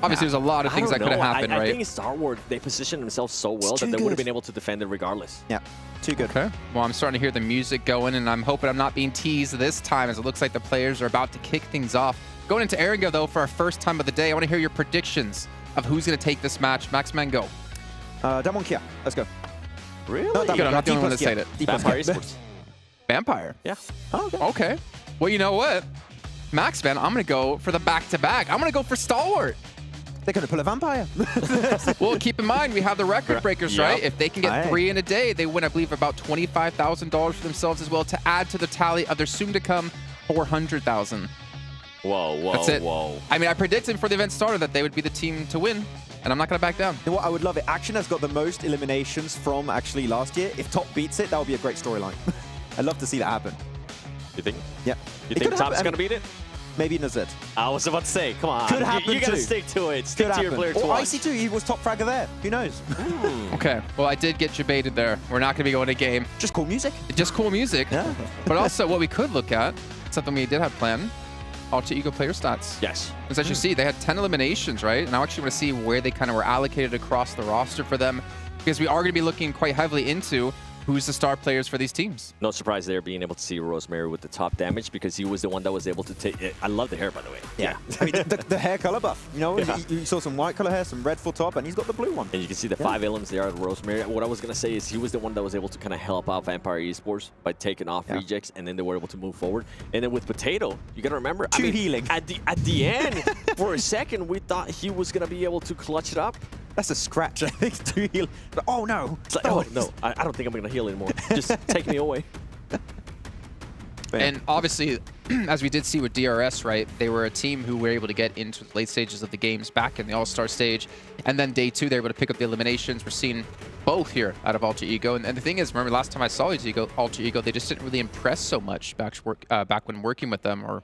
[SPEAKER 5] Obviously, there's a lot of things that could have happened, right?
[SPEAKER 9] I think Star Wars, they positioned themselves so well that they would have been able to defend it regardless.
[SPEAKER 8] Yeah, too good.
[SPEAKER 5] Okay. Well, I'm starting to hear the music going, and I'm hoping I'm not being teased this time, as it looks like the players are about to kick things off. Going into Erringo, though, for our first time of the day, I want to hear your predictions of who's going to take this match. Max Man, go.
[SPEAKER 8] Dplus KIA. Let's go.
[SPEAKER 9] Really?
[SPEAKER 8] No,
[SPEAKER 5] Good, I'm not the only one that said it.
[SPEAKER 9] Vampire Esports.
[SPEAKER 5] Vampire?
[SPEAKER 9] Yeah.
[SPEAKER 8] Oh,
[SPEAKER 5] okay. Well, you know what? Max Man, I'm going to go for the back-to-back. I'm going to go for Stalwart.
[SPEAKER 8] They're going to pull a Vampire.
[SPEAKER 5] Well, keep in mind, we have the record breakers, right? If they can get 3 in a day, they win, I believe, about $25,000 for themselves as well, to add to the tally of their soon-to-come $400,000.
[SPEAKER 9] Whoa.
[SPEAKER 5] That's it. I mean, I predicted before the event started that they would be the team to win, and I'm not going to back down.
[SPEAKER 8] You know what? I would love it. Action has got the most eliminations from actually last year. If Top beats it, that would be a great storyline. I'd love to see that happen.
[SPEAKER 9] You think?
[SPEAKER 8] Yeah.
[SPEAKER 9] You think Top's going to beat it?
[SPEAKER 8] Maybe Nazet.
[SPEAKER 9] I was about to say, come on.
[SPEAKER 8] Could happen
[SPEAKER 9] You got to
[SPEAKER 8] too.
[SPEAKER 9] stick to it. Stick
[SPEAKER 8] Could
[SPEAKER 9] to your player to
[SPEAKER 8] Or
[SPEAKER 9] watch.
[SPEAKER 8] Icy too. He was top fragger there. Who knows?
[SPEAKER 5] Okay. Well, I did get you baited there. We're not going to be going to game.
[SPEAKER 8] Just cool music.
[SPEAKER 5] Just cool music.
[SPEAKER 8] Yeah.
[SPEAKER 5] But also, what we could look at, something we did have planned, Alter Ego player stats.
[SPEAKER 9] Yes.
[SPEAKER 5] Because as you see, they had 10 eliminations, right? And I actually want to see where they kind of were allocated across the roster for them, because we are going to be looking quite heavily into who's the star players for these teams.
[SPEAKER 9] No surprise there being able to see Rosemary with the top damage, because he was the one that was able to take it. I love the hair, by the way.
[SPEAKER 8] Yeah. I mean, the hair color buff. You know, you saw some white color hair, some red full top, and he's got the blue one.
[SPEAKER 9] And you can see the 5 elements there at Rosemary. What I was going to say is he was the one that was able to kind of help out Vampire Esports by taking off rejects, and then they were able to move forward. And then with Potato, you got to remember,
[SPEAKER 8] healing.
[SPEAKER 9] At the end, for a second, we thought he was going to be able to clutch it up.
[SPEAKER 8] That's a scratch, I think, to heal. But, oh, no.
[SPEAKER 9] It's like, oh, no, I don't think I'm going to heal anymore. Just take me away.
[SPEAKER 5] And obviously, as we did see with DRS, right, they were a team who were able to get into the late stages of the games back in the All-Star stage. And then day 2, they were able to pick up the eliminations. We're seeing both here out of Alter Ego. And the thing is, remember last time I saw Alter Ego, they just didn't really impress so much back when working with them, or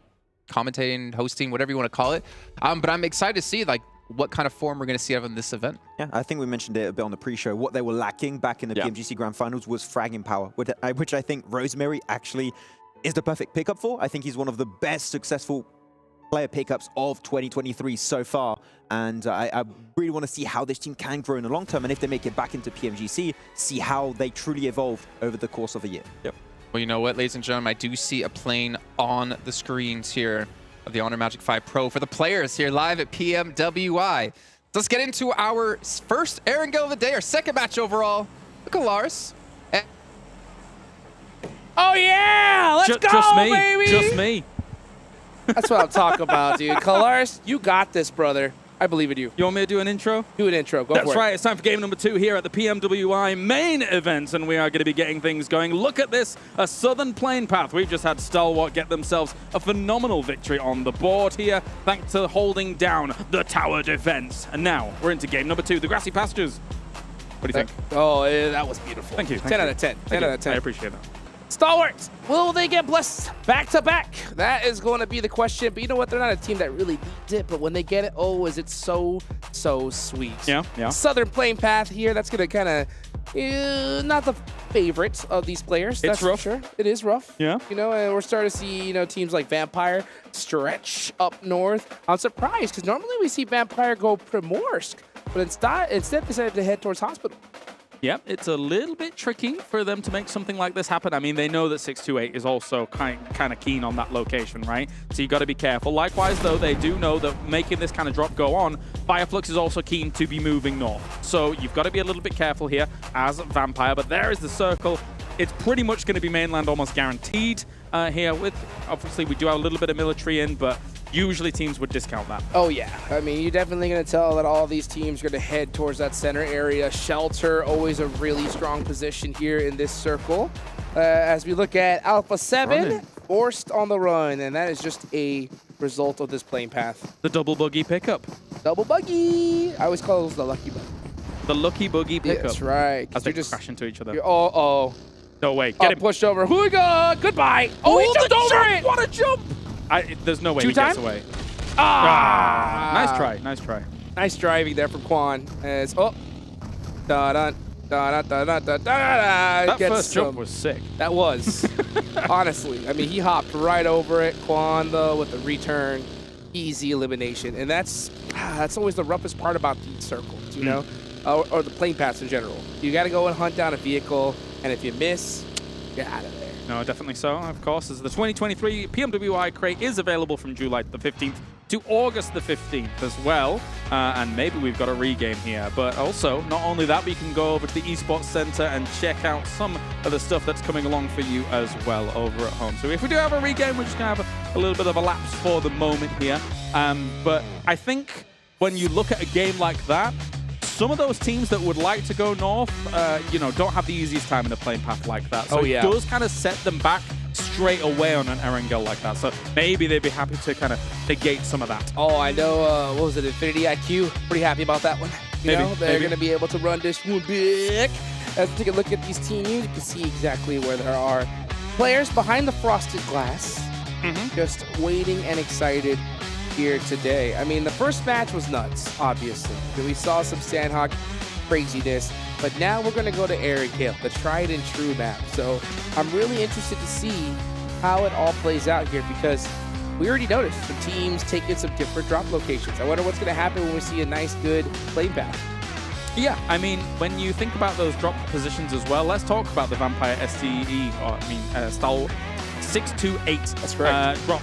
[SPEAKER 5] commentating, hosting, whatever you want to call it. But I'm excited to see, like, what kind of form we're going to see out of this event.
[SPEAKER 8] Yeah, I think we mentioned it a bit on the pre-show. What they were lacking back in the PMGC Grand Finals was fragging power, which I think Rosemary actually is the perfect pickup for. I think he's one of the best successful player pickups of 2023 so far. And I really want to see how this team can grow in the long term. And if they make it back into PMGC, see how they truly evolve over the course of a year.
[SPEAKER 9] Yep.
[SPEAKER 5] Well, you know what, ladies and gentlemen, I do see a plane on the screens here of the Honor Magic 5 Pro for the players here live at PMWI. Let's get into our first Erringo of the day, our second match overall. Look at Lars.
[SPEAKER 6] Oh, yeah! Let's go, baby!
[SPEAKER 13] Just me.
[SPEAKER 6] That's what I'm talking about, dude. Kalaris, you got this, brother. I believe in you.
[SPEAKER 13] You want me to do an intro?
[SPEAKER 6] Do an intro. Go for it.
[SPEAKER 13] That's right. It's time for game number 2 here at the PMWI main event, and we are going to be getting things going. Look at this, a Southern Plain Path. We've just had Stalwart get themselves a phenomenal victory on the board here, thanks to holding down the tower defense. And now we're into game number 2, the Grassy Pastures. What do you think?
[SPEAKER 6] Oh, that was beautiful.
[SPEAKER 13] Thank you.
[SPEAKER 6] 10 out of 10. 10 out of 10.
[SPEAKER 13] I appreciate that.
[SPEAKER 6] Stalwarts, will they get blessed back-to-back? That is going to be the question. But you know what? They're not a team that really needs it. But when they get it, oh, is it so sweet.
[SPEAKER 13] Yeah.
[SPEAKER 6] Southern Plain Path here. That's going to kind of not the favorite of these players. That's
[SPEAKER 13] rough.
[SPEAKER 6] For sure. It is rough.
[SPEAKER 13] Yeah.
[SPEAKER 6] You know, and we're starting to see, teams like Vampire stretch up north. I'm surprised because normally we see Vampire go Primorsk. But instead decided to head towards Hospital.
[SPEAKER 13] Yep, it's a little bit tricky for them to make something like this happen. I mean, they know that 628 is also kind of keen on that location, right? So you got to be careful. Likewise, though, they do know that making this kind of drop go on, Fireflux is also keen to be moving north. So you've got to be a little bit careful here as Vampire, but there is the circle. It's pretty much going to be mainland almost guaranteed here with, obviously, we do have a little bit of military in, but usually teams would discount that.
[SPEAKER 6] Oh, yeah. I mean, you're definitely going to tell that all these teams are going to head towards that center area. Shelter, always a really strong position here in this circle. As we look at Alpha7, forced on the run, and that is just a result of this playing path.
[SPEAKER 13] The double buggy pickup.
[SPEAKER 6] Double buggy. I always call those the lucky buggy.
[SPEAKER 13] The lucky buggy pickup.
[SPEAKER 6] That's right.
[SPEAKER 13] As they just crash into each other.
[SPEAKER 6] Oh.
[SPEAKER 13] No way. Get him.
[SPEAKER 6] Pushed over. Hooga! Goodbye. Oh, he jumped over it.
[SPEAKER 13] What a jump. There's no way he gets away. Nice try. Nice try.
[SPEAKER 6] Nice driving there from Quan. As that
[SPEAKER 13] first jump was sick.
[SPEAKER 6] That was. Honestly. I mean, he hopped right over it. Quan, though, with the return. Easy elimination. And that's always the roughest part about these circles, you know? Or the plane paths in general. You got to go and hunt down a vehicle, and if you miss, get out of there.
[SPEAKER 13] No, definitely so, of course. As the 2023 PMWI crate is available from July the 15th to August the 15th as well. And maybe we've got a regame here. But also, not only that, we can go over to the Esports Center and check out some of the stuff that's coming along for you as well over at home. So if we do have a regame, we're just going to have a little bit of a lapse for the moment here. But I think when you look at a game like that, some of those teams that would like to go north, don't have the easiest time in a playing path like that. So it does kind of set them back straight away on an Erangel like that. So maybe they'd be happy to kind of negate some of that.
[SPEAKER 6] Oh, I know. What was it? Infinity IQ. Pretty happy about that one. They're going to be able to run this one big. Let's take a look at these teams. You can see exactly where there are players behind the frosted glass, just waiting and excited here today. I mean, the first match was nuts, obviously. We saw some Sandhawk craziness, but now we're going to go to Erangel, the tried and true map. So I'm really interested to see how it all plays out here, because we already noticed some teams taking some different drop locations. I wonder what's going to happen when we see a nice, good play path.
[SPEAKER 13] Yeah, I mean, when you think about those drop positions as well, let's talk about the Vampire STE, style 628
[SPEAKER 6] That's correct.
[SPEAKER 13] Drop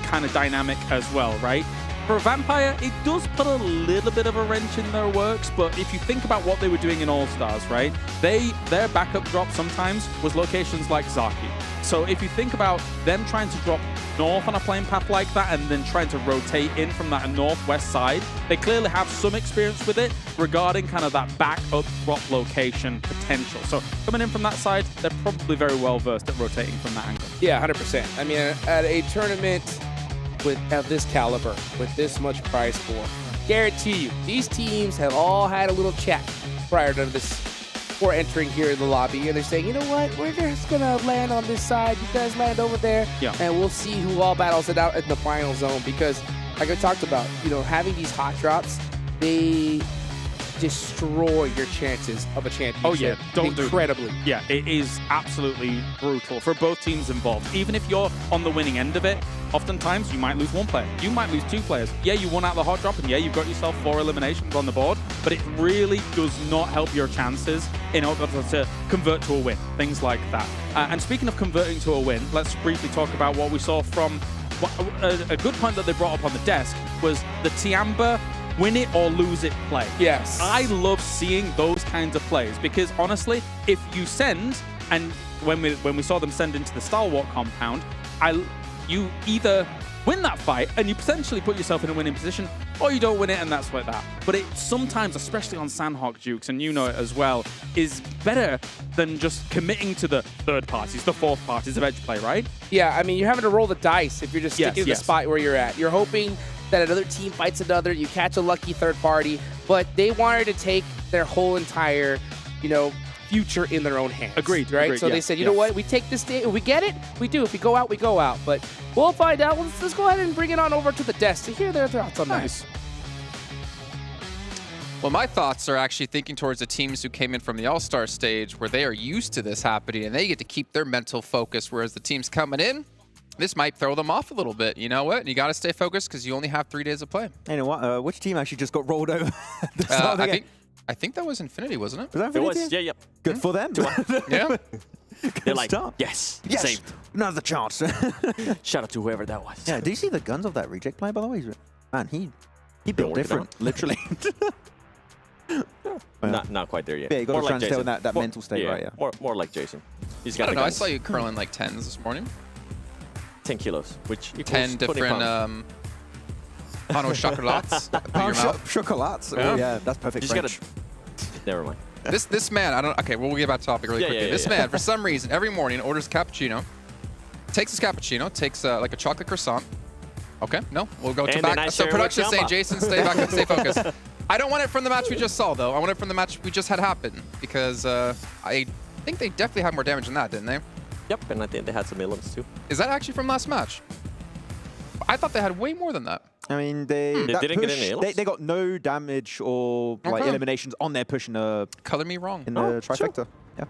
[SPEAKER 13] kind of dynamic as well, right? For a Vampire, it does put a little bit of a wrench in their works, but if you think about what they were doing in All-Stars, right? Their backup drop sometimes was locations like Zaki. So if you think about them trying to drop north on a plane path like that and then trying to rotate in from that northwest side, they clearly have some experience with it regarding kind of that backup drop location potential. So coming in from that side, they're probably very well versed at rotating from that angle.
[SPEAKER 6] Yeah, 100%. I mean, at a tournament of this caliber, with this much prize pool, guarantee you, these teams have all had a little chat prior to this, before entering here in the lobby, and they're saying, you know what, we're just gonna land on this side, you guys land over there, and we'll see who all battles it out in the final zone. Because, like I talked about, having these hot drops, they destroy your chances of a championship.
[SPEAKER 13] Oh yeah,
[SPEAKER 6] incredibly.
[SPEAKER 13] Yeah, it is absolutely brutal for both teams involved. Even if you're on the winning end of it, oftentimes you might lose one player, you might lose two players. Yeah, you won out the hot drop, and yeah, you've got yourself 4 eliminations on the board, but it really does not help your chances in order to convert to a win, things like that. And speaking of converting to a win, let's briefly talk about what we saw from a good point that they brought up on the desk was the Tiamba win it or lose it play.
[SPEAKER 6] Yes.
[SPEAKER 13] I love seeing those kinds of plays, because honestly, if you send, and when we saw them send into the Stalwart compound, you either win that fight and you potentially put yourself in a winning position, or you don't win it and that's like that. But it sometimes, especially on Sandhawk Dukes, and you know it as well, is better than just committing to the third parties, the fourth parties of edge play, right?
[SPEAKER 6] Yeah, I mean, you're having to roll the dice if you're just sticking to the spot where you're at. You're hoping that another team fights another, you catch a lucky third party, but they wanted to take their whole entire, future in their own hands.
[SPEAKER 13] Agreed.
[SPEAKER 6] Right? So they said, you know what, we take this day, if we get it, we do. If we go out, we go out. But we'll find out. Let's go ahead and bring it on over to the desk to hear their thoughts on that.
[SPEAKER 5] Well, my thoughts are actually thinking towards the teams who came in from the All-Star stage, where they are used to this happening and they get to keep their mental focus, whereas the teams coming in, this might throw them off a little bit. You know what? You got to stay focused because you only have 3 days of play.
[SPEAKER 8] You know what? Which team actually just got rolled over?
[SPEAKER 5] I think I think that was Infinity, wasn't it?
[SPEAKER 8] Was that Infinity?
[SPEAKER 9] It was, yeah.
[SPEAKER 8] Good for them.
[SPEAKER 5] Yeah.
[SPEAKER 9] They're like,
[SPEAKER 8] start.
[SPEAKER 9] yes,
[SPEAKER 8] Yes,
[SPEAKER 9] saved.
[SPEAKER 8] another chance.
[SPEAKER 9] Shout out to whoever that was.
[SPEAKER 8] Yeah, do you see the guns of that reject player, by the way? Man, he built different, literally.
[SPEAKER 9] Not quite there yet.
[SPEAKER 8] Yeah, you got
[SPEAKER 9] More
[SPEAKER 8] to try and stay
[SPEAKER 9] Jason.
[SPEAKER 8] in that mental state, right? Yeah.
[SPEAKER 9] More like Jason. He's
[SPEAKER 5] I
[SPEAKER 9] got
[SPEAKER 5] don't
[SPEAKER 9] the
[SPEAKER 5] know. I
[SPEAKER 9] guns.
[SPEAKER 5] saw you curling like 10s this morning.
[SPEAKER 9] 10 kilos, which equals
[SPEAKER 5] 10
[SPEAKER 9] 20
[SPEAKER 5] different
[SPEAKER 9] pounds.
[SPEAKER 5] Pano chocolates.
[SPEAKER 8] Chocolates.
[SPEAKER 5] Yeah.
[SPEAKER 8] Oh, yeah, that's perfect
[SPEAKER 9] You just
[SPEAKER 8] French.
[SPEAKER 9] Never mind.
[SPEAKER 5] This man, I don't. Okay, we'll get back to topic really quickly. This man, for some reason, every morning orders cappuccino, takes his cappuccino, takes like a chocolate croissant. Okay, no, we'll go to
[SPEAKER 9] And
[SPEAKER 5] back.
[SPEAKER 9] then I
[SPEAKER 5] So
[SPEAKER 9] share
[SPEAKER 5] production
[SPEAKER 9] with
[SPEAKER 5] saying,
[SPEAKER 9] Yamba.
[SPEAKER 5] Jason, stay back, stay focused. I don't want it from the match we just saw, though. I want it from the match we just had happen because I think they definitely had more damage than that, didn't they?
[SPEAKER 9] Yep, and I think they had some elims too.
[SPEAKER 5] Is that actually from last match? I thought they had way more than that.
[SPEAKER 8] I mean, they
[SPEAKER 9] didn't get any elims?
[SPEAKER 8] They got no damage or like eliminations on their push in the
[SPEAKER 5] color me wrong
[SPEAKER 8] in the trifecta. Yeah.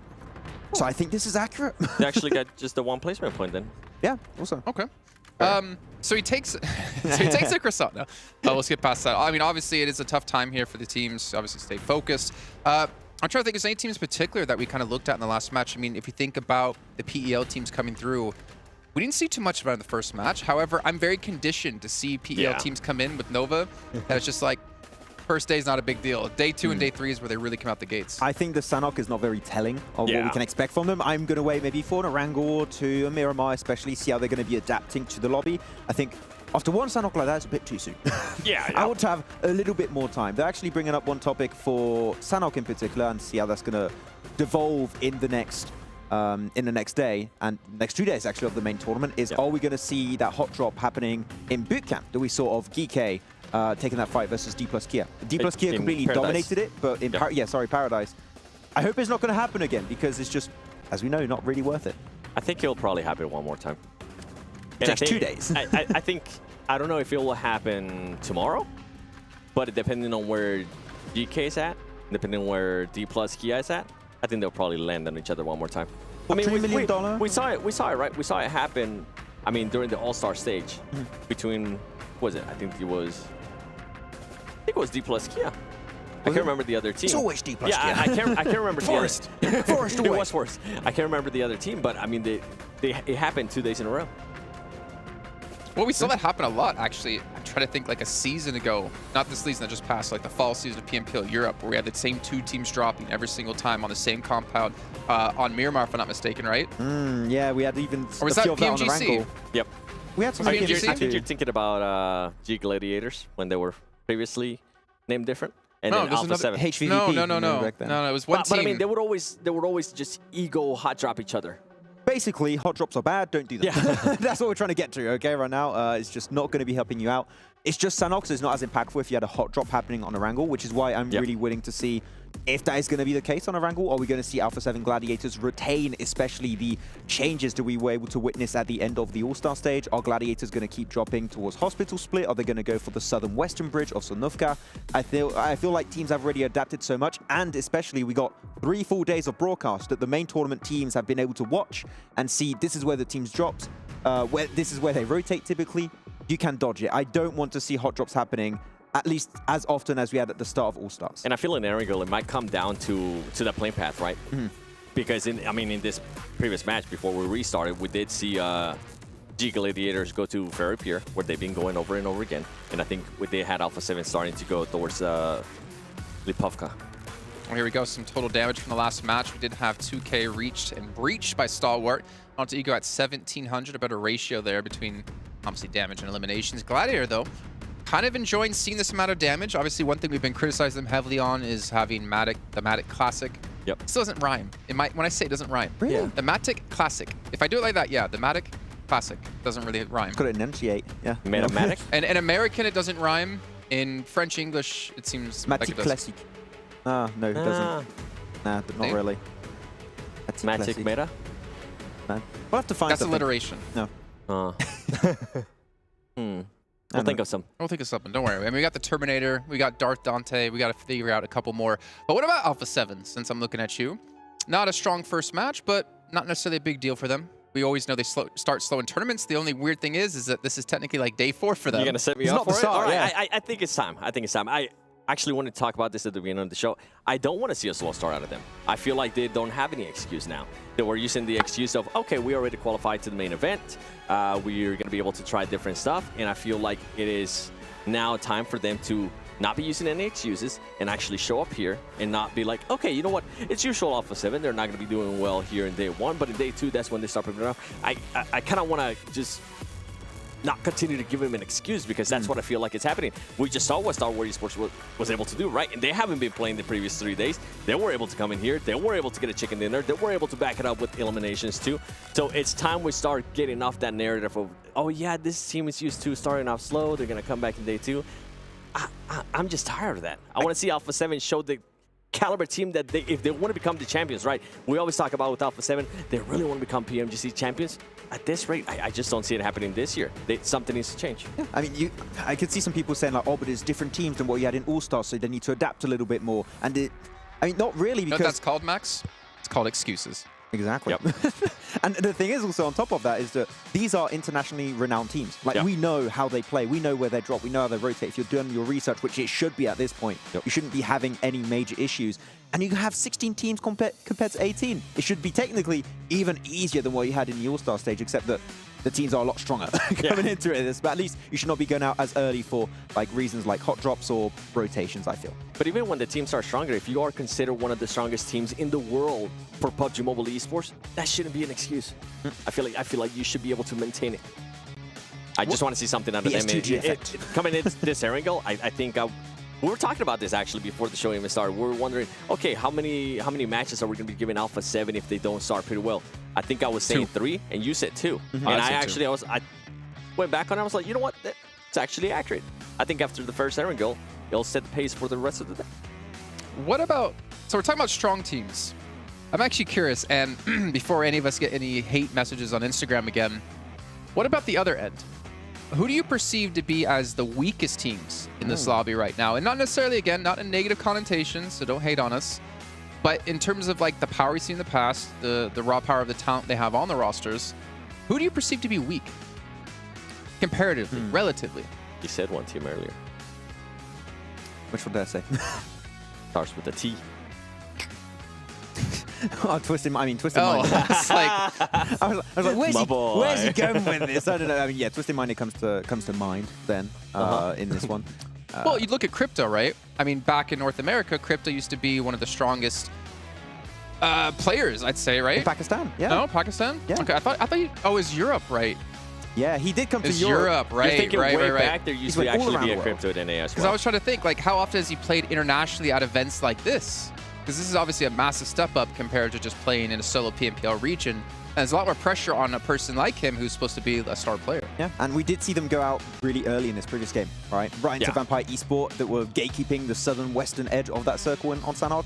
[SPEAKER 8] So I think this is accurate.
[SPEAKER 9] They actually got just the one placement point then.
[SPEAKER 8] Yeah. Also.
[SPEAKER 5] Okay. So he takes a croissant now. We'll skip past that. I mean, obviously, it is a tough time here for the teams. Obviously, stay focused. I'm trying to think, is there any teams in particular that we kind of looked at in the last match? I mean, if you think about the PEL teams coming through, we didn't see too much about it in the first match. However, I'm very conditioned to see PEL teams come in with Nova. And it's just like, first day is not a big deal. Day 2 and day 3 is where they really come out the gates.
[SPEAKER 8] I think the Sanhok is not very telling of what we can expect from them. I'm going to wait maybe for an Erangel or two, a Miramar especially, see how they're going to be adapting to the lobby. I think after one Sanhok like that, it's a bit too soon. I want to have a little bit more time. They're actually bringing up one topic for Sanhok in particular and see how that's going to devolve in the next day and next 2 days actually of the main tournament is are we going to see that hot drop happening in bootcamp that we saw of GK taking that fight versus Dplus KIA. Dplus KIA completely dominated it, but in Paradise. I hope it's not going to happen again because it's just, as we know, not really worth it.
[SPEAKER 9] I think it'll probably happen one more time.
[SPEAKER 8] It takes 2 days.
[SPEAKER 9] I think, I don't know if it will happen tomorrow, but depending on where GK is at, depending on where Dplus KIA is at, I think they'll probably land on each other one more time. I mean, we saw it, right? We saw it happen, I mean, during the Allstars Stage between, what was it? I think it was Dplus KIA. I can't remember the other team.
[SPEAKER 8] It's always Dplus
[SPEAKER 9] KIA. I can't remember
[SPEAKER 8] Forest.
[SPEAKER 9] the other.
[SPEAKER 8] Forest away.
[SPEAKER 9] It was Forest. I can't remember the other team, but I mean, it happened 2 days in a row.
[SPEAKER 5] Well, we saw that happen a lot, actually. I'm trying to think like a season ago, not this season that just passed, like the fall season of PMPL Europe, where we had the same 2 teams dropping every single time on the same compound on Miramar, if I'm not mistaken, right?
[SPEAKER 8] Yeah, we had even
[SPEAKER 5] or was that PMGC?
[SPEAKER 9] Yep.
[SPEAKER 8] We had some
[SPEAKER 9] I think you're thinking about G Gladiators when they were previously named different. And then Alpha7.
[SPEAKER 8] HVVP.
[SPEAKER 5] No, it was one team.
[SPEAKER 9] But I mean, they would always just ego hot drop each other.
[SPEAKER 8] Basically, hot drops are bad, don't do that. Yeah. That's what we're trying to get to, okay, right now. It's just not going to be helping you out. It's just Sanox is not as impactful if you had a hot drop happening on Erangel, which is why I'm really willing to see if that is going to be the case on Erangel. Are we going to see Alpha7 Gladiators retain, especially the changes that we were able to witness at the end of the All-Star stage? Are Gladiators going to keep dropping towards Hospital Split? Are they going to go for the southern-western bridge of Sonuvka? I feel like teams have already adapted so much, and especially we got 3 full days of broadcast that the main tournament teams have been able to watch and see this is where the teams dropped, this is where they rotate typically. You can dodge it. I don't want to see hot drops happening at least as often as we had at the start of All-Stars.
[SPEAKER 9] And I feel in Erangel, it might come down to that plane path, right? Because, in this previous match, before we restarted, we did see G Gladiators go to Ferry Pier, where they've been going over and over again. And I think they had Alpha7 starting to go towards Lipovka.
[SPEAKER 5] Well, here we go, some total damage from the last match. We did have 2K reached and breached by Stalwart. Onto Ego at 1,700, a better ratio there between, obviously, damage and eliminations. Gladiator, though, kind of enjoying seeing this amount of damage. Obviously, one thing we've been criticizing them heavily on is having the Matic Classic.
[SPEAKER 9] Yep.
[SPEAKER 5] It still doesn't rhyme. When I say it doesn't rhyme.
[SPEAKER 8] Really?
[SPEAKER 5] Yeah. The Matic Classic. If I do it like that, yeah, the Matic Classic doesn't really rhyme.
[SPEAKER 8] It's got to enunciate, yeah.
[SPEAKER 9] Matic?
[SPEAKER 5] And in American, it doesn't rhyme. In French, English, it seems
[SPEAKER 8] Matic
[SPEAKER 5] like it does.
[SPEAKER 8] Classic. No, it doesn't. Nah, but not really.
[SPEAKER 9] Matic Meta?
[SPEAKER 8] We'll have to find
[SPEAKER 5] That's
[SPEAKER 8] something.
[SPEAKER 5] alliteration.
[SPEAKER 8] No.
[SPEAKER 9] We'll think of some.
[SPEAKER 5] We'll think of something. Don't worry. I mean, we got the Terminator. We got Darth Dante. We got to figure out a couple more. But what about Alpha7, since I'm looking at you? Not a strong first match, but not necessarily a big deal for them. We always know they start slow in tournaments. The only weird thing is that this is technically like day 4 for them.
[SPEAKER 9] You're going to set me up for it? All right. I think it's time. I think it's time. actually wanted to talk about this at the beginning of the show. I don't want to see a slow start out of them. I feel like they don't have any excuse now. They were using the excuse of, okay, we already qualified to the main event. We're going to be able to try different stuff. And I feel like it is now time for them to not be using any excuses and actually show up here and not be like, okay, you know what? It's usual Alpha7. They're not going to be doing well here in day 1, but in day 2, that's when they start picking it up. I kind of want to just not continue to give him an excuse because that's what I feel like is happening. We just saw what Star World Esports was able to do, right? And they haven't been playing the previous 3 days. They were able to come in here. They were able to get a chicken dinner. They were able to back it up with eliminations too. So it's time we start getting off that narrative of, oh yeah, this team is used to starting off slow. They're going to come back in day 2. I'm just tired of that. I want to see Alpha7 show the caliber team that if they want to become the champions, right? We always talk about with Alpha7, they really want to become PMGC champions. At this rate, I just don't see it happening this year. Something needs to change.
[SPEAKER 8] Yeah. I mean, I could see some people saying like, oh, but it's different teams than what you had in All-Stars, so they need to adapt a little bit more. And I mean, not really, because...
[SPEAKER 5] You know what that's called, Max? It's called excuses.
[SPEAKER 8] Exactly. Yep. And the thing is also on top of that is that these are internationally renowned teams. Like we know how they play, we know where they drop, we know how they rotate. If you're doing your research, which it should be at this point, you shouldn't be having any major issues. And you have 16 teams compared to 18. It should be technically even easier than what you had in the All-Star stage, except that the teams are a lot stronger coming into it. But at least you should not be going out as early for like reasons like hot drops or rotations, I feel.
[SPEAKER 9] But even when the teams are stronger, if you are considered one of the strongest teams in the world for PUBG Mobile Esports, that shouldn't be an excuse. I feel like you should be able to maintain it. I just want to see something out of them. Coming into this angle, I think we were talking about this actually before the show even started. We were wondering, okay, how many matches are we going to be giving Alpha7 if they don't start pretty well? I think I was saying 3, and you said 2. And I went back on it. I was like, you know what? It's actually accurate. I think after the first angle, it'll set the pace for the rest of the day.
[SPEAKER 5] What about, so we're talking about strong teams. I'm actually curious, and before any of us get any hate messages on Instagram again, what about the other end? Who do you perceive to be as the weakest teams in this lobby right now? And not necessarily, again, not in negative connotations, so don't hate on us. But in terms of like the power we've seen in the past, the raw power of the talent they have on the rosters, who do you perceive to be weak? Comparatively, relatively.
[SPEAKER 9] You said one team earlier.
[SPEAKER 8] Which one did I say?
[SPEAKER 9] Starts with a T.
[SPEAKER 8] Oh, Twisted Mind. It's like, I was like, where's he going with this? I don't know. I mean, yeah, Twisted Mind comes to mind then in this one.
[SPEAKER 5] Well, you look at Crypto, right? I mean, back in North America, Crypto used to be one of the strongest players, I'd say, right?
[SPEAKER 8] In Pakistan, yeah.
[SPEAKER 5] No, Pakistan?
[SPEAKER 8] Yeah.
[SPEAKER 5] Okay, I thought you, oh, it was Europe, right?
[SPEAKER 8] Yeah, he did come to
[SPEAKER 5] Europe, right?
[SPEAKER 9] You're thinking way
[SPEAKER 5] right.
[SPEAKER 9] back, there used to actually be a Crypto at NA as well.
[SPEAKER 5] Because I was trying to think, like, how often has he played internationally at events like this? Because this is obviously a massive step up compared to just playing in a solo PMPL region. And there's a lot more pressure on a person like him who's supposed to be a star player.
[SPEAKER 8] Yeah, and we did see them go out really early in this previous game, right? Right into Vampire Esports that were gatekeeping the southern western edge of that circle on Sanhok.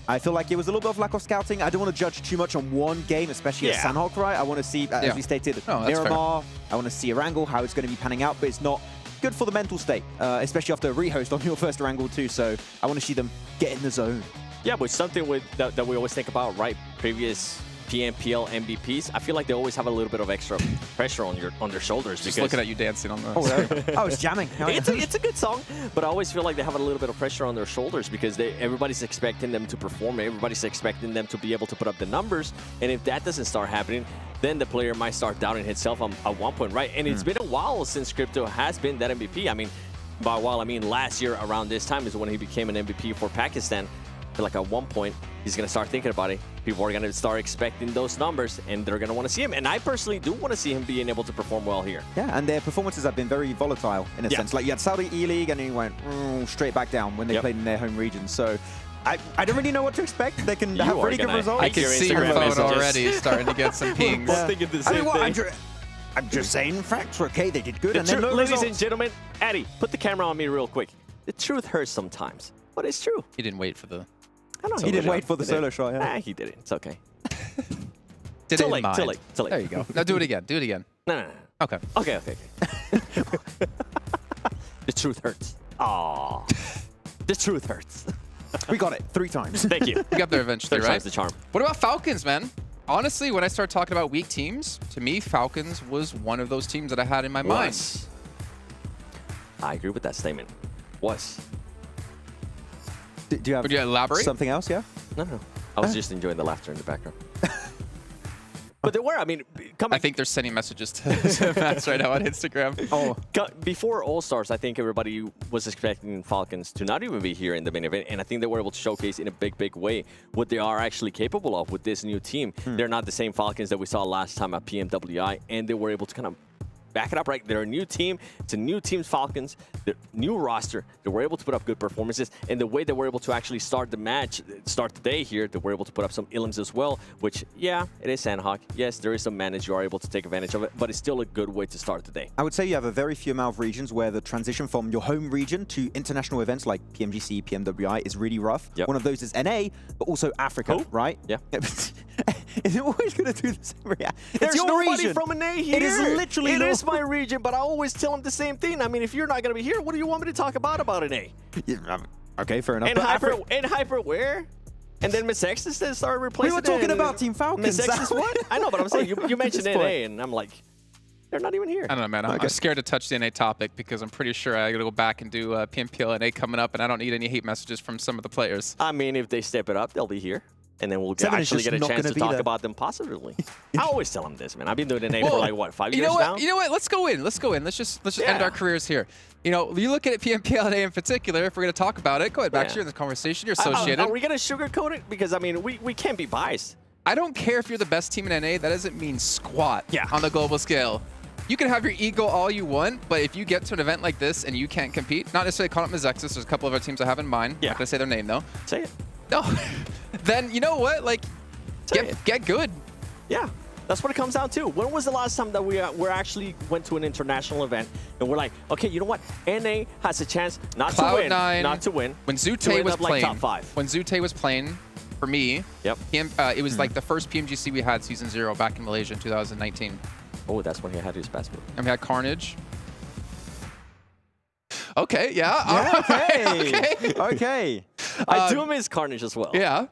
[SPEAKER 8] I feel like it was a little bit of lack of scouting. I don't want to judge too much on one game, especially at Sanhok, right? I want to see, as we stated, Miramar. I want to see Erangel, how it's going to be panning out, but it's not good for the mental state, especially after a rehost on your first Erangel too. So I want to see them get in the zone.
[SPEAKER 9] Yeah, but something that we always think about, right? Previous PMPL MVPs, I feel like they always have a little bit of extra pressure on their shoulders.
[SPEAKER 5] Just looking at you dancing on the...
[SPEAKER 8] I was jamming.
[SPEAKER 9] It's a good song, but I always feel like they have a little bit of pressure on their shoulders because everybody's expecting them to perform. Everybody's expecting them to be able to put up the numbers. And if that doesn't start happening, then the player might start doubting himself at one point, right? And it's been a while since Crypto has been that MVP. I mean, by a while, I mean last year around this time is when he became an MVP for Pakistan. Like at one point, he's going to start thinking about it. People are going to start expecting those numbers, and they're going to want to see him. And I personally do want to see him being able to perform well here.
[SPEAKER 8] Yeah, and their performances have been very volatile in a sense. Like you had Saudi E-League, and then he went straight back down when they played in their home region. So I don't really know what to expect. They can have pretty good results.
[SPEAKER 5] I can see your phone already starting to get some pings.
[SPEAKER 8] I'm just saying facts. Okay, they did good.
[SPEAKER 9] Ladies and gentlemen, Addy, put the camera on me real quick. The truth hurts sometimes, but it's true.
[SPEAKER 5] He didn't wait for the...
[SPEAKER 8] I know, he didn't wait for the solo shot.
[SPEAKER 9] Nah, he did it. It's okay.
[SPEAKER 5] Too late.
[SPEAKER 9] There
[SPEAKER 5] you go. Now do it again. Do it again.
[SPEAKER 9] No.
[SPEAKER 5] Okay.
[SPEAKER 9] Okay. The truth hurts. Aww. The truth hurts.
[SPEAKER 8] We got it 3 times.
[SPEAKER 9] Thank you.
[SPEAKER 5] We got there eventually, right?
[SPEAKER 9] Time's the charm.
[SPEAKER 5] What about Falcons, man? Honestly, when I start talking about weak teams, to me, Falcons was one of those teams that I had in my mind.
[SPEAKER 9] I agree with that statement.
[SPEAKER 8] Do you have
[SPEAKER 5] Would you elaborate?
[SPEAKER 8] something else, yeah?
[SPEAKER 9] No. I was just enjoying the laughter in the background. But there were, I mean,
[SPEAKER 5] I think they're sending messages to Max right now on Instagram.
[SPEAKER 9] Before All-Stars, I think everybody was expecting Falcons to not even be here in the main event, and I think they were able to showcase in a big way what they are actually capable of with this new team. They're not the same Falcons that we saw last time at PMWI, and they were able to kind of back it up, right? They're a new team. It's a new team's Falcons. They're new roster. They were able to put up good performances. And the way they were able to actually start the day here, they were able to put up some ilms as well, which, yeah, it is Sandhawk. Yes, there is some manage. You are able to take advantage of it, but it's still a good way to start the day.
[SPEAKER 8] I would say you have a very few amount of regions where the transition from your home region to international events like PMGC, PMWI is really rough.
[SPEAKER 9] Yep.
[SPEAKER 8] One of those is NA, but also Africa, right?
[SPEAKER 9] Yeah.
[SPEAKER 8] Is it always going to do the same reaction?
[SPEAKER 9] There's
[SPEAKER 8] your
[SPEAKER 9] nobody
[SPEAKER 8] region.
[SPEAKER 9] from NA here.
[SPEAKER 8] It is literally
[SPEAKER 9] It is my region, but I always tell them the same thing. I mean, if you're not going to be here, what do you want me to talk about NA?
[SPEAKER 8] Yeah, okay, fair enough.
[SPEAKER 9] And Hyper where? And then Miss X started replacing.
[SPEAKER 8] We were talking about Team Falcons.
[SPEAKER 9] Miss X is what? I know, but I'm saying you mentioned NA, and I'm like, they're not even here.
[SPEAKER 5] I don't know, man. I'm scared to touch the NA topic because I'm pretty sure I got to go back and do PMPL NA coming up, and I don't need any hate messages from some of the players.
[SPEAKER 9] I mean, if they step it up, they'll be here. And then we'll
[SPEAKER 8] Seven
[SPEAKER 9] actually get a chance to talk about them positively. I always tell them this, man. I've been doing NA for like, what, 5 years now?
[SPEAKER 5] You know what? Let's go in. Let's just end our careers here. You know, you look at PMPL NA in particular, if we're going to talk about it, go ahead, back to you in the conversation. You're associated.
[SPEAKER 9] Are we going to sugarcoat it? Because, I mean, we can't be biased.
[SPEAKER 5] I don't care if you're the best team in NA. That doesn't mean squat on the global scale. You can have your ego all you want, but if you get to an event like this and you can't compete, not necessarily calling it Mizexis, there's a couple of other teams I have in mind. I'm not going to say their name, though.
[SPEAKER 9] Say it.
[SPEAKER 5] No. Then, you know what? Like, get good.
[SPEAKER 9] Yeah, that's what it comes down to. When was the last time that we actually went to an international event and we're like, okay, you know what? NA has a chance not to win.
[SPEAKER 5] When Zute was playing,
[SPEAKER 9] like top 5.
[SPEAKER 5] When Zute was playing, for me, it was like the first PMGC we had season 0 back in Malaysia in 2019.
[SPEAKER 9] Oh, that's when he had his best move.
[SPEAKER 5] And we had Carnage. Okay, yeah.
[SPEAKER 8] Okay.
[SPEAKER 9] I do miss Carnage as well.
[SPEAKER 5] Yeah.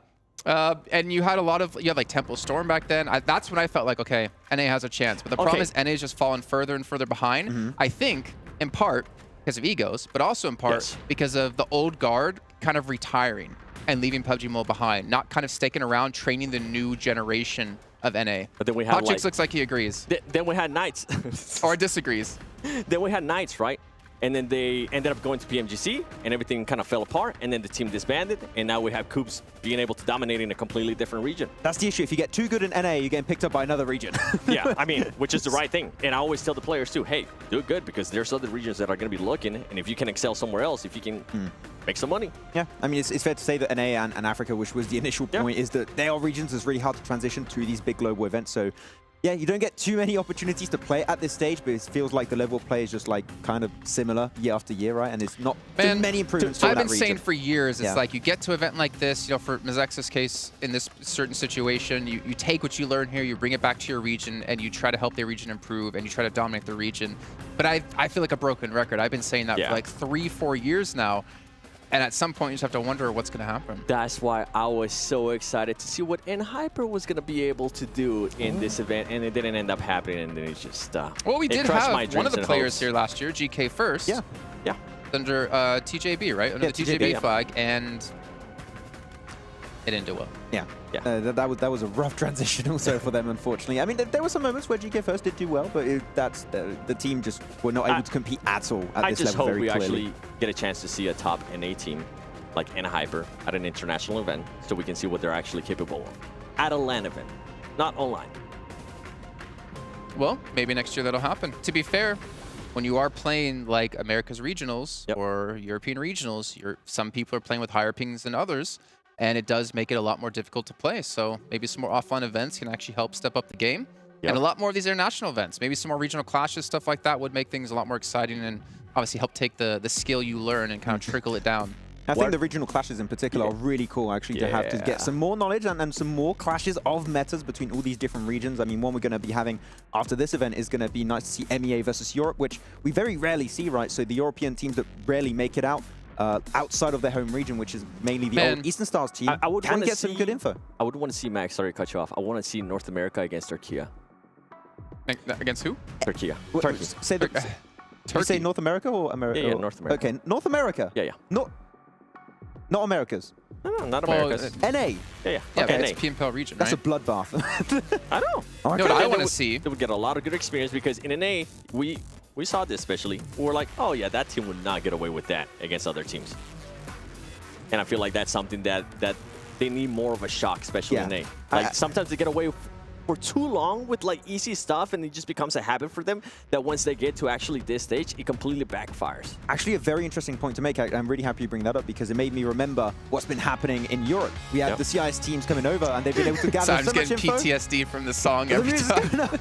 [SPEAKER 5] And you had like Temple Storm back then. That's when I felt like, okay, NA has a chance. But the problem is NA is just fallen further and further behind. I think, in part, because of egos, but also in part because of the old guard kind of retiring and leaving PUBG Mobile behind, not kind of sticking around, training the new generation of NA.
[SPEAKER 9] But then we had
[SPEAKER 5] Hotchix looks like he agrees.
[SPEAKER 9] Then we had Knights.
[SPEAKER 5] Or disagrees.
[SPEAKER 9] Then we had Knights, right? And then they ended up going to PMGC, and everything kind of fell apart, and then the team disbanded, and now we have Coops being able to dominate in a completely different region.
[SPEAKER 8] That's the issue. If you get too good in NA, you're getting picked up by another region.
[SPEAKER 9] Yeah, I mean, which is the right thing. And I always tell the players too, hey, do it good, because there's other regions that are going to be looking, and if you can excel somewhere else, if you can make some money.
[SPEAKER 8] Yeah, I mean, it's fair to say that NA and Africa, which was the initial point, is that they are regions that's really hard to transition to these big global events. So yeah, you don't get too many opportunities to play at this stage, but it feels like the level of play is just like kind of similar year after year, right? And it's not too many improvements for that
[SPEAKER 5] I've been
[SPEAKER 8] region.
[SPEAKER 5] saying for years, it's like you get to an event like this, you know, for Mizex's case, in this certain situation, you take what you learn here, you bring it back to your region, and you try to help the region improve, and you try to dominate the region. But I feel like a broken record. I've been saying that for like 3-4 years now. And at some point, you just have to wonder what's going to happen.
[SPEAKER 9] That's why I was so excited to see what NHyper was going to be able to do in this event, and it didn't end up happening, and then it just
[SPEAKER 5] well, we did have one of the players here last year, GK First.
[SPEAKER 9] Yeah.
[SPEAKER 5] Under TJB, right? Under the TJB flag, and it didn't do well.
[SPEAKER 8] Yeah. That was a rough transition also for them, unfortunately. I mean, there were some moments where GK First did do well, but the team just were not able to compete at all at this level very clearly.
[SPEAKER 9] I just hope we actually get a chance to see a top NA team like NHyper at an international event, so we can see what they're actually capable of at a LAN event, not online.
[SPEAKER 5] Well, maybe next year that'll happen. To be fair, when you are playing like America's regionals or European regionals, some people are playing with higher pings than others. And it does make it a lot more difficult to play. So maybe some more offline events can actually help step up the game. And a lot more of these international events. Maybe some more regional clashes, stuff like that would make things a lot more exciting and obviously help take the skill you learn and kind of trickle it down.
[SPEAKER 8] I think the regional clashes in particular are really cool, actually, to have to get some more knowledge and some more clashes of metas between all these different regions. I mean, one we're going to be having after this event is going to be nice to see MEA versus Europe, which we very rarely see, right? So the European teams that rarely make it out outside of their home region, which is mainly the old Eastern Stars team, can get some good info.
[SPEAKER 9] I would want to see, Max, sorry to cut you off, I want to see North America against Turkey.
[SPEAKER 5] Against who?
[SPEAKER 9] Turkey.
[SPEAKER 8] Turkey. Did you say North America or America?
[SPEAKER 9] Yeah, North America.
[SPEAKER 8] Okay, North America.
[SPEAKER 9] Yeah.
[SPEAKER 8] Not Americas.
[SPEAKER 9] No, not Americas.
[SPEAKER 8] NA.
[SPEAKER 9] Yeah,
[SPEAKER 5] okay,
[SPEAKER 9] NA.
[SPEAKER 5] it's PMPL region,
[SPEAKER 8] That's
[SPEAKER 5] right?
[SPEAKER 8] a bloodbath.
[SPEAKER 9] I know.
[SPEAKER 5] You know what I want to see?
[SPEAKER 9] They would get a lot of good experience because in NA, we saw this especially. We're like, oh yeah, that team would not get away with that against other teams. And I feel like that's something that they need more of a shock, especially in NA. Like sometimes they get away for too long with like easy stuff, and it just becomes a habit for them that once they get to actually this stage, it completely backfires.
[SPEAKER 8] Actually, a very interesting point to make. I'm really happy you bring that up because it made me remember what's been happening in Europe. We had the CIS teams coming over, and they've been able to gather
[SPEAKER 5] so I'm
[SPEAKER 8] so
[SPEAKER 5] just
[SPEAKER 8] much
[SPEAKER 5] getting
[SPEAKER 8] info.
[SPEAKER 5] PTSD from the song every time.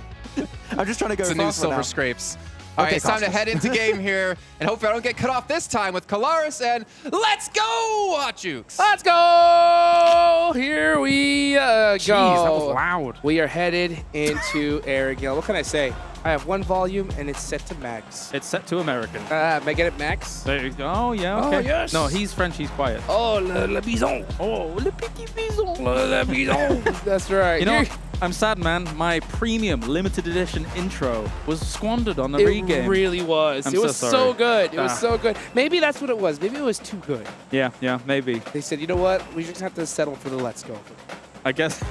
[SPEAKER 8] I'm just trying to go
[SPEAKER 5] It's a new
[SPEAKER 8] fast
[SPEAKER 5] Silver
[SPEAKER 8] now.
[SPEAKER 5] Scrapes. All right, it's time to head into game here, and hopefully I don't get cut off this time with Kalaris, and let's go, Hotjukes!
[SPEAKER 6] Let's go! Here we go.
[SPEAKER 13] Jeez, that was loud.
[SPEAKER 6] We are headed into Arrogale. What can I say? I have one volume, and it's set to max.
[SPEAKER 13] It's set to American.
[SPEAKER 6] May I get it max?
[SPEAKER 13] There you go. Oh, yeah, okay.
[SPEAKER 6] Oh, yes.
[SPEAKER 13] No, he's French, he's quiet.
[SPEAKER 6] Oh, le bison.
[SPEAKER 13] Oh, le petit bison.
[SPEAKER 6] Le bison. That's right.
[SPEAKER 13] You know, I'm sad, man. My premium limited edition intro was squandered on the regame.
[SPEAKER 6] It really was.
[SPEAKER 13] I'm
[SPEAKER 6] It was
[SPEAKER 13] so
[SPEAKER 6] so
[SPEAKER 13] sorry.
[SPEAKER 6] good. It was so good. Maybe that's what it was. Maybe it was too good.
[SPEAKER 13] Yeah, maybe.
[SPEAKER 6] They said, you know what? We just have to settle for the let's go.
[SPEAKER 13] I guess.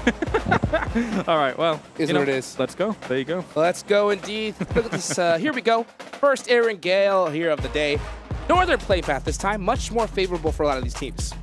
[SPEAKER 13] All right, well.
[SPEAKER 6] Is what it is.
[SPEAKER 13] Let's go. There you go.
[SPEAKER 6] Let's go indeed. Look at this. Here we go. First Arrogale here of the day. Northern play path this time. Much more favorable for a lot of these teams.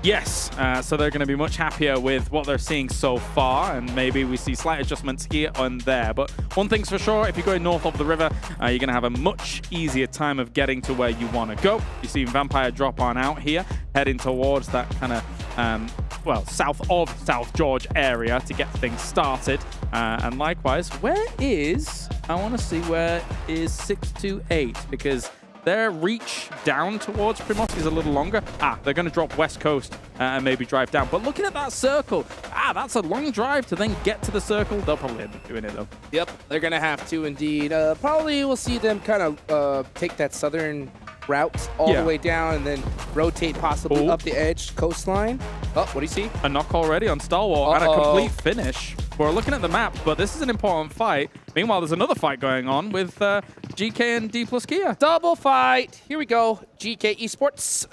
[SPEAKER 13] Yes, so they're going to be much happier with what they're seeing so far, and maybe we see slight adjustments here and there. But one thing's for sure, if you're going north of the river, you're going to have a much easier time of getting to where you want to go. You see Vampire drop on out here, heading towards that kind of, well, south of South George area to get things started. And likewise, where is, I want to see where is 628, because their reach down towards Primorsky is a little longer. They're going to drop west coast and maybe drive down. But looking at that circle, that's a long drive to then get to the circle. They'll probably end up doing it, though.
[SPEAKER 6] Yep, they're going to have to indeed. Probably we'll see them kind of take that southern route all the way down and then rotate possibly up the edge coastline. Oh, what do you see?
[SPEAKER 13] A knock already on Stalwart and a complete finish. We're looking at the map, but this is an important fight. Meanwhile, there's another fight going on with GK and Dplus KIA.
[SPEAKER 6] Double fight. Here we go. GK Esports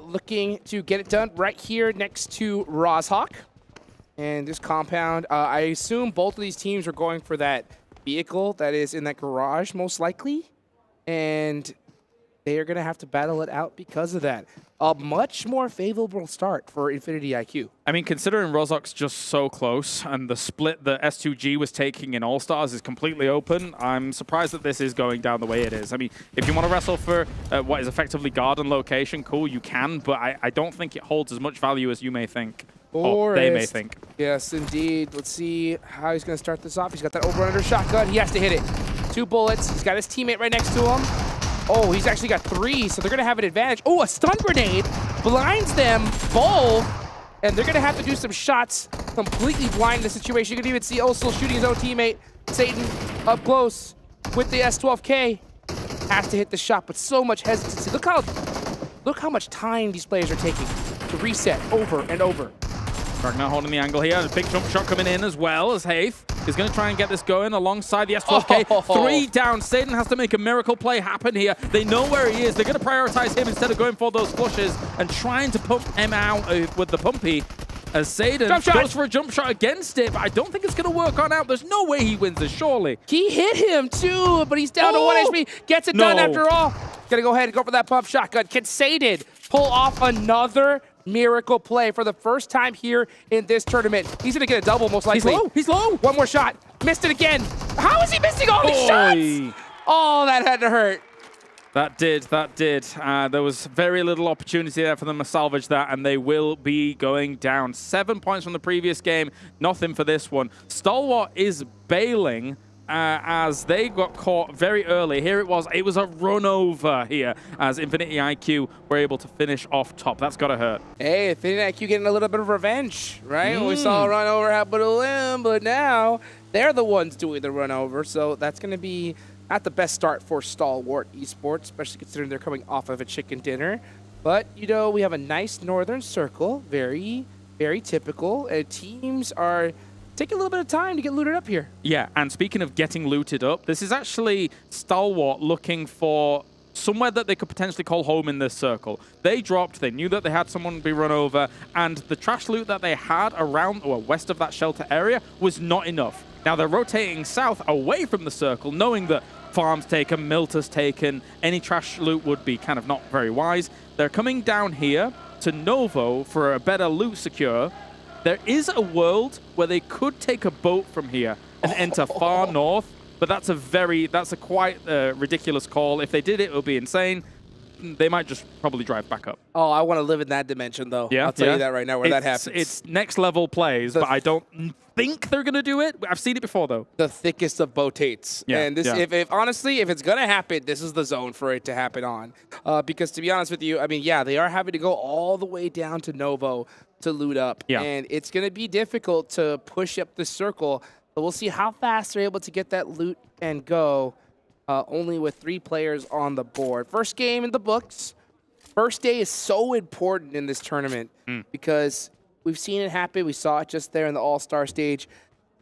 [SPEAKER 6] looking to get it done right here next to Rozhawk. And this compound, I assume both of these teams are going for that vehicle that is in that garage, most likely. And they are going to have to battle it out because of that. A much more favorable start for Infinity IQ.
[SPEAKER 13] I mean, considering Rozhawk's just so close and the split that S2G was taking in All-Stars is completely open, I'm surprised that this is going down the way it is. I mean, if you want to wrestle for what is effectively garden location, cool, you can, but I don't think it holds as much value as you may think. Or they may think.
[SPEAKER 6] Yes, indeed. Let's see how he's going to start this off. He's got that over-under shotgun. He has to hit it. 2 bullets. He's got his teammate right next to him. Oh, he's actually got 3, so they're going to have an advantage. Oh, a stun grenade blinds them both, and they're going to have to do some shots, completely blind the situation. You can even see Osel shooting his own teammate, Satan, up close with the S12K. Has to hit the shot, but so much hesitancy. Look how much time these players are taking to reset over and over.
[SPEAKER 13] Ragnar holding the angle here. A big jump shot coming in as well as Haith is going to try and get this going alongside the S12K. 3 down. Satan has to make a miracle play happen here. They know where he is. They're going to prioritize him instead of going for those flushes and trying to pump him out with the pumpy. As Satan goes for a jump shot against it, but I don't think it's going to work on out. There's no way he wins this, surely.
[SPEAKER 6] He hit him too, but he's down to 1 HP. Gets it done after all. Gonna go ahead and go for that pump shotgun. Can Satan pull off another miracle play for the first time here in this tournament? He's gonna get a double most likely.
[SPEAKER 13] He's low.
[SPEAKER 6] 1 more shot. Missed it again. How is he missing all these shots? Oh, that had to hurt.
[SPEAKER 13] That did. There was very little opportunity there for them to salvage that, and they will be going down. 7 points from the previous game, nothing for this one. Stalwart is bailing as they got caught very early. Here it was a run over here as Infinity IQ were able to finish off top. That's got to hurt.
[SPEAKER 6] Hey, Infinity IQ getting a little bit of revenge, right? We saw a run over happen to them, but now they're the ones doing the run over, so that's going to be not the best start for Stalwart Esports, especially considering they're coming off of a chicken dinner. But, you know, we have a nice northern circle, very, very typical. Teams are taking a little bit of time to get looted up here.
[SPEAKER 13] Yeah, and speaking of getting looted up, this is actually Stalwart looking for somewhere that they could potentially call home in this circle. They dropped, they knew that they had someone be run over, and the trash loot that they had around or west of that shelter area was not enough. Now they're rotating south away from the circle, knowing that farms taken, Milta's taken, any trash loot would be kind of not very wise. They're coming down here to Novo for a better loot secure. There is a world where they could take a boat from here and enter far north, but that's a quite ridiculous call. If they did it, it would be insane. They might just probably drive back up.
[SPEAKER 6] Oh, I want to live in that dimension, though.
[SPEAKER 13] Yeah,
[SPEAKER 6] I'll tell you that right now, where that happens.
[SPEAKER 13] It's next level plays, but I don't think they're going to do it. I've seen it before, though.
[SPEAKER 6] The thickest of boatates.
[SPEAKER 13] Yeah,
[SPEAKER 6] and this, if honestly, if it's going to happen, this is the zone for it to happen on. Because to be honest with you, I mean, yeah, they are having to go all the way down to Novo to loot up.
[SPEAKER 13] Yeah.
[SPEAKER 6] And it's going to be difficult to push up the circle. But we'll see how fast they're able to get that loot and go. Only with 3 players on the board. First game in the books. First day is so important in this tournament because we've seen it happen. We saw it just there in the All-Star stage.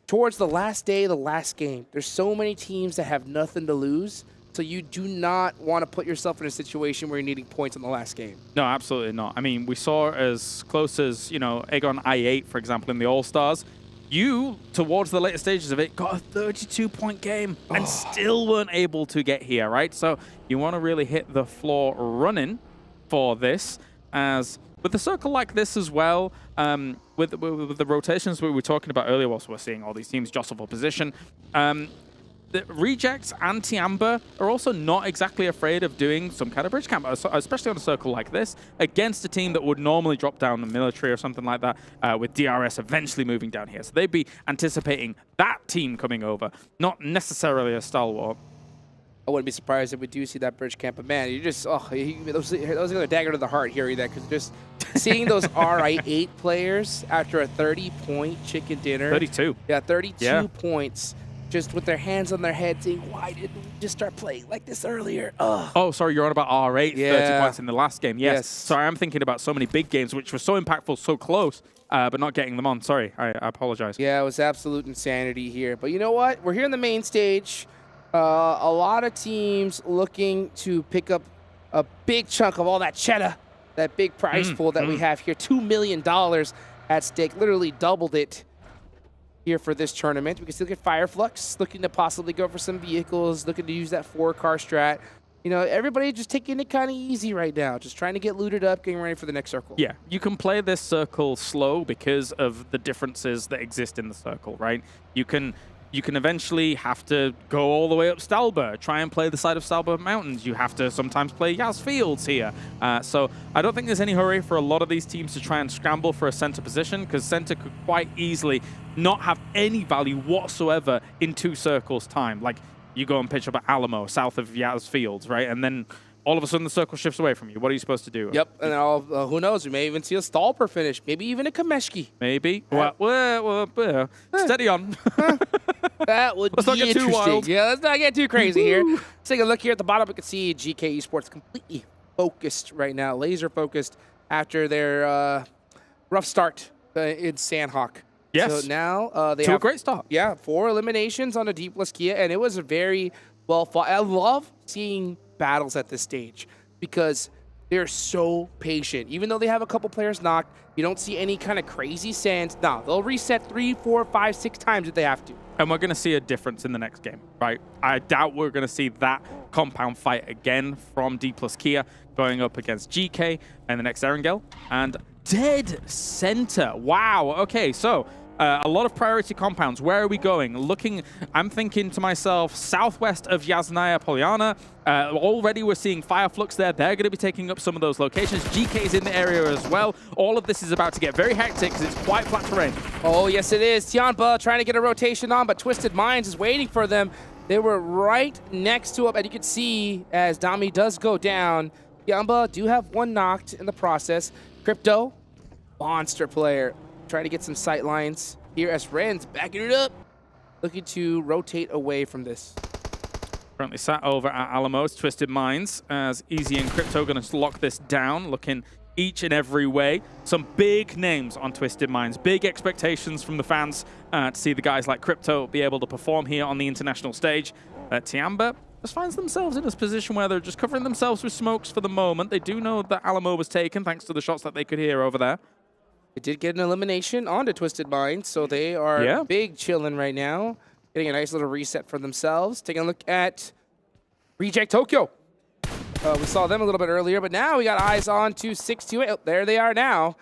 [SPEAKER 6] Towards the last day, the last game, there's so many teams that have nothing to lose. So you do not want to put yourself in a situation where you're needing points in the last game.
[SPEAKER 13] No, absolutely not. I mean, we saw as close as, you know, Aegon I8, for example, in the All-Stars. You, towards the later stages of it, got a 32-point game and still weren't able to get here, right? So you want to really hit the floor running for this, as with a circle like this as well, with the rotations we were talking about earlier, whilst we're seeing all these teams jostle for position, the Rejects and Tiamba are also not exactly afraid of doing some kind of bridge camp, especially on a circle like this, against a team that would normally drop down the military or something like that, with DRS eventually moving down here. So they'd be anticipating that team coming over, not necessarily a stalwart.
[SPEAKER 6] I wouldn't be surprised if we do see that bridge camp, but man, you just, those are a dagger to the heart hearing that, because just seeing those RI8 players after a 30-point chicken dinner.
[SPEAKER 13] 32.
[SPEAKER 6] Yeah, 32 points. Just with their hands on their heads saying, why didn't we just start playing like this earlier? Ugh.
[SPEAKER 13] Oh, sorry, you're on about R8, 30 points in the last game. Yes. Sorry, I'm thinking about so many big games, which were so impactful, so close, but not getting them on. Sorry, I apologize.
[SPEAKER 6] Yeah, it was absolute insanity here. But you know what? We're here on the main stage. A lot of teams looking to pick up a big chunk of all that cheddar, that big prize pool that we have here. $2 million at stake, literally doubled it here for this tournament. We can still get Fireflux, looking to possibly go for some vehicles, looking to use that 4-car strat. You know, everybody just taking it kind of easy right now, just trying to get looted up, getting ready for the next circle.
[SPEAKER 13] Yeah, you can play this circle slow because of the differences that exist in the circle, right? You can eventually have to go all the way up Stalber, try and play the side of Stalber Mountains. You have to sometimes play Yaz Fields here. So I don't think there's any hurry for a lot of these teams to try and scramble for a center position, because center could quite easily not have any value whatsoever in 2 circles time. Like, you go and pitch up at Alamo, south of Yaz Fields, right? And then all of a sudden the circle shifts away from you. What are you supposed to do?
[SPEAKER 6] Yep, and then who knows? We may even see a Stalper finish, maybe even a Kameshki.
[SPEAKER 13] Maybe. Well, steady on.
[SPEAKER 6] That would
[SPEAKER 13] let's
[SPEAKER 6] be
[SPEAKER 13] not get
[SPEAKER 6] interesting.
[SPEAKER 13] too wild.
[SPEAKER 6] Yeah, let's not get too crazy here. Let's take a look here at the bottom. We can see GK Esports completely focused right now, laser focused after their rough start in Sandhawk.
[SPEAKER 13] Yes.
[SPEAKER 6] So now they have
[SPEAKER 13] a great start.
[SPEAKER 6] Yeah, 4 eliminations on the Dplus KIA, and it was a very well fought. I love seeing battles at this stage because they're so patient. Even though they have a couple players knocked, you don't see any kind of crazy sands. No, they'll reset 3, 4, 5, 6 times if they have to.
[SPEAKER 13] And we're going to see a difference in the next game, right? I doubt we're going to see that compound fight again from Dplus KIA going up against GK and the next Erangel. And dead center. Wow. Okay, so a lot of priority compounds. Where are we going? I'm thinking to myself, southwest of Yasnaya Polyana. Already we're seeing Fireflux there. They're going to be taking up some of those locations. GK is in the area as well. All of this is about to get very hectic because it's quite flat terrain.
[SPEAKER 6] Oh, yes, it is. Tianpa trying to get a rotation on, but Twisted Minds is waiting for them. They were right next to him, and you can see as Dami does go down, Tianpa do have 1 knocked in the process. Crypto, monster player, trying to get some sight lines here as Ren's backing it up, looking to rotate away from this.
[SPEAKER 13] Currently sat over at Alamo's Twisted Minds as Easy and Crypto going to lock this down, looking each and every way. Some big names on Twisted Minds, big expectations from the fans to see the guys like Crypto be able to perform here on the international stage. Tiamba just finds themselves in this position where they're just covering themselves with smokes for the moment. They do know that Alamo was taken thanks to the shots that they could hear over there.
[SPEAKER 6] They did get an elimination onto Twisted Minds, so they are big chilling right now. Getting a nice little reset for themselves. Taking a look at Reject Tokyo. We saw them a little bit earlier, but now we got eyes on to 628. Oh, there they are now.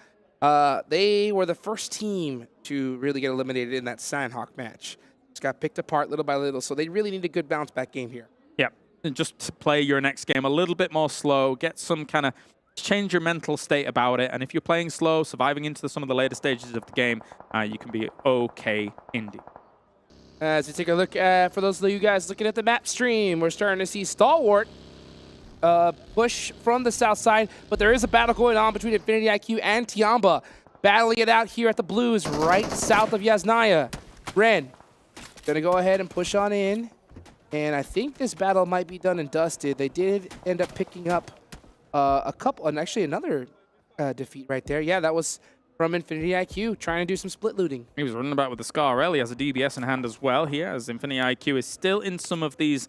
[SPEAKER 6] They were the first team to really get eliminated in that Sandhawk match. Just got picked apart little by little, so they really need a good bounce back game here.
[SPEAKER 13] Yeah, and just to play your next game a little bit more slow, get some kind of change your mental state about it, and if you're playing slow, surviving into some of the later stages of the game, you can be okay indeed.
[SPEAKER 6] As we take a look at, for those of you guys looking at the map stream, we're starting to see Stalwart push from the south side, but there is a battle going on between Infinity IQ and Tiamba, battling it out here at the Blues, right south of Yasnaya. Ren, gonna go ahead and push on in, and I think this battle might be done and dusted. They did end up picking up a couple, and actually another defeat right there. Yeah, that was from Infinity IQ, trying to do some split looting.
[SPEAKER 13] He was running about with the Scar. He has a DBS in hand as well here, as Infinity IQ is still in some of these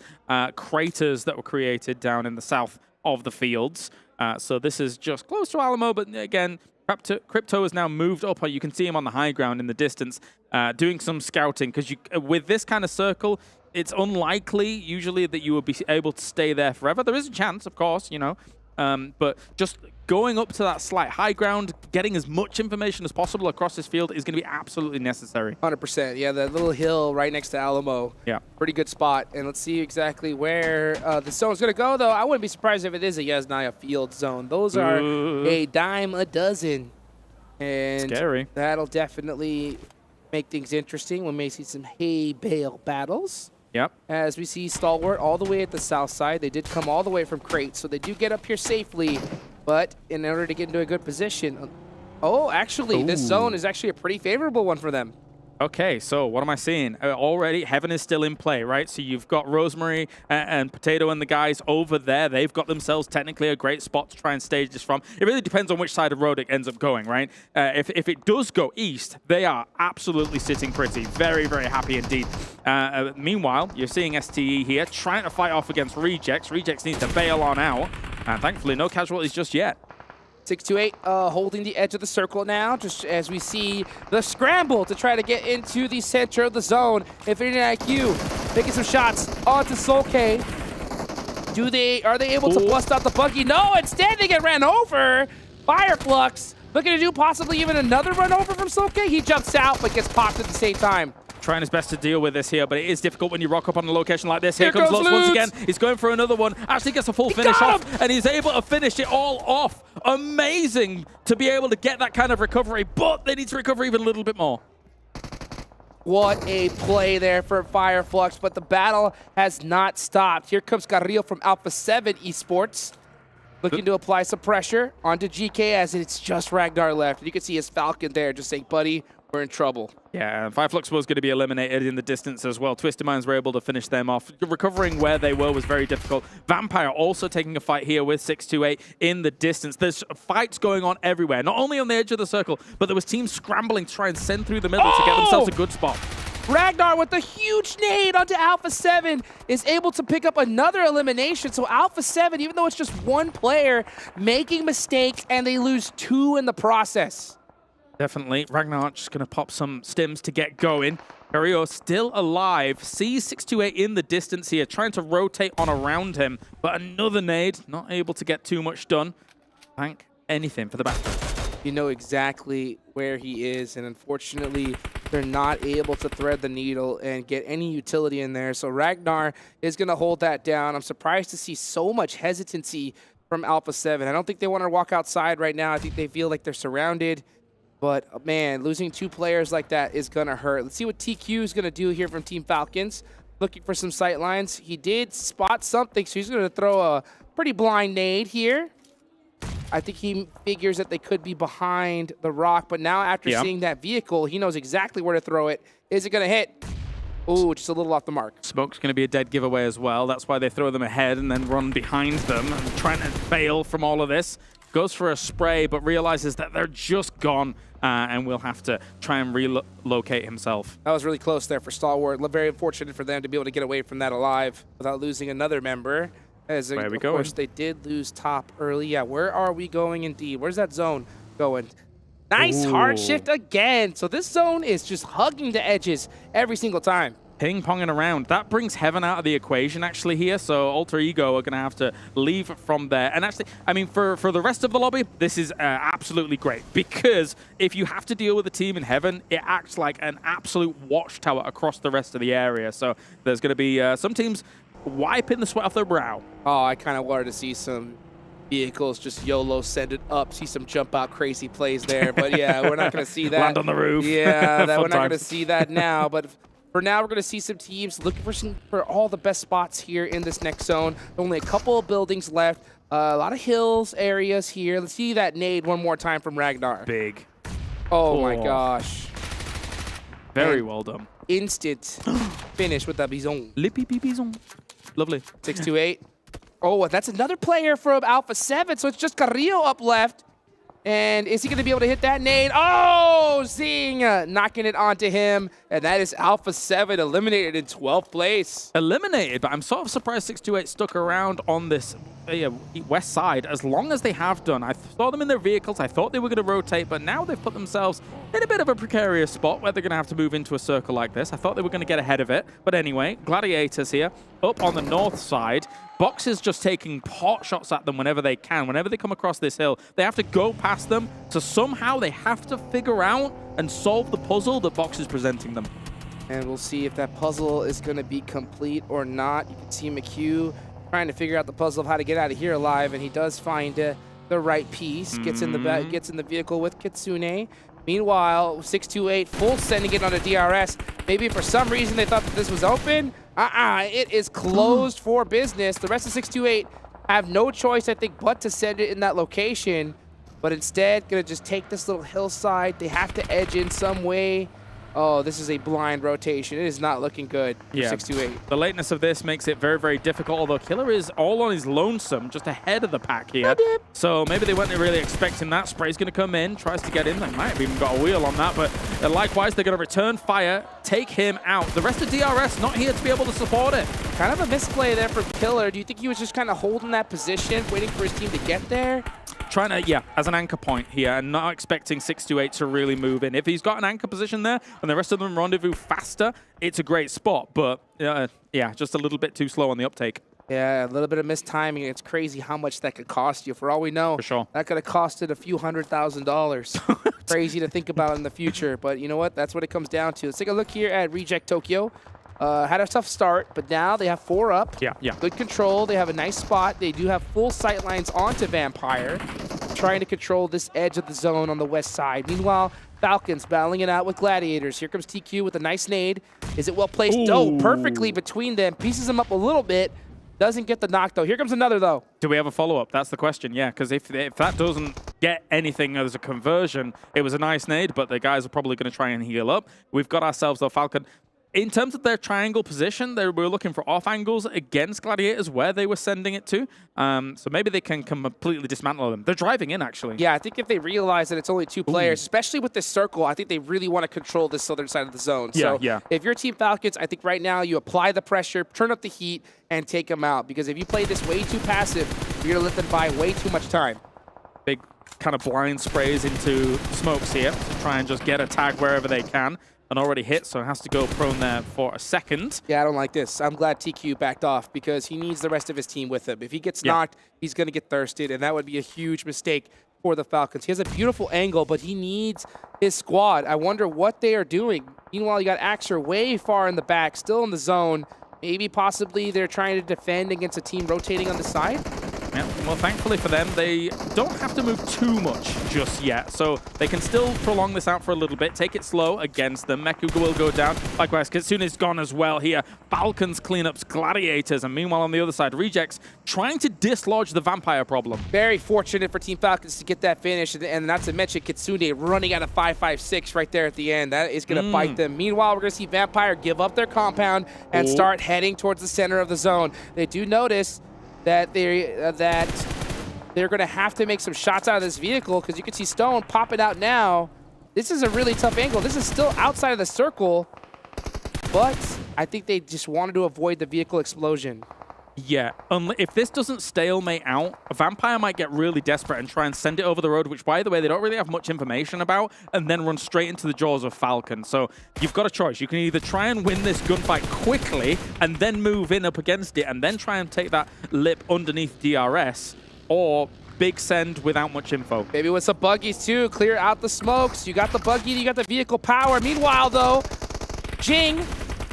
[SPEAKER 13] craters that were created down in the south of the fields. So this is just close to Alamo, but again, Crypto has now moved up. You can see him on the high ground in the distance, doing some scouting, because with this kind of circle, it's unlikely usually that you would be able to stay there forever. There is a chance, of course, you know, but just going up to that slight high ground, getting as much information as possible across this field is going to be absolutely necessary.
[SPEAKER 6] 100%. Yeah, that little hill right next to Alamo.
[SPEAKER 13] Yeah.
[SPEAKER 6] Pretty good spot. And let's see exactly where the zone's going to go, though. I wouldn't be surprised if it is a Yasnaya field zone. Those are a dime a dozen. And
[SPEAKER 13] scary.
[SPEAKER 6] That'll definitely make things interesting. We may see some hay bale battles.
[SPEAKER 13] Yep.
[SPEAKER 6] As we see Stalwart all the way at the south side. They did come all the way from Crate, so they do get up here safely. But in order to get into a good position... Oh, actually, this zone is actually a pretty favorable one for them.
[SPEAKER 13] Okay, so what am I seeing? Already, Heaven is still in play, right? So you've got Rosemary and Potato and the guys over there. They've got themselves technically a great spot to try and stage this from. It really depends on which side of road it ends up going, right? If it does go east, they are absolutely sitting pretty. Very, very happy indeed. Meanwhile, you're seeing STE here trying to fight off against Rejects. Rejects need to bail on out. And thankfully, no casualties just yet.
[SPEAKER 6] 628 holding the edge of the circle now, just as we see the scramble to try to get into the center of the zone. Infinity IQ making some shots onto Solke. Are they able to bust out the buggy? No, instead they get ran over. Fireflux looking to do possibly even another run over from Solke. He jumps out but gets popped at the same time.
[SPEAKER 13] Trying his best to deal with this here, but it is difficult when you rock up on a location like this. Here comes Lutz once again. He's going for another one. Actually gets a full finish off, and he's able to finish it all off. Amazing to be able to get that kind of recovery, but they need to recover even a little bit more.
[SPEAKER 6] What a play there for Fireflux, but the battle has not stopped. Here comes Carrillo from Alpha7 Esports, looking to apply some pressure onto GK as it's just Ragnar left. You can see his Falcon there just saying, buddy, we're in trouble.
[SPEAKER 13] Yeah, and Fireflux was going to be eliminated in the distance as well. Twisted Minds were able to finish them off. Recovering where they were was very difficult. Vampire also taking a fight here with 628 in the distance. There's fights going on everywhere, not only on the edge of the circle, but there was teams scrambling to try and send through the middle to get themselves a good spot.
[SPEAKER 6] Ragnar with a huge nade onto Alpha7 is able to pick up another elimination. So Alpha7, even though it's just one player, making mistakes, and they lose 2 in the process.
[SPEAKER 13] Definitely. Ragnar just going to pop some stims to get going. Carrillo still alive. Sees 628 in the distance here, trying to rotate on around him. But another nade, not able to get too much done. Thank anything for the back.
[SPEAKER 6] You know exactly where he is, and unfortunately, they're not able to thread the needle and get any utility in there. So Ragnar is going to hold that down. I'm surprised to see so much hesitancy from Alpha7. I don't think they want to walk outside right now. I think they feel like they're surrounded. But, man, losing 2 players like that is going to hurt. Let's see what TQ is going to do here from Team Falcons. Looking for some sight lines. He did spot something, so he's going to throw a pretty blind nade here. I think he figures that they could be behind the rock. But now after seeing that vehicle, he knows exactly where to throw it. Is it going to hit? Ooh, just a little off the mark.
[SPEAKER 13] Smoke's going to be a dead giveaway as well. That's why they throw them ahead and then run behind them and trying to bail from all of this. goes for a spray, but realizes that they're just gone, and will have to try and relocate himself.
[SPEAKER 6] That was really close there for Stalwart. Very unfortunate for them to be able to get away from that alive without losing another member. As
[SPEAKER 13] Where are we
[SPEAKER 6] of
[SPEAKER 13] going?
[SPEAKER 6] course, they did lose top early. Yeah, where are we going indeed? Where's that zone going? Nice hard shift again. So this zone is just hugging the edges every single time.
[SPEAKER 13] Ping-ponging around. That brings Heaven out of the equation actually here, so Alter Ego are going to have to leave from there. And actually, I mean, for the rest of the lobby, this is absolutely great, because if you have to deal with a team in Heaven, it acts like an absolute watchtower across the rest of the area. So there's going to be some teams wiping the sweat off their brow.
[SPEAKER 6] Oh, I kind of wanted to see some vehicles just YOLO send it up, see some jump out crazy plays there. But yeah, we're not going to see that.
[SPEAKER 13] Land on the roof.
[SPEAKER 6] Yeah, we're not going to see that now. But for now, we're going to see some teams looking for all the best spots here in this next zone. Only a couple of buildings left. A lot of hills areas here. Let's see that nade one more time from Ragnar.
[SPEAKER 13] Big.
[SPEAKER 6] Oh my gosh.
[SPEAKER 13] Very
[SPEAKER 6] And
[SPEAKER 13] well done.
[SPEAKER 6] Instant finish with that Bison.
[SPEAKER 13] Le pipi bison. Lovely.
[SPEAKER 6] 628. Oh, that's another player from Alpha7, so it's just Carrillo up left. And is he going to be able to hit that nade? Oh, Zing knocking it onto him. And that is Alpha7 eliminated in 12th place.
[SPEAKER 13] Eliminated, but I'm sort of surprised 628 stuck around on this west side as long as they have done. I saw them in their vehicles. I thought they were going to rotate, but now they've put themselves in a bit of a precarious spot where they're going to have to move into a circle like this. I thought they were going to get ahead of it. But anyway, Gladiators here up on the north side. Box is just taking pot shots at them whenever they can. Whenever they come across this hill, they have to go past them. So somehow they have to figure out and solve the puzzle that Box is presenting them.
[SPEAKER 6] And we'll see if that puzzle is going to be complete or not. You can see McHugh trying to figure out the puzzle of how to get out of here alive, and he does find the right piece. Gets in the vehicle with Kitsune. Meanwhile, 628 full sending it on a DRS. Maybe for some reason they thought that this was open. It is closed for business. The rest of 628 have no choice, I think, but to send it in that location. But instead, gonna just take this little hillside. They have to edge in some way. Oh, this is a blind rotation. It is not looking good for 628.
[SPEAKER 13] The lateness of this makes it very, very difficult, although Killer is all on his lonesome, just ahead of the pack here. So maybe they weren't really expecting that. Spray's going to come in, tries to get in. They might have even got a wheel on that, but likewise, they're going to return fire, take him out. The rest of DRS not here to be able to support it.
[SPEAKER 6] Kind of a misplay there from Killer. Do you think he was just kind of holding that position, waiting for his team to get there?
[SPEAKER 13] Trying to, as an anchor point here, and not expecting 628 to really move in. If he's got an anchor position there, and the rest of them rendezvous faster, it's a great spot. But, just a little bit too slow on the uptake.
[SPEAKER 6] Yeah, a little bit of missed timing. It's crazy how much that could cost you. For all we know,
[SPEAKER 13] for sure,
[SPEAKER 6] that could have costed a few $100,000. Crazy to think about in the future. But you know what? That's what it comes down to. Let's take a look here at Reject Tokyo. Had a tough start, but now they have 4 up.
[SPEAKER 13] Yeah.
[SPEAKER 6] Good control. They have a nice spot. They do have full sight lines onto Vampire, trying to control this edge of the zone on the west side. Meanwhile, Falcons battling it out with Gladiators. Here comes TQ with a nice nade. Is it well placed?
[SPEAKER 13] Ooh.
[SPEAKER 6] Oh, perfectly between them. Pieces them up a little bit. Doesn't get the knock, though. Here comes another, though.
[SPEAKER 13] Do we have a follow-up? That's the question, yeah, because if that doesn't get anything as a conversion, it was a nice nade, but the guys are probably going to try and heal up. We've got ourselves, though, Falcon. In terms of their triangle position, they were looking for off angles against Gladiators where they were sending it to. So maybe they can completely dismantle them. They're driving in, actually.
[SPEAKER 6] Yeah, I think if they realize that it's only 2 players, especially with this circle, I think they really want to control this southern side of the zone. So if you're Team Falcons, I think right now you apply the pressure, turn up the heat, and take them out. Because if you play this way too passive, you're going to let them buy way too much time.
[SPEAKER 13] Big kind of blind sprays into smokes here to try and just get a tag wherever they can. And already hit, so has to go prone there for a second.
[SPEAKER 6] Yeah, I don't like this. I'm glad TQ backed off because he needs the rest of his team with him. If he gets knocked, he's going to get thirsted, and that would be a huge mistake for the Falcons. He has a beautiful angle, but he needs his squad. I wonder what they are doing. Meanwhile, you got Axer way far in the back, still in the zone. Maybe possibly they're trying to defend against a team rotating on the side.
[SPEAKER 13] Yeah, well, thankfully for them, they don't have to move too much just yet. So they can still prolong this out for a little bit, take it slow against them. Meku will go down. Likewise, Kitsune's gone as well here. Falcons cleanups Gladiators. And meanwhile, on the other side, Rejects trying to dislodge the Vampire problem.
[SPEAKER 6] Very fortunate for Team Falcons to get that finish. And not to mention Kitsune running out of 5.56 right there at the end. That is going to bite them. Meanwhile, we're going to see Vampire give up their compound and start heading towards the center of the zone. They do notice that they're going to have to make some shots out of this vehicle because you can see Stone popping out now. This is a really tough angle. This is still outside of the circle, but I think they just wanted to avoid the vehicle explosion.
[SPEAKER 13] Yeah, if this doesn't stalemate out, Vampire might get really desperate and try and send it over the road, which, by the way, they don't really have much information about, and then run straight into the jaws of Falcon. So you've got a choice. You can either try and win this gunfight quickly and then move in up against it and then try and take that lip underneath DRS, or big send without much info.
[SPEAKER 6] Maybe with some buggies, too. Clear out the smokes. You got the buggy, you got the vehicle power. Meanwhile, though, Jing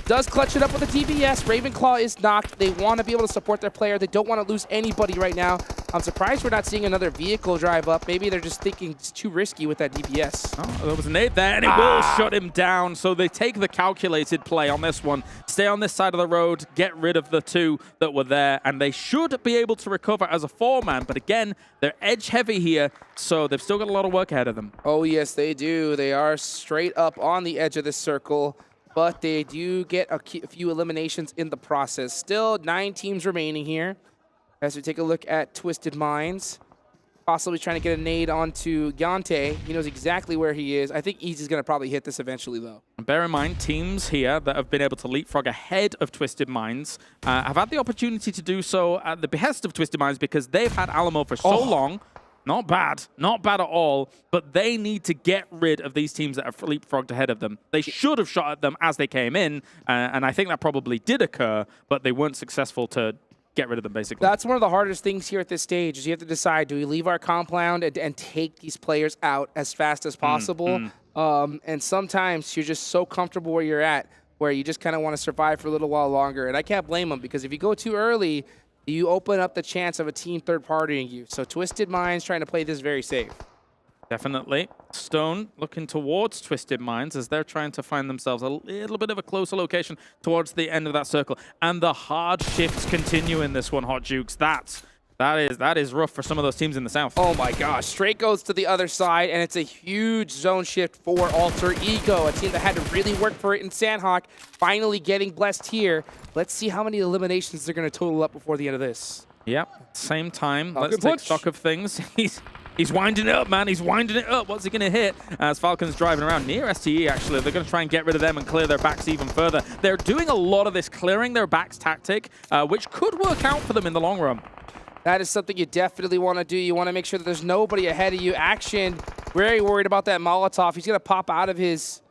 [SPEAKER 6] does clutch it up with a DBS. Ravenclaw is knocked. They want to be able to support their player. They don't want to lose anybody right now. I'm surprised we're not seeing another vehicle drive up. Maybe they're just thinking it's too risky with that DBS.
[SPEAKER 13] Oh, there was a nade there, and it will shut him down. So they take the calculated play on this one. Stay on this side of the road, get rid of the two that were there, and they should be able to recover as a four-man. But again, they're edge-heavy here, so they've still got a lot of work ahead of them.
[SPEAKER 6] Oh, yes, they do. They are straight up on the edge of this circle, but they do get a few eliminations in the process. Still 9 teams remaining here. As we take a look at Twisted Minds, possibly trying to get a nade onto Yante. He knows exactly where he is. I think Easy's going to probably hit this eventually, though.
[SPEAKER 13] And bear in mind, teams here that have been able to leapfrog ahead of Twisted Minds have had the opportunity to do so at the behest of Twisted Minds because they've had Alamo for so long. Not bad at all, but they need to get rid of these teams that have leapfrogged ahead of them. They should have shot at them as they came in, and I think that probably did occur, but they weren't successful to get rid of them, basically.
[SPEAKER 6] That's one of the hardest things here at this stage, is you have to decide, do we leave our compound and take these players out as fast as possible? And sometimes you're just so comfortable where you're at, where you just kind of want to survive for a little while longer. And I can't blame them, because if you go too early, you open up the chance of a team third-partying you. So Twisted Minds trying to play this very safe.
[SPEAKER 13] Definitely. Stone looking towards Twisted Minds as they're trying to find themselves a little bit of a closer location towards the end of that circle. And the hard shifts continue in this one, Hot Jukes. That is rough for some of those teams in the south.
[SPEAKER 6] Oh my gosh, straight goes to the other side, and it's a huge zone shift for Alter Ego, a team that had to really work for it in Sandhawk, finally getting blessed here. Let's see how many eliminations they're going to total up before the end of this.
[SPEAKER 13] Yep, same time. Let's take stock of things. He's winding it up, man. He's winding it up. What's he going to hit? As Falcon's driving around near STE, actually. They're going to try and get rid of them and clear their backs even further. They're doing a lot of this clearing their backs tactic, which could work out for them in the long run.
[SPEAKER 6] That is something you definitely want to do. You want to make sure that there's nobody ahead of you. Action, very worried about that Molotov. He's going to pop out of his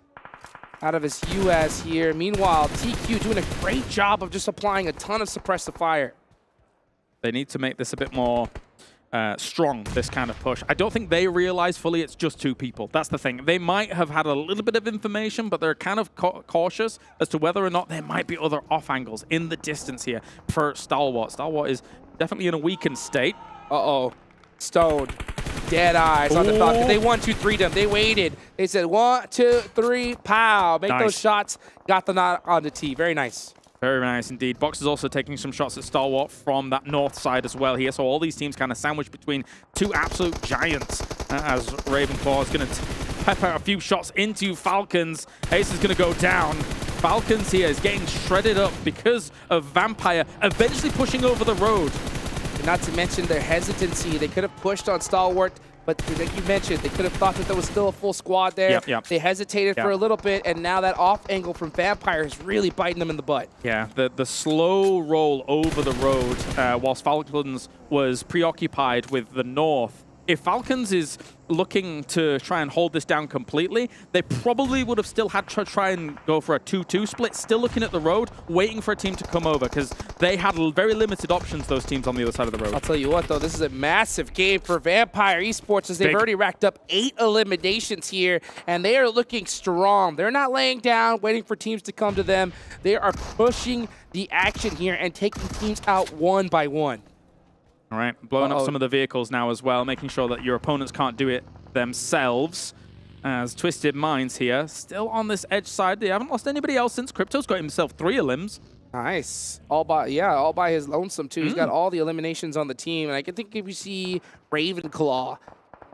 [SPEAKER 6] US here. Meanwhile, TQ doing a great job of just applying a ton of suppressive fire.
[SPEAKER 13] They need to make this a bit more strong, this kind of push. I don't think they realize fully it's just 2 people. That's the thing. They might have had a little bit of information, but they're kind of cautious as to whether or not there might be other off angles in the distance here for Stalwart. Stalwart is definitely in a weakened state.
[SPEAKER 6] Uh-oh. Stoned. Dead eyes on the Falcon. They 1-2-3'd them. They waited. They said 1, 2, 3, pow. Make those shots. Got the knot on the tee. Very nice.
[SPEAKER 13] Very nice indeed. Box is also taking some shots at Stalwart from that north side as well here. So all these teams kind of sandwiched between 2 absolute giants as Ravenclaw is going to pepper a few shots into Falcons. Ace is going to go down. Falcons here is getting shredded up because of Vampire eventually pushing over the road.
[SPEAKER 6] And not to mention their hesitancy. They could have pushed on Stalwart, but like you mentioned, they could have thought that there was still a full squad there. They hesitated for a little bit, and now that off angle from Vampire is really biting them in the butt.
[SPEAKER 13] Yeah, the slow roll over the road whilst Falcons was preoccupied with the north. If Falcons is looking to try and hold this down completely, they probably would have still had to try and go for a 2-2 split, still looking at the road, waiting for a team to come over, because they had very limited options, those teams on the other side of the road.
[SPEAKER 6] I'll tell you what, though, this is a massive game for Vampire Esports, as they've already racked up 8 eliminations here, and they are looking strong. They're not laying down, waiting for teams to come to them. They are pushing the action here and taking teams out one by one.
[SPEAKER 13] All right, blowing up some of the vehicles now as well, making sure that your opponents can't do it themselves. As Twisted Minds here, still on this edge side. They haven't lost anybody else since Crypto's got himself 3 elims.
[SPEAKER 6] Nice. All by his lonesome, too. He's got all the eliminations on the team. And I can think if you see Ravenclaw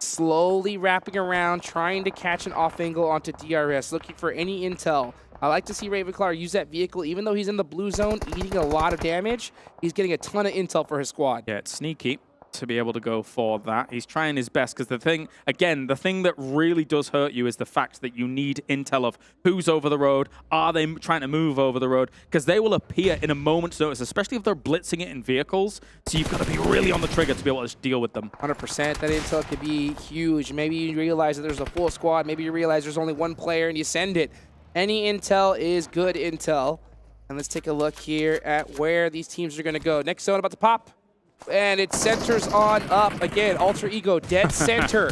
[SPEAKER 6] slowly wrapping around, trying to catch an off angle onto DRS, looking for any intel. I like to see Ravenclaw use that vehicle, even though he's in the blue zone, eating a lot of damage. He's getting a ton of intel for his squad.
[SPEAKER 13] Yeah, it's sneaky. to be able to go for that. He's trying his best because the thing that really does hurt you is the fact that you need intel of who's over the road. Are they trying to move over the road? Because they will appear in a moment's notice, especially if they're blitzing it in vehicles. So you've got to be really on the trigger to be able to deal with them.
[SPEAKER 6] 100%. That intel could be huge. Maybe you realize that there's a full squad. Maybe you realize there's only one player and you send it. Any intel is good intel. And let's take a look here at where these teams are going to go. Next zone about to pop. And it centers on up. Again, Alter Ego, dead center.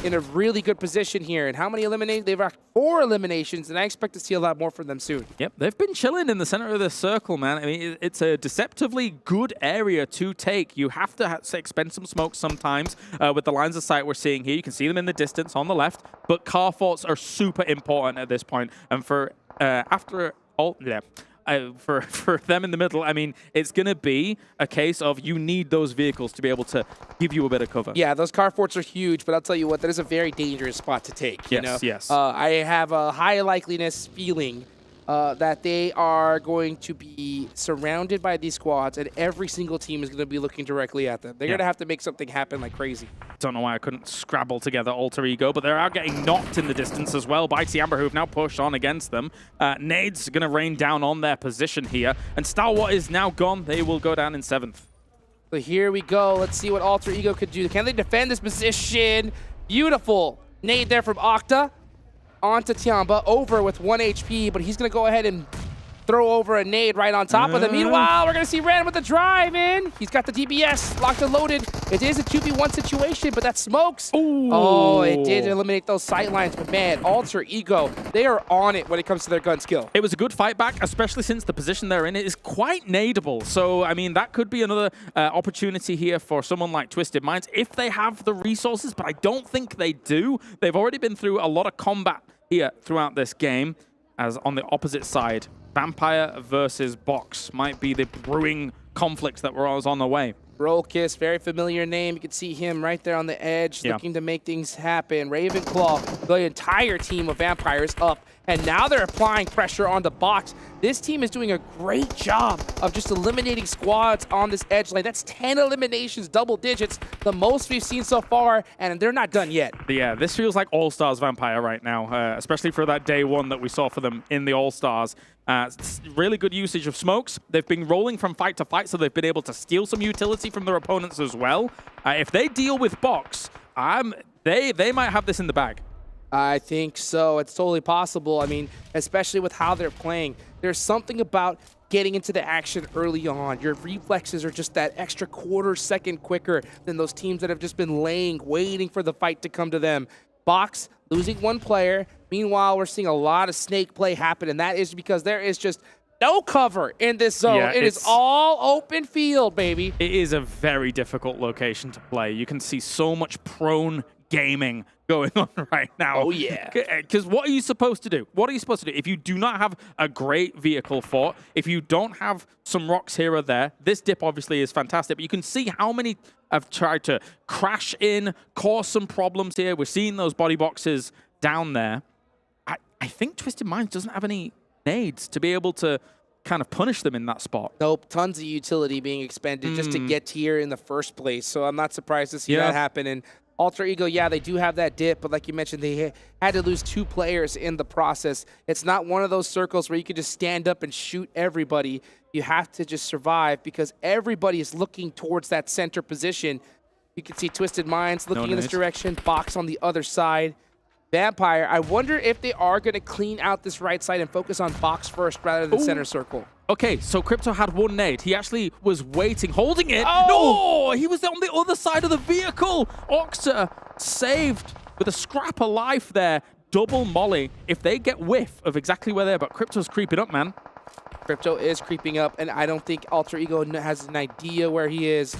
[SPEAKER 6] In a really good position here. And how many eliminated? They've got 4 eliminations, and I expect to see a lot more from them soon.
[SPEAKER 13] Yep, they've been chilling in the center of the circle, man. I mean, it's a deceptively good area to take. You have to expend some smoke sometimes with the lines of sight we're seeing here. You can see them in the distance on the left, but car forts are super important at this point. And for for them in the middle, I mean, it's going to be a case of you need those vehicles to be able to give you a bit of cover.
[SPEAKER 6] Yeah, those car forts are huge, but I'll tell you what, that is a very dangerous spot to take. You know?
[SPEAKER 13] Yes.
[SPEAKER 6] I have a high likeliness feeling that they are going to be surrounded by these squads, and every single team is going to be looking directly at them. They're going to have to make something happen like crazy.
[SPEAKER 13] Don't know why I couldn't scrabble together Alter Ego, but they're out getting knocked in the distance as well by Tiamba, who have now pushed on against them. Nades going to rain down on their position here, and Stalwart is now gone. They will go down in 7th.
[SPEAKER 6] So here we go. Let's see what Alter Ego could do. Can they defend this position? Beautiful. Nade there from Octa. Onto Tiamba, over with 1 HP, but he's going to go ahead and throw over a nade right on top of them. Meanwhile, we're going to see Ren with the drive in. He's got the DBS locked and loaded. It is a 2v1 situation, but that smokes. Ooh. Oh, it did eliminate those sight lines, but man, Alter Ego, they are on it when it comes to their gun skill.
[SPEAKER 13] It was a good fight back, especially since the position they're in is quite nadeable. So, I mean, that could be another opportunity here for someone like Twisted Minds if they have the resources, but I don't think they do. They've already been through a lot of combat here throughout this game, as on the opposite side, Vampire versus Box might be the brewing conflict that was on the way.
[SPEAKER 6] Rolkiss, very familiar name. You can see him right there on the edge, looking to make things happen. Ravenclaw, the entire team of Vampires up, and now they're applying pressure on the Box. This team is doing a great job of just eliminating squads on this edge lane. That's 10 eliminations, double digits, the most we've seen so far, and they're not done yet.
[SPEAKER 13] Yeah, this feels like All-Stars Vampire right now, especially for that day 1 that we saw for them in the All-Stars. Really good usage of smokes. They've been rolling from fight to fight, so they've been able to steal some utility from their opponents as well. If they deal with Box, they might have this in the bag.
[SPEAKER 6] I think so. It's totally possible. I mean, especially with how they're playing. There's something about getting into the action early on. Your reflexes are just that extra quarter second quicker than those teams that have just been waiting for the fight to come to them. Box losing 1 player. Meanwhile, we're seeing a lot of snake play happen, and that is because there is just no cover in this zone.
[SPEAKER 13] Yeah,
[SPEAKER 6] it is all open field, baby.
[SPEAKER 13] It is a very difficult location to play. You can see so much prone gaming going on right now.
[SPEAKER 6] Oh, yeah.
[SPEAKER 13] Because what are you supposed to do? What are you supposed to do? If you do not have a great vehicle fort, if you don't have some rocks here or there, this dip obviously is fantastic, but you can see how many have tried to crash in, cause some problems here. We're seeing those body boxes down there. I think Twisted Minds doesn't have any nades to be able to kind of punish them in that spot.
[SPEAKER 6] Nope, tons of utility being expended just to get here in the first place, so I'm not surprised to see that happen. And Alter Ego, yeah, they do have that dip, but like you mentioned, they had to lose 2 players in the process. It's not one of those circles where you can just stand up and shoot everybody. You have to just survive because everybody is looking towards that center position. You can see Twisted Minds looking in this direction, Box on the other side. Vampire, I wonder if they are going to clean out this right side and focus on Box first rather than center circle.
[SPEAKER 13] Okay, so Crypto had 1 nade. He actually was waiting, holding it.
[SPEAKER 6] Oh!
[SPEAKER 13] No, he was on the other side of the vehicle. Octa saved with a scrap of life there. Double molly. If they get whiff of exactly where they're, but Crypto's creeping up, man.
[SPEAKER 6] Crypto is creeping up, and I don't think Alter Ego has an idea where he is.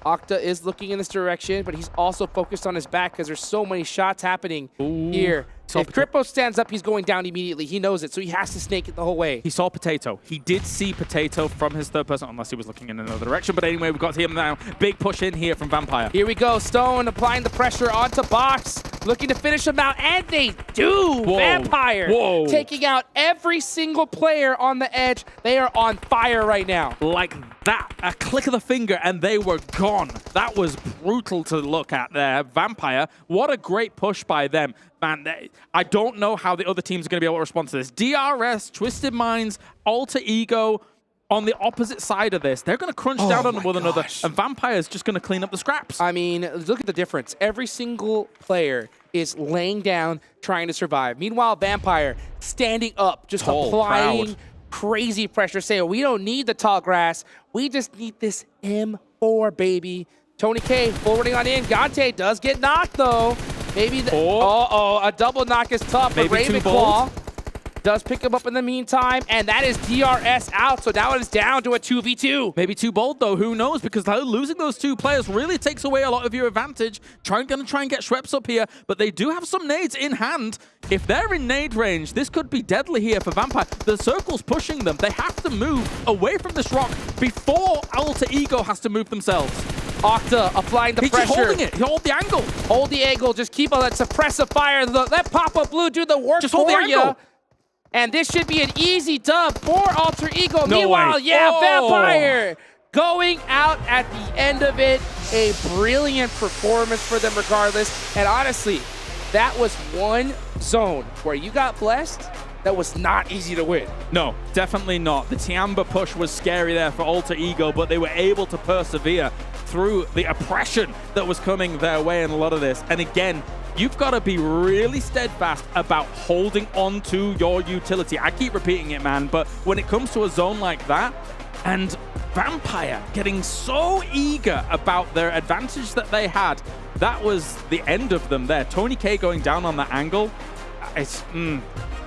[SPEAKER 6] Octa is looking in this direction, but he's also focused on his back because there's so many shots happening here. If Crypto stands up, he's going down immediately. He knows it, so he has to snake it the whole way.
[SPEAKER 13] He saw Potato. He did see Potato from his third person, unless he was looking in another direction. But anyway, we've got him now. Big push in here from Vampire.
[SPEAKER 6] Here we go. Stone applying the pressure onto Box. looking to finish them out, and they do.
[SPEAKER 13] Whoa.
[SPEAKER 6] Vampire taking out every single player on the edge. They are on fire right now.
[SPEAKER 13] Like that, a click of the finger and they were gone. That was brutal to look at there. Vampire, what a great push by them. Man, I don't know how the other teams are going to be able to respond to this. DRS, Twisted Minds, Alter Ego, on the opposite side of this, they're going to crunch down on one another, and Vampire's just going to clean up the scraps.
[SPEAKER 6] I mean, look at the difference. Every single player is laying down, trying to survive. Meanwhile, Vampire standing up, just applying crazy pressure, saying, we don't need the tall grass. We just need this M4, baby. Tony K forwarding on in. Gante does get knocked, though. Maybe the... a double knock is tough for Ravenclaw. Does pick him up in the meantime, and that is DRS out, so now it is down to a 2v2.
[SPEAKER 13] Maybe too bold, though. Who knows? Because losing those two players really takes away a lot of your advantage. Going to try and get Schweppes up here, but they do have some nades in hand. If they're in nade range, this could be deadly here for Vampire. The circle's pushing them. They have to move away from this rock before Alter Ego has to move themselves.
[SPEAKER 6] Octa applying the pressure.
[SPEAKER 13] He's just holding it. Hold the angle.
[SPEAKER 6] Hold the angle. Just keep on that suppressive fire. Let Papa Blue do the work
[SPEAKER 13] just hold the angle.
[SPEAKER 6] And this should be an easy dub for Alter Ego. Meanwhile, Vampire going out at the end of it. A brilliant performance for them regardless. And honestly, that was one zone where you got blessed. That was not easy to win.
[SPEAKER 13] No, definitely not. The Tiamba push was scary there for Alter Ego, but they were able to persevere through the oppression that was coming their way in a lot of this. And again, you've got to be really steadfast about holding on to your utility. I keep repeating it, man, but when it comes to a zone like that, and Vampire getting so eager about their advantage that they had, that was the end of them there. Tony K going down on that angle,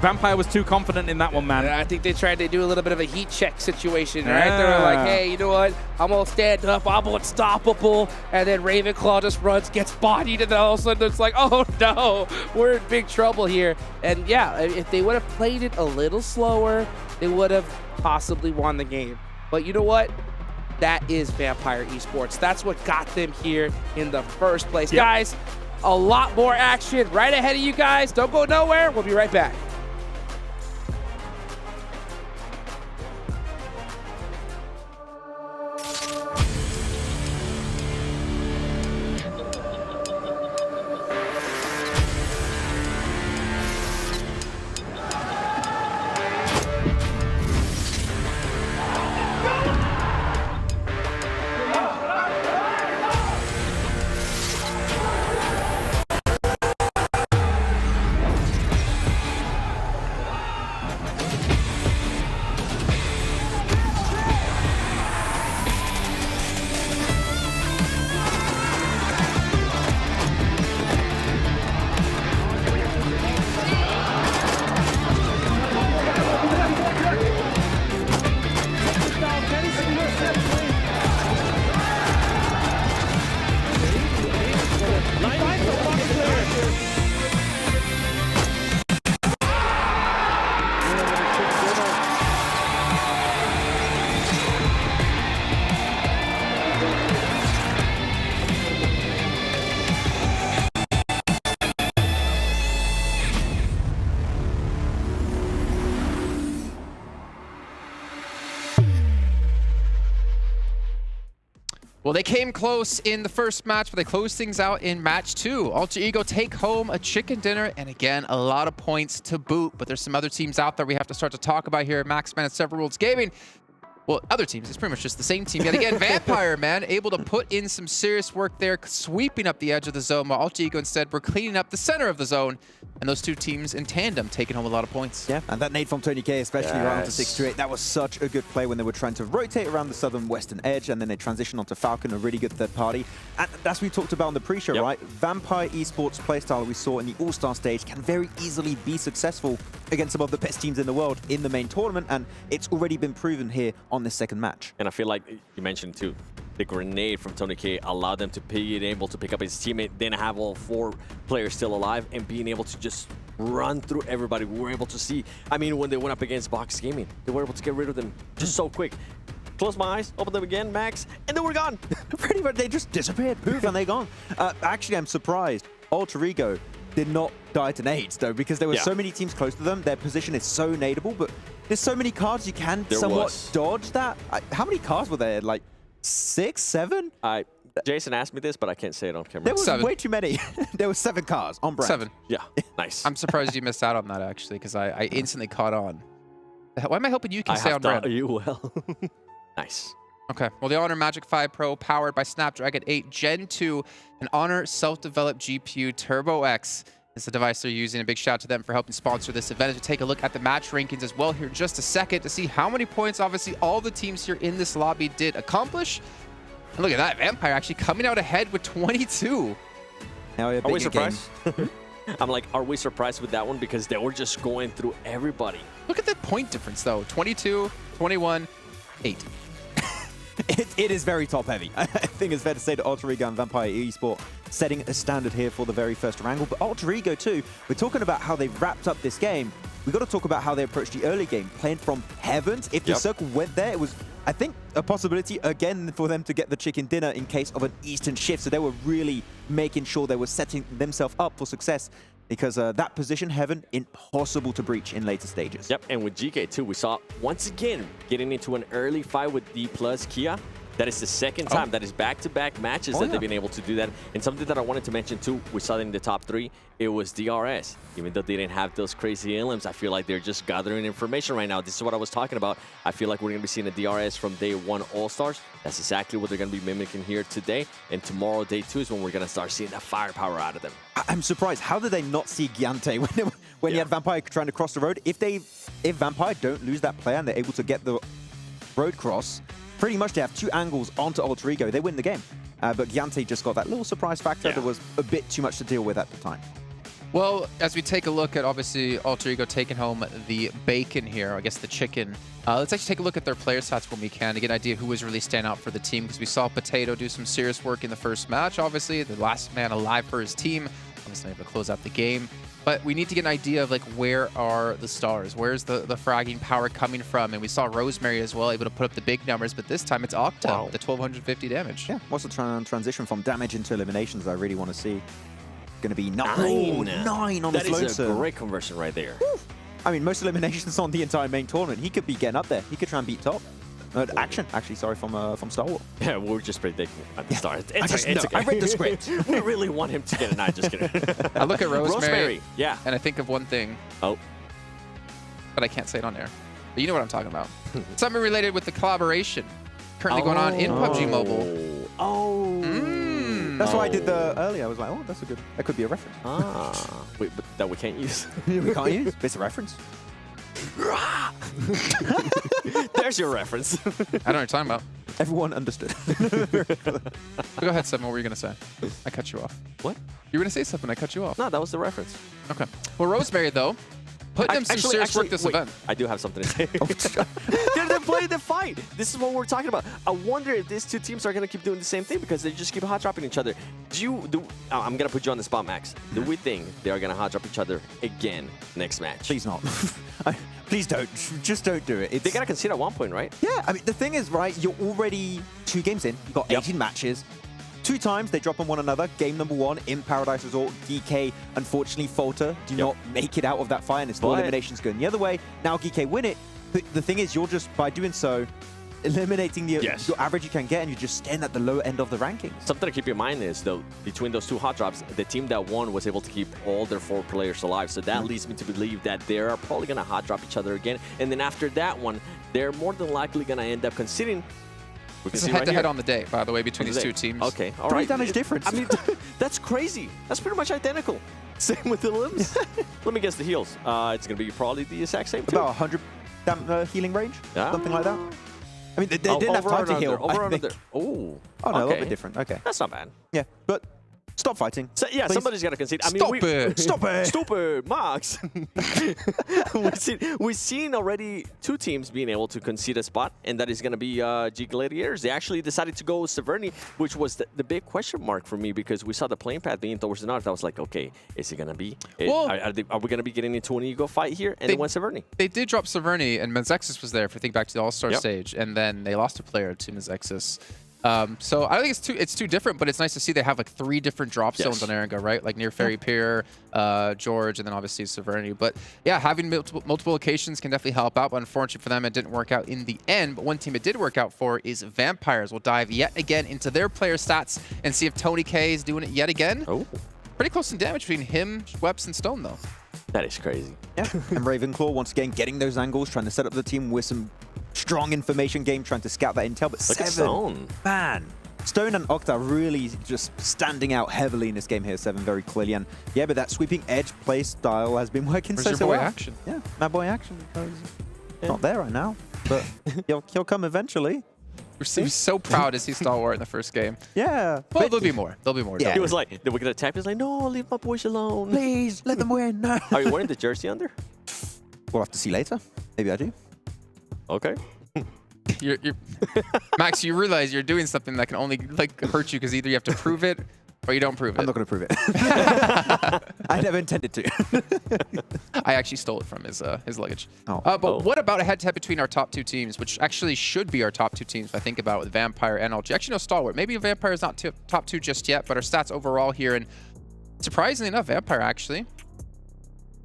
[SPEAKER 13] Vampire was too confident in that one, man.
[SPEAKER 6] I think they tried to do a little bit of a heat check situation, right? They were like, hey, you know what? I'm going to stand up. I'm unstoppable. And then Ravenclaw just runs, gets bodied, and then all of a sudden it's like, oh, no, we're in big trouble here. And yeah, if they would have played it a little slower, they would have possibly won the game. But you know what? That is Vampire Esports. That's what got them here in the first place. Yep. Guys, a lot more action right ahead of you guys. Don't go nowhere. We'll be right back.
[SPEAKER 5] Well, they came close in the first match, but they closed things out in match 2. Alter Ego take home a chicken dinner, and again, a lot of points to boot. But there's some other teams out there we have to start to talk about here. Max Man at Several Worlds Gaming. Well, other teams, it's pretty much just the same team. Yet again, Vampire, man, able to put in some serious work there, sweeping up the edge of the zone, while Alter Ego instead were cleaning up the center of the zone. And those two teams in tandem taking home a lot of points.
[SPEAKER 8] Yeah, and that nade from Tony K, especially right onto 628, that was such a good play when they were trying to rotate around the southern western edge, and then they transitioned onto Falcon, a really good third party. And that's what we talked about on the pre-show, right? Vampire Esports playstyle we saw in the All-Star Stage can very easily be successful against some of the best teams in the world in the main tournament, and it's already been proven here on this second match.
[SPEAKER 9] And I feel like you mentioned too, the grenade from Tony K allowed them to be able to pick up his teammate, then have all 4 players still alive, and being able to just run through everybody. We were able to see, I mean, when they went up against Box Gaming, they were able to get rid of them just so quick. Close my eyes, open them again, Max, and then we're gone.
[SPEAKER 8] Pretty much, they just disappeared, poof, and they're gone. Actually, I'm surprised. Alter Ego did not die to nades, though, because there were so many teams close to them. Their position is so nadeable, but there's so many cards you can somewhat dodge that. How many cards were there? Like 6, 7?
[SPEAKER 9] Jason asked me this, but I can't say it on camera.
[SPEAKER 8] There was way too many. There were 7 cars on brand.
[SPEAKER 5] 7.
[SPEAKER 9] Yeah, nice.
[SPEAKER 5] I'm surprised you missed out on that, actually, because I instantly caught on. Why am I hoping you can stay on brand?
[SPEAKER 9] You will. Nice.
[SPEAKER 5] Okay, well, the Honor Magic 5 Pro, powered by Snapdragon 8 Gen 2, an Honor self-developed GPU Turbo X is the device they're using. A big shout out to them for helping sponsor this event. To take a look at the match rankings as well here in just a second to see how many points, obviously, all the teams here in this lobby did accomplish. And look at that, Vampire actually coming out ahead with 22.
[SPEAKER 8] Are
[SPEAKER 9] we surprised? I'm like, are we surprised with that one? Because they were just going through everybody.
[SPEAKER 5] Look at the point difference, though. 22, 21, 8.
[SPEAKER 8] It is very top-heavy. I think it's fair to say that Alter Ego and Vampire Esports setting a standard here for the very first wrangle. But Alter Ego, too, we're talking about how they wrapped up this game. We've got to talk about how they approached the early game, playing from heavens. If the circle went there, it was, I think, a possibility, again, for them to get the chicken dinner in case of an Eastern shift. So they were really making sure they were setting themselves up for success, because that position, heaven, impossible to breach in later stages.
[SPEAKER 9] Yep, and with GK too, we saw, once again, getting into an early fight with Dplus KIA. That is the second time. That is back-to-back matches that they've been able to do that. And something that I wanted to mention too, we saw that in the top 3, it was DRS. Even though they didn't have those crazy elims, I feel like they're just gathering information right now. This is what I was talking about. I feel like we're going to be seeing a DRS from day 1 All-Stars. That's exactly what they're going to be mimicking here today. And tomorrow, day 2, is when we're going to start seeing that firepower out of them.
[SPEAKER 8] I'm surprised. How did they not see Giante when you had Vampire trying to cross the road? If Vampire don't lose that player and they're able to get the road cross, pretty much they have 2 angles onto Alter Ego. They win the game. But Giante just got that little surprise factor that was a bit too much to deal with at the time.
[SPEAKER 5] Well, as we take a look at, obviously, Alter Ego taking home the bacon here, I guess the chicken, let's actually take a look at their player stats when we can to get an idea of who was really standing out for the team, because we saw Potato do some serious work in the first match, obviously, the last man alive for his team, obviously able to close out the game. But we need to get an idea of, like, where are the stars? Where's the fragging power coming from? And we saw Rosemary as well, able to put up the big numbers, but this time it's Octa, the 1,250 damage.
[SPEAKER 8] Yeah, what's the transition from damage into eliminations I really want to see? Going to be 9. 9 on this lone
[SPEAKER 9] That is a
[SPEAKER 8] serve.
[SPEAKER 9] great conversion right there.
[SPEAKER 8] Woo. I mean, most eliminations on the entire main tournament. He could be getting up there. He could try and beat top. Action, actually, sorry, from Star Wars.
[SPEAKER 9] Yeah, we were just predicting at the start. It's okay.
[SPEAKER 8] I read the script.
[SPEAKER 9] We really want him to get a 9, just kidding.
[SPEAKER 5] I look at Rosemary,
[SPEAKER 9] yeah,
[SPEAKER 5] and I think of one thing.
[SPEAKER 9] Oh.
[SPEAKER 5] But I can't say it on air. But you know what I'm talking about. Something related with the collaboration currently going on in PUBG Mobile.
[SPEAKER 8] That's why I did the earlier. I was like, oh, that could be a reference.
[SPEAKER 9] Wait, but that we can't use.
[SPEAKER 8] We can't use? It's a reference.
[SPEAKER 9] There's your reference.
[SPEAKER 5] I don't know what you're talking about.
[SPEAKER 8] Everyone understood.
[SPEAKER 5] Go ahead, Sam. What were you going to say? I cut you off.
[SPEAKER 9] What?
[SPEAKER 5] You were going to say something. I cut you off.
[SPEAKER 9] No, that was the reference.
[SPEAKER 5] Okay. Well, Rosemary, though, putting them some serious work this event.
[SPEAKER 9] I do have something to say. They're playing the fight. This is what we're talking about. I wonder if these 2 teams are going to keep doing the same thing, because they just keep hot dropping each other. I'm going to put you on the spot, Max. Do we think they are going to hot drop each other again next match?
[SPEAKER 8] Please not. Please don't. Just don't do it.
[SPEAKER 9] They got to concede at one point, right?
[SPEAKER 8] Yeah. I mean, the thing is, right, you're already 2 games in. You've got 18 matches. 2 times they drop on one another. Game number 1 in Paradise Resort. DK, unfortunately, falter. Do not make it out of that fight, and it's 4 eliminations going the other way. Now DK win it. But the thing is, you're just, by doing so, eliminating your average you can get, and you're just staying at the low end of the rankings.
[SPEAKER 9] Something to keep in mind is, though, between those 2 hot drops, the team that won was able to keep all their 4 players alive. So that leads me to believe that they are probably going to hot drop each other again. And then after that one, they're more than likely going to end up conceding.
[SPEAKER 5] It's head-to-head on the day, by the way, between these 2 teams.
[SPEAKER 9] Okay, all
[SPEAKER 8] 3
[SPEAKER 9] right.
[SPEAKER 8] damage difference.
[SPEAKER 9] I mean, that's crazy. That's pretty much identical. Same with the limbs. Let me guess the heals. It's going to be probably the exact same, too.
[SPEAKER 8] About 100 healing range, something like that. I mean, they didn't have time to heal.
[SPEAKER 9] Over under. Oh,
[SPEAKER 8] no, a little bit different. Okay.
[SPEAKER 9] That's not bad.
[SPEAKER 8] Yeah, but stop fighting.
[SPEAKER 9] So, yeah,
[SPEAKER 8] please.
[SPEAKER 9] Somebody's got to concede. I mean,
[SPEAKER 8] Stop it! Stop it!
[SPEAKER 9] Stop it, Max! We've seen already 2 teams being able to concede a spot, and that is going to be G Gladiators. They actually decided to go with Severny, which was the big question mark for me, because we saw the playing path being towards the north. I was like, okay, is it going to be? Are we going to be getting into an ego fight here? And they went Severny.
[SPEAKER 5] They did drop Severny, and Menzexis was there, if you think back to the All-Star stage, and then they lost a player to Menzexis. So I don't think it's too different, but it's nice to see they have like 3 different drop zones on Erangel, right? Like near Ferry Pier, George, and then obviously Sovereignty. But yeah, having multiple locations can definitely help out. But unfortunately for them, it didn't work out in the end. But one team it did work out for is Vampires. We'll dive yet again into their player stats and see if Tony K is doing it yet again.
[SPEAKER 9] Oh,
[SPEAKER 5] pretty close in damage between him, Schweppes, and Stone though.
[SPEAKER 9] That is crazy.
[SPEAKER 8] Yeah, and Ravenclaw once again getting those angles, trying to set up the team with some strong information game, trying to scout that intel. But
[SPEAKER 9] Look at Stone.
[SPEAKER 8] Man, Stone and Octa really just standing out heavily in this game here, 7 very clearly. And yeah, but that sweeping edge play style has been working
[SPEAKER 5] Where's
[SPEAKER 8] so
[SPEAKER 5] your boy
[SPEAKER 8] well.
[SPEAKER 5] Action?
[SPEAKER 8] Yeah, my boy Action. Not there right now, but he'll come eventually.
[SPEAKER 5] He was so proud to see Stalwart in the first game.
[SPEAKER 8] Yeah.
[SPEAKER 5] Well, there'll be more. There'll be more.
[SPEAKER 8] Yeah.
[SPEAKER 9] He was like, we're going to tap. He's like, no, leave my boys alone.
[SPEAKER 8] Please, let them win. No.
[SPEAKER 9] Are you wearing the jersey under?
[SPEAKER 8] We'll have to see later. Maybe I do.
[SPEAKER 9] Okay.
[SPEAKER 5] You're Max, you realize you're doing something that can only like hurt you because either you have to prove it or you don't prove it.
[SPEAKER 8] I'm not going to prove it. I never intended to.
[SPEAKER 5] I actually stole it from his luggage. But what about a head-to-head between our top 2 teams, which actually should be our top 2 teams if I think about it, with Vampire and LG. Actually, no, Stalwart. Maybe Vampire is not top 2 just yet, but our stats overall here, and surprisingly enough, Vampire actually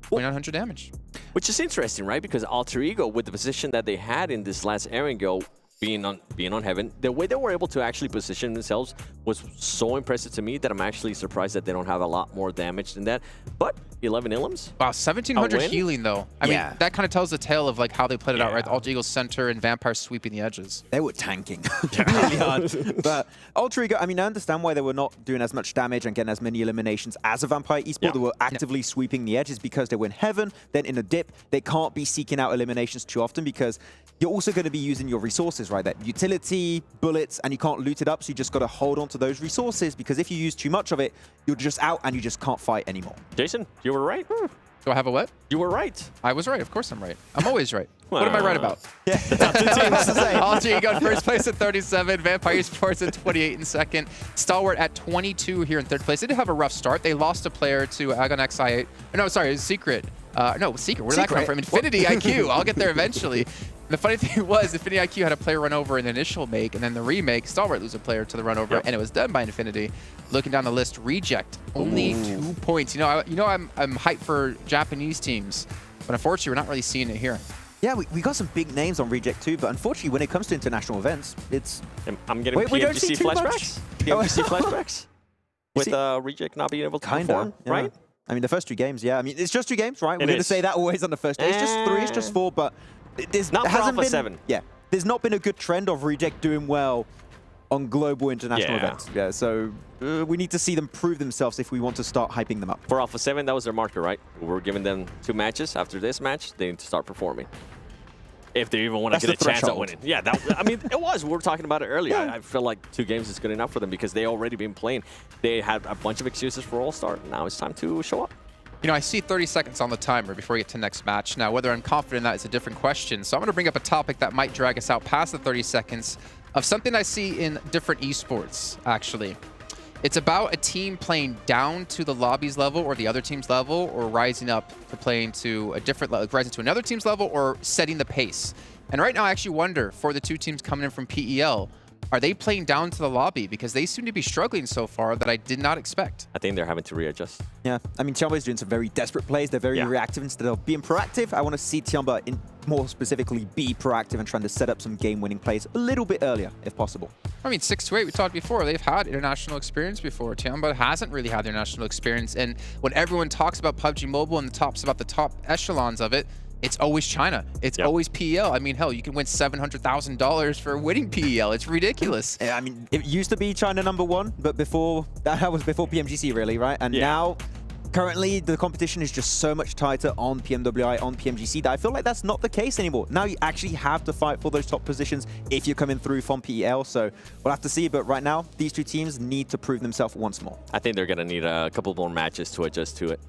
[SPEAKER 5] 2900 damage.
[SPEAKER 9] Which is interesting, right? Because Alter Ego, with the position that they had in this last Erangel, being on Heaven, the way they were able to actually position themselves was so impressive to me that I'm actually surprised that they don't have a lot more damage than that. But 11 Illims.
[SPEAKER 5] Wow, 1700 healing though. I mean, that kind of tells the tale of like how they played it out, right? The Alter Eagle's center and Vampire sweeping the edges.
[SPEAKER 8] They were tanking really hard. But Alter Ego, I mean, I understand why they were not doing as much damage and getting as many eliminations as a Vampire Esport. They were actively sweeping the edges because they were in Heaven, then in a dip. They can't be seeking out eliminations too often because you're also going to be using your resources, right? That utility, bullets, and you can't loot it up, so you just got to hold on to those resources because if you use too much of it, you're just out and you just can't fight anymore.
[SPEAKER 9] Jason, you were right.
[SPEAKER 5] Do I have a what?
[SPEAKER 9] You were right.
[SPEAKER 5] I was right. Of course I'm right. I'm always right. What am I right about?
[SPEAKER 8] Yeah, the top 2 teams.
[SPEAKER 5] Alter Ego in first place at 37, Vampire Esports at 28 in second, Stalwart at 22 here in third place. They did have a rough start. They lost a player to Agon XI8. No, sorry, it was Secret. No, Secret. Where did that come from? Infinity IQ. I'll get there eventually. The funny thing was, Infinity IQ had a player run over in the initial make, and then the remake, Stalwart lose a player to the run over, and it was done by Infinity. Looking down the list, Reject, only 2 points. You know, I'm hyped for Japanese teams, but unfortunately, we're not really seeing it here.
[SPEAKER 8] Yeah, we got some big names on Reject too, but unfortunately, when it comes to international events, it's...
[SPEAKER 9] I'm getting PMGC flashbacks. PMGC flashbacks. With Reject not being able to perform, right?
[SPEAKER 8] I mean, the first 2 games, yeah. I mean, it's just 2 games, right? We're going to say that always on the first day. It's just 3, it's just 4, but there's
[SPEAKER 9] not for Alpha7.
[SPEAKER 8] Yeah, there's not been a good trend of Reject doing well on global international events. Yeah, so we need to see them prove themselves if we want to start hyping them up.
[SPEAKER 9] For Alpha7, that was their marker, right? We're giving them 2 matches. After this match, they need to start performing. If they even want to get a chance at winning. Yeah, I mean, it was. We were talking about it earlier. I feel like 2 games is good enough for them because they already been playing. They had a bunch of excuses for All-Star. Now it's time to show up.
[SPEAKER 5] You know, I see 30 seconds on the timer before we get to next match. Now, whether I'm confident in that is a different question. So I'm going to bring up a topic that might drag us out past the 30 seconds of something I see in different esports, actually. It's about a team playing down to the lobby's level or the other team's level, or rising up to playing to a different level, rising to another team's level, or setting the pace. And right now, I actually wonder, for the 2 teams coming in from PEL, are they playing down to the lobby? Because they seem to be struggling so far that I did not expect.
[SPEAKER 9] I think they're having to readjust.
[SPEAKER 8] Yeah, I mean, Tiamba is doing some very desperate plays. They're very reactive instead of being proactive. I want to see Tiamba, more specifically, be proactive and trying to set up some game-winning plays a little bit earlier, if possible.
[SPEAKER 5] I mean, 6-8, we talked before, they've had international experience before. Tiamba hasn't really had international experience. And when everyone talks about PUBG Mobile and talks about the top echelons of it, it's always China. It's always PEL. I mean, hell, you can win $700,000 for winning PEL. It's ridiculous.
[SPEAKER 8] I mean, it used to be China #1, but before that was before PMGC, really, right? And now, currently, the competition is just so much tighter on PMWI, on PMGC, that I feel like that's not the case anymore. Now you actually have to fight for those top positions if you're coming through from PEL. So we'll have to see. But right now, these 2 teams need to prove themselves once more.
[SPEAKER 9] I think they're going to need a couple more matches to adjust to it.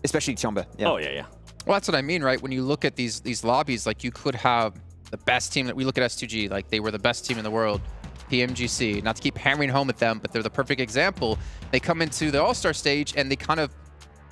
[SPEAKER 8] Especially Tiamba. Yeah.
[SPEAKER 9] Oh, yeah.
[SPEAKER 5] Well, that's what I mean, right? When you look at these lobbies, like you could have the best team that we look at S2G, like they were the best team in the world. PMGC, not to keep hammering home at them, but they're the perfect example. They come into the All-Star stage and they kind of,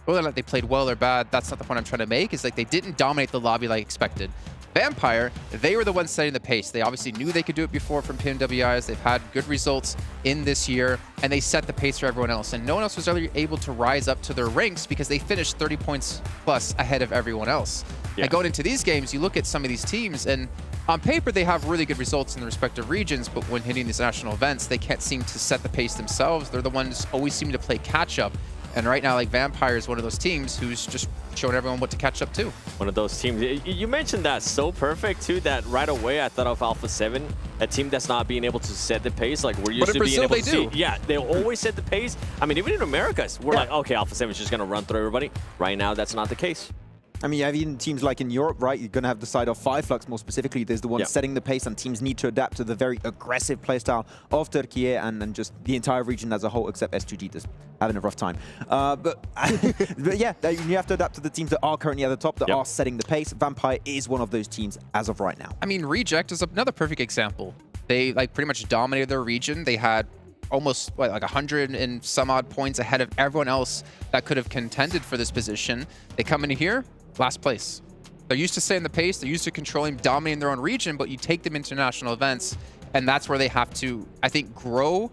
[SPEAKER 5] whether or not they played well or bad, that's not the point I'm trying to make. Is like they didn't dominate the lobby like expected. Vampire, they were the ones setting the pace. They obviously knew they could do it before from PMWIs. They've had good results in this year, and they set the pace for everyone else. And no one else was really able to rise up to their ranks because they finished 30 points plus ahead of everyone else.
[SPEAKER 9] Yeah.
[SPEAKER 5] And going into these games, you look at some of these teams, and on paper, they have really good results in the respective regions, but when hitting these national events, they can't seem to set the pace themselves. They're the ones always seem to play catch-up. And right now, like, Vampire is one of those teams who's just showing everyone what to catch up to.
[SPEAKER 9] One of those teams. You mentioned that so perfect, too, that right away I thought of Alpha7, a team that's not being able to set the pace. Like, we're used to being able to see. Yeah, they always set the pace. I mean, even in America, we're like, okay, Alpha7 is just going to run through everybody. Right now, that's not the case.
[SPEAKER 8] I mean, you have even teams like in Europe, right? You're going to have the side of Flux more specifically. There's the one setting the pace, and teams need to adapt to the very aggressive playstyle of Turkey and just the entire region as a whole, except S2G that's having a rough time. But yeah, you have to adapt to the teams that are currently at the top, that are setting the pace. Vampire is one of those teams as of right now.
[SPEAKER 5] I mean, Reject is another perfect example. They like pretty much dominated their region. They had almost like 100 and some odd points ahead of everyone else that could have contended for this position. They come in here, last place. They're used to setting the pace. They're used to controlling, dominating their own region, but you take them into national events, and that's where they have to, I think, grow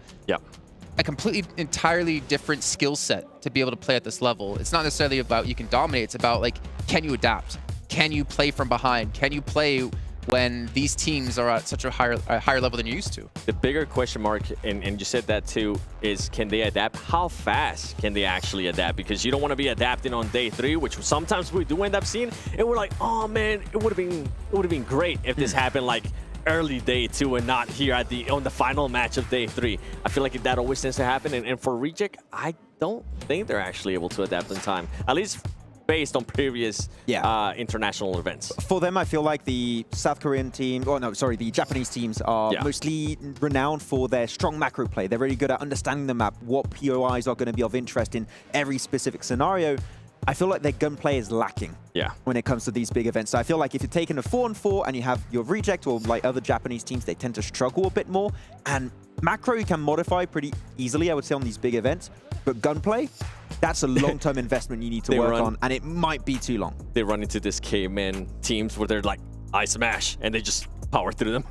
[SPEAKER 5] a completely, entirely different skill set to be able to play at this level. It's not necessarily about you can dominate. It's about, like, can you adapt? Can you play from behind? Can you play when these teams are at such a higher level than you're used to?
[SPEAKER 9] The bigger question mark, and you said that too, is can they adapt? How fast can they actually adapt? Because you don't want to be adapting on day 3, which sometimes we do end up seeing, and we're like, oh man, it would have been great if this happened like early day 2 and not here at on the final match of day 3. I feel like that always tends to happen, and for Reject, I don't think they're actually able to adapt in time, at least based on previous international events.
[SPEAKER 8] For them, I feel like the South Korean team, the Japanese teams are mostly renowned for their strong macro play. They're really good at understanding the map, what POIs are going to be of interest in every specific scenario. I feel like their gunplay is lacking when it comes to these big events. So I feel like if you're taking a 4-on-4 and you have your Reject or like other Japanese teams, they tend to struggle a bit more. And macro you can modify pretty easily, I would say, on these big events. But gunplay, that's a long-term investment you need to work on, and it might be too long.
[SPEAKER 9] They run into this caveman teams where they're like, I smash, and they just power through them.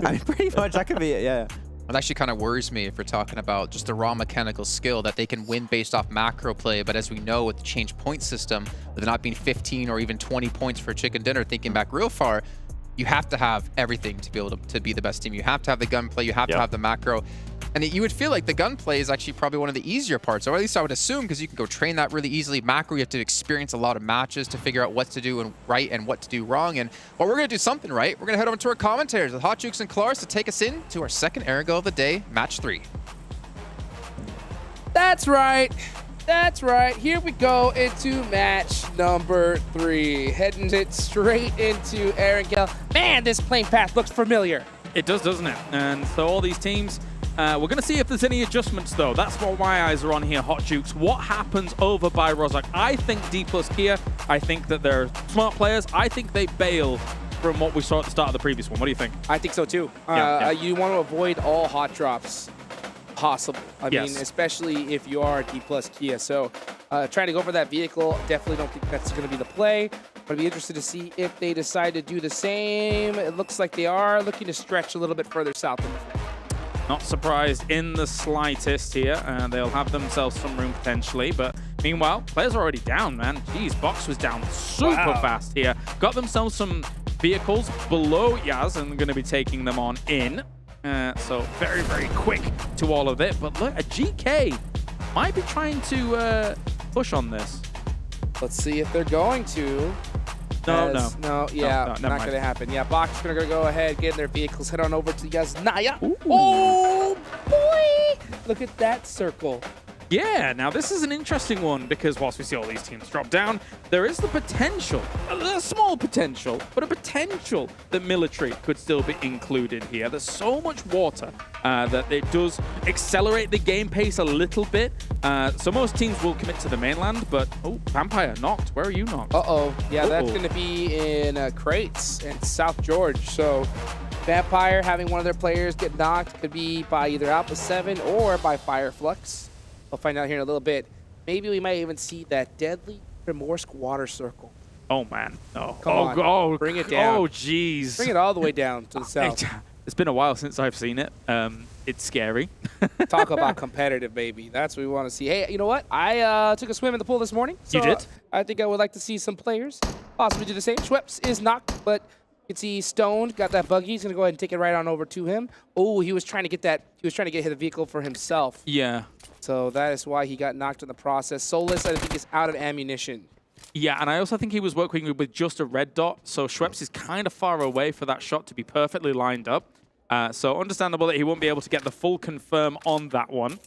[SPEAKER 8] I mean, pretty much, that could be it, yeah.
[SPEAKER 5] It actually kind of worries me if we're talking about just the raw mechanical skill that they can win based off macro play. But as we know, with the change point system, with it not being 15 or even 20 points for chicken dinner, thinking back real far, you have to have everything to be able to be the best team. You have to have the gunplay, you have to have the macro. And you would feel like the gunplay is actually probably one of the easier parts, or at least I would assume, because you can go train that really easily. Macro, you have to experience a lot of matches to figure out what to do right and what to do wrong. And well, we're going to do something right. We're going to head over to our commentators with Hot Jukes and Claris to take us in to our second Aerigo of the day, match 3.
[SPEAKER 6] That's right. That's right. Here we go into match number 3. Heading it straight into Aerigo. Man, this playing path looks familiar.
[SPEAKER 13] It does, doesn't it? And so all these teams, we're going to see if there's any adjustments, though. That's what my eyes are on here, Hot Jukes. What happens over by Rozhok? I think Dplus KIA, I think that they're smart players. I think they bail from what we saw at the start of the previous one. What do you think?
[SPEAKER 6] I think so, too. You want to avoid all hot drops possible. I mean, especially if you are Dplus KIA. So trying to go for that vehicle, definitely don't think that's going to be the play. But I'd be interested to see if they decide to do the same. It looks like they are looking to stretch a little bit further south.
[SPEAKER 13] Not surprised in the slightest here. They'll have themselves some room potentially. But meanwhile, players are already down, man. Jeez, Box was down super fast here. Got themselves some vehicles below Yaz and going to be taking them on in. So very, very quick to all of it. But look, a GK might be trying to push on this.
[SPEAKER 6] Let's see if they're going to.
[SPEAKER 13] No,
[SPEAKER 6] not going to happen. Yeah, Box is going to go ahead, get in their vehicles, head on over to Yaznaya.
[SPEAKER 13] Ooh.
[SPEAKER 6] Oh, boy! Look at that circle.
[SPEAKER 13] Yeah, now this is an interesting one because whilst we see all these teams drop down, there is the potential, a small potential, but a potential that military could still be included here. There's so much water that it does accelerate the game pace a little bit. So most teams will commit to the mainland, but Vampire knocked. Where are you knocked?
[SPEAKER 6] Yeah, that's going to be in Crates in South George. So Vampire having one of their players get knocked could be by either Alpha7 or by Flux. We'll find out here in a little bit. Maybe we might even see that deadly Primorsk water circle.
[SPEAKER 13] Oh, man. No.
[SPEAKER 6] Come on.
[SPEAKER 13] Oh,
[SPEAKER 6] bring it down.
[SPEAKER 13] Oh, jeez.
[SPEAKER 6] Bring it all the way down to the south.
[SPEAKER 13] It's been a while since I've seen it. It's scary.
[SPEAKER 6] Talk about competitive, baby. That's what we want to see. Hey, you know what? I took a swim in the pool this morning. So
[SPEAKER 13] you did?
[SPEAKER 6] I think I would like to see some players possibly do the same. Schweppes is knocked, but you can see Stoned got that buggy. He's going to go ahead and take it right on over to him. Oh, he was trying to get that. He was trying to get the vehicle for himself.
[SPEAKER 13] Yeah.
[SPEAKER 6] So that is why he got knocked in the process. Solus, I think, is out of ammunition.
[SPEAKER 13] Yeah, and I also think he was working with just a red dot, so Schweppes is kind of far away for that shot to be perfectly lined up. So understandable that he won't be able to get the full confirm on that one,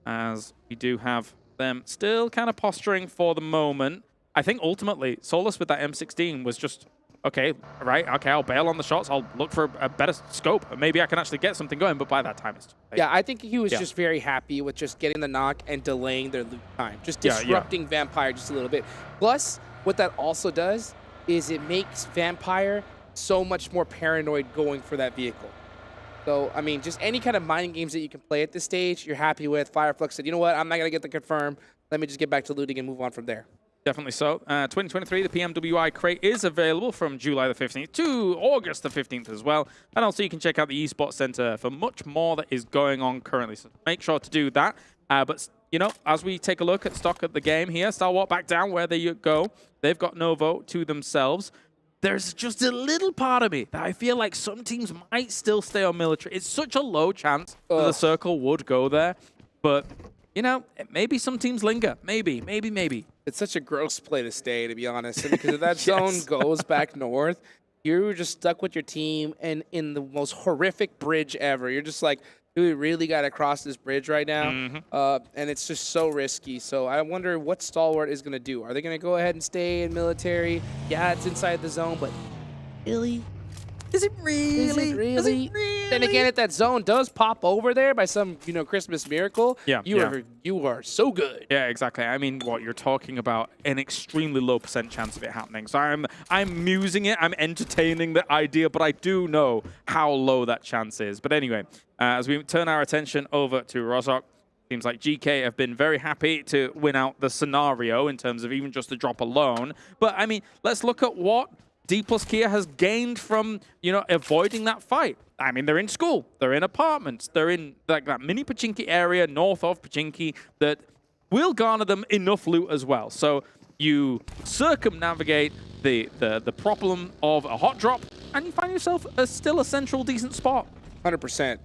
[SPEAKER 13] as we do have them still kind of posturing for the moment. I think ultimately, Solus with that M16 was just, okay, right, okay, I'll bail on the shots, I'll look for a better scope, and maybe I can actually get something going, but by that time it's too late.
[SPEAKER 6] Yeah, I think he was just very happy with just getting the knock and delaying their loot time, just disrupting Vampire just a little bit. Plus, what that also does is it makes Vampire so much more paranoid going for that vehicle. So, I mean, just any kind of mind games that you can play at this stage, you're happy with. Fireflux said, you know what, I'm not going to get the confirm. Let me just get back to looting and move on from there.
[SPEAKER 13] Definitely so. 2023, the PMWI crate is available from July the 15th to August the 15th as well. And also you can check out the Esports Center for much more that is going on currently. So make sure to do that. But, you know, as we take a look at stock at the game here, Stalwart back down where they go. They've got no vote to themselves. There's just a little part of me that I feel like some teams might still stay on military. It's such a low chance that the circle would go there. But, you know, maybe some teams linger. Maybe.
[SPEAKER 6] It's such a gross play to stay, to be honest. Because if that zone goes back north, you're just stuck with your team and in the most horrific bridge ever. You're just like, do we really got to cross this bridge right now? And it's just so risky. So I wonder what Stalwart is going to do. Are they going to go ahead and stay in military? Yeah, it's inside the zone, but really?
[SPEAKER 13] Is it really?
[SPEAKER 6] Is it really? Then again, if that zone does pop over there by some, you know, Christmas miracle, you are so good.
[SPEAKER 13] Yeah, exactly. I mean, what you're talking about, an extremely low % chance of it happening. So I'm musing it, I'm entertaining the idea, but I do know how low that chance is. But anyway, as we turn our attention over to Rozhok, seems like GK have been very happy to win out the scenario in terms of even just the drop alone. But I mean, let's look at what Dplus KIA has gained from, you know, avoiding that fight. I mean, they're in school, they're in apartments, they're in like that mini Pachinki area north of Pachinki that will garner them enough loot as well. So you circumnavigate the problem of a hot drop, and you find yourself still a central decent spot.
[SPEAKER 6] 100%.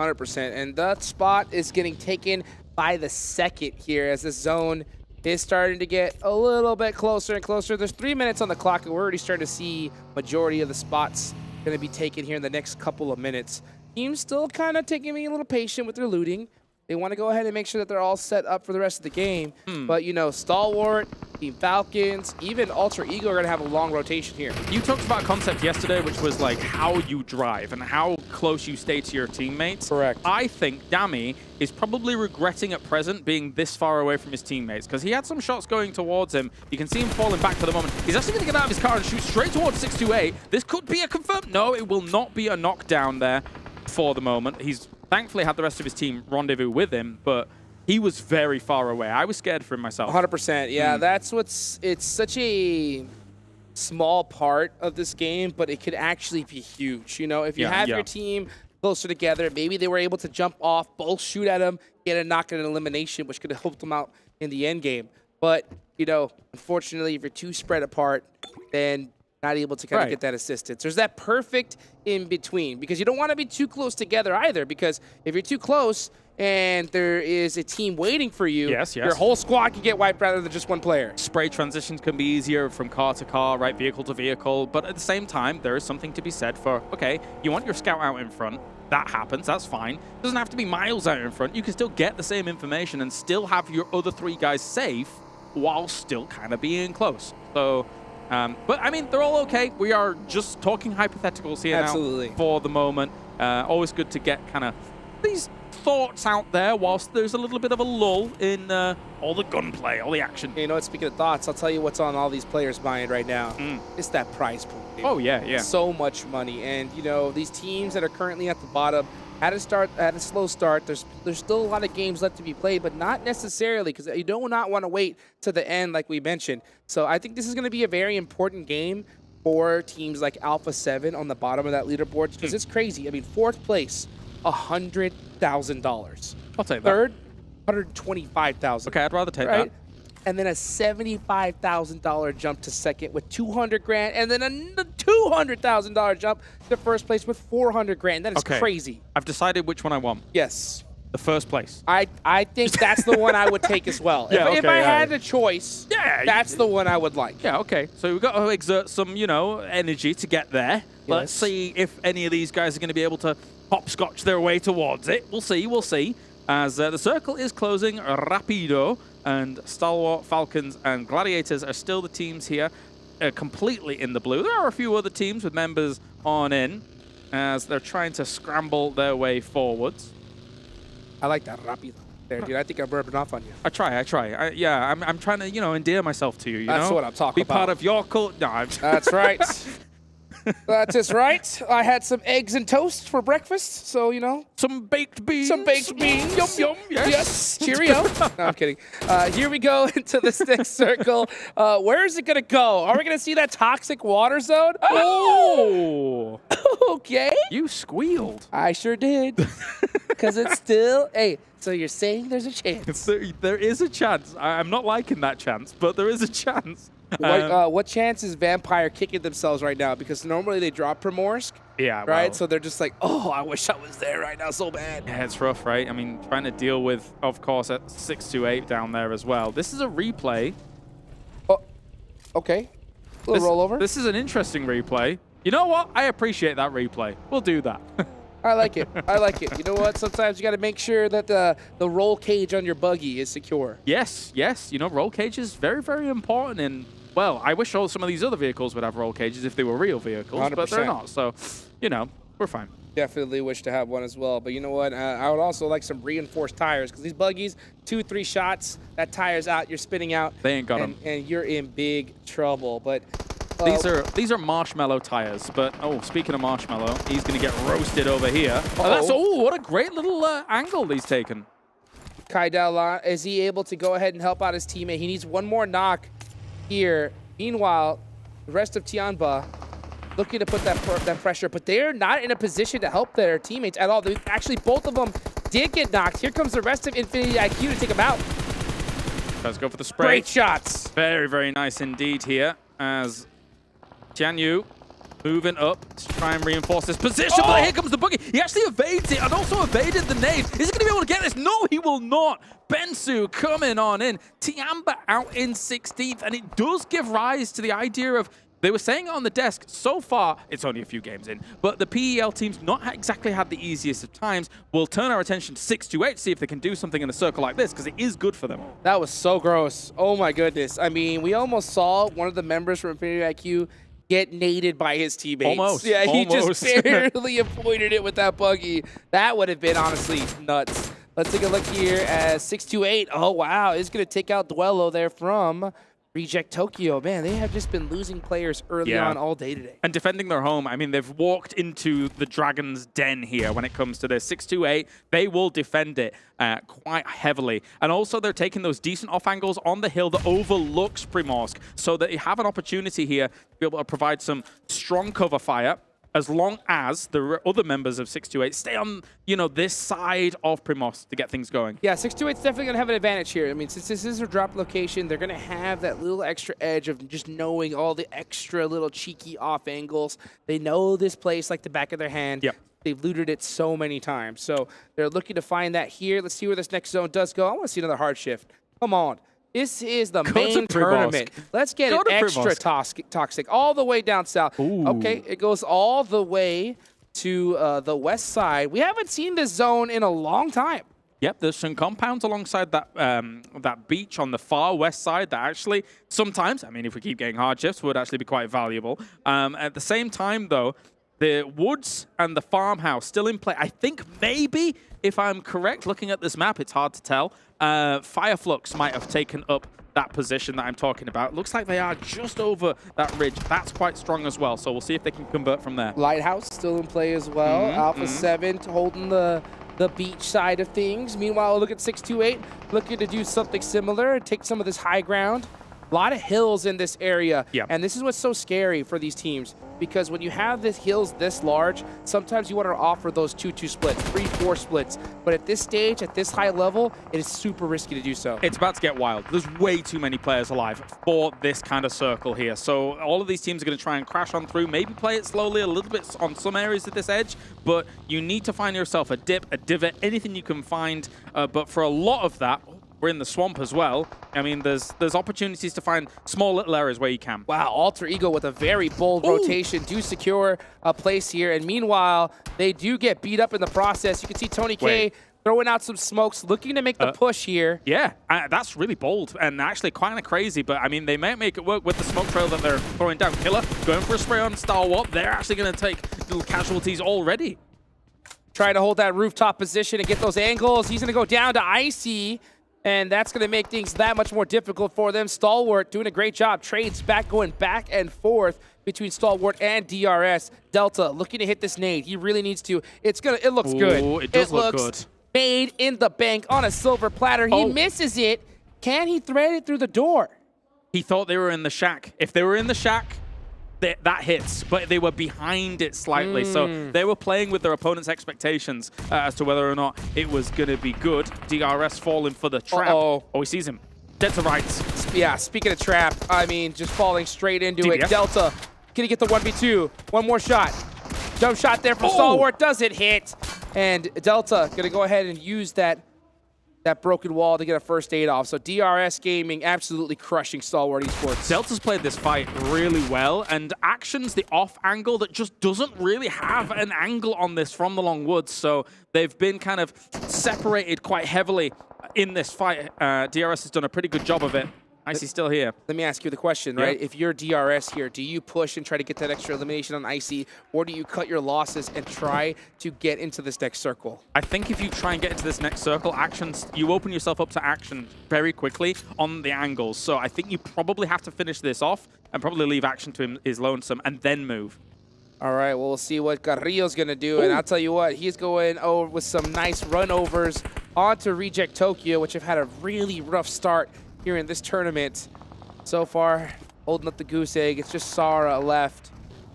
[SPEAKER 6] 100%. And that spot is getting taken by the second here as the zone is starting to get a little bit closer and closer. There's 3 minutes on the clock, and we're already starting to see majority of the spots going to be taken here in the next couple of minutes. Team's still kind of taking me a little patient with their looting. They want to go ahead and make sure that they're all set up for the rest of the game. But, you know, Stalwart, Team Falcons, even Ultra Ego are going to have a long rotation here.
[SPEAKER 13] You talked about a concept yesterday, which was like how you drive and how close you stay to your teammates.
[SPEAKER 6] Correct.
[SPEAKER 13] I think Dami is probably regretting at present being this far away from his teammates because he had some shots going towards him. You can see him falling back for the moment. He's actually going to get out of his car and shoot straight towards 628. This could be a confirm. No, it will not be a knockdown there for the moment. He's thankfully had the rest of his team rendezvous with him, but he was very far away. I was scared for him myself.
[SPEAKER 6] 100%. Yeah, that's what's... It's such a small part of this game, but it could actually be huge. You know, if you have your team closer together, maybe they were able to jump off, both shoot at him, get a knock and an elimination, which could have helped them out in the end game. But, you know, unfortunately, if you're too spread apart, then not able to kind of get that assistance. There's that perfect in between because you don't want to be too close together either, because if you're too close and there is a team waiting for you, your whole squad can get wiped rather than just one player.
[SPEAKER 13] Spray transitions can be easier from car to car, right, vehicle to vehicle, but at the same time, there is something to be said for, okay, you want your scout out in front, that happens, that's fine. It doesn't have to be miles out in front. You can still get the same information and still have your other three guys safe while still kind of being close. So, but I mean, they're all okay. We are just talking hypotheticals here now for the moment. Always good to get kind of these thoughts out there whilst there's a little bit of a lull in all the gunplay, all the action.
[SPEAKER 6] You know what, speaking of thoughts, I'll tell you what's on all these players' mind right now. It's that prize pool.
[SPEAKER 13] Oh, yeah.
[SPEAKER 6] So much money. And, you know, these teams that are currently at the bottom, Had a slow start. There's still a lot of games left to be played, but not necessarily, because you do not want to wait to the end like we mentioned. So I think this is going to be a very important game for teams like Alpha7 on the bottom of that leaderboard, because it's crazy. I mean, 4th place, $100,000.
[SPEAKER 13] I'll take that.
[SPEAKER 6] 3rd, $125,000.
[SPEAKER 13] Okay, I'd rather take
[SPEAKER 6] right?
[SPEAKER 13] that.
[SPEAKER 6] And then a $75,000 jump to 2nd with 200 grand, and then a $200,000 jump to 1st place with 400 grand. That is crazy.
[SPEAKER 13] I've decided which one I want.
[SPEAKER 6] Yes.
[SPEAKER 13] The 1st place.
[SPEAKER 6] I think that's the one I would take as well.
[SPEAKER 13] Yeah,
[SPEAKER 6] if I had a choice, that's the one I would like.
[SPEAKER 13] Yeah, okay. So we've got to exert some, energy to get there. Let's see if any of these guys are going to be able to hopscotch their way towards it. We'll see, we'll see. As the circle is closing rapido, and Stalwart, Falcons, and Gladiators are still the teams here, completely in the blue. There are a few other teams with members on in, as they're trying to scramble their way forwards.
[SPEAKER 6] I like that rapido there, dude. I think I'm rubbing off on you.
[SPEAKER 13] I try. Yeah, I'm trying to, endear myself to you,
[SPEAKER 6] That's
[SPEAKER 13] know?
[SPEAKER 6] what I'm talking
[SPEAKER 13] about. Be part of your cult. No,
[SPEAKER 6] That's right. That is right. I had some eggs and toast for breakfast, so,
[SPEAKER 13] Some baked beans.
[SPEAKER 6] Some baked beans.
[SPEAKER 13] Yum, yum.
[SPEAKER 6] Yes. Cheerio. No, I'm kidding. Here we go into this next circle. Where is it going to go? Are we going to see that toxic water zone?
[SPEAKER 13] Oh!
[SPEAKER 6] Okay.
[SPEAKER 13] You squealed.
[SPEAKER 6] I sure did. Because it's still... Hey, so you're saying there's a chance?
[SPEAKER 13] There is a chance. I'm not liking that chance, but there is a chance.
[SPEAKER 6] What chance is Vampire kicking themselves right now? Because normally they drop Primorsk.
[SPEAKER 13] Yeah,
[SPEAKER 6] right?
[SPEAKER 13] well.
[SPEAKER 6] So they're just like, oh, I wish I was there right now so bad.
[SPEAKER 13] Yeah, it's rough, right? I mean, trying to deal with, of course, at 628 down there as well. This is a replay.
[SPEAKER 6] Oh, okay. A little rollover.
[SPEAKER 13] This is an interesting replay. You know what? I appreciate that replay. We'll do that.
[SPEAKER 6] I like it. I like it. You know what? Sometimes you got to make sure that the roll cage on your buggy is secure.
[SPEAKER 13] Yes. Roll cage is very, very important. And, well, I wish some of these other vehicles would have roll cages if they were real vehicles,
[SPEAKER 6] 100%.
[SPEAKER 13] but they're not. So, we're fine.
[SPEAKER 6] Definitely wish to have one as well. But you know what? I would also like some reinforced tires, because these buggies, 2-3 shots, that tire's out, you're spinning out.
[SPEAKER 13] They ain't got them.
[SPEAKER 6] And you're in big trouble. But
[SPEAKER 13] these are marshmallow tires, but speaking of marshmallow, he's gonna get roasted over here. What a great little angle he's taken.
[SPEAKER 6] Kai Dao, is he able to go ahead and help out his teammate? He needs one more knock here. Meanwhile, the rest of Tianba looking to put that pressure, but they're not in a position to help their teammates at all. Actually, both of them did get knocked. Here comes the rest of Infinity IQ to take them out.
[SPEAKER 13] Let's go for the spray.
[SPEAKER 6] Great shots.
[SPEAKER 13] Very, very nice indeed here, as Jianyu moving up to try and reinforce this position. But here comes the boogie. He actually evades it and also evaded the nade. Is he going to be able to get this? No, he will not. Bensu coming on in. Tianba out in 16th. And it does give rise to the idea of, they were saying on the desk, so far, it's only a few games in, but the PEL team's not exactly had the easiest of times. We'll turn our attention to 628 to see if they can do something in a circle like this, because it is good for them.
[SPEAKER 6] That was so gross. Oh my goodness. I mean, we almost saw one of the members from Infinity IQ get naded by his teammates.
[SPEAKER 13] Almost.
[SPEAKER 6] Yeah, he just barely avoided it with that buggy. That would have been honestly nuts. Let's take a look here at 628. Oh, wow. It's going to take out Duelo there from Reject Tokyo. Man, they have just been losing players early on all day today.
[SPEAKER 13] And defending their home. I mean, they've walked into the Dragon's Den here when it comes to this. 628, they will defend it quite heavily. And also, they're taking those decent off angles on the hill that overlooks Primorsk, so that you have an opportunity here to be able to provide some strong cover fire, as long as the other members of 628 stay on, this side of Primorsk to get things going.
[SPEAKER 6] Yeah, 628's definitely going to have an advantage here. I mean, since this is a drop location, they're going to have that little extra edge of just knowing all the extra little cheeky off angles. They know this place like the back of their hand.
[SPEAKER 13] Yep.
[SPEAKER 6] They've looted it so many times. So they're looking to find that here. Let's see where this next zone does go. I want to see another hard shift. Come on. This is the main tournament. Let's get it extra toxic all the way down south.
[SPEAKER 13] Ooh.
[SPEAKER 6] Okay, it goes all the way to the west side. We haven't seen this zone in a long time.
[SPEAKER 13] Yep, there's some compounds alongside that that beach on the far west side that actually sometimes, I mean, if we keep getting hard shifts, would actually be quite valuable. At the same time, though, the woods and the farmhouse still in play. I think maybe, if I'm correct, looking at this map, it's hard to tell. Flux might have taken up that position that I'm talking about. Looks like they are just over that ridge. That's quite strong as well, so we'll see if they can convert from there.
[SPEAKER 6] Lighthouse still in play as well. Alpha7 holding the beach side of things. Meanwhile, look at 628 looking to do something similar and take some of this high ground. A lot of hills in this area, and this is what's so scary for these teams, because when you have these hills this large, sometimes you want to offer those 2-2 splits, 3-4 splits, but at this stage, at this high level, it is super risky to do so.
[SPEAKER 13] It's about to get wild. There's way too many players alive for this kind of circle here, so all of these teams are going to try and crash on through, maybe play it slowly a little bit on some areas of this edge, but you need to find yourself a dip, a divot, anything you can find, but for a lot of that, we're in the swamp as well. I mean, there's opportunities to find small little areas where you can.
[SPEAKER 6] Wow, Alter Ego with a very bold rotation do secure a place here. And meanwhile, they do get beat up in the process. You can see Tony K throwing out some smokes, looking to make the push here.
[SPEAKER 13] Yeah, that's really bold and actually kind of crazy. But, I mean, they might make it work with the smoke trail that they're throwing down. Killer going for a spray on Star Warp. They're actually going to take little casualties already.
[SPEAKER 6] Trying to hold that rooftop position and get those angles. He's going to go down to Icy. And that's going to make things that much more difficult for them. Stalwart doing a great job. Trades back, going back and forth between Stalwart and DRS. Delta looking to hit this nade. He really needs to. It looks good.
[SPEAKER 13] It does look
[SPEAKER 6] looks
[SPEAKER 13] good.
[SPEAKER 6] Made in the bank on a silver platter. He misses it. Can he thread it through the door?
[SPEAKER 13] He thought they were in the shack. If they were in the shack, that hits, but they were behind it slightly. So they were playing with their opponent's expectations as to whether or not it was going to be good. DRS falling for the trap. Oh, he sees him. Dead to rights.
[SPEAKER 6] Yeah, speaking of trap, I mean, just falling straight into
[SPEAKER 13] DBS.
[SPEAKER 6] it. Delta, can he get the 1v2? One more shot. Jump shot there from Stalwart. Does it hit? And Delta going to go ahead and use that broken wall to get a first aid off. So DRS Gaming absolutely crushing Stalwart Esports.
[SPEAKER 13] Delta's played this fight really well, and Action's the off angle that just doesn't really have an angle on this from the long woods. So they've been kind of separated quite heavily in this fight. DRS has done a pretty good job of it. Icy's still here.
[SPEAKER 6] Let me ask you the question, right? If you're DRS here, do you push and try to get that extra elimination on Icy, or do you cut your losses and try to get into this next circle?
[SPEAKER 13] I think if you try and get into this next circle, you open yourself up to Action very quickly on the angles. So I think you probably have to finish this off and probably leave Action to his lonesome and then move.
[SPEAKER 6] All right, well, we'll see what Carrillo's going to do. And I'll tell you what, he's going over with some nice runovers onto Reject Tokyo, which have had a really rough start here in this tournament. So far, holding up the goose egg. It's just Sara left,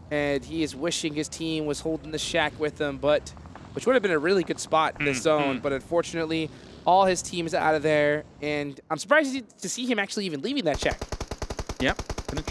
[SPEAKER 6] and he is wishing his team was holding the shack with him, which would have been a really good spot in this zone. But unfortunately, all his team is out of there, and I'm surprised to see him actually even leaving that shack.
[SPEAKER 13] Yep, gonna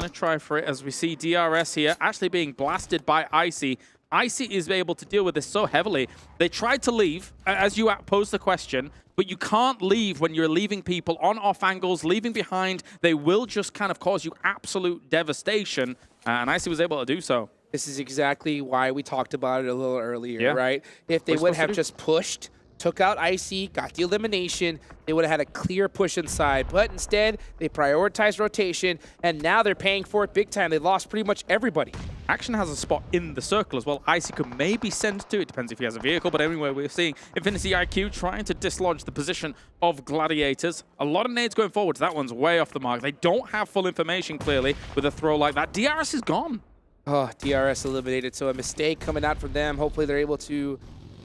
[SPEAKER 13] try for it as we see DRS here actually being blasted by Icy. Icy is able to deal with this so heavily. They tried to leave, as you posed the question, but you can't leave when you're leaving people on off angles, leaving behind. They will just kind of cause you absolute devastation, and Icy was able to do so.
[SPEAKER 6] This is exactly why we talked about it a little earlier, right? If they would have just pushed, took out Icy, got the elimination, they would have had a clear push inside. But instead, they prioritized rotation, and now they're paying for it big time. They lost pretty much everybody.
[SPEAKER 13] Action has a spot in the circle as well. Icy could maybe send to, it depends if he has a vehicle, but anyway, we're seeing Infinity IQ trying to dislodge the position of Gladiators. A lot of nades going forward. That one's way off the mark. They don't have full information, clearly, with a throw like that. DRS is gone.
[SPEAKER 6] Oh, DRS eliminated, so a mistake coming out from them. Hopefully they're able to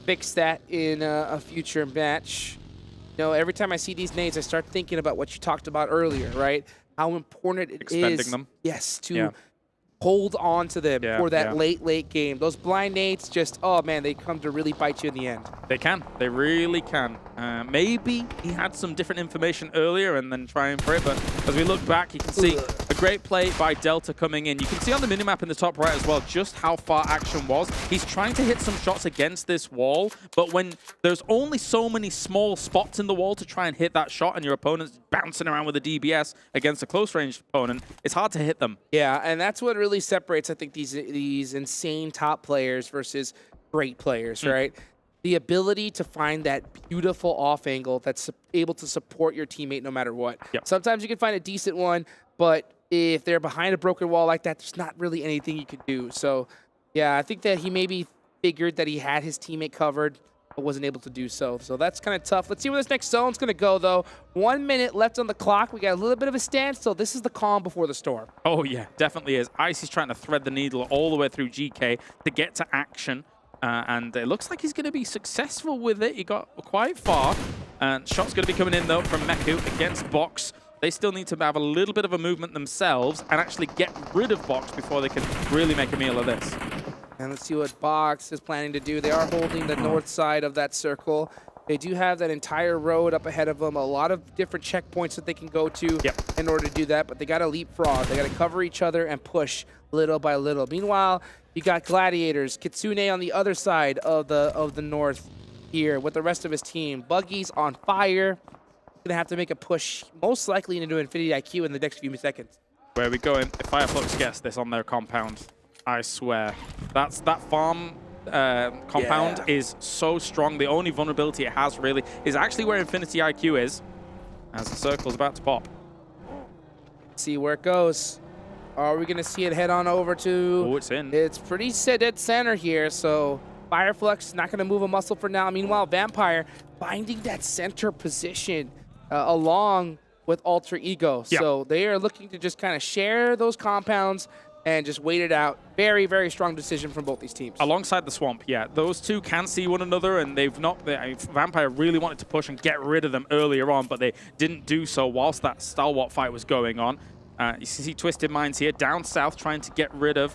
[SPEAKER 6] fix that in a future match. You know, every time I see these nades, I start thinking about what you talked about earlier, right? How important it is.
[SPEAKER 13] Expending them.
[SPEAKER 6] Yes, to hold on to them for that late game. Those blind nades just, oh man, they come to really bite you in the end.
[SPEAKER 13] They can. They really can. Maybe he had some different information earlier and then trying for it, but as we look back, you can see a great play by Delta coming in. You can see on the minimap in the top right as well just how far Action was. He's trying to hit some shots against this wall, but when there's only so many small spots in the wall to try and hit that shot and your opponent's bouncing around with a DBS against a close-range opponent, it's hard to hit them.
[SPEAKER 6] Yeah, and that's what really separates, I think, these insane top players versus great players, right? The ability to find that beautiful off angle that's able to support your teammate no matter what. Sometimes you can find a decent one, but if they're behind a broken wall like that, there's not really anything you can do. So, yeah, I think that he maybe figured that he had his teammate covered. but wasn't able to do so. So that's kind of tough. Let's see where this next zone's going to go, though. 1 minute left on the clock. We got a little bit of a standstill. This is the calm before the storm.
[SPEAKER 13] Oh, yeah, definitely is. Icy's trying to thread the needle all the way through GK to get to action. And it looks like he's going to be successful with it. He got quite far. And shots going to be coming in, though, from Meku against Box. They still need to have a little bit of a movement themselves and actually get rid of Box before they can really make a meal of this.
[SPEAKER 6] And let's see what Box is planning to do. They are holding the north side of that circle. They do have that entire road up ahead of them, a lot of different checkpoints that they can go to in order to do that, but they got to leapfrog. They got to cover each other and push little by little. Meanwhile, you got Gladiators, Kitsune on the other side of the north here with the rest of his team. Buggy's on fire. Gonna have to make a push, most likely into Infinity IQ in the next few seconds.
[SPEAKER 13] Where are we going? If Fireflux gets this on their compound, I swear. That farm compound is so strong. The only vulnerability it has really is actually where Infinity IQ is, as the circle's about to pop.
[SPEAKER 6] See where it goes. Are we gonna see it head on over to...
[SPEAKER 13] Oh, it's in.
[SPEAKER 6] It's pretty dead center here, so Fireflux not gonna move a muscle for now. Meanwhile, Vampire finding that center position along with Alter Ego. So they are looking to just kind of share those compounds and just wait it out. Very, very strong decision from both these teams.
[SPEAKER 13] Alongside the swamp, yeah. Those two can see one another, and they've not... Vampire really wanted to push and get rid of them earlier on, but they didn't do so whilst that stalwart fight was going on. You see Twisted Minds here, down south, trying to get rid of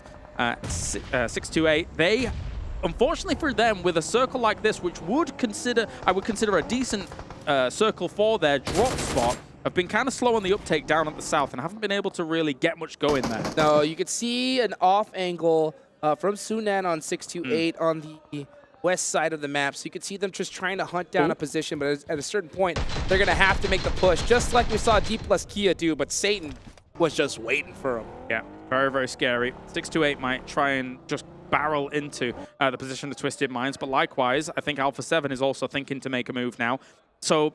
[SPEAKER 13] 628. They... Unfortunately for them, with a circle like this, which I would consider a decent circle for their drop spot, have been kind of slow on the uptake down at the south and haven't been able to really get much going there.
[SPEAKER 6] No, you could see an off angle from Sunan on 628 on the west side of the map. So you could see them just trying to hunt down a position, but at a certain point, they're going to have to make the push, just like we saw Dplus KIA do, but Satan was just waiting for him.
[SPEAKER 13] Yeah, very, very scary. 628 might try and just barrel into the position of Twisted Minds, but likewise, I think Alpha7 is also thinking to make a move now. So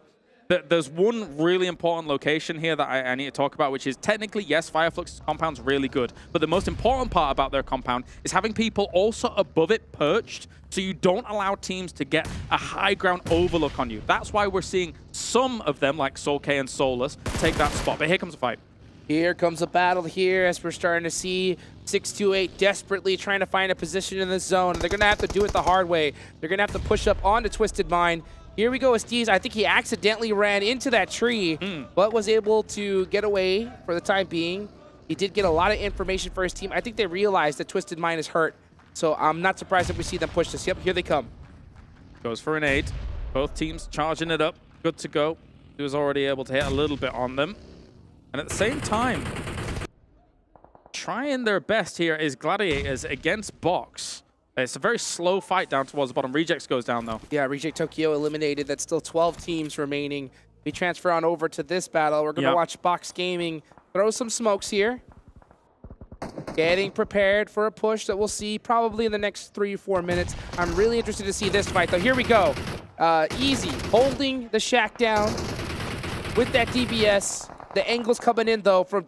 [SPEAKER 13] there's one really important location here that I need to talk about, which is technically, yes, Fireflux's compound's really good, but the most important part about their compound is having people also above it perched, so you don't allow teams to get a high ground overlook on you. That's why we're seeing some of them, like Soul K and Solus, take that spot. But here comes a fight.
[SPEAKER 6] Here comes a battle here as we're starting to see 628 desperately trying to find a position in the zone. They're going to have to do it the hard way. They're going to have to push up onto Twisted Mind. Here we go with Steez. I think he accidentally ran into that tree, but was able to get away for the time being. He did get a lot of information for his team. I think they realized that Twisted Mind is hurt, so I'm not surprised if we see them push this. Yep, here they come.
[SPEAKER 13] Goes for an 8. Both teams charging it up. Good to go. He was already able to hit a little bit on them. And at the same time, trying their best here is Gladiators against Box. It's a very slow fight down towards the bottom. Rejects goes down, though.
[SPEAKER 6] Yeah, Reject Tokyo eliminated. That's still 12 teams remaining. We transfer on over to this battle. We're going to watch Box Gaming throw some smokes here. Getting prepared for a push that we'll see probably in the next 3 or 4 minutes. I'm really interested to see this fight, though. Here we go. Easy, holding the shack down with that DBS. The angle's coming in, though, from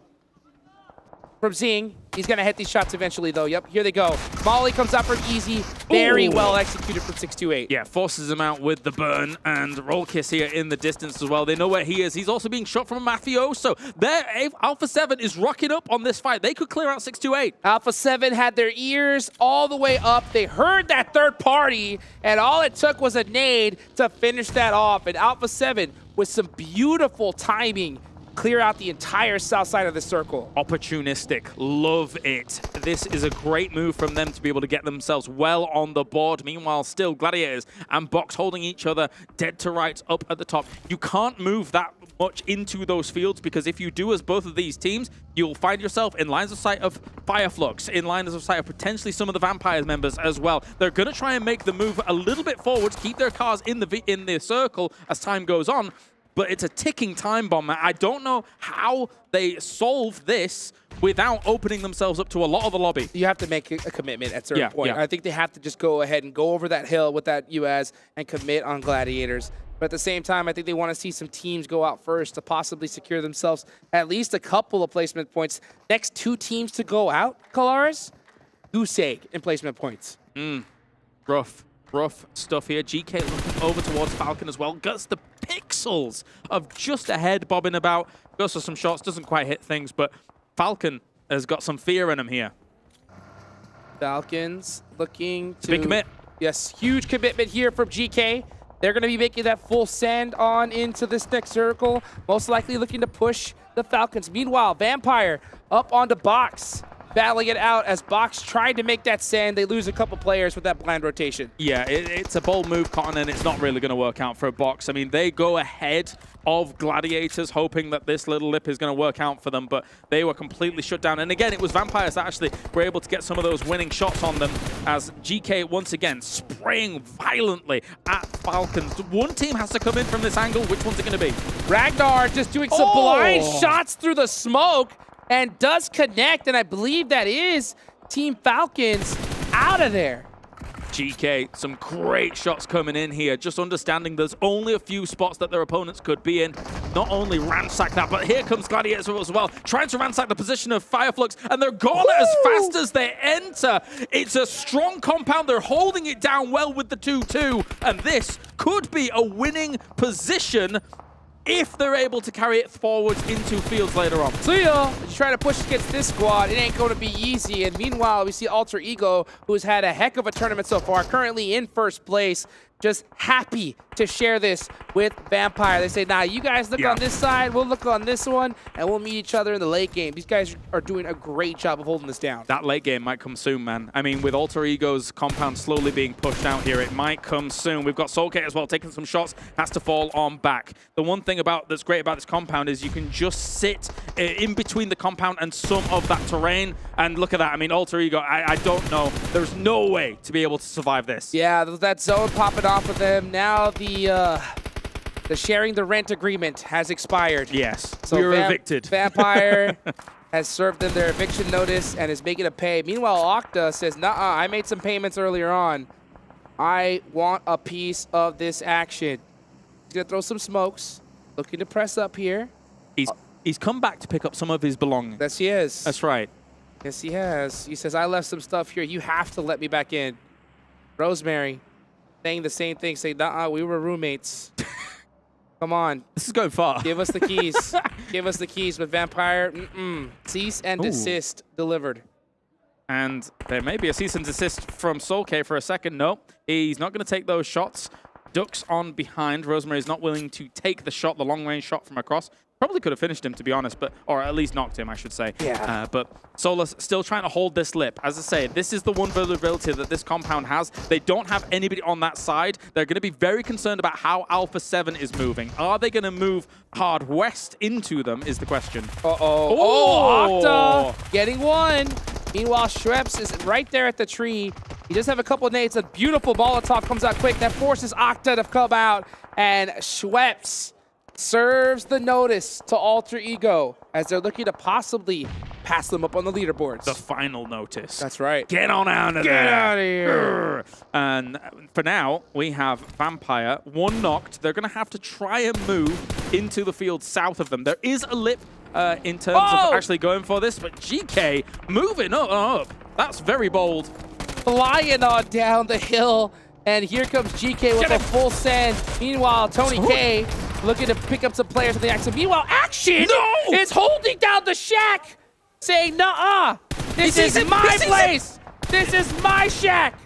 [SPEAKER 6] Zing. He's going to hit these shots eventually, though. Yep, here they go. Molly comes up from Easy. Very well executed from 628.
[SPEAKER 13] Yeah, forces him out with the burn, and Roll Kiss here in the distance as well. They know where he is. He's also being shot from a Mafioso. Alpha7 is rocking up on this fight. They could clear out 628.
[SPEAKER 6] Alpha7 had their ears all the way up. They heard that third party, and all it took was a nade to finish that off. And Alpha7, with some beautiful timing, clear out the entire south side of the circle.
[SPEAKER 13] Opportunistic. Love it. This is a great move from them to be able to get themselves well on the board. Meanwhile, still Gladiators and Box holding each other dead to rights up at the top. You can't move that much into those fields, because if you do as both of these teams, you'll find yourself in lines of sight of Fireflux, in lines of sight of potentially some of the Vampires members as well. They're going to try and make the move a little bit forwards, keep their cars in the circle as time goes on. But it's a ticking time bomb. I don't know how they solve this without opening themselves up to a lot of the lobby.
[SPEAKER 6] You have to make a commitment at a certain point. I think they have to just go ahead and go over that hill with that UAS and commit on Gladiators. But at the same time, I think they want to see some teams go out first to possibly secure themselves at least a couple of placement points. Next 2 teams to go out, Kalaris, goose egg in placement points.
[SPEAKER 13] Rough. rough stuff here. GK looking over towards Falcon as well. Gets the pixels of just ahead bobbing about. Goes for some shots, doesn't quite hit things, but Falcon has got some fear in him here.
[SPEAKER 6] Falcons looking to...
[SPEAKER 13] Big commit.
[SPEAKER 6] Yes, huge commitment here from GK. They're going to be making that full send on into this next circle. Most likely looking to push the Falcons. Meanwhile, Vampire up onto Box, battling it out as Box tried to make that send. They lose a couple players with that blind rotation.
[SPEAKER 13] Yeah, it's a bold move, Cotton, and it's not really going to work out for a Box. I mean, they go ahead of Gladiators, hoping that this little lip is going to work out for them, but they were completely shut down. And again, it was Vampires that actually were able to get some of those winning shots on them, as GK once again spraying violently at Falcons. One team has to come in from this angle. Which one's it going to be?
[SPEAKER 6] Ragnar just doing some blind shots through the smoke and does connect, and I believe that is Team Falcons out of there.
[SPEAKER 13] GK, some great shots coming in here, just understanding there's only a few spots that their opponents could be in. Not only ransack that, but here comes Gladiators as well, trying to ransack the position of Fireflux, and they're gone as fast as they enter. It's a strong compound. They're holding it down well with the 2-2, and this could be a winning position if they're able to carry it forwards into fields later on.
[SPEAKER 6] So yeah, trying to push against this squad, it ain't going to be easy. And meanwhile, we see Alter Ego, who's had a heck of a tournament so far, currently in first place, just happy to share this with Vampire. They say, nah, you guys look on this side, we'll look on this one, and we'll meet each other in the late game. These guys are doing a great job of holding this down.
[SPEAKER 13] That late game might come soon, man. I mean, with Alter Ego's compound slowly being pushed out here, it might come soon. We've got Soulcate as well, taking some shots, has to fall on back. The one thing that's great about this compound is you can just sit in between the compound and some of that terrain, and look at that. I mean, Alter Ego, I don't know. There's no way to be able to survive this.
[SPEAKER 6] Yeah, that zone popping off of them. Now the sharing the rent agreement has expired.
[SPEAKER 13] Yes,
[SPEAKER 6] so
[SPEAKER 13] we were evicted.
[SPEAKER 6] Vampire has served them their eviction notice and is making a pay. Meanwhile, Octa says, nah, I made some payments earlier on. I want a piece of this action. He's gonna throw some smokes, looking to press up here.
[SPEAKER 13] He's come back to pick up some of his belongings.
[SPEAKER 6] Yes, he is.
[SPEAKER 13] That's right.
[SPEAKER 6] Yes, he has. He says, I left some stuff here. You have to let me back in. Rosemary saying the same thing, saying, nah, we were roommates. Come on.
[SPEAKER 13] This is going far.
[SPEAKER 6] Give us the keys. Give us the keys. But Vampire, cease and desist delivered.
[SPEAKER 13] And there may be a cease and desist from Soulcate for a second. No, he's not going to take those shots. Ducks on behind. Rosemary's not willing to take the shot, the long-range shot from across. Probably could have finished him, to be honest, or at least knocked him, I should say.
[SPEAKER 6] Yeah.
[SPEAKER 13] But Solus still trying to hold this lip. As I say, this is the one vulnerability that this compound has. They don't have anybody on that side. They're going to be very concerned about how Alpha7 is moving. Are they going to move hard west into them is the question.
[SPEAKER 6] Oh, Octa getting one. Meanwhile, Schweppes is right there at the tree. He does have a couple of nades. A beautiful Molotov comes out quick. That forces Octa to come out. And Schweppes serves the notice to Alter Ego as they're looking to possibly pass them up on the leaderboards.
[SPEAKER 13] The final notice.
[SPEAKER 6] That's right.
[SPEAKER 13] Get on out of there.
[SPEAKER 6] Get out of here.
[SPEAKER 13] And for now, we have Vampire, one knocked. They're going to have to try and move into the field south of them. There is a lip in terms of actually going for this, but GK moving up. That's very bold.
[SPEAKER 6] Flying on down the hill. And here comes GK with a full send. Meanwhile, Tony K looking to pick up some players in the action. Meanwhile, Action is holding down the shack, saying, nuh-uh, this is my place. This is my shack.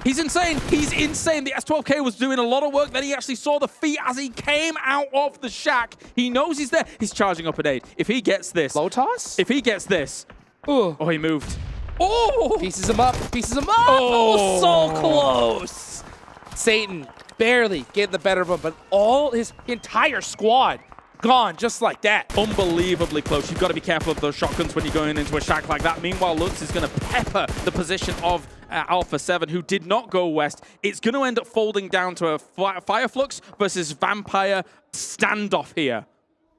[SPEAKER 13] He's insane. He's insane. The S12K was doing a lot of work. Then he actually saw the feet as he came out of the shack. He knows he's there. He's charging up an 8. If he gets this.
[SPEAKER 6] Low toss?
[SPEAKER 13] If he gets this.
[SPEAKER 6] Ooh.
[SPEAKER 13] Oh, he moved.
[SPEAKER 6] Oh! Pieces him up. Pieces him up. Oh, so close. Satan barely getting the better of him, but all his entire squad gone just like that.
[SPEAKER 13] Unbelievably close. You've got to be careful of those shotguns when you're going into a shack like that. Meanwhile, Lutz is going to pepper the position of Alpha7, who did not go west. It's going to end up folding down to a Fireflux versus Vampire standoff here.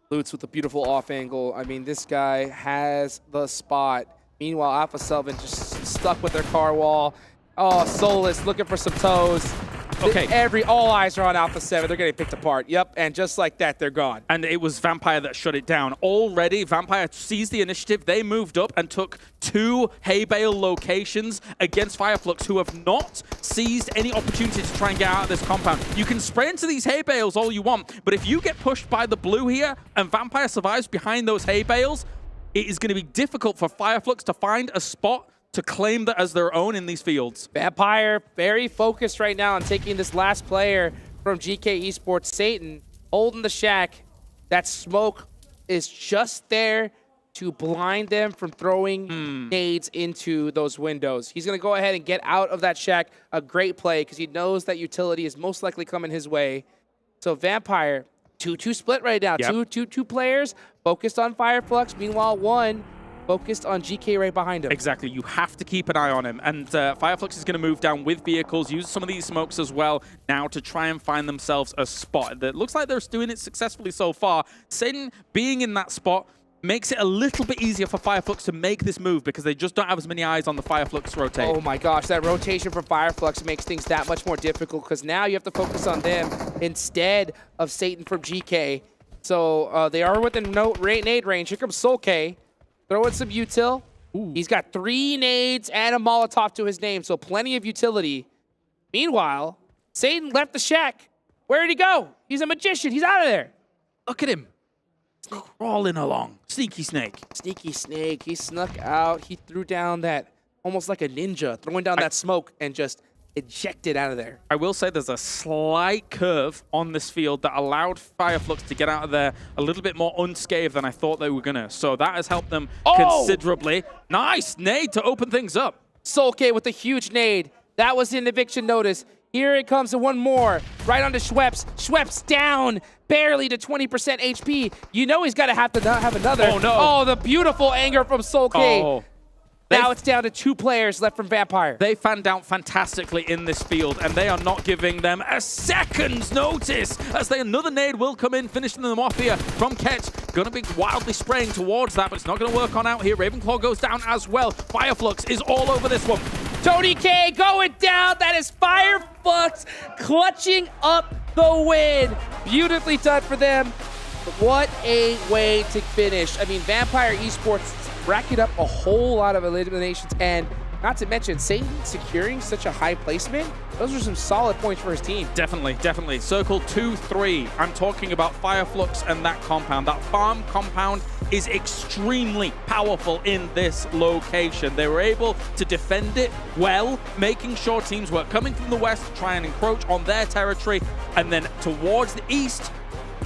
[SPEAKER 6] Lutz with a beautiful off angle. I mean, this guy has the spot. Meanwhile, Alpha7 just stuck with their car wall. Oh, Solus looking for some toes.
[SPEAKER 13] Okay.
[SPEAKER 6] All eyes are on Alpha7. They're getting picked apart. Yep, and just like that, they're gone.
[SPEAKER 13] And it was Vampire that shut it down. Already, Vampire seized the initiative. They moved up and took 2 hay bale locations against Fireflux, who have not seized any opportunity to try and get out of this compound. You can spray into these hay bales all you want, but if you get pushed by the blue here and Vampire survives behind those hay bales, it is going to be difficult for Fireflux to find a spot to claim that as their own in these fields.
[SPEAKER 6] Vampire very focused right now on taking this last player from GK Esports, Satan, holding the shack. That smoke is just there to blind them from throwing nades into those windows. He's going to go ahead and get out of that shack. A great play because he knows that utility is most likely coming his way. So Vampire, 2-2 split right now.
[SPEAKER 13] Yep.
[SPEAKER 6] Two players focused on Fireflux. Meanwhile, one focused on GK right behind him.
[SPEAKER 13] Exactly. You have to keep an eye on him. And Fireflux is going to move down with vehicles, use some of these smokes as well now to try and find themselves a spot. That looks like they're doing it successfully so far. Satan being in that spot makes it a little bit easier for Fireflux to make this move because they just don't have as many eyes on the Fireflux rotate.
[SPEAKER 6] Oh my gosh, that rotation from Fireflux makes things that much more difficult because now you have to focus on them instead of Satan from GK. So they are within nade range. Here comes Soul-K. Throw in some util. He's got 3 nades and a Molotov to his name, so plenty of utility. Meanwhile, Satan left the shack. Where did he go? He's a magician. He's out of there.
[SPEAKER 13] Look at him. Crawling along. Sneaky snake.
[SPEAKER 6] Sneaky snake. He snuck out. He threw down that, almost like a ninja, throwing down that smoke and just ejected out of there.
[SPEAKER 13] I will say there's a slight curve on this field that allowed Fireflux to get out of there a little bit more unscathed than I thought they were going to. So that has helped them considerably. Nice nade to open things up.
[SPEAKER 6] Soul-K with a huge nade. That was an eviction notice. Here it comes, and one more. Right onto Schweppes. Schweppes down, barely to 20% HP. You know he's got to have another.
[SPEAKER 13] Oh, no.
[SPEAKER 6] Oh, the beautiful anger from Soul-K.
[SPEAKER 13] Oh.
[SPEAKER 6] Now it's down to 2 players left from Vampire.
[SPEAKER 13] They fanned out fantastically in this field, and they are not giving them a second's notice as another nade will come in, finishing them off here from Ketch. Going to be wildly spraying towards that, but it's not going to work on out here. Ravenclaw goes down as well. Fireflux is all over this one.
[SPEAKER 6] Tony K going down. That is Fireflux clutching up the win. Beautifully done for them. What a way to finish. I mean, Vampire Esports racking up a whole lot of eliminations, and not to mention Satan securing such a high placement. Those are some solid points for his team.
[SPEAKER 13] Definitely, definitely. Circle 2-3. I'm talking about Fireflux and that compound. That farm compound is extremely powerful in this location. They were able to defend it well, making sure teams were coming from the west to try and encroach on their territory, and then towards the east,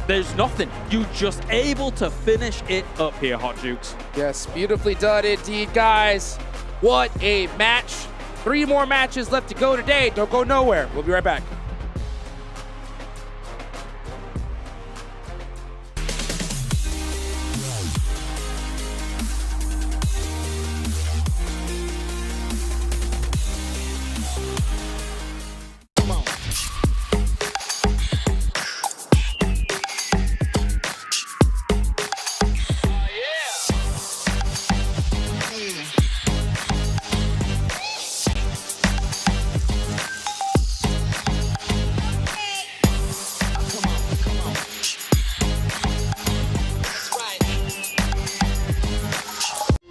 [SPEAKER 13] there's nothing. You just able to finish it up here, Hot Jukes.
[SPEAKER 6] Yes, beautifully done indeed, guys. What a match. 3 more matches left to go today. Don't go nowhere. We'll be right back.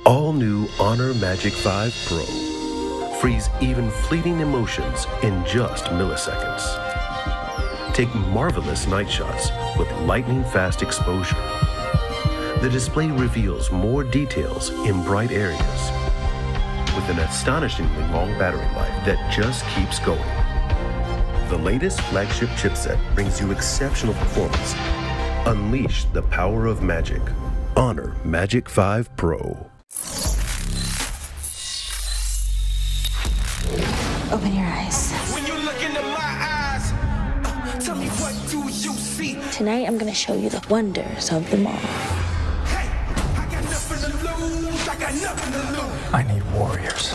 [SPEAKER 4] All new Honor Magic 5 Pro. Freeze even fleeting emotions in just milliseconds. Take marvelous night shots with lightning fast exposure. The display reveals more details in bright areas with an astonishingly long battery life that just keeps going. The latest flagship chipset brings you exceptional performance. Unleash the power of magic. Honor Magic 5 Pro.
[SPEAKER 2] Open your eyes.
[SPEAKER 1] When you look into my eyes, tell me what do you see?
[SPEAKER 2] Tonight, I'm going to show you the wonders of them all.
[SPEAKER 1] I got nothing to lose. I got nothing to lose.
[SPEAKER 15] I need warriors.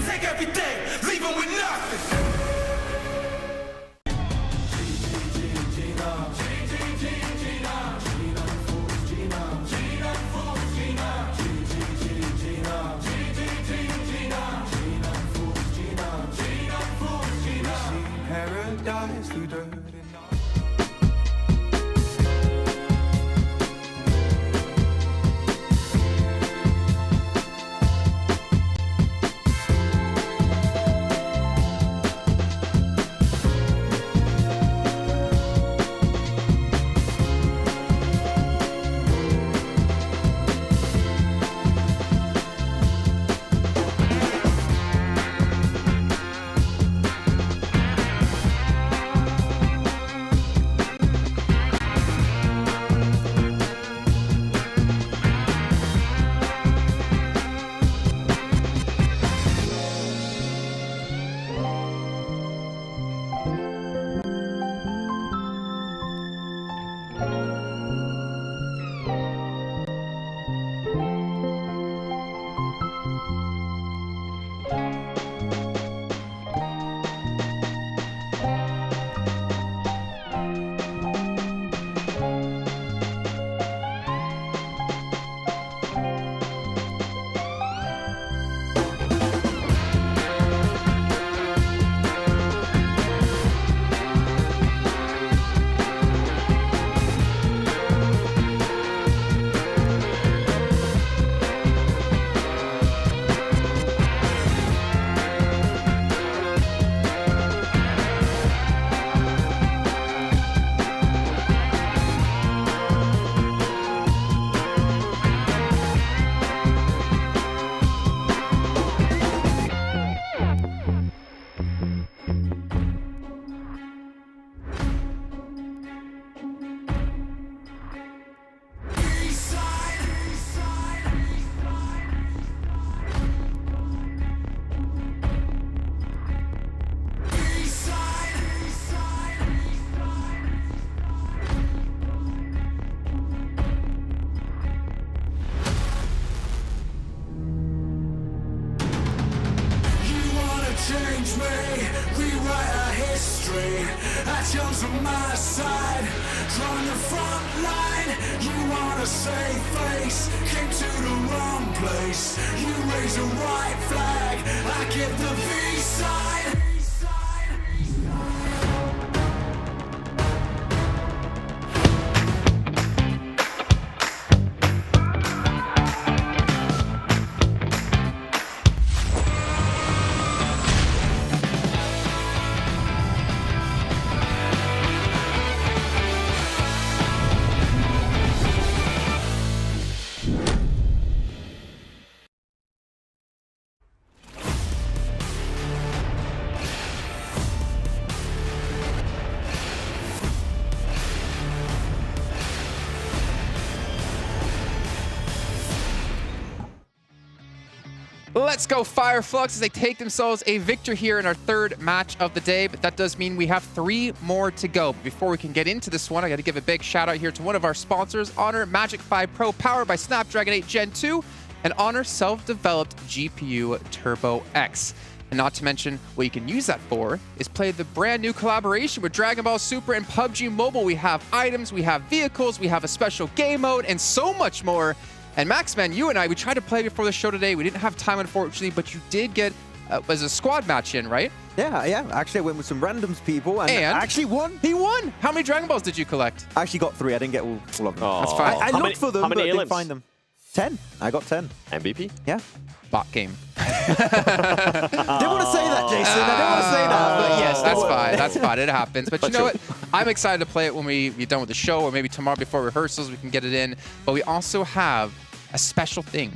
[SPEAKER 1] Take everything, leave them with nothing. Actions on my side, drawing the front line. You want to save face, came to the wrong place. You raise a white flag, I give the V sign.
[SPEAKER 5] Let's go Fire Flux as they take themselves a victory here in our third match of the day, but that does mean we have 3 more to go. But before we can get into this one, I got to give a big shout out here to one of our sponsors, Honor Magic 5 Pro, powered by Snapdragon 8 Gen 2 and Honor self-developed GPU Turbo X. And not to mention, what you can use that for is play the brand new collaboration with Dragon Ball Super and PUBG Mobile. We have items, we have vehicles, we have a special game mode, and so much more. And Maxman, you and I, we tried to play before the show today. We didn't have time, unfortunately, but you did get as a squad match in, right?
[SPEAKER 8] Yeah. Actually, I went with some randoms people and actually won.
[SPEAKER 5] He won. How many Dragon Balls did you collect?
[SPEAKER 8] I actually got 3. I didn't get all of them.
[SPEAKER 9] Oh.
[SPEAKER 5] That's fine.
[SPEAKER 8] I looked for them, but didn't find them. 10. I got 10.
[SPEAKER 9] MVP?
[SPEAKER 8] Yeah.
[SPEAKER 5] Bot game.
[SPEAKER 8] Didn't want to say that, Jason. I didn't want to say that. But yes,
[SPEAKER 5] that's fine. That's fine. It happens. But you know what? I'm excited to play it when we're done with the show, or maybe tomorrow before rehearsals we can get it in. But we also have a special thing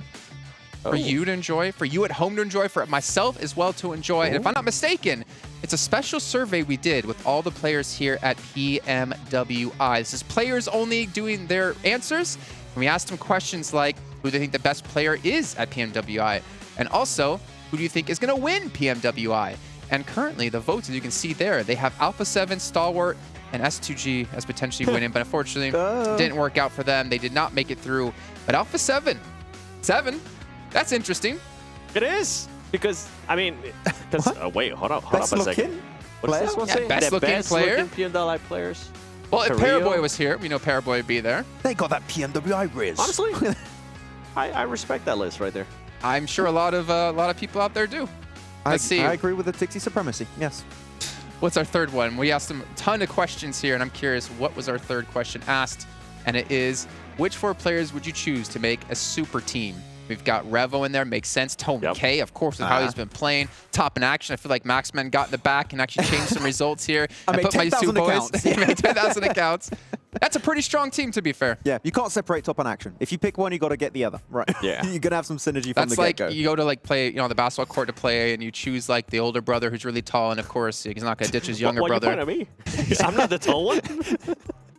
[SPEAKER 5] for you to enjoy, for you at home to enjoy, for myself as well to enjoy. And if I'm not mistaken, it's a special survey we did with all the players here at PMWI. This is players only doing their answers. And we asked them questions like, who do they think the best player is at PMWI? And also, who do you think is going to win PMWI? And currently, the votes, as you can see there, they have Alpha7, Stalwart, and S2G as potentially winning, but unfortunately, didn't work out for them. They did not make it through. But Alpha7, that's interesting.
[SPEAKER 9] It is, because, I mean, wait, hold up a second. What does this one say?
[SPEAKER 5] Best looking player?
[SPEAKER 9] PMWI players.
[SPEAKER 5] Well, if Paraboy was here, we know Paraboy would be there.
[SPEAKER 8] They got that PMWI riz.
[SPEAKER 9] Honestly, I respect that list right there.
[SPEAKER 5] I'm sure a lot of people out there do. Let's see.
[SPEAKER 8] I agree with the Tixie supremacy. Yes.
[SPEAKER 5] What's our third one? We asked them a ton of questions here, and I'm curious, what was our third question asked? And it is, which 4 players would you choose to make a super team? We've got Revo in there, makes sense. Tony K, of course, with how he's been playing. Top in action. I feel like Maxman got in the back and actually changed some results here.
[SPEAKER 8] I made 10,000 accounts.
[SPEAKER 5] He made 10,000 accounts. That's a pretty strong team, to be fair.
[SPEAKER 8] Yeah, you can't separate top and action. If you pick one, you got to get the other. Right.
[SPEAKER 9] Yeah.
[SPEAKER 8] You're going to have some synergy from the get-go.
[SPEAKER 5] That's like you go to play, on the basketball court to play, and you choose like the older brother who's really tall, and of course, he's not going to ditch his younger brother.
[SPEAKER 9] What you point at me? I'm not the tall one.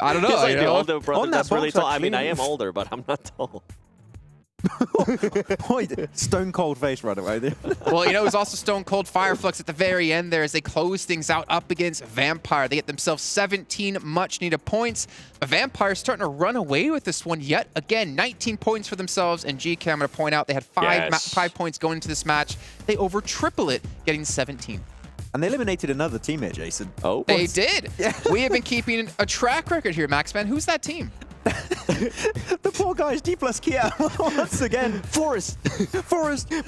[SPEAKER 5] I don't know.
[SPEAKER 9] He's like the older brother that's really tall.
[SPEAKER 8] Actually.
[SPEAKER 9] I mean, I am older, but I'm not tall.
[SPEAKER 8] Stone cold face right away.
[SPEAKER 5] Well, it was also Stone Cold Fire Flux at the very end there as they close things out up against Vampire. They get themselves 17 much-needed points. But Vampire starting to run away with this one yet again. 19 points for themselves, and GK, I'm going to point out, they had 5 points going into this match. They over triple it, getting 17.
[SPEAKER 8] And they eliminated another team here, Jason.
[SPEAKER 9] Oh,
[SPEAKER 5] they did. Yeah. We have been keeping a track record here, Maxman. Who's that team?
[SPEAKER 8] The poor guys, Dplus KIA, once again.
[SPEAKER 9] Forest,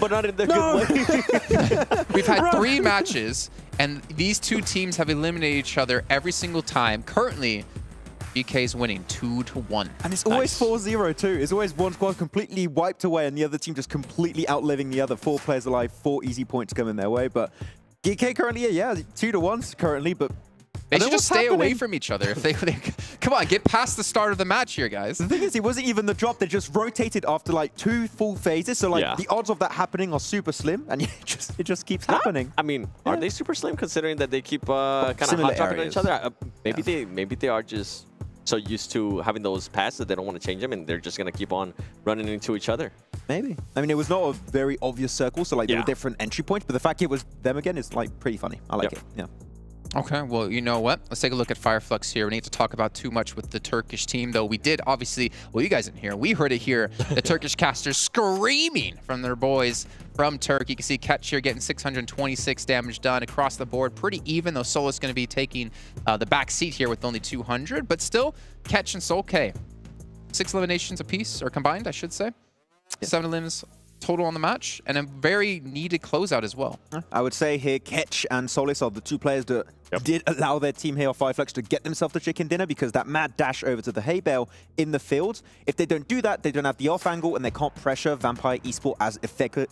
[SPEAKER 9] but not in the good way.
[SPEAKER 5] We've had 3 matches, and these 2 teams have eliminated each other every single time. Currently, GK's winning 2-1.
[SPEAKER 8] And it's always 4-0 too. It's always one squad completely wiped away, and the other team just completely outliving the other. 4 players alive, 4 easy points coming their way. But GK currently, 2-1 currently, but
[SPEAKER 5] they should just stay away from each other. If they come on, get past the start of the match here, guys.
[SPEAKER 8] The thing is, it wasn't even the drop. They just rotated after like 2 full phases. So like the odds of that happening are super slim, and it just keeps happening.
[SPEAKER 9] I mean, are they super slim considering that they keep kind of hot dropping on each other? Maybe they are just so used to having those paths that they don't want to change them, and they're just gonna keep on running into each other.
[SPEAKER 8] Maybe. I mean, it was not a very obvious circle, so like there were different entry points. But the fact it was them again is like pretty funny. I like it. Yeah.
[SPEAKER 5] Okay, well, you know what? Let's take a look at Fire Flux here. We need to talk about too much with the Turkish team, though. We did, obviously, well, you guys didn't hear. We heard it here. The Turkish casters screaming from their boys from Turk. You can see Ketch here getting 626 damage done across the board. Pretty even, though Soul is going to be taking the back seat here with only 200. But still, Ketch and Soul K. 6 eliminations apiece, or combined, I should say. 7 elims total on the match, and a very needed closeout as well.
[SPEAKER 8] I would say here, Ketch and Solis are the 2 players that did allow their team here, Fireflux, to get themselves the chicken dinner, because that mad dash over to the hay bale in the field, if they don't do that, they don't have the off angle, and they can't pressure Vampire Esports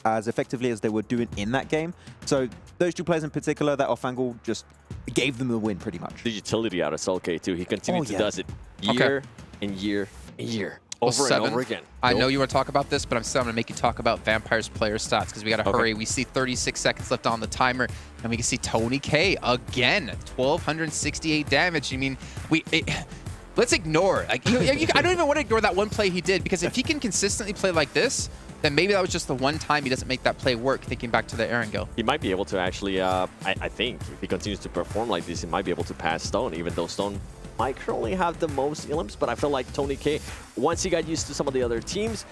[SPEAKER 8] as effectively as they were doing in that game. So those 2 players in particular, that off angle just gave them the win pretty much.
[SPEAKER 9] The utility out of Soul K too. He continues to does it year and year and year. Over and over again.
[SPEAKER 5] I know you want to talk about this, but I'm still going to make you talk about Vampire's player stats because we got to hurry. We see 36 seconds left on the timer, and we can see Tony K again, 1,268 damage. I mean, let's ignore. Like, I don't even want to ignore that one play he did, because if he can consistently play like this, then maybe that was just the one time he doesn't make that play work, thinking back to the Erangel.
[SPEAKER 9] He might be able to actually, I think, if he continues to perform like this, he might be able to pass Stone, even though Stone might currently have the most elims, but I feel like Tony K, once he got used to some of the other teams,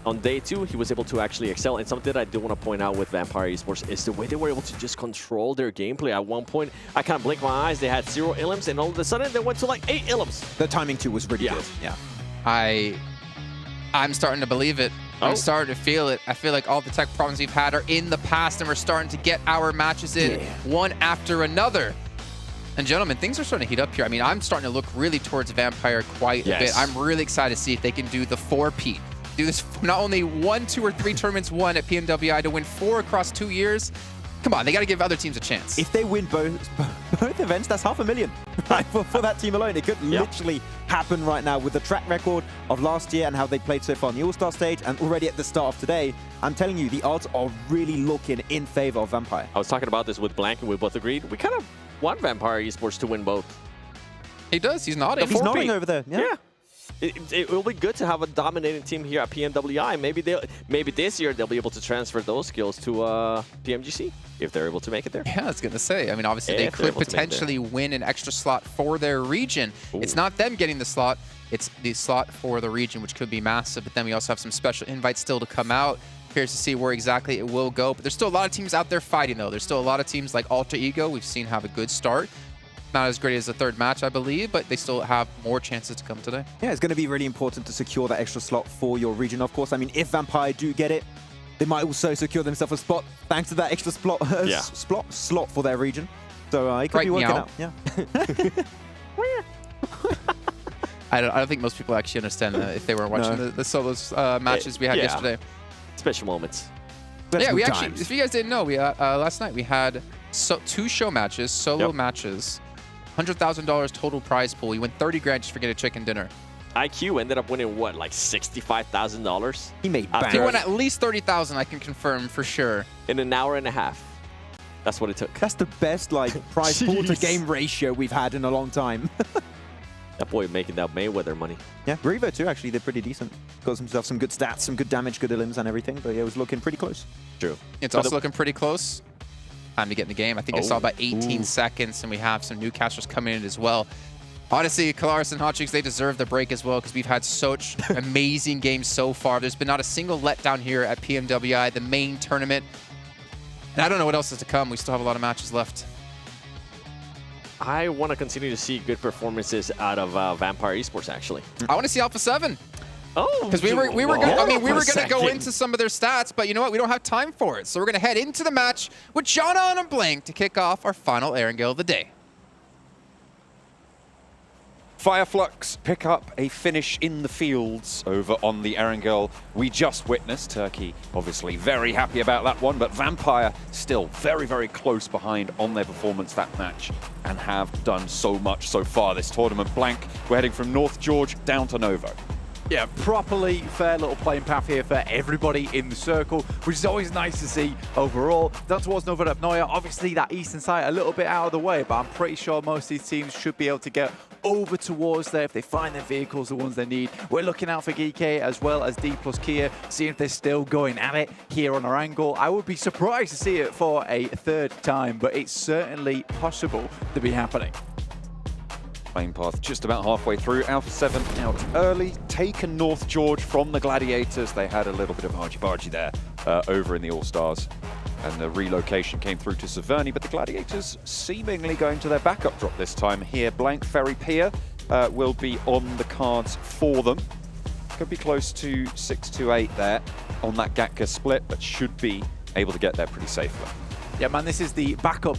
[SPEAKER 9] on day 2, he was able to actually excel. And something that I do want to point out with Vampire Esports is the way they were able to just control their gameplay. At one point, I kind of blinked my eyes, they had 0 elims, and all of a sudden, they went to like 8 elims.
[SPEAKER 8] The timing too was really good. Yeah.
[SPEAKER 5] I'm starting to believe it. I'm starting to feel it. I feel like all the tech problems we've had are in the past, and we're starting to get our matches in one after another. And gentlemen, things are starting to heat up here. I mean, I'm starting to look really towards Vampire quite a bit. I'm really excited to see if they can do the 4-peat. Do this not only 1, 2, or 3 tournaments won at PMWI, to win 4 across 2 years. Come on, they got to give other teams a chance.
[SPEAKER 8] If they win both events, that's $500,000 for that team alone. It could literally happen right now with the track record of last year and how they played so far on the All-Star stage, and already at the start of today. I'm telling you, the odds are really looking in favor of Vampire.
[SPEAKER 9] I was talking about this with Blank, and we both agreed. We kind of want Vampire Esports to win both.
[SPEAKER 5] He does. He's nodding.
[SPEAKER 8] He's nodding over there. Yeah.
[SPEAKER 9] It will be good to have a dominating team here at PMWI. Maybe this year they'll be able to transfer those skills to PMGC if they're able to make it there.
[SPEAKER 5] Yeah, I was going to say. I mean, obviously they could potentially win an extra slot for their region. Ooh. It's not them getting the slot. It's the slot for the region, which could be massive. But then we also have some special invites still to come out. Curious to see where exactly it will go. But there's still a lot of teams out there fighting, though. There's still a lot of teams like Alter Ego we've seen have a good start. Not as great as the 3rd match, I believe, but they still have more chances to come today.
[SPEAKER 8] Yeah, it's going to be really important to secure that extra slot for your region, of course. I mean, if Vampire do get it, they might also secure themselves a spot thanks to that extra slot for their region. So it could be working out. Yeah.
[SPEAKER 5] I don't think most people actually understand that if they were watching the solos matches we had yesterday.
[SPEAKER 9] Special moments.
[SPEAKER 5] Yeah, we actually, if you guys didn't know, we last night we had 2 show matches, solo matches, $100,000 total prize pool. You win 30 grand just for getting a chicken dinner.
[SPEAKER 9] IQ ended up winning what, like $65,000?
[SPEAKER 8] He made
[SPEAKER 5] bank. He won at least 30,000, I can confirm for sure.
[SPEAKER 9] In an hour and a half. That's what it took.
[SPEAKER 8] That's the best prize pool to game ratio we've had in a long time.
[SPEAKER 9] That boy making that Mayweather money.
[SPEAKER 8] Yeah, Revo too, actually, they're pretty decent. Got himself some good stats, some good damage, good elims and everything, but yeah, it was looking pretty close.
[SPEAKER 9] True.
[SPEAKER 5] It's also looking pretty close. Time to get in the game. I think I saw about 18 seconds, and we have some Newcasters coming in as well. Honestly, Kalaris and Hotchicks, they deserve the break as well, because we've had such amazing games so far. There's been not a single letdown here at PMWI, the main tournament. And I don't know what else is to come. We still have a lot of matches left.
[SPEAKER 9] I want to continue to see good performances out of Vampire Esports, actually.
[SPEAKER 5] I want to see Alpha7.
[SPEAKER 9] Oh,
[SPEAKER 5] because we were going to go into some of their stats, but you know what? We don't have time for it. So we're going to head into the match with Jana and Blank to kick off our final Erangel of the day.
[SPEAKER 15] Flux pick up a finish in the fields over on the Erangel we just witnessed. Turkey obviously very happy about that one, but Vampire still very, very close behind on their performance that match and have done so much so far this tournament. Blank, we're heading from North George down to Novo.
[SPEAKER 17] Yeah, properly fair little playing path here for everybody in the circle, which is always nice to see overall. Down towards Novo Dapnoya, obviously that eastern side a little bit out of the way, but I'm pretty sure most of these teams should be able to get over towards there if they find their vehicles, the ones they need. We're looking out for GK as well as Dplus KIA, seeing if they're still going at it here on our angle. I would be surprised to see it for a 3rd time, but it's certainly possible to be happening.
[SPEAKER 15] Playing path just about halfway through. Alpha7 out early, taken North George from the Gladiators. They had a little bit of argy-bargy there over in the All-Stars. And the relocation came through to Severny, but the Gladiators seemingly going to their backup drop this time here. Blank Ferry Pier will be on the cards for them. Could be close to 6-8 there on that Gatka split, but should be able to get there pretty safely.
[SPEAKER 17] Yeah, man, this is the backup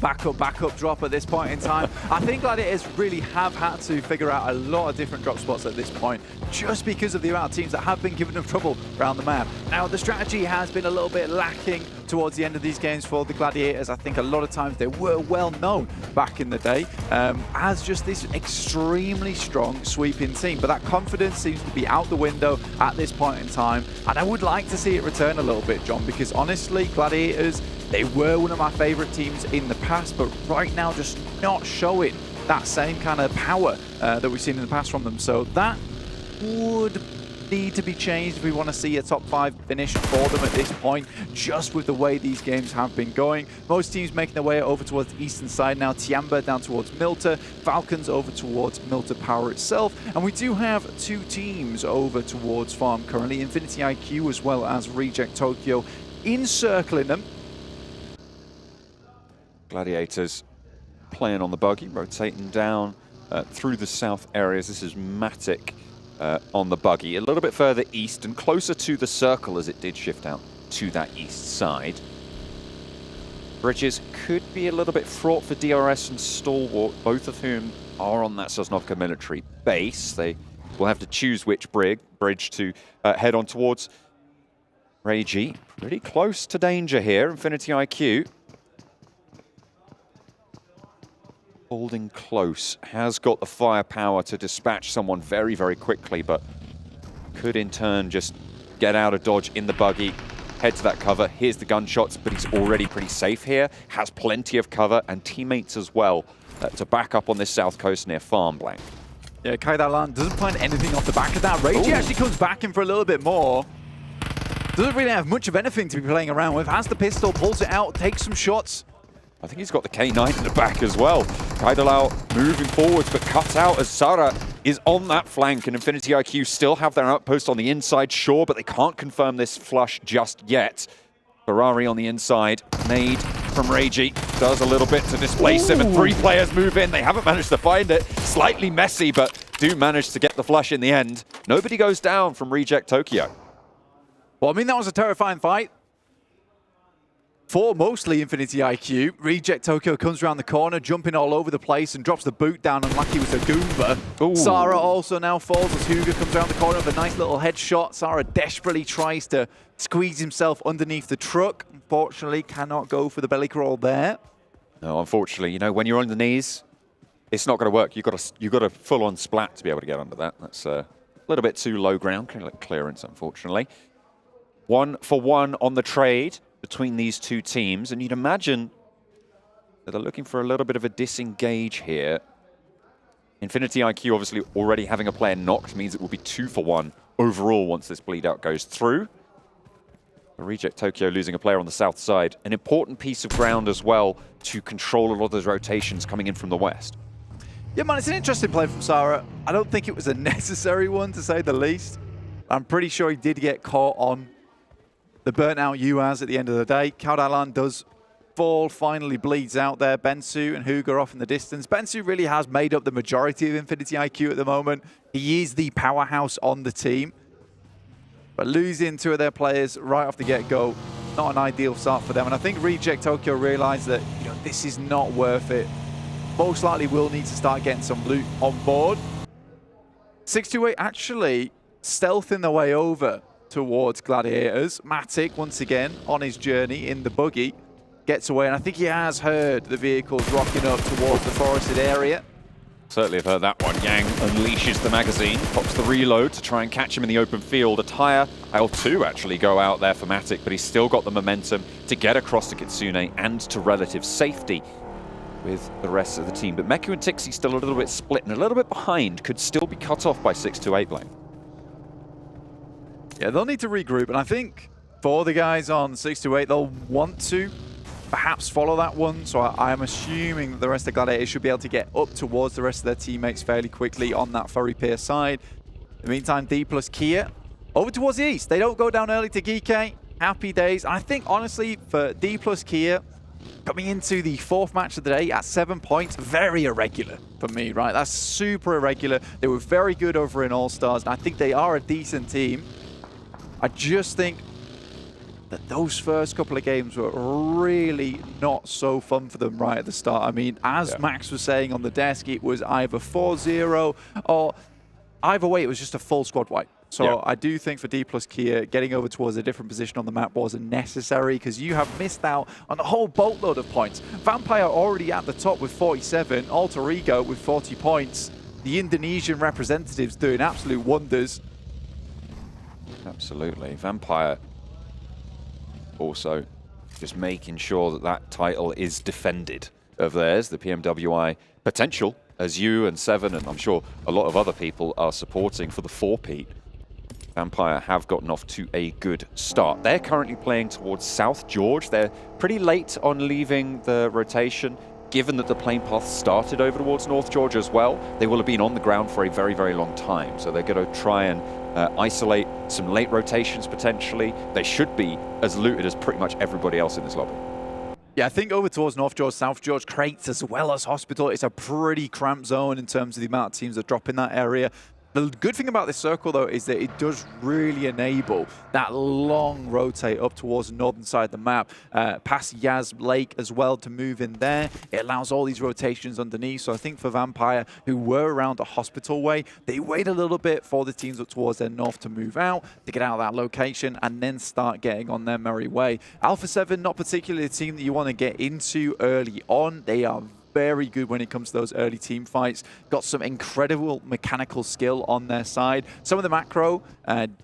[SPEAKER 17] drop at this point in time. I think Gladiators really have had to figure out a lot of different drop spots at this point, just because of the amount of teams that have been giving them trouble around the map. Now, the strategy has been a little bit lacking towards the end of these games for the Gladiators. I think a lot of times they were well known back in the day as just this extremely strong sweeping team, but that confidence seems to be out the window at this point in time, and I would like to see it return a little bit, John, because honestly, Gladiators, they were one of my favorite teams in the past, but right now just not showing that same kind of power that we've seen in the past from them. So that would need to be changed if we want to see a top 5 finish for them at this point, just with the way these games have been going. Most teams making their way over towards the eastern side now. Tiamba down towards Milta, Falcons over towards Milta Power itself, and we do have 2 teams over towards Farm currently, Infinity IQ as well as Reject Tokyo encircling them.
[SPEAKER 15] Gladiators playing on the buggy, rotating down through the south areas. This is Matic on the buggy, a little bit further east and closer to the circle as it did shift out to that east side. Bridges could be a little bit fraught for DRS and Stalwart, both of whom are on that Sosnovka military base. They will have to choose which bridge to head on towards. Reiji, pretty close to danger here, Infinity IQ. Holding close, has got the firepower to dispatch someone very, very quickly, but could in turn just get out of dodge in the buggy, head to that cover. Here's the gunshots, but he's already pretty safe here, has plenty of cover and teammates as well to back up on this south coast near Farm Blank.
[SPEAKER 17] Yeah, Kaidalan doesn't find anything off the back of that. Reiji actually comes back in for a little bit more. Doesn't really have much of anything to be playing around with. Has the pistol, pulls it out, takes some shots.
[SPEAKER 15] I think he's got the K9 in the back as well. Kaidalau moving forwards, but cut out as Sara is on that flank, and Infinity IQ still have their outpost on the inside, sure, but they can't confirm this flush just yet. Ferrari on the inside, nade from Reiji, does a little bit to displace him, and 3 players move in. They haven't managed to find it. Slightly messy, but do manage to get the flush in the end. Nobody goes down from Reject Tokyo.
[SPEAKER 17] Well, I mean, that was a terrifying fight for mostly Infinity IQ. Reject Tokyo comes around the corner, jumping all over the place and drops the boot down and like he was a Goomba. Sara also now falls as Hugo comes around the corner with a nice little headshot. Sara desperately tries to squeeze himself underneath the truck. Unfortunately, cannot go for the belly crawl there.
[SPEAKER 15] No, unfortunately, you know, when you're on the knees, it's not going to work. You've got a full-on splat to be able to get under that. That's a little bit too low ground clearance, unfortunately. 1 for 1 on the trade between these 2 teams, and you'd imagine that they're looking for a little bit of a disengage here. Infinity IQ obviously already having a player knocked means it will be 2 for 1 overall once this bleed out goes through. Reject Tokyo losing a player on the south side, an important piece of ground as well to control a lot of those rotations coming in from the west.
[SPEAKER 17] Yeah, man, it's an interesting play from Sara. I don't think it was a necessary one, to say the least. I'm pretty sure he did get caught on the burnt out UAZ at the end of the day. Kaudalan does fall, finally bleeds out there. Bensu and Hugo off in the distance. Bensu really has made up the majority of Infinity IQ at the moment. He is the powerhouse on the team. But losing 2 of their players right off the get-go, not an ideal start for them. And I think Reject Tokyo realized that, you know, this is not worth it. Most likely will need to start getting some loot on board. 628 actually stealthing their way over towards Gladiators. Matic, once again, on his journey in the buggy, gets away, and I think he has heard the vehicles rocking up towards the forested area.
[SPEAKER 15] Certainly have heard that one. Yang unleashes the magazine, pops the reload to try and catch him in the open field. A tire, L2 actually go out there for Matic, but he's still got the momentum to get across to Kitsune and to relative safety with the rest of the team. But Meku and Tixi still a little bit split and a little bit behind, could still be cut off by 628 Blank.
[SPEAKER 17] Yeah, they'll need to regroup, and I think for the guys on 628, they'll want to perhaps follow that one. So I am assuming that the rest of the Gladiators should be able to get up towards the rest of their teammates fairly quickly on that Furry Pier side. In the meantime, Dplus KIA over towards the east. They don't go down early to Gike. happy days. I think, honestly, for Dplus KIA, coming into the 4th match of the day at 7 points, very irregular for me, right? That's super irregular. They were very good over in All-Stars, and I think they are a decent team. I just think that those first couple of games were really not so fun for them right at the start. I mean, as Max was saying on the desk, it was either 4-0 or either way, it was just a full squad wipe. So I do think for Dplus KIA, getting over towards a different position on the map wasn't necessary because you have missed out on a whole boatload of points. Vampire already at the top with 47, Alter Ego with 40 points. The Indonesian representatives doing absolute wonders.
[SPEAKER 15] Absolutely. Vampire also just making sure that that title is defended of theirs, the PMWI potential, as you and Seven, and I'm sure a lot of other people are supporting for the 4-peat. Vampire have gotten off to a good start. They're currently playing towards South George. They're pretty late on leaving the rotation. Given that the plane path started over towards North George as well, they will have been on the ground for a very, very long time. So they're going to try and isolate some late rotations potentially. They should be as looted as pretty much everybody else in this lobby.
[SPEAKER 17] Yeah, I think over towards North George, South George, Crates as well as Hospital, it's a pretty cramped zone in terms of the amount of teams that drop in that area. The good thing about this circle, though, is that it does really enable that long rotate up towards the northern side of the map, past Yaz Lake as well to move in there. It allows all these rotations underneath. So I think for Vampire, who were around the Hospital way, they wait a little bit for the teams up towards their north to move out, to get out of that location, and then start getting on their merry way. Alpha7, not particularly a team that you want to get into early on. They are very good when it comes to those early team fights. Got some incredible mechanical skill on their side. Some of the macro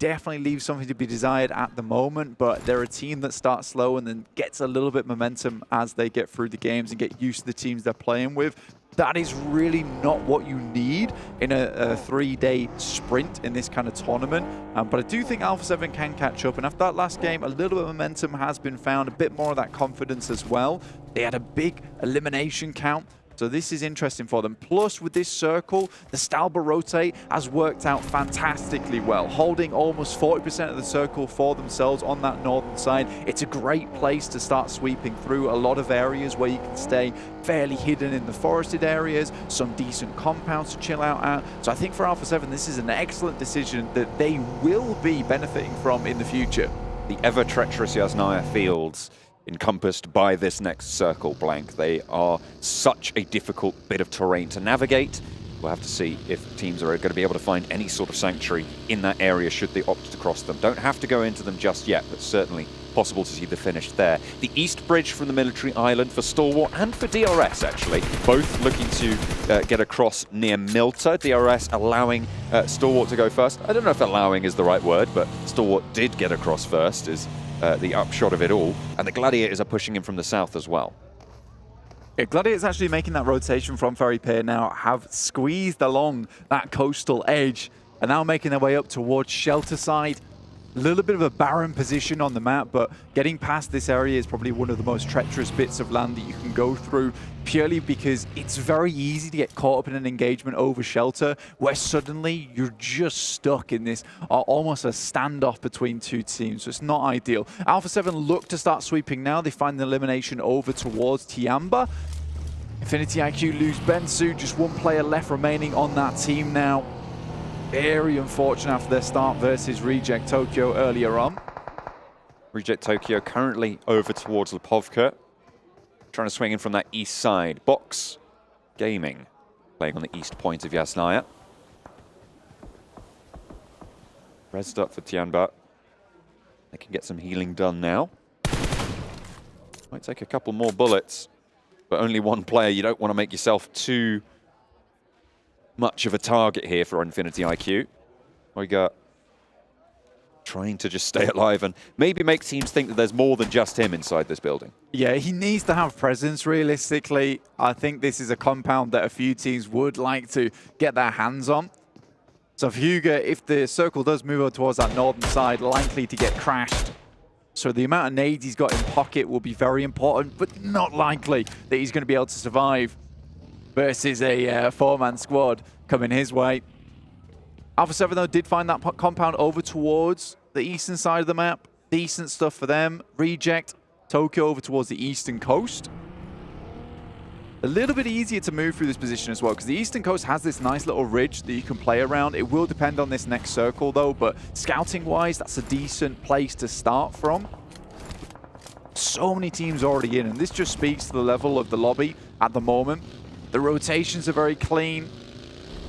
[SPEAKER 17] definitely leaves something to be desired at the moment, but they're a team that starts slow and then gets a little bit momentum as they get through the games and get used to the teams they're playing with. That is really not what you need in a 3-day sprint in this kind of tournament. But I do think Alpha7 can catch up. And after that last game, a little bit of momentum has been found, a bit more of that confidence as well. They had a big elimination count. So this is interesting for them. Plus, with this circle, the Stalber rotate has worked out fantastically well, holding almost 40% of the circle for themselves on that northern side. It's a great place to start sweeping through a lot of areas where you can stay fairly hidden in the forested areas, some decent compounds to chill out at. So I think for Alpha7, this is an excellent decision that they will be benefiting from in the future.
[SPEAKER 15] The ever-treacherous Yasnaya Fields encompassed by this next circle blank. They are such a difficult bit of terrain to navigate. We'll have to see if teams are going to be able to find any sort of sanctuary in that area should they opt to cross them. Don't have to go into them just yet, but certainly possible to see the finish there. The East Bridge from the military island for Stalwart and for DRS, actually, both looking to get across near Milta. DRS allowing Stalwart to go first. I don't know if allowing is the right word, but Stalwart did get across first, is the upshot of it all. And the Gladiators are pushing in from the south as well.
[SPEAKER 17] Yeah, Gladiators actually making that rotation from Ferry Pier now have squeezed along that coastal edge and now making their way up towards Shelter Side. A little bit of a barren position on the map, but getting past this area is probably one of the most treacherous bits of land that you can go through, purely because it's very easy to get caught up in an engagement over Shelter, where suddenly you're just stuck in this almost a standoff between two teams, so it's not ideal. Alpha7 look to start sweeping now. They find the elimination over towards Tiamba. Infinity IQ lose Bensu, just one player left remaining on that team now. Very unfortunate after their start versus Reject Tokyo earlier on.
[SPEAKER 15] Reject Tokyo currently over towards Lipovka, trying to swing in from that east side. Box Gaming playing on the east point of Yasnaya. Resed up for Tianba. They can get some healing done now. Might take a couple more bullets, but only one player. You don't want to make yourself too much of a target here for Infinity IQ. We got trying to just stay alive and maybe make teams think that there's more than just him inside this building.
[SPEAKER 17] Yeah, he needs to have presence, realistically. I think this is a compound that a few teams would like to get their hands on. So Huga, if the circle does move over towards that northern side, likely to get crashed. So the amount of nades he's got in pocket will be very important, but not likely that he's going to be able to survive versus a four-man squad coming his way. Alpha7, though, did find that compound over towards the eastern side of the map. decent stuff for them. Reject, Tokyo over towards the eastern coast. A little bit easier to move through this position as well, because the eastern coast has this nice little ridge that you can play around. It will depend on this next circle though, but scouting-wise, that's a decent place to start from. So many teams already in, and this just speaks to the level of the lobby at the moment. The rotations are very clean.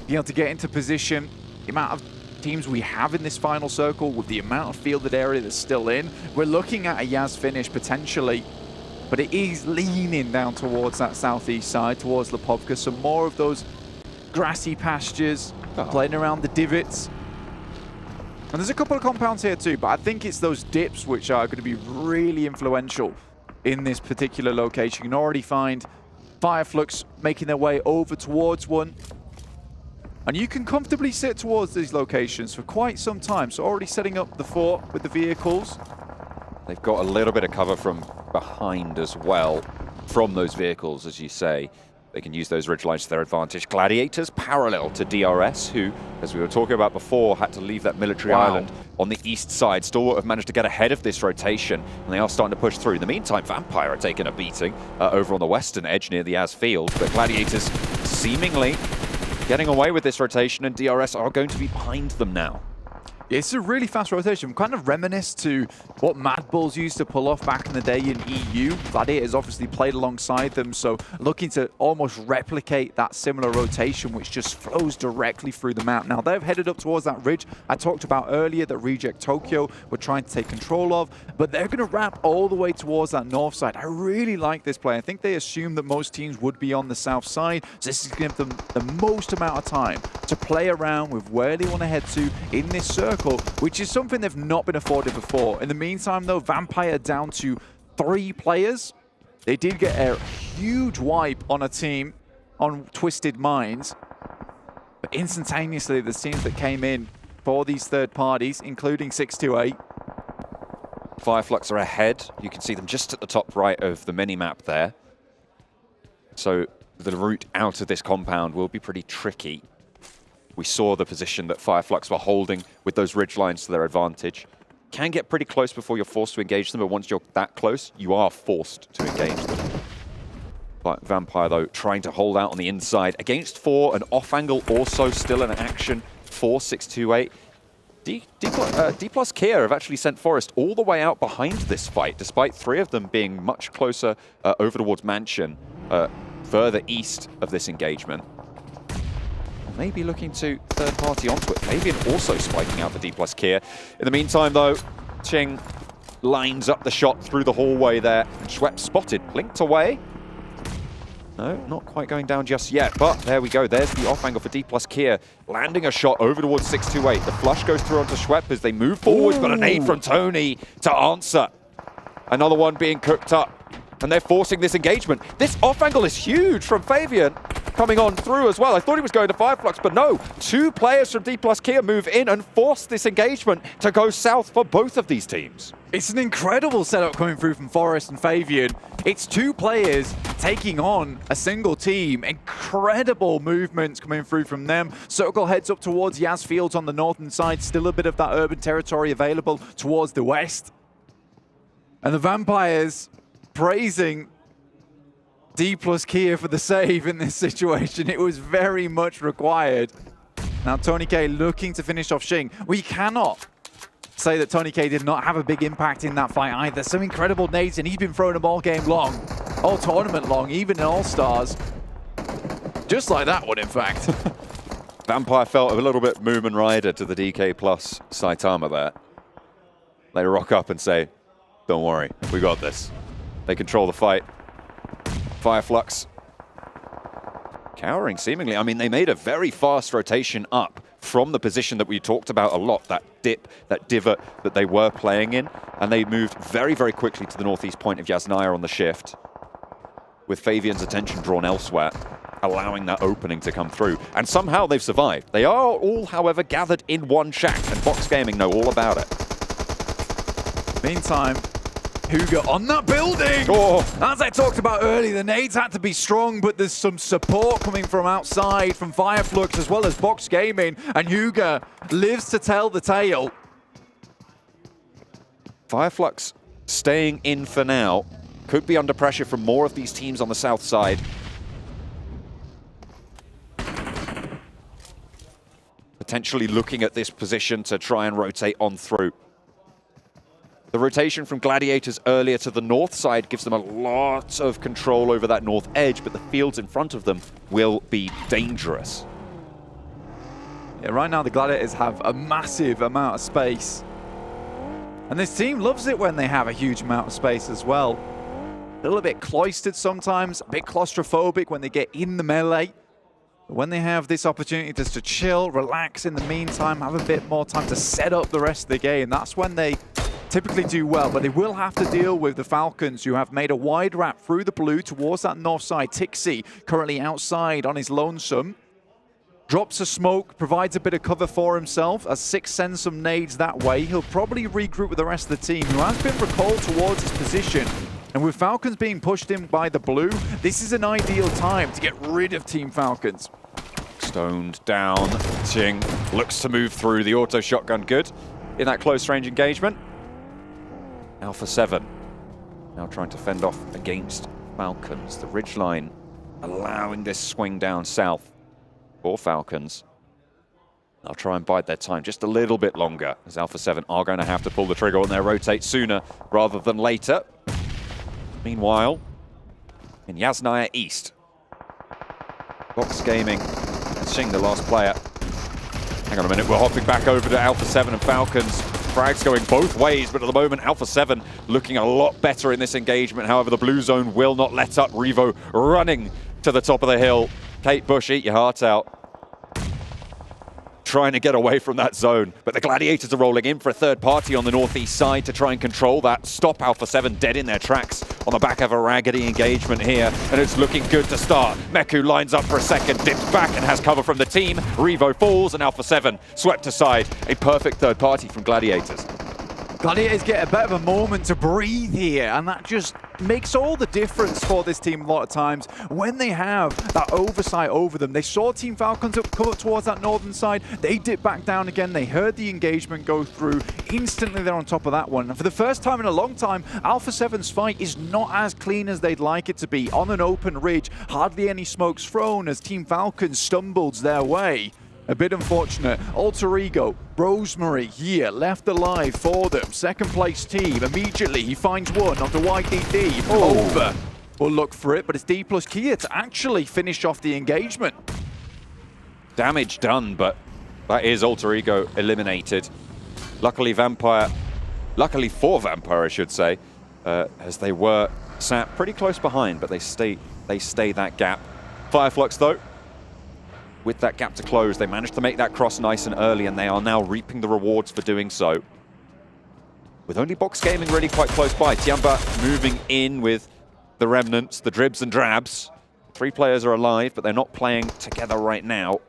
[SPEAKER 17] Being able to get into position, the amount of teams we have in this final circle with the amount of fielded area that's still in, we're looking at a Yaz finish potentially, but it is leaning down towards that southeast side, towards Lipovka. Some more of those grassy pastures, playing around the divots. And there's a couple of compounds here too, but I think it's those dips which are going to be really influential in this particular location. You can already find Fireflux making their way over towards one. And you can comfortably sit towards these locations for quite some time. So already setting up the fort with the vehicles.
[SPEAKER 15] They've got a little bit of cover from behind as well, from those vehicles, as you say. They can use those ridge lines to their advantage. Gladiators parallel to DRS, who, as we were talking about before, had to leave that military island on the east side. Stalwart have managed to get ahead of this rotation, and they are starting to push through. In the meantime, Vampire are taking a beating over on the western edge near the Az field, but Gladiators seemingly getting away with this rotation, and DRS are going to be behind them now.
[SPEAKER 17] Yeah, it's a really fast rotation. Kind of reminisce to what Mad Bulls used to pull off back in the day in EU. Gladiators obviously played alongside them, so looking to almost replicate that similar rotation, which just flows directly through the map. Now, they've headed up towards that ridge I talked about earlier that Reject Tokyo were trying to take control of, but they're going to wrap all the way towards that north side. I really like this play. I think they assumed that most teams would be on the south side, so this is going to give them the most amount of time to play around with where they want to head to in this circle, which is something they've not been afforded before. In the meantime, though, Vampire down to 3 players. They did get a huge wipe on a team on Twisted Minds, but instantaneously, the teams that came in for these third parties, including 628.
[SPEAKER 15] Fireflux are ahead. You can see them just at the top right of the mini-map there. So the route out of this compound will be pretty tricky. We saw the position that Fireflux were holding with those ridge lines to their advantage. Can get pretty close before you're forced to engage them, but once you're that close, you are forced to engage them. But Vampire, though, trying to hold out on the inside. Against 4, an off angle also still in action for 628. Dplus KIA have actually sent Forest all the way out behind this fight, despite 3 of them being much closer over towards Mansion, further east of this engagement. Maybe looking to third party onto it. Fabian also spiking out for Dplus KIA. In the meantime, though, Ching lines up the shot through the hallway there. Schwepp spotted, blinked away. No, not quite going down just yet, but there we go. There's the off angle for Dplus KIA, landing a shot over towards 628. The flush goes through onto Schwepp as they move forward, but a nade from Tony to answer. Another one being cooked up, and they're forcing this engagement. This off angle is huge from Fabian, coming on through as well. I thought he was going to Fireflux, but no. 2 players from Dplus KIA move in and force this engagement to go south for both of these teams.
[SPEAKER 17] It's an incredible setup coming through from Forest and Fabian. It's 2 players taking on a single team. Incredible movements coming through from them. Circle heads up towards Yaz Fields on the northern side. Still a bit of that urban territory available towards the west. And the Vampires praising Dplus KIA for the save in this situation. It was very much required. Now Tony K looking to finish off Xing. We cannot say that Tony K did not have a big impact in that fight either. Some incredible nades, and he's been throwing them all game long, all tournament long, even in All-Stars. Just like that one, in fact.
[SPEAKER 15] Vampire felt a little bit Moomin Rider to the DK plus Saitama there. They rock up and say, don't worry, we got this. They control the fight. Fireflux cowering seemingly. I mean, they made a very fast rotation up from the position that we talked about a lot, that dip, that divot that they were playing in, and they moved very, very quickly to the northeast point of Yasnaya on the shift, with Fabian's attention drawn elsewhere, allowing that opening to come through. And somehow they've survived. They are all, however, gathered in one shack, and Box Gaming know all about it.
[SPEAKER 17] Meantime, Huga on that building! Oh. As I talked about earlier, the nades had to be strong, but there's some support coming from outside, from Fireflux as well as Box Gaming, and Huga lives to tell the tale.
[SPEAKER 15] Fireflux staying in for now. Could be under pressure from more of these teams on the south side. Potentially looking at this position to try and rotate on through. The rotation from Gladiators earlier to the north side gives them a lot of control over that north edge, but the fields in front of them will be dangerous.
[SPEAKER 17] Yeah, right now the Gladiators have a massive amount of space. And this team loves it when they have a huge amount of space as well. A little bit cloistered sometimes, a bit claustrophobic when they get in the melee. But when they have this opportunity just to chill, relax in the meantime, have a bit more time to set up the rest of the game, that's when they typically do well. But they will have to deal with the Falcons, who have made a wide wrap through the blue towards that north side. Tixi currently outside on his lonesome. Drops a smoke, provides a bit of cover for himself as Six sends some nades that way. He'll probably regroup with the rest of the team, who has been recalled towards his position. And with Falcons being pushed in by the blue, this is an ideal time to get rid of Team Falcons.
[SPEAKER 15] Stoned down. Ting looks to move through the auto shotgun. Good in that close range engagement. Alpha7 now trying to fend off against Falcons. The ridgeline allowing this swing down south for Falcons. They'll try and bide their time just a little bit longer, as Alpha7 are going to have to pull the trigger on their rotate sooner rather than later. Meanwhile, in Yasnaya East, Box Gaming and Sing, the last player. Hang on a minute, we're hopping back over to Alpha7 and Falcons. Frags going both ways, but at the moment, Alpha7 looking a lot better in this engagement. However, the blue zone will not let up. Revo running to the top of the hill. Kate Bush, eat your heart out. Trying to get away from that zone, but the Gladiators are rolling in for a third party on the northeast side to try and control that. Stop Alpha7 dead in their tracks on the back of a raggedy engagement here, and it's looking good to start. Meku lines up for a second, dips back and has cover from the team. Revo falls and Alpha7 swept aside. A perfect third party from Gladiators.
[SPEAKER 17] Gladiators get a bit of a moment to breathe here, and that just makes all the difference for this team a lot of times. When they have that oversight over them, they saw Team Falcons come up towards that northern side, they dip back down again, they heard the engagement go through, instantly they're on top of that one. And for the first time in a long time, Alpha7's fight is not as clean as they'd like it to be. On an open ridge, hardly any smokes thrown as Team Falcons stumbles their way. A bit unfortunate. Alter Ego, Rosemary here, left alive for them. Second place team. Immediately he finds one onto YDD. Over. We'll look for it, but it's Dplus KIA to actually finish off the engagement.
[SPEAKER 15] Damage done, but that is Alter Ego eliminated. Luckily for Vampire, I should say, as they were sat pretty close behind, but they stay that gap. Fireflux though, with that gap to close, they managed to make that cross nice and early, and they are now reaping the rewards for doing so. With only Box Gaming really quite close by, Tiamba moving in with the remnants, the dribs and drabs. 3 players are alive, but they're not playing together right now,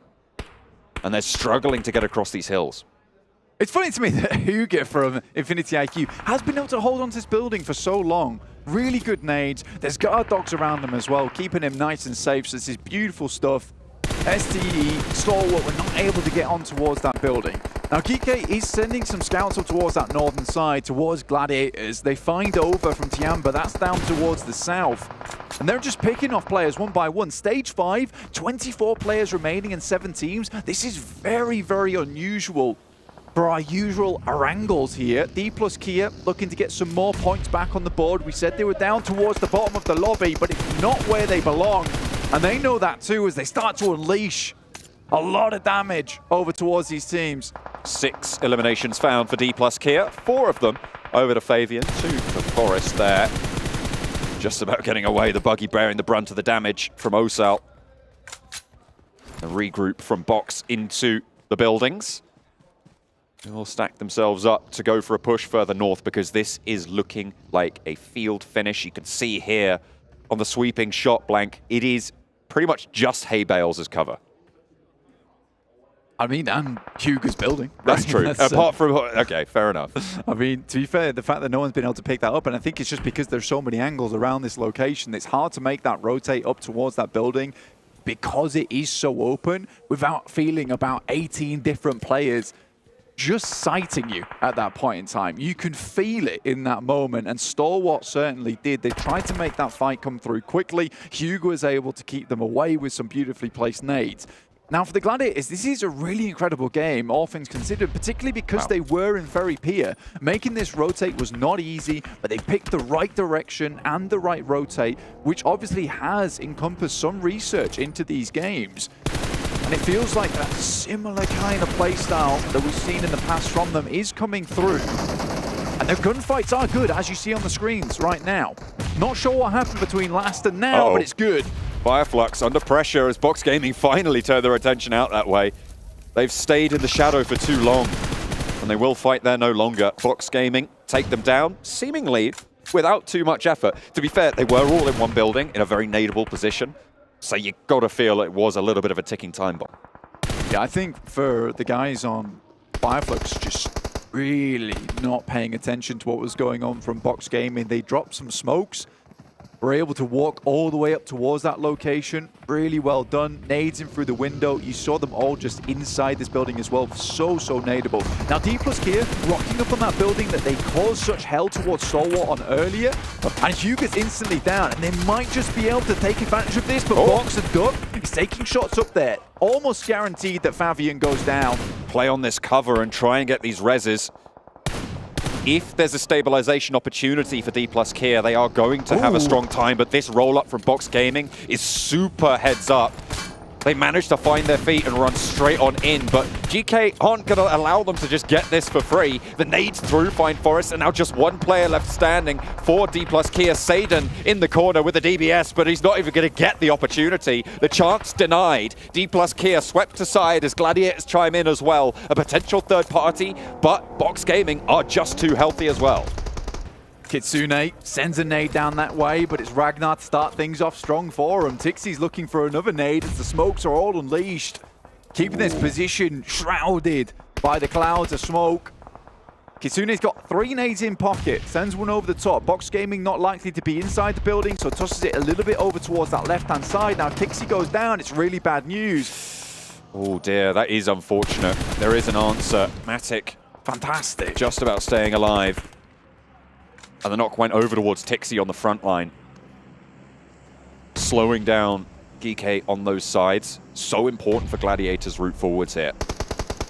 [SPEAKER 15] and they're struggling to get across these hills.
[SPEAKER 17] It's funny to me that Hugo from Infinity IQ has been able to hold on to this building for so long. Really good nades. There's guard dogs around him as well, keeping him nice and safe. So this is beautiful stuff. STE, Stalwart were not able to get on towards that building. Now Kike is sending some scouts up towards that northern side, towards Gladiators. They find over from Tiamba, that's down towards the south. And they're just picking off players one by one. Stage 5, 24 players remaining in 7 teams. This is very, very unusual for our usual Arangles here. Dplus KIA looking to get some more points back on the board. We said they were down towards the bottom of the lobby, but it's not where they belong. And they know that too as they start to unleash a lot of damage over towards these teams.
[SPEAKER 15] 6 eliminations found for Dplus KIA, 4 of them over to Fabian, 2 for Forest there. Just about getting away, the buggy bearing the brunt of the damage from Osal. A regroup from Box into the buildings. They will stack themselves up to go for a push further north, because this is looking like a field finish. You can see here on the sweeping shot blank, it is pretty much just hay bales as cover.
[SPEAKER 17] I mean, and Hugo's building.
[SPEAKER 15] That's true. Apart from, okay, fair enough.
[SPEAKER 17] I mean, to be fair, the fact that no one's been able to pick that up, and I think it's just because there's so many angles around this location, it's hard to make that rotate up towards that building because it is so open without feeling about 18 different players just sighting you at that point in time. You can feel it in that moment, and Stalwart certainly did. They tried to make that fight come through quickly. Hugo was able to keep them away with some beautifully placed nades. Now, for the Gladiators, this is a really incredible game, all things considered, particularly because they were in very peer. Making this rotate was not easy, but they picked the right direction and the right rotate, which obviously has encompassed some research into these games. And it feels like that similar kind of playstyle that we've seen in the past from them is coming through. And their gunfights are good, as you see on the screens right now. Not sure what happened between last and now, but it's good.
[SPEAKER 15] Fireflux under pressure as Box Gaming finally turned their attention out that way. They've stayed in the shadow for too long, and they will fight there no longer. Box Gaming take them down, seemingly without too much effort. To be fair, they were all in one building in a very nadeable position, so you got to feel it was a little bit of a ticking time bomb.
[SPEAKER 17] Yeah, I think for the guys on Fireflux, just really not paying attention to what was going on from Box Gaming. They dropped some smokes, were able to walk all the way up towards that location. Really well done. Nades in through the window. You saw them all just inside this building as well. So nadeable. Now, Dplus KIA rocking up on that building that they caused such hell towards Stalwart on earlier. And Hugo's instantly down, and they might just be able to take advantage of this, but Box and Duck is taking shots up there. Almost guaranteed that Fabian goes down.
[SPEAKER 15] Play on this cover and try and get these reses. If there's a stabilization opportunity for Dplus KIA, they are going to have a strong time, but this roll-up from Box Gaming is super heads up. They managed to find their feet and run straight on in, but GK aren't going to allow them to just get this for free. The nades through Find Forest, and now just one player left standing for Dplus KIA. Saden in the corner with the DBS, but he's not even going to get the opportunity. The chance denied. Dplus KIA swept aside as Gladiators chime in as well. A potential third party, but Box Gaming are just too healthy as well.
[SPEAKER 17] Kitsune sends a nade down that way, but it's Ragnar to start things off strong for him. Tixie's looking for another nade as the smokes are all unleashed. Keeping this position shrouded by the clouds of smoke. Kitsune's got 3 nades in pocket, sends one over the top. Box Gaming not likely to be inside the building, so tosses it a little bit over towards that left-hand side. Now Tixie goes down, it's really bad news.
[SPEAKER 15] Oh dear, that is unfortunate. There is an answer. Matic,
[SPEAKER 17] fantastic.
[SPEAKER 15] Just about staying alive. And the knock went over towards Tixie on the front line. Slowing down GK on those sides. So important for Gladiators' route forwards here.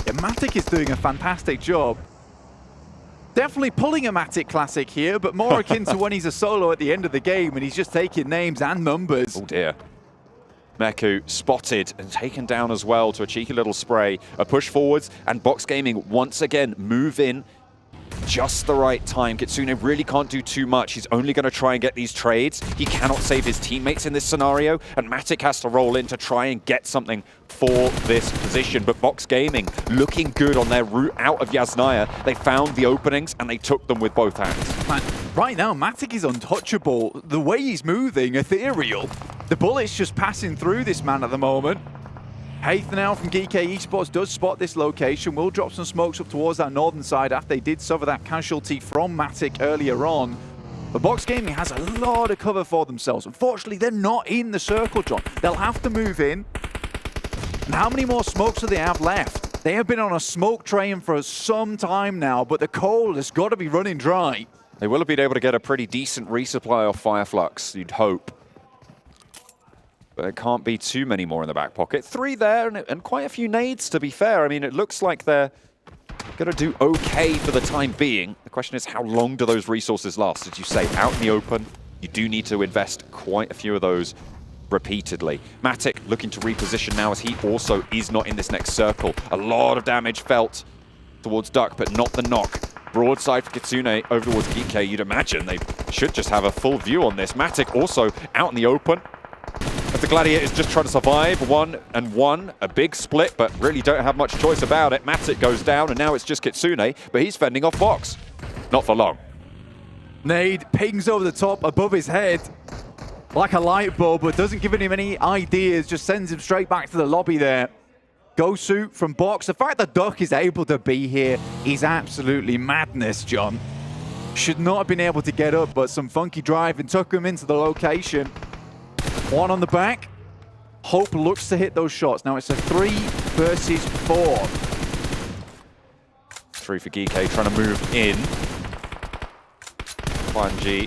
[SPEAKER 17] Yeah, Matic is doing a fantastic job. Definitely pulling a Matic classic here, but more akin to when he's a solo at the end of the game and he's just taking names and numbers.
[SPEAKER 15] Oh dear. Meku spotted and taken down as well to a cheeky little spray. A push forwards, and Box Gaming once again move in just the right time. Kitsune really can't do too much. He's only going to try and get these trades. He cannot save his teammates in this scenario, and Matic has to roll in to try and get something for this position. But Box Gaming looking good on their route out of Yasnaya. They found the openings and they took them with both hands.
[SPEAKER 17] Man, right now, Matic is untouchable. The way he's moving, ethereal. The bullet's just passing through this man at the moment. Haith now from GK Esports does spot this location. Will drop some smokes up towards that northern side after they did suffer that casualty from Matic earlier on. But Box Gaming has a lot of cover for themselves. Unfortunately, they're not in the circle, John. They'll have to move in. And how many more smokes do they have left? They have been on a smoke train for some time now, but the coal has got to be running dry.
[SPEAKER 15] They will have been able to get a pretty decent resupply off Fireflux, you'd hope. But there can't be too many more in the back pocket. 3 there and quite a few nades, to be fair. I mean, it looks like they're going to do okay for the time being. The question is, how long do those resources last? As you say, out in the open, you do need to invest quite a few of those repeatedly. Matic looking to reposition now as he also is not in this next circle. A lot of damage felt towards Duck, but not the knock. Broadside for Kitsune over towards GK. You'd imagine they should just have a full view on this. Matic also out in the open. As the Gladiators just trying to survive, 1-1, a big split, but really don't have much choice about it. Matic goes down, and now it's just Kitsune, but he's fending off Box. Not for long.
[SPEAKER 17] Nade pings over the top above his head like a light bulb, but doesn't give him any ideas, just sends him straight back to the lobby there. Gosu from Box. The fact that Duck is able to be here is absolutely madness, John. Should not have been able to get up, but some funky driving took him into the location. 1 on the back. Hope looks to hit those shots. Now it's a 3 versus 4.
[SPEAKER 15] 3 for GK, trying to move in. G.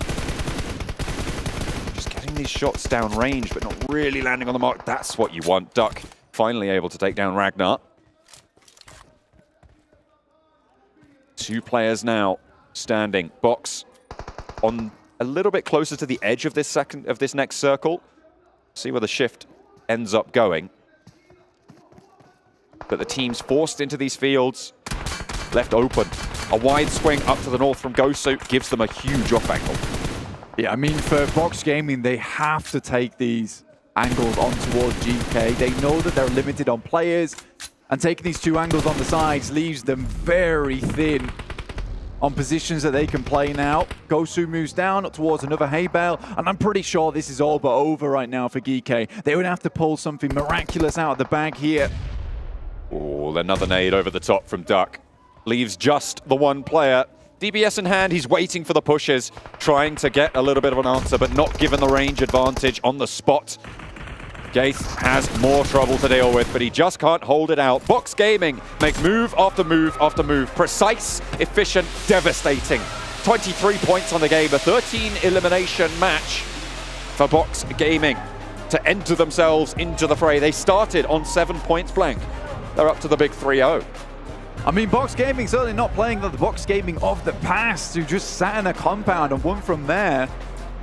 [SPEAKER 15] Just getting these shots down range, but not really landing on the mark. That's what you want. Duck finally able to take down Ragnar. 2 players now standing. Box on a little bit closer to the edge of this next circle. See where the shift ends up going. But the team's forced into these fields, left open. A wide swing up to the north from Gosu gives them a huge off angle.
[SPEAKER 17] Yeah, I mean, for Box Gaming, they have to take these angles on towards GK. They know that they're limited on players, and taking these 2 angles on the sides leaves them very thin on positions that they can play now. Gosu moves down towards another hay bale, and I'm pretty sure this is all but over right now for GK. They would have to pull something miraculous out of the bag here.
[SPEAKER 15] Oh, another nade over the top from Duck. Leaves just the 1 player. DBS in hand, he's waiting for the pushes, trying to get a little bit of an answer, but not given the range advantage on the spot. Gaith has more trouble to deal with, but he just can't hold it out. Box Gaming make move after move after move. Precise, efficient, devastating. 23 points on the game, a 13 elimination match for Box Gaming to enter themselves into the fray. They started on 7 points blank. They're up to the big 3-0.
[SPEAKER 17] I mean, Box Gaming certainly not playing the Box Gaming of the past, who just sat in a compound and won from there.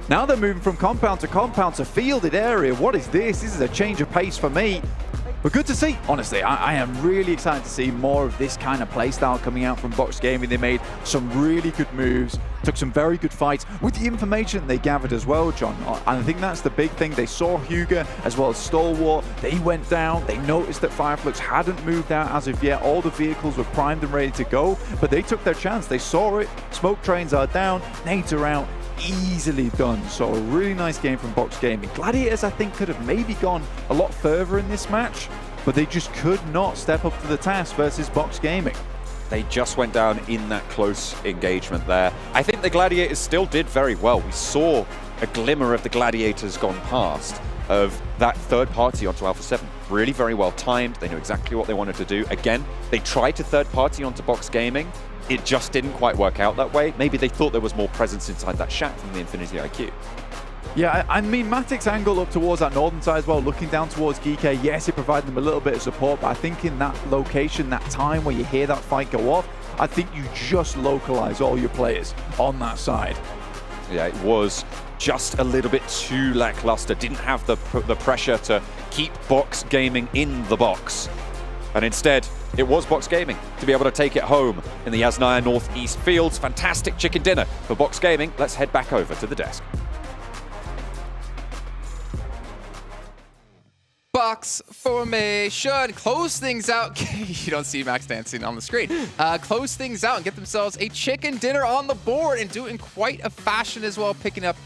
[SPEAKER 17] Now they're moving from compound to fielded area. What is this? This is a change of pace for me. But good to see, honestly. I am really excited to see more of this kind of playstyle coming out from Box Gaming. They made some really good moves, took some very good fights with the information they gathered as well, John. And I think that's the big thing. They saw Hugo as well as Stalwart. They went down. They noticed that Fireflux hadn't moved out as of yet. All the vehicles were primed and ready to go, but they took their chance. They saw it. Smoke trains are down. Nades are out. Easily done. So a really nice game from Box Gaming. Gladiators, I think, could have maybe gone a lot further in this match, but they just could not step up to the task versus Box Gaming.
[SPEAKER 15] They just went down in that close engagement there. I think the Gladiators still did very well. We saw a glimmer of the Gladiators gone past, of that third party onto Alpha7. Really very well timed. They knew exactly what they wanted to do. Again, they tried to third party onto Box Gaming. It just didn't quite work out that way. Maybe they thought there was more presence inside that shack from the Infinity IQ.
[SPEAKER 17] Yeah, I mean, Matic's angle up towards that northern side as well, looking down towards GK, yes, it provided them a little bit of support, but I think in that location, that time where you hear that fight go off, I think you just localize all your players on that side.
[SPEAKER 15] Yeah, it was just a little bit too lackluster. Didn't have the pressure to keep Box Gaming in the box. And instead, it was Box Gaming to be able to take it home in the Yasnaya Northeast Fields. Fantastic chicken dinner for Box Gaming. Let's head back over to the desk.
[SPEAKER 5] Box formation. Close things out. You don't see Max dancing on the screen. Close things out and get themselves a chicken dinner on the board and do it in quite a fashion as well, picking up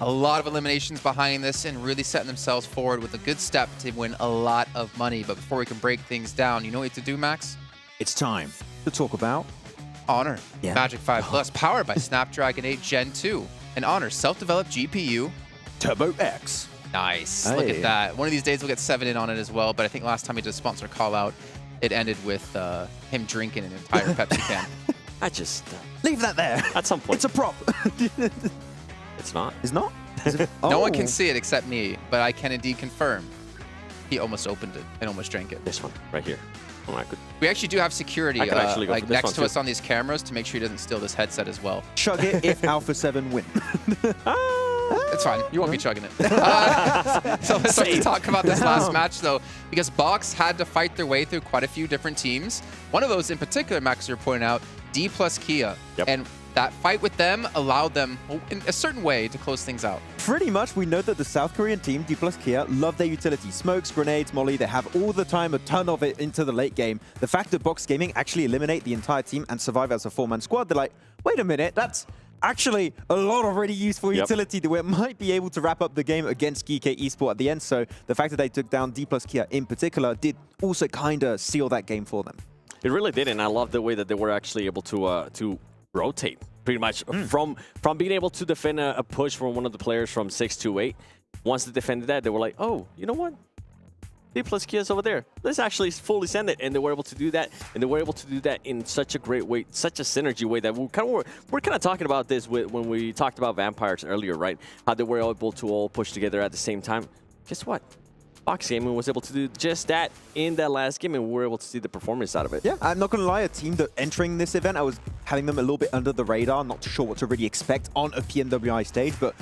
[SPEAKER 5] a lot of eliminations behind this and really setting themselves forward with a good step to win a lot of money. But before we can break things down, you know what you have to do, Max?
[SPEAKER 8] It's time to talk about
[SPEAKER 5] Honor. Yeah. Magic 5 Plus, powered by Snapdragon 8 Gen 2. And Honor, self-developed GPU.
[SPEAKER 8] Turbo X.
[SPEAKER 5] Nice. Look at that. One of these days we'll get 7 in on it as well, but I think last time we did a sponsor call out, it ended with him drinking an entire Pepsi can.
[SPEAKER 9] I just...
[SPEAKER 8] leave that there.
[SPEAKER 9] At some point.
[SPEAKER 8] It's a prop.
[SPEAKER 9] It's not.
[SPEAKER 8] It's not?
[SPEAKER 5] No one can see it except me, but I can indeed confirm. He almost opened it and almost drank it.
[SPEAKER 9] This one, right here. Oh, I could.
[SPEAKER 5] We actually do have security
[SPEAKER 9] like
[SPEAKER 5] next to us on these cameras to make sure he doesn't steal this headset as well.
[SPEAKER 8] Chug it if Alpha7 win.
[SPEAKER 5] It's fine. You won't be chugging it. So let's talk about this last match, though, because Box had to fight their way through quite a few different teams. One of those in particular, Max, you're pointing out, Dplus KIA.
[SPEAKER 9] Yep.
[SPEAKER 5] And that fight with them allowed them, in a certain way, to close things out.
[SPEAKER 8] Pretty much, we know that the South Korean team, Dplus KIA, love their utility. Smokes, grenades, molly, they have all the time, a ton of it into the late game. The fact that Box Gaming actually eliminate the entire team and survive as a 4-man squad, they're like, wait a minute, that's actually a lot of really useful utility that we might be able to wrap up the game against GK Esports at the end. So the fact that they took down Dplus KIA in particular did also kind of seal that game for them.
[SPEAKER 9] It really did, and I love the way that they were actually able to rotate pretty much from being able to defend a push from one of the players from 6 to 8. Once they defended that, they were like, oh, you know what? Dplus KIA is over there. Let's actually fully send it. And they were able to do that. And they were able to do that in such a great way, such a synergy way that we're kind of talking about this when we talked about Vampires earlier, right? How they were able to all push together at the same time. Guess what? Box Gaming was able to do just that in that last game, and we were able to see the performance out of it.
[SPEAKER 8] Yeah, I'm not going to lie, a team that entering this event, I was having them a little bit under the radar, not too sure what to really expect on a PMWI stage, but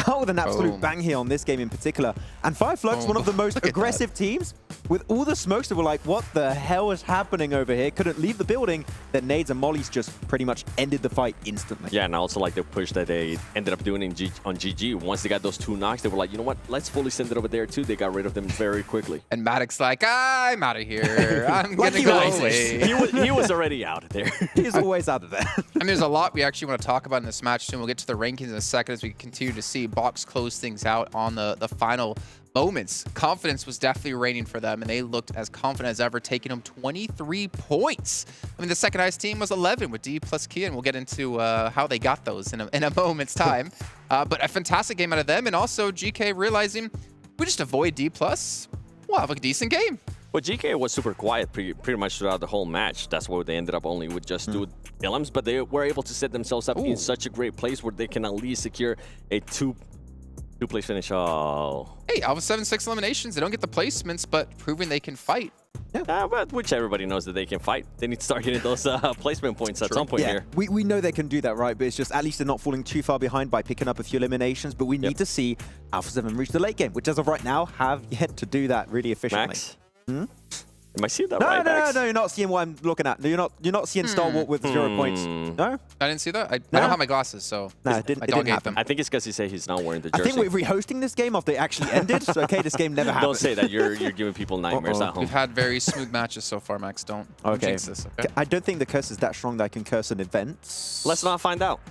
[SPEAKER 8] out with an absolute bang here on this game in particular. And Flux, one of the most aggressive teams, with all the smokes that were like, what the hell is happening over here? Couldn't leave the building. Then nades and mollies just pretty much ended the fight instantly.
[SPEAKER 9] Yeah, and also like the push that they ended up doing on GG. Once they got those 2 knocks, they were like, you know what? Let's fully send it over there too. They got rid of them very quickly.
[SPEAKER 5] And Maddox like, I'm out of here. I'm gonna go away.
[SPEAKER 9] He was already out of there.
[SPEAKER 8] He's always out of there.
[SPEAKER 5] And there's a lot we actually want to talk about in this match too. We'll get to the rankings in a second as we continue to see Box close things out on the final moments. Confidence was definitely reigning for them, and they looked as confident as ever, taking them 23 points. I mean, the second highest team was 11 with Dplus KIA, and we'll get into how they got those in a moment's time. But a fantastic game out of them, and also GK realizing we just avoid Dplus, we'll have a decent game.
[SPEAKER 9] Well, GK was super quiet pretty much throughout the whole match. That's why they ended up only with just 2 Illims, but they were able to set themselves up in such a great place where they can at least secure a two-place finish. Oh.
[SPEAKER 5] Hey, Alpha7 6 eliminations. They don't get the placements, but proving they can fight.
[SPEAKER 9] Yeah, but which everybody knows that they can fight. They need to start getting those placement points at some point here.
[SPEAKER 8] We know they can do that, right? But it's just at least they're not falling too far behind by picking up a few eliminations. But we need to see Alpha7 reach the late game, which as of right now have yet to do that really efficiently.
[SPEAKER 9] Max? Am I seeing that right,
[SPEAKER 8] No,
[SPEAKER 9] Max?
[SPEAKER 8] you're not seeing what I'm looking at. You're not seeing Stalwart with 0 points. No?
[SPEAKER 5] I didn't see that. I don't have my glasses, so
[SPEAKER 8] no, it didn't happen.
[SPEAKER 9] I think it's because he said he's not wearing the jersey.
[SPEAKER 8] I think we're rehosting this game after it actually ended. So, okay, this game never happened.
[SPEAKER 9] Don't say that. You're giving people nightmares at home.
[SPEAKER 5] We've had very smooth matches so far, Max. Don't jinx this, okay?
[SPEAKER 8] I don't think the curse is that strong that I can curse an event.
[SPEAKER 9] Let's not find out.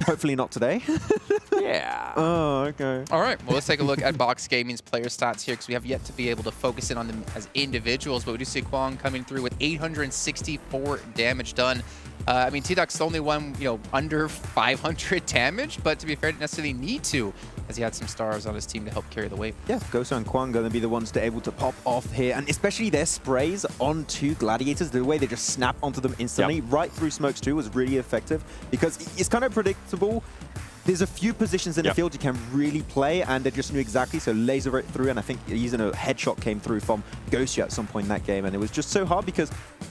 [SPEAKER 8] Hopefully not today.
[SPEAKER 9] Yeah.
[SPEAKER 8] Oh, okay.
[SPEAKER 5] All right. Well, let's take a look at Box Gaming's player stats here because we have yet to be able to focus in on them as individuals. But we do see Kwang coming through with 864 damage done. I mean, T-Duck's the only one, under 500 damage. But to be fair, didn't necessarily need to, as he had some stars on his team to help carry the weight.
[SPEAKER 8] Yeah, Goso and Kwang going to be the ones to able to pop off here. And especially their sprays onto Gladiators, the way they just snap onto them instantly, right through smokes too, was really effective. Because it's kind of predictable. There's a few positions in the field you can really play, and they just knew exactly, so laser it through, and I think using a headshot came through from Ghost at some point in that game, and it was just so hard because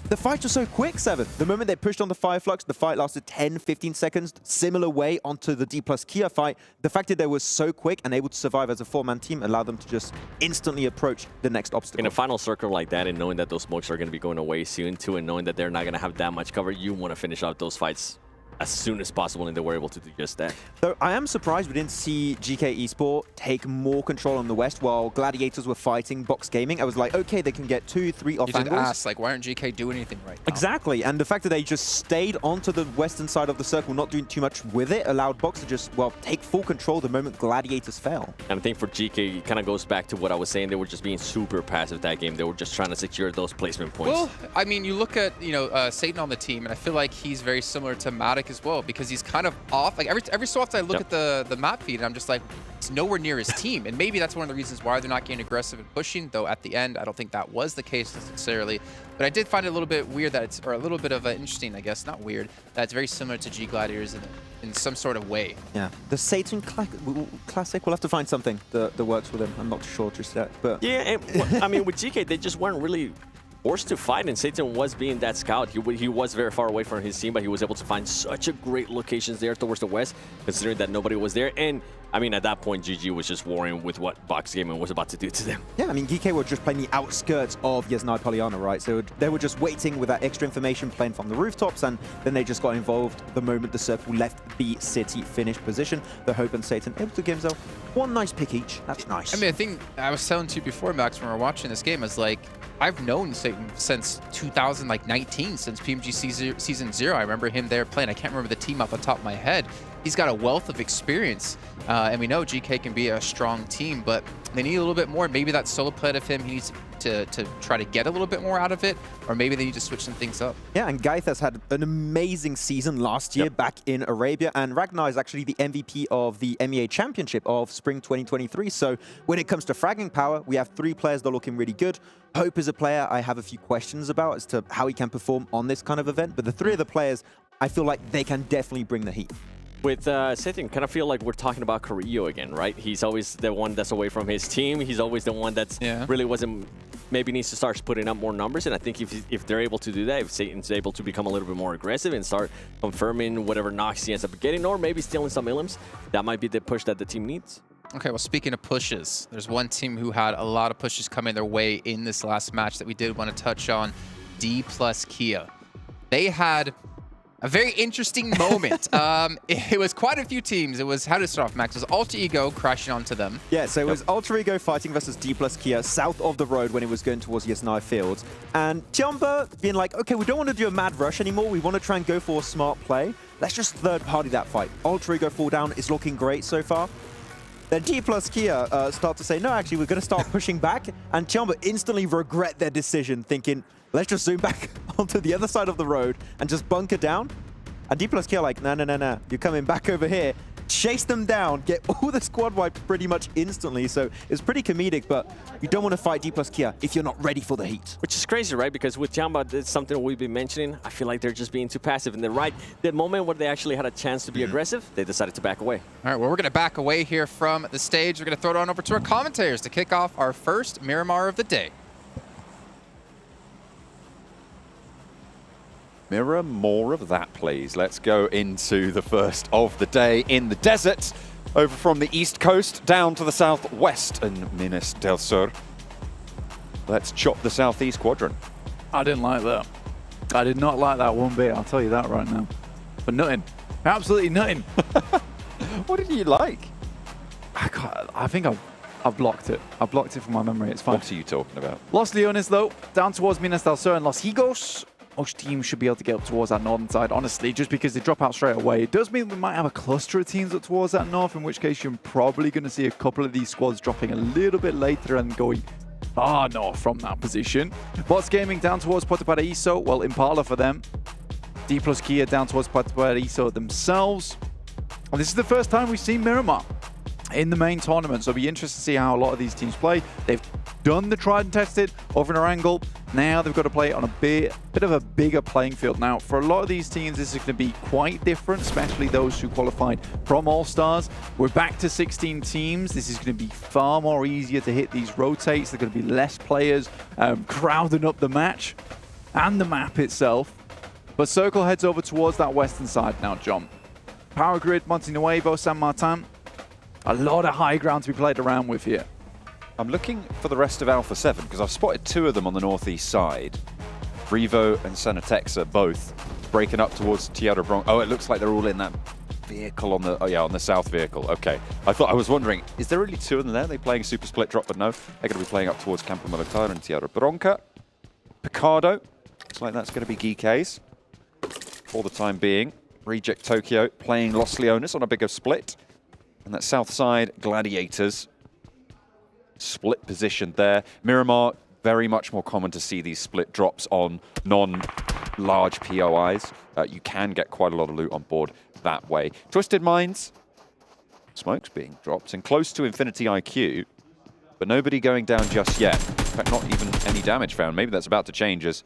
[SPEAKER 8] the fights were so quick, Seven. The moment they pushed on the Flux, the fight lasted 10, 15 seconds, similar way onto the Dplus KIA fight. The fact that they were so quick and able to survive as a 4-man team allowed them to just instantly approach the next obstacle.
[SPEAKER 9] In a final circle like that, and knowing that those smokes are going to be going away soon too, and knowing that they're not going to have that much cover, you want to finish out those fights as soon as possible, and they were able to do just that.
[SPEAKER 8] So I am surprised we didn't see GK Esport take more control on the West while Gladiators were fighting Box Gaming. I was like, okay, they can get 2, 3 off angles.
[SPEAKER 5] You did ask, like, why aren't GK doing anything right now?
[SPEAKER 8] Exactly, and the fact that they just stayed onto the western side of the circle, not doing too much with it, allowed Box to just, well, take full control the moment Gladiators fell.
[SPEAKER 9] And I think for GK, it kind of goes back to what I was saying. They were just being super passive that game. They were just trying to secure those placement points.
[SPEAKER 5] Well, I mean, you look at, Satan on the team, and I feel like he's very similar to Matic as well, because he's kind of off. Like every so often I look at the map feed and I'm just like, it's nowhere near his team. And maybe that's one of the reasons why they're not getting aggressive and pushing, though at the end, I don't think that was the case necessarily. But I did find it a little bit weird that it's, or a little bit of interesting, I guess, not weird, that it's very similar to G Gladiators in some sort of way.
[SPEAKER 8] Yeah, the Satan Classic, we'll have to find something that works with him. I'm not sure just yet, but...
[SPEAKER 9] Yeah, and I mean, with GK, they just weren't really forced to fight, and Satan was being that scout. He was very far away from his team, but he was able to find such a great locations there towards the west, considering that nobody was there. And I mean, at that point, GG was just worrying with what Box Gaming was about to do to them.
[SPEAKER 8] Yeah, I mean, GK were just playing the outskirts of Yasnai Polyana, right? So they were just waiting with that extra information, playing from the rooftops, and then they just got involved the moment the circle left the city finished position. The Hope and Satan able to give themselves one nice pick each. That's nice.
[SPEAKER 5] I mean, I think I was telling you before, Max, when we were watching this game, I was like, I've known Satan since 2019, since PMG Season 0. I remember him there playing. I can't remember the team off the top of my head. he's got a wealth of experience. And we know GK can be a strong team, but they need a little bit more. Maybe that solo play of him, he needs to try to get a little bit more out of it, or maybe they need to switch some things up.
[SPEAKER 8] Yeah, and Gaith has had an amazing season last year back in Arabia, and Ragnar is actually the MVP of the MEA Championship of Spring 2023. So when it comes to fragging power, we have 3 players that are looking really good. Hope is a player I have a few questions about as to how he can perform on this kind of event, but the 3 of the players, I feel like they can definitely bring the heat.
[SPEAKER 9] With Setting, kind of feel like we're talking about Carrillo again, right? He's always the one that's away from his team. He's always the one that's really wasn't, maybe needs to start putting up more numbers. And I think if they're able to do that, if Satan's able to become a little bit more aggressive and start confirming whatever knocks he ends up getting, or maybe stealing some illims, that might be the push that the team needs.
[SPEAKER 5] Okay, well, speaking of pushes, there's one team who had a lot of pushes coming their way in this last match that we did want to touch on, Dplus KIA. They had a very interesting moment. It was quite a few teams. It was, how to start off, Max? It was Alter Ego crashing onto them.
[SPEAKER 8] Yeah, so it was Alter Ego fighting versus Dplus KIA south of the road when it was going towards Yasnaya Fields. And Jumba being like, okay, we don't want to do a mad rush anymore. We want to try and go for a smart play. Let's just third party that fight. Alter Ego fall down is looking great so far. Then Dplus KIA start to say, no, actually, we're going to start pushing back. And Jumba instantly regret their decision, thinking, let's just zoom back onto the other side of the road and just bunker down. And Dplus KIA like, no, you're coming back over here. Chase them down, get all the squad wiped pretty much instantly. So it's pretty comedic, but you don't want to fight Dplus KIA if you're not ready for the heat.
[SPEAKER 9] Which is crazy, right? Because with Jamba, it's something we've been mentioning. I feel like they're just being too passive. And the moment where they actually had a chance to be aggressive, they decided to back away.
[SPEAKER 5] All right, well, we're going to back away here from the stage. We're going to throw it on over to our commentators to kick off our first Miramar of the day.
[SPEAKER 15] Mirror, more of that, please. Let's go into the first of the day in the desert, over from the east coast down to the southwest in Minas del Sur. Let's chop the southeast quadrant.
[SPEAKER 17] I didn't like that. I did not like that one bit, I'll tell you that right now. But nothing. Absolutely nothing.
[SPEAKER 15] What did you like?
[SPEAKER 17] I think I've blocked it. I've blocked it from my memory. It's fine.
[SPEAKER 15] What are you talking about?
[SPEAKER 17] Los Leones, though, down towards Minas del Sur and Los Higos. Most teams should be able to get up towards that northern side, honestly, just because they drop out straight away. It does mean we might have a cluster of teams up towards that north, in which case you're probably going to see a couple of these squads dropping a little bit later and going far north from that position. Bots Gaming down towards Puerto Paraíso, well, Impala for them. Dplus KIA down towards Puerto Paraíso themselves. And this is the first time we've seen Miramar in the main tournament, so it'll be interesting to see how a lot of these teams play. They've done the tried and tested over in Erangel. Now they've got to play on a bit of a bigger playing field. Now, for a lot of these teams, this is going to be quite different, especially those who qualified from All-Stars. We're back to 16 teams. This is going to be far more easier to hit these rotates. There are going to be less players crowding up the match and the map itself. But Circle heads over towards that western side now, John. Power Grid, Monte Nuevo, San Martin. A lot of high ground to be played around with here.
[SPEAKER 15] I'm looking for the rest of Alpha7 because I've spotted 2 of them on the northeast side. Revo and Senatexa both breaking up towards Tierra Bronx. Oh, it looks like they're all in that vehicle on the, on the south vehicle. Okay. I was wondering, is there really 2 of them there? Are they playing super split drop? But no, they're going to be playing up towards Campo Militar and Tierra Bronca. Picardo, looks like that's going to be GK's for the time being. Reject Tokyo playing Los Leones on a bigger split. And that south side, Gladiators. Split position there. Miramar, very much more common to see these split drops on non-large POIs. You can get quite a lot of loot on board that way. Twisted Minds, smokes being dropped and close to Infinity IQ, but nobody going down just yet. In fact, not even any damage found. Maybe that's about to change as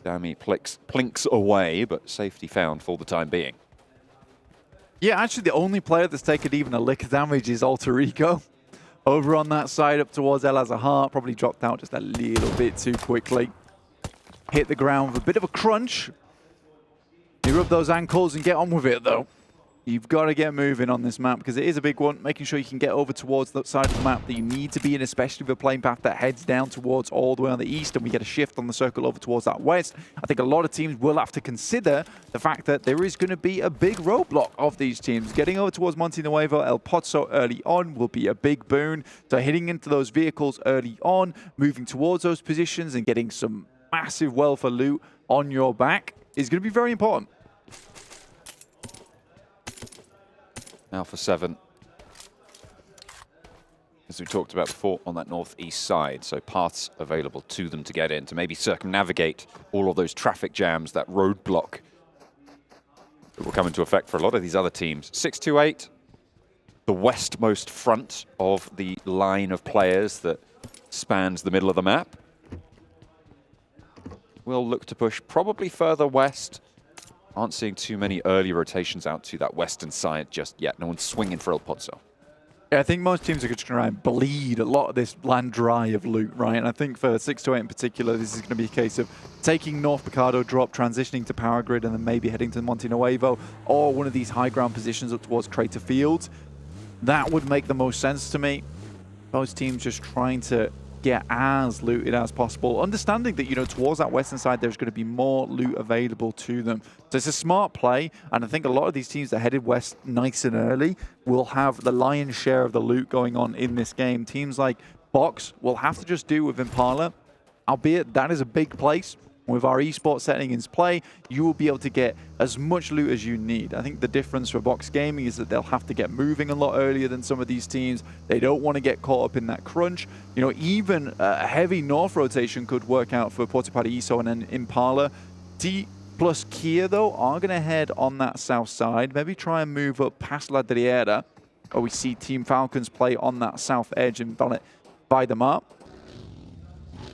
[SPEAKER 15] Dami plinks away, but safety found for the time being.
[SPEAKER 17] Yeah, actually the only player that's taken even a lick of damage is Alter Ego. Over on that side, up towards El Azahar, probably dropped out just a little bit too quickly. Hit the ground with a bit of a crunch. You rub those ankles and get on with it, though. You've got to get moving on this map because it is a big one, making sure you can get over towards the side of the map that you need to be in, especially with a playing path that heads down towards all the way on the east, and we get a shift on the circle over towards that west. I think a lot of teams will have to consider the fact that there is going to be a big roadblock of these teams. Getting over towards Monte Nuevo, El Pozo early on will be a big boon. So hitting into those vehicles early on, moving towards those positions and getting some massive wealth of loot on your back is going to be very important.
[SPEAKER 15] Alpha7, as we talked about before, on that northeast side, so paths available to them to get in, to maybe circumnavigate all of those traffic jams, that roadblock that will come into effect for a lot of these other teams. 628, the westmost front of the line of players that spans the middle of the map. We'll look to push probably further west. Aren't seeing too many early rotations out to that western side just yet. No one's swinging for El Pozo.
[SPEAKER 17] Yeah, I think most teams are just going to try and bleed a lot of this land dry of loot, right? And I think for 628 in particular, this is going to be a case of taking North Picado drop, transitioning to Power Grid, and then maybe heading to Monte Nuevo or one of these high ground positions up towards Crater Fields. That would make the most sense to me. Most teams just trying to get as looted as possible, understanding that, you know, towards that western side, there's going to be more loot available to them. So it's a smart play, and I think a lot of these teams that headed west nice and early will have the lion's share of the loot going on in this game. Teams like Box will have to just do with Impala, albeit that is a big place. With our esports setting in play, you will be able to get as much loot as you need. I think the difference for Box Gaming is that they'll have to get moving a lot earlier than some of these teams. They don't want to get caught up in that crunch. You know, even a heavy north rotation could work out for Puerto Paraíso and then Impala. Dplus KIA, though, are going to head on that south side, maybe try and move up past La Driera, or we see Team Falcons play on that south edge and buy them up.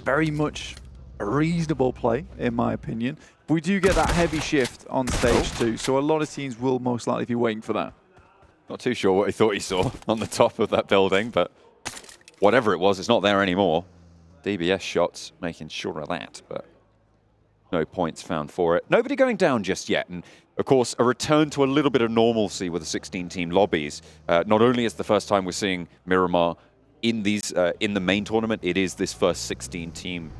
[SPEAKER 17] Very much a reasonable play, in my opinion. We do get that heavy shift on stage 2, so a lot of teams will most likely be waiting for that.
[SPEAKER 15] Not too sure what he thought he saw on the top of that building, but whatever it was, it's not there anymore. DBS shots making sure of that, but no points found for it. Nobody going down just yet, and of course, a return to a little bit of normalcy with the 16-team lobbies. Not only is the first time we're seeing Miramar in these in the main tournament, it is this first 16-team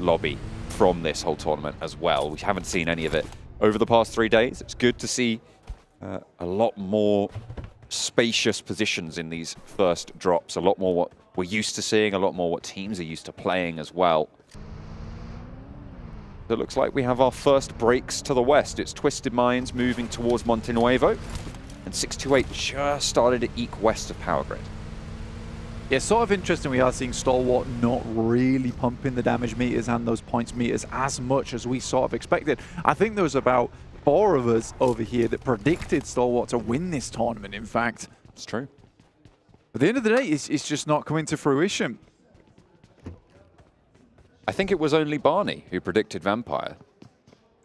[SPEAKER 15] lobby from this whole tournament as well. We haven't seen any of it over the past 3 days. It's good to see a lot more spacious positions in these first drops, a lot more what we're used to seeing, a lot more what teams are used to playing as well. It looks like we have our first breaks to the west. It's Twisted Minds moving towards Monte Nuevo, and 628 just started to eke west of Power Grid.
[SPEAKER 17] Yeah, sort of interesting. We are seeing Stalwart not really pumping the damage meters and those points meters as much as we sort of expected. I think there was about 4 of us over here that predicted Stalwart to win this tournament, in fact.
[SPEAKER 15] It's true.
[SPEAKER 17] But at the end of the day, it's just not coming to fruition.
[SPEAKER 15] I think it was only Barney who predicted Vampire.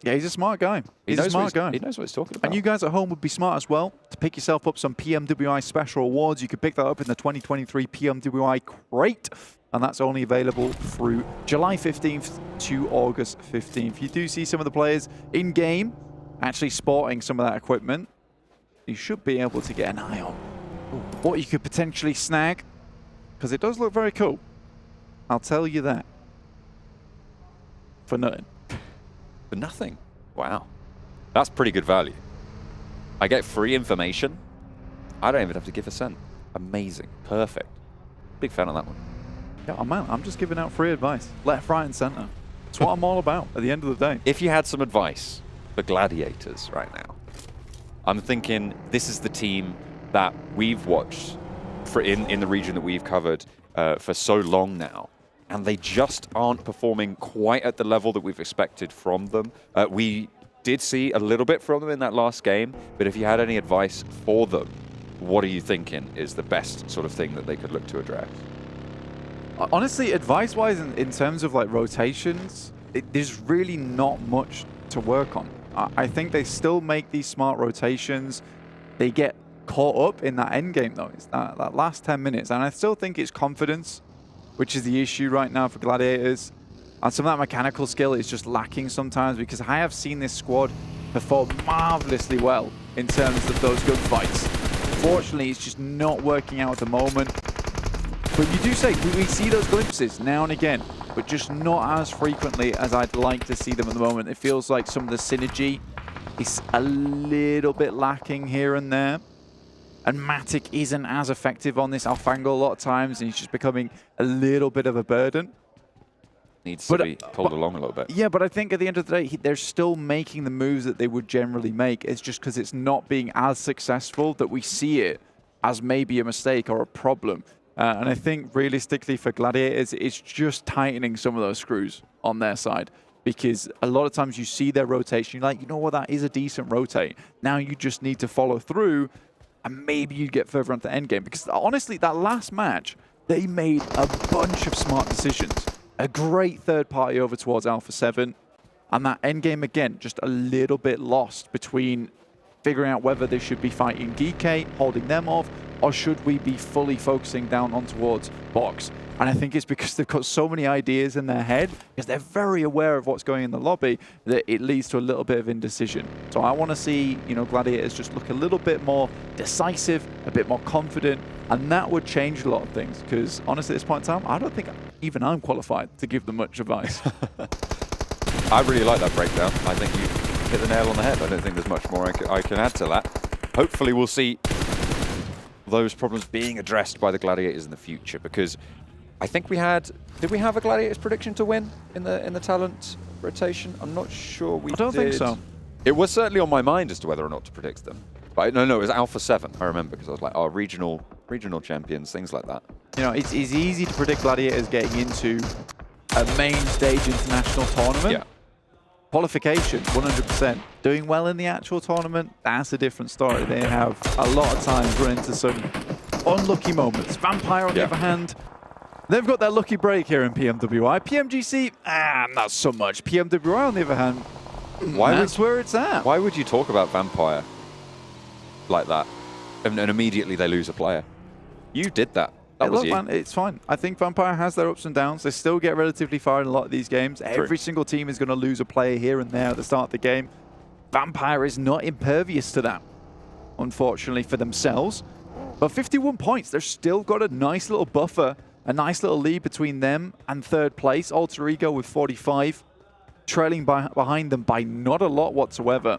[SPEAKER 17] Yeah, he's a smart guy. He's a smart guy.
[SPEAKER 15] He knows what he's talking about.
[SPEAKER 17] And you guys at home would be smart as well to pick yourself up some PMWI special awards. You could pick that up in the 2023 PMWI crate, and that's only available through July 15th to August 15th. You do see some of the players in-game actually sporting some of that equipment. You should be able to get an eye on what you could potentially snag, because it does look very cool. I'll tell you that. For nothing.
[SPEAKER 15] For nothing. Wow. That's pretty good value. I get free information. I don't even have to give a cent. Amazing. Perfect. Big fan of that one.
[SPEAKER 17] Yeah, man, I'm just giving out free advice. Left, right, and center. That's what I'm all about at the end of the day.
[SPEAKER 15] If you had some advice for Gladiators right now, I'm thinking this is the team that we've watched for in the region that we've covered for so long now. And they just aren't performing quite at the level that we've expected from them. We did see a little bit from them in that last game, but if you had any advice for them, what are you thinking is the best sort of thing that they could look to address?
[SPEAKER 17] Honestly, advice-wise, in terms of like rotations, there's really not much to work on. I think they still make these smart rotations. They get caught up in that end game, though. It's that last 10 minutes, and I still think it's confidence, which is the issue right now for Gladiators. And some of that mechanical skill is just lacking sometimes, because I have seen this squad perform marvelously well in terms of those gunfights. Unfortunately, it's just not working out at the moment. But you do say, we see those glimpses now and again, but just not as frequently as I'd like to see them at the moment. It feels like some of the synergy is a little bit lacking here and there. And Matic isn't as effective on this Alfango a lot of times, and he's just becoming a little bit of a burden.
[SPEAKER 15] needs to be pulled along a little bit.
[SPEAKER 17] Yeah, but I think at the end of the day, they're still making the moves that they would generally make. It's just because it's not being as successful that we see it as maybe a mistake or a problem. And I think realistically for Gladiators, it's just tightening some of those screws on their side. Because a lot of times you see their rotation, you're like, you know what, that is a decent rotate. Now you just need to follow through, and maybe you get further onto the end game. Because honestly, that last match, they made a bunch of smart decisions. A great third party over towards Alpha7. And that end game, again, just a little bit lost between figuring out whether they should be fighting GK, holding them off, or should we be fully focusing down on towards Box. And I think it's because they've got so many ideas in their head, because they're very aware of what's going in the lobby, that it leads to a little bit of indecision. So I want to see, you know, Gladiators just look a little bit more decisive, a bit more confident, and that would change a lot of things. Because honestly, at this point in time, I don't think even I'm qualified to give them much advice.
[SPEAKER 15] I really like that breakdown. I think you hit the nail on the head. I don't think there's much more I can add to that. Hopefully we'll see those problems being addressed by the Gladiators in the future, because I think we had... Did we have a Gladiators prediction to win in the talent rotation? I'm not sure we did.
[SPEAKER 17] I don't think so.
[SPEAKER 15] It was certainly on my mind as to whether or not to predict them. But no, it was Alpha7, I remember, because I was like, oh, regional champions, things like that.
[SPEAKER 17] You know, it's easy to predict Gladiators getting into a main stage international tournament.
[SPEAKER 15] Yeah.
[SPEAKER 17] Qualification, 100%. Doing well in the actual tournament, that's a different story. They have a lot of times run into some unlucky moments. Vampire, on the other hand, they've got their lucky break here in PMWI. PMGC, not so much. PMWI, on the other hand, that's where it's at.
[SPEAKER 15] Why would you talk about Vampire like that? And immediately they lose a player. You did that. That was
[SPEAKER 17] look,
[SPEAKER 15] you.
[SPEAKER 17] man, it's fine. I think Vampire has their ups and downs. They still get relatively far in a lot of these games.
[SPEAKER 15] True.
[SPEAKER 17] Every single team is going to lose a player here and there at the start of the game. Vampire is not impervious to that, unfortunately, for themselves. But 51 points, they've still got a nice little buffer, a nice little lead between them and third place. Alter Ego with 45, trailing behind them by not a lot whatsoever.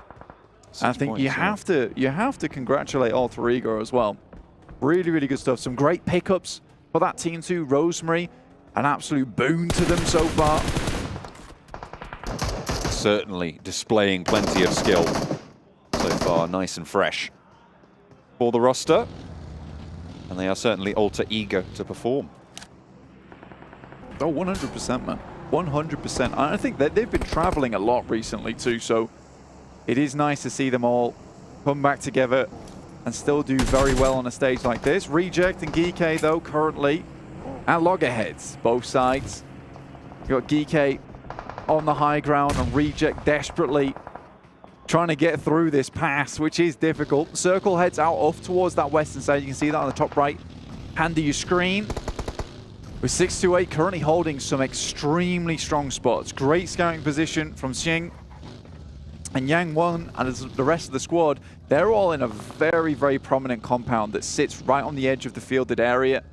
[SPEAKER 17] I think you have to congratulate Alter Ego as well. Really, really good stuff. Some great pickups for that team too. Rosemary, an absolute boon to them so far.
[SPEAKER 15] Certainly displaying plenty of skill so far, nice and fresh for the roster. And they are certainly ultra eager to perform.
[SPEAKER 17] Oh, 100%, man. 100%. I think that they've been traveling a lot recently too, so it is nice to see them all come back together and still do very well on a stage like this. Reject and GK, though, currently at loggerheads, both sides. You got GK on the high ground and Reject desperately trying to get through this pass, which is difficult. Circle heads out off towards that western side. You can see that on the top right hand of your screen. With 628 currently holding some extremely strong spots. Great scouting position from Xing. And Yang Won and the rest of the squad, they're all in a very, very prominent compound that sits right on the edge of the fielded area.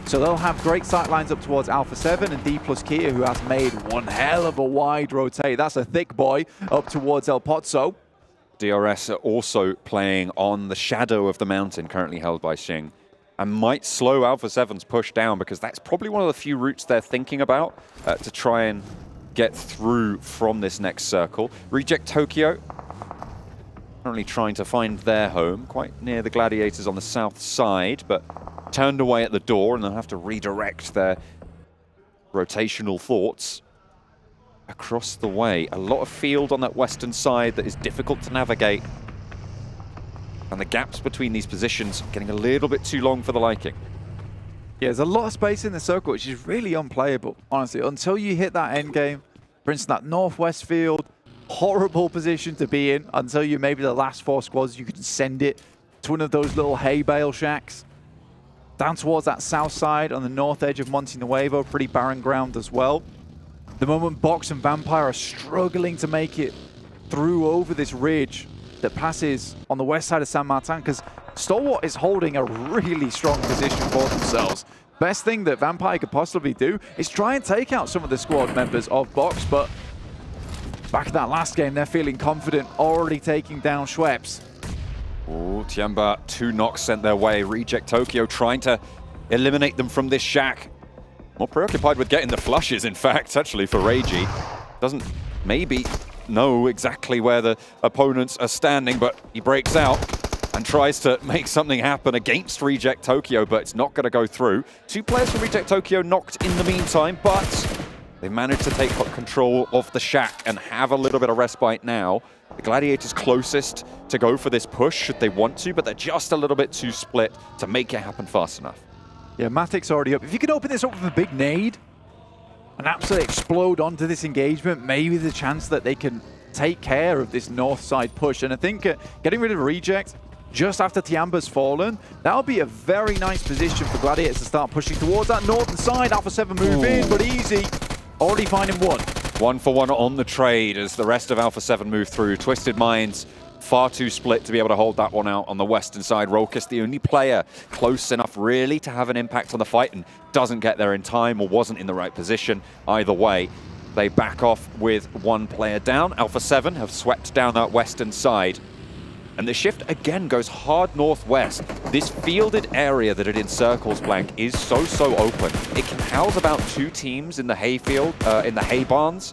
[SPEAKER 17] So they'll have great sight lines up towards Alpha7 and Dplus KIA, who has made one hell of a wide rotate. That's a thick boy up towards El Pozzo.
[SPEAKER 15] DRS are also playing on the shadow of the mountain currently held by Xing, and might slow Alpha7's push down, because that's probably one of the few routes they're thinking about to try and get through from this next circle. Reject Tokyo currently trying to find their home quite near the Gladiators on the south side, but turned away at the door, and they'll have to redirect their rotational thoughts across the way. A lot of field on that western side that is difficult to navigate, and the gaps between these positions getting a little bit too long for the liking.
[SPEAKER 17] Yeah, there's a lot of space in the circle, which is really unplayable, honestly. Until you hit that end game, for instance, that northwest field, horrible position to be in, until you maybe the last 4 squads, you can send it to one of those little hay bale shacks. Down towards that south side on the north edge of Monte Nuevo, pretty barren ground as well. The moment Box and Vampire are struggling to make it through over this ridge that passes on the west side of San Martin, because Stalwart is holding a really strong position for themselves. Best thing that Vampire could possibly do is try and take out some of the squad members of Box, but back in that last game, they're feeling confident, already taking down Schweppes.
[SPEAKER 15] Oh, Tiamba, 2 knocks sent their way. Reject Tokyo trying to eliminate them from this shack. More preoccupied with getting the flushes, in fact, actually, for Reiji. Doesn't maybe know exactly where the opponents are standing, but he breaks out and tries to make something happen against Reject Tokyo, but it's not going to go through. 2 players from Reject Tokyo knocked in the meantime, but they managed to take control of the Shack and have a little bit of respite now. The Gladiators closest to go for this push should they want to, but they're just a little bit too split to make it happen fast enough.
[SPEAKER 17] Yeah, Matic's already up. If you can open this up with a big nade and absolutely explode onto this engagement, maybe the chance that they can take care of this north side push. And I think getting rid of Reject just after Tiamba's fallen, that'll be a very nice position for Gladiators to start pushing towards that northern side. Alpha7 move in, but easy. Already finding 1.
[SPEAKER 15] 1 for 1 on the trade as the rest of Alpha7 move through. Twisted Minds far too split to be able to hold that one out on the western side. Rokus, the only player close enough really to have an impact on the fight and doesn't get there in time or wasn't in the right position. Either way, they back off with 1 player down. Alpha7 have swept down that western side. And the shift again goes hard northwest. This fielded area that it encircles, Blank, is so open. It can house about 2 teams in the hayfield, in the hay barns.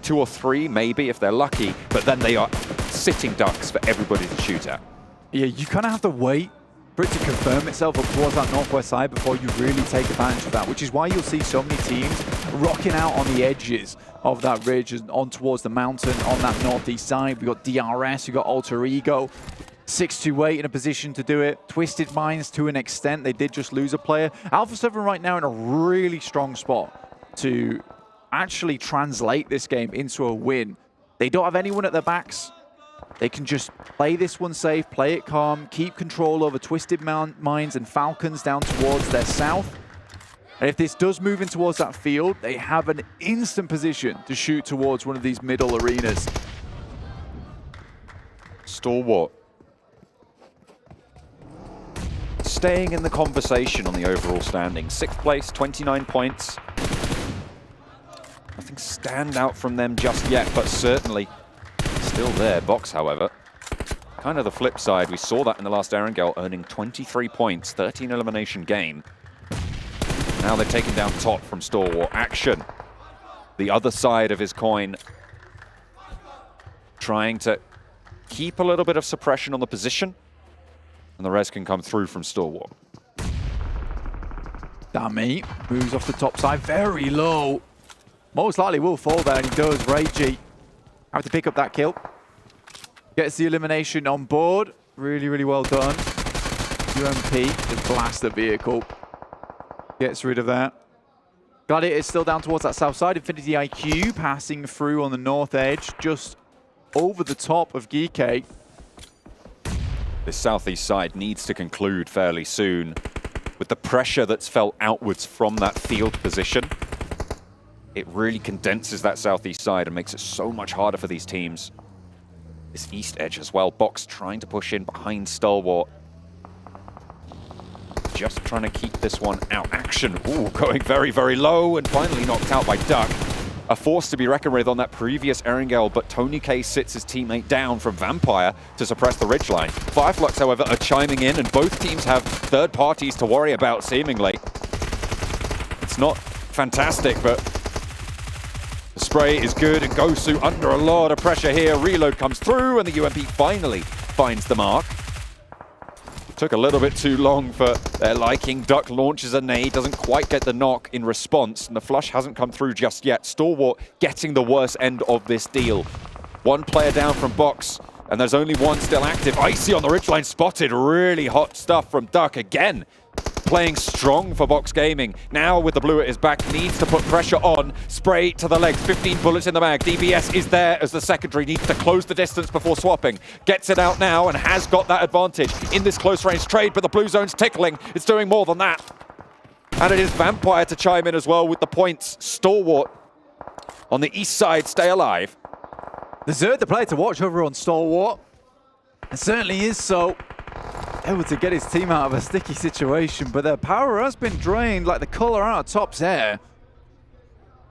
[SPEAKER 15] 2 or 3 maybe if they're lucky, but then they are sitting ducks for everybody to shoot at.
[SPEAKER 17] Yeah, you kind of have to wait for it to confirm itself up towards that northwest side before you really take advantage of that, which is why you'll see so many teams rocking out on the edges of that ridge and on towards the mountain on that northeast side. We've got DRS, we've got Alter Ego, 628 in a position to do it. Twisted Minds to an extent, they did just lose a player. Alpha7 right now in a really strong spot to actually translate this game into a win. They don't have anyone at their backs. They can just play this one safe, play it calm, keep control over Twisted Minds and Falcons down towards their south. And if this does move in towards that field, they have an instant position to shoot towards one of these middle arenas.
[SPEAKER 15] Stalwart staying in the conversation on the overall standing. 6th place, 29 points. Nothing stand out from them just yet, but certainly still there. Box, however, kind of the flip side. We saw that in the last Erangel, earning 23 points, 13 elimination game. Now they're taking down top from Stalwart. Action, the other side of his coin, trying to keep a little bit of suppression on the position, and the rest can come through from Stalwart.
[SPEAKER 17] Dami moves off the top side, very low. Most likely will fall there, and he does. Reiji have to pick up that kill. Gets the elimination on board. Really well done. UMP just blasts the vehicle. Gets rid of that. Gladiator is still down towards that south side. Infinity IQ passing through on the north edge, just over the top of Geeke.
[SPEAKER 15] This southeast side needs to conclude fairly soon. With the pressure that's felt outwards from that field position, it really condenses that southeast side and makes it so much harder for these teams. This east edge as well. Box trying to push in behind Stalwart. Just trying to keep this one out. Action, ooh, going very low and finally knocked out by Duck. A force to be reckoned with on that previous Erangel, but Tony K sits his teammate down from Vampire to suppress the ridgeline. Fireflux, however, are chiming in, and both teams have third parties to worry about, seemingly. It's not fantastic, but the spray is good, and Gosu under a lot of pressure here. Reload comes through, and the UMP finally finds the mark. Took a little bit too long for their liking. Duck launches a nade, doesn't quite get the knock in response, and the flush hasn't come through just yet. Stalwart getting the worst end of this deal. 1 player down from Box, and there's only 1 still active. Icy on the ridgeline spotted. Really hot stuff from Duck again. Playing strong for Box Gaming. Now with the blue at his back, needs to put pressure on. Spray to the legs, 15 bullets in the bag. DBS is there as the secondary, needs to close the distance before swapping. Gets it out now and has got that advantage in this close range trade, but the blue zone's tickling. It's doing more than that. And it is Vampire to chime in as well with the points. Stalwart on the east side, stay alive.
[SPEAKER 17] Desert the player to watch over on Stalwart. It certainly is so. Able to get his team out of a sticky situation, but their power has been drained like the color out of Top's hair.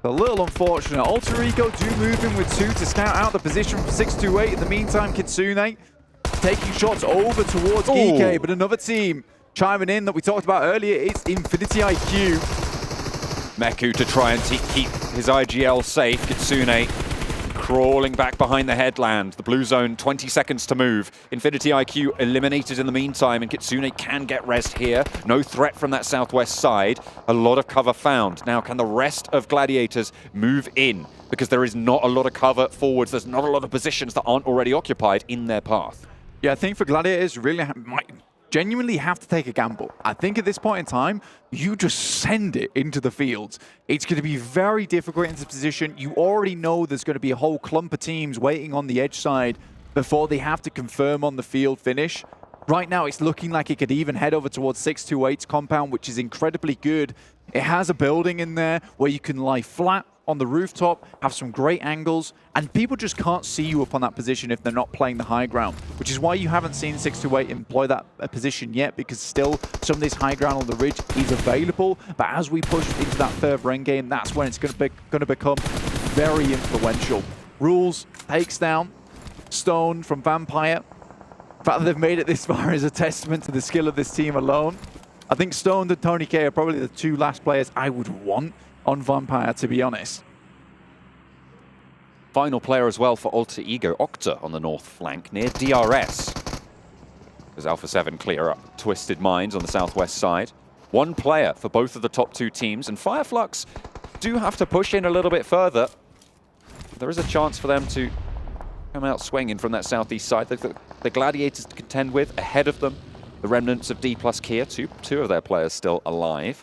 [SPEAKER 17] A little unfortunate. Alter Ego do move in with 2 to scout out the position from 628. In the meantime, Kitsune taking shots over towards Geeke, but another team chiming in that we talked about earlier. It's Infinity IQ.
[SPEAKER 15] Meku to try and keep his IGL safe. Kitsune crawling back behind the headland. The blue zone, 20 seconds to move. Infinity IQ eliminated in the meantime, and Kitsune can get rest here. No threat from that southwest side. A lot of cover found. Now, can the rest of Gladiators move in? Because there is not a lot of cover forwards. There's not a lot of positions that aren't already occupied in their path.
[SPEAKER 17] Yeah, I think for Gladiators, really might genuinely have to take a gamble. I think at this point in time, you just send it into the fields. It's going to be very difficult in this position. You already know there's going to be a whole clump of teams waiting on the edge side before they have to confirm on the field finish. Right now, it's looking like it could even head over towards 628's compound, which is incredibly good. It has a building in there where you can lie flat on the rooftop, have some great angles, and people just can't see you up on that position if they're not playing the high ground, which is why you haven't seen 628 employ that position yet, because still some of this high ground on the ridge is available. But as we push into that further end game, that's when it's going to become very influential. Rules takes down Stone from Vampire. The fact that they've made it this far is a testament to the skill of this team alone. I think Stone and Tony K are probably the two last players I would want on Vampire, to be honest.
[SPEAKER 15] Final player as well for Alter Ego, Octa on the north flank near DRS. As Alpha7 clear up Twisted Minds on the southwest side. One player for both of the top two teams, and Fireflux do have to push in a little bit further. There is a chance for them to come out swinging from that southeast side. The Gladiators to contend with ahead of them. The remnants of Dplus KIA, two of their players still alive.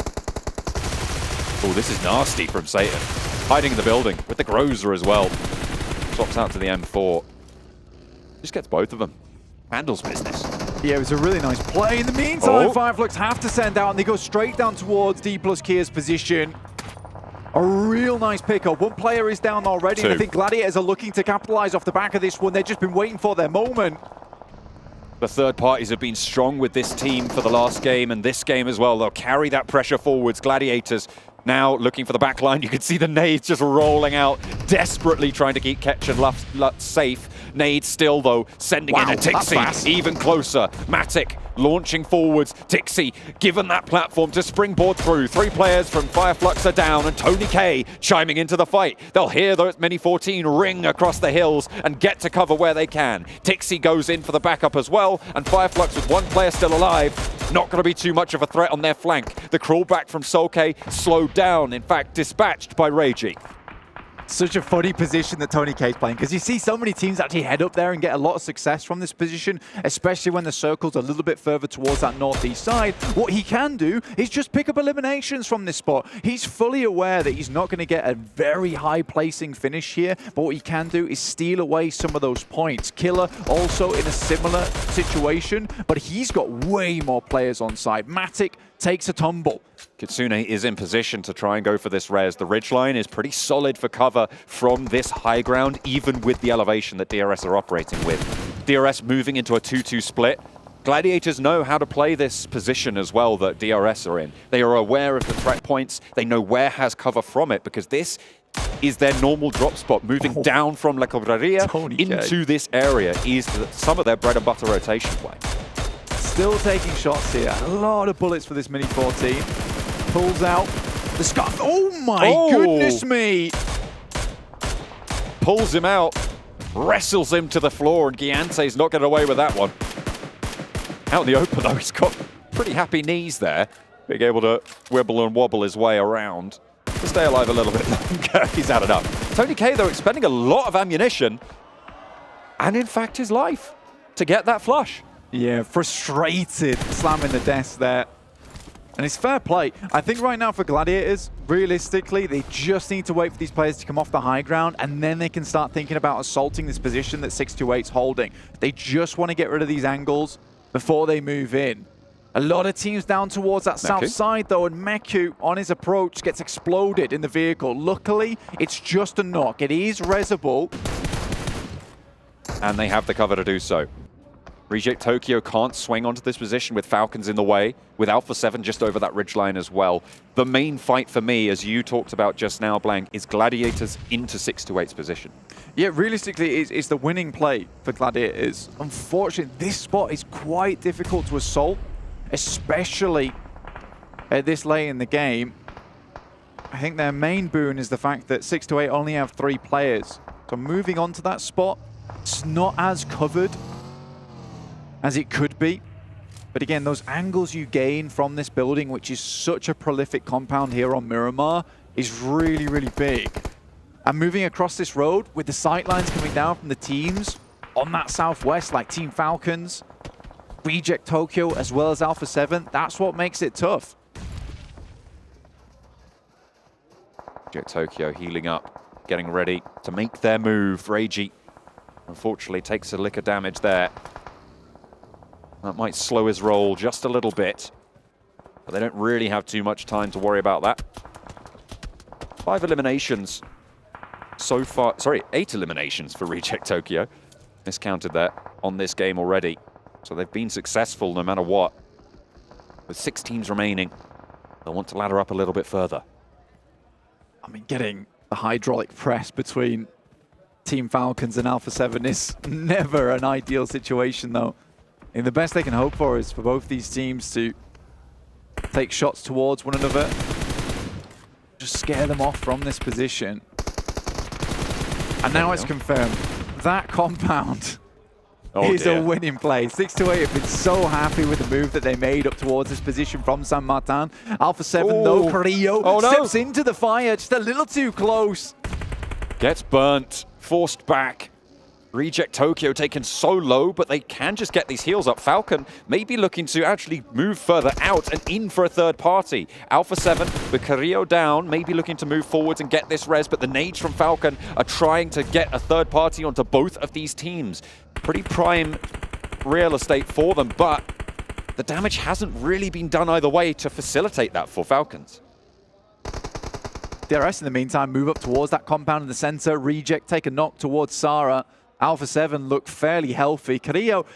[SPEAKER 15] Oh, this is nasty from Satan. Hiding in the building with the Grozer as well. Swaps out to the M4. Just gets both of them. Handles business.
[SPEAKER 17] Yeah, it was a really nice play. In the meantime, Fireflux have to send out, and they go straight down towards Dplus KIA's position. A real nice pickup. One player is down already, and I think Gladiators are looking to capitalize off the back of this one. They've just been waiting for their moment.
[SPEAKER 15] The third parties have been strong with this team for the last game and this game as well. They'll carry that pressure forwards. Gladiators now looking for the back line. You can see the nades just rolling out, desperately trying to keep Ketch and Lutz safe. Nades still, though, sending in a Tixi, even closer. Matic launching forwards. Tixi given that platform to springboard through. Three players from Fireflux are down, and Tony K chiming into the fight. They'll hear those Mini 14 ring across the hills and get to cover where they can. Tixi goes in for the backup as well, and Fireflux with one player still alive. Not going to be too much of a threat on their flank. The crawl back from Solke slowed down, in fact, dispatched by Reiji.
[SPEAKER 17] Such a funny position that Tony K is playing, because you see so many teams actually head up there and get a lot of success from this position, especially when the circle's a little bit further towards that northeast side. What he can do is just pick up eliminations from this spot. He's fully aware that he's not going to get a very high placing finish here, but what he can do is steal away some of those points. Killer also in a similar situation, but he's got way more players on side. Matic takes a tumble.
[SPEAKER 15] Kitsune is in position to try and go for this res. The ridgeline is pretty solid for cover from this high ground, even with the elevation that DRS are operating with. DRS moving into a 2-2 split. Gladiators know how to play this position as well that DRS are in. They are aware of the threat points. They know where has cover from it, because this is their normal drop spot. Moving down from La Cobraria into this area is some of their bread and butter rotation play.
[SPEAKER 17] Still taking shots here. A lot of bullets for this Mini 14. Pulls out the scarf. Oh my goodness me!
[SPEAKER 15] Pulls him out, wrestles him to the floor, and Giante's not getting away with that one. Out in the open though, he's got pretty happy knees there, being able to wibble and wobble his way around to stay alive a little bit longer. He's had enough. Tony K though expending a lot of ammunition, and in fact his life, to get that flush.
[SPEAKER 17] Yeah, frustrated, slamming the desk there. And it's fair play. I think right now for Gladiators, realistically, they just need to wait for these players to come off the high ground, and then they can start thinking about assaulting this position that 628's holding. They just want to get rid of these angles before they move in. A lot of teams down towards that south side, though, and Meku, on his approach, gets exploded in the vehicle. Luckily, it's just a knock. It is resable.
[SPEAKER 15] And they have the cover to do so. Reject Tokyo can't swing onto this position with Falcons in the way, with Alpha7 just over that ridgeline as well. The main fight for me, as you talked about just now, Blank, is Gladiators into 628's position.
[SPEAKER 17] Yeah, realistically, it's the winning play for Gladiators. Unfortunately, this spot is quite difficult to assault, especially at this late in the game. I think their main boon is the fact that 628 only have 3 players. So moving on to that spot, it's not as covered as it could be. But again, those angles you gain from this building, which is such a prolific compound here on Miramar, is really, really big. And moving across this road with the sight lines coming down from the teams on that southwest, like Team Falcons, Reject Tokyo, as well as Alpha7, that's what makes it tough.
[SPEAKER 15] Reject Tokyo healing up, getting ready to make their move. Reiji, unfortunately, takes a lick of damage there. That might slow his roll just a little bit, but they don't really have too much time to worry about that. 5 eliminations so far, sorry, 8 eliminations for Reject Tokyo. Miscounted that on this game already. So they've been successful no matter what. With 6 teams remaining, they'll want to ladder up a little bit further.
[SPEAKER 17] I mean, getting the hydraulic press between Team Falcons and Alpha7 is never an ideal situation, though. And the best they can hope for is for both these teams to take shots towards one another, just scare them off from this position. And now it's confirmed. That compound is a winning play. 628 have been so happy with the move that they made up towards this position from San Martin. Alpha7, though, Carrillo steps into the fire just a little too close.
[SPEAKER 15] Gets burnt, forced back. Reject Tokyo taken so low, but they can just get these heals up. Falcon may be looking to actually move further out and in for a third party. Alpha7 with Carrillo down, maybe looking to move forwards and get this res, but the nades from Falcon are trying to get a third party onto both of these teams. Pretty prime real estate for them, but the damage hasn't really been done either way to facilitate that for Falcons.
[SPEAKER 17] DRS in the meantime move up towards that compound in the center. Reject take a knock towards Sarah. Alpha7 look fairly healthy. Carrillo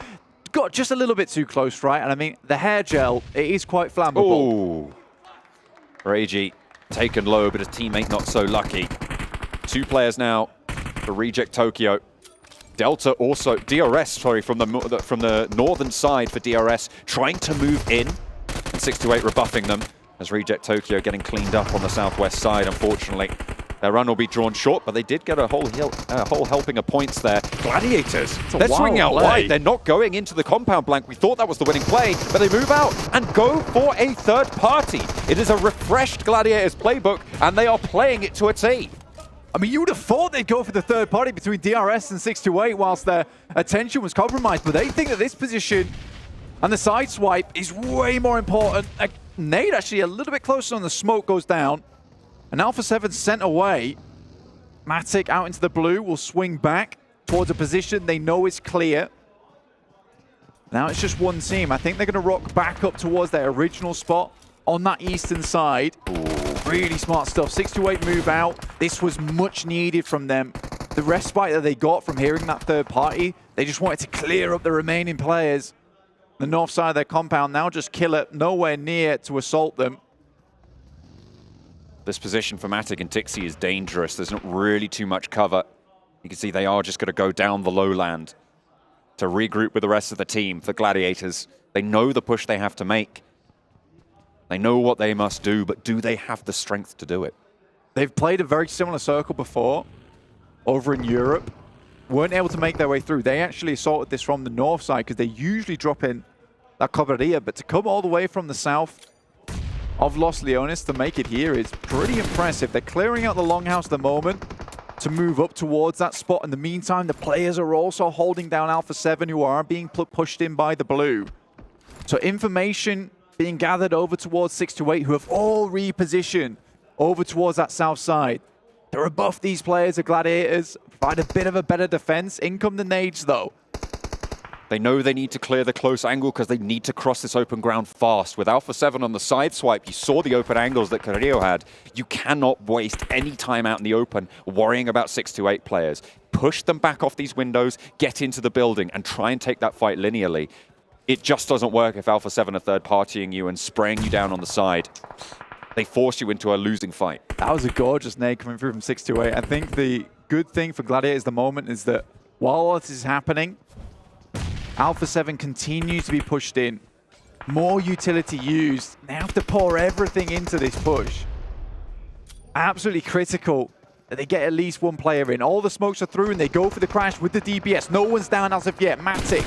[SPEAKER 17] got just a little bit too close, right? And I mean, the hair gel, it is quite flammable.
[SPEAKER 15] Ooh. Reiji taken low, but his teammate not so lucky. 2 players now for Reject Tokyo. Delta also, DRS, sorry, from the northern side for DRS, trying to move in. And 628 rebuffing them as Reject Tokyo getting cleaned up on the southwest side, unfortunately. Their run will be drawn short, but they did get a whole helping of points there. Gladiators, they're swinging out wide. They're not going into the compound blank. We thought that was the winning play, but they move out and go for a third party. It is a refreshed Gladiators playbook, and they are playing it to a T.
[SPEAKER 17] I mean, you would have thought they'd go for the third party between DRS and 628 whilst their attention was compromised, but they think that this position and the side swipe is way more important. Nade actually a little bit closer on the smoke goes down. And Alpha7 sent away. Matic out into the blue will swing back towards a position they know is clear. Now it's just one team. I think they're going to rock back up towards their original spot on that eastern side. Ooh, really smart stuff. 628 move out. This was much needed from them. The respite that they got from hearing that third party, they just wanted to clear up the remaining players. The north side of their compound now just kill it, nowhere near to assault them.
[SPEAKER 15] This position for Matic and Tixi is dangerous. There's not really too much cover. You can see they are just going to go down the lowland to regroup with the rest of the team. For Gladiators, they know the push they have to make. They know what they must do, but do they have the strength to do it?
[SPEAKER 17] They've played a very similar circle before over in Europe. Weren't able to make their way through. They actually assaulted this from the north side because they usually drop in that Covarilla, but to come all the way from the south of Los Leones to make it here is pretty impressive. They're clearing out the longhouse at the moment to move up towards that spot. In the meantime, the players are also holding down Alpha7, who are being pushed in by the blue. So information being gathered over towards 628, who have all repositioned over towards that south side. They're above these players, the Gladiators, provide a bit of a better defense. In come the nades, though.
[SPEAKER 15] They know they need to clear the close angle because they need to cross this open ground fast. With Alpha7 on the side swipe, you saw the open angles that Carrillo had. You cannot waste any time out in the open worrying about 628 players. Push them back off these windows, get into the building, and try and take that fight linearly. It just doesn't work if Alpha7 are third-partying you and spraying you down on the side. They force you into a losing fight.
[SPEAKER 17] That was a gorgeous nade coming through from 628. I think the good thing for Gladiators at the moment is that while all this is happening, Alpha7 continues to be pushed in. More utility used. They have to pour everything into this push. absolutely critical that they get at least one player in. All the smokes are through and they go for the crash with the DPS. No one's down as of yet. Matic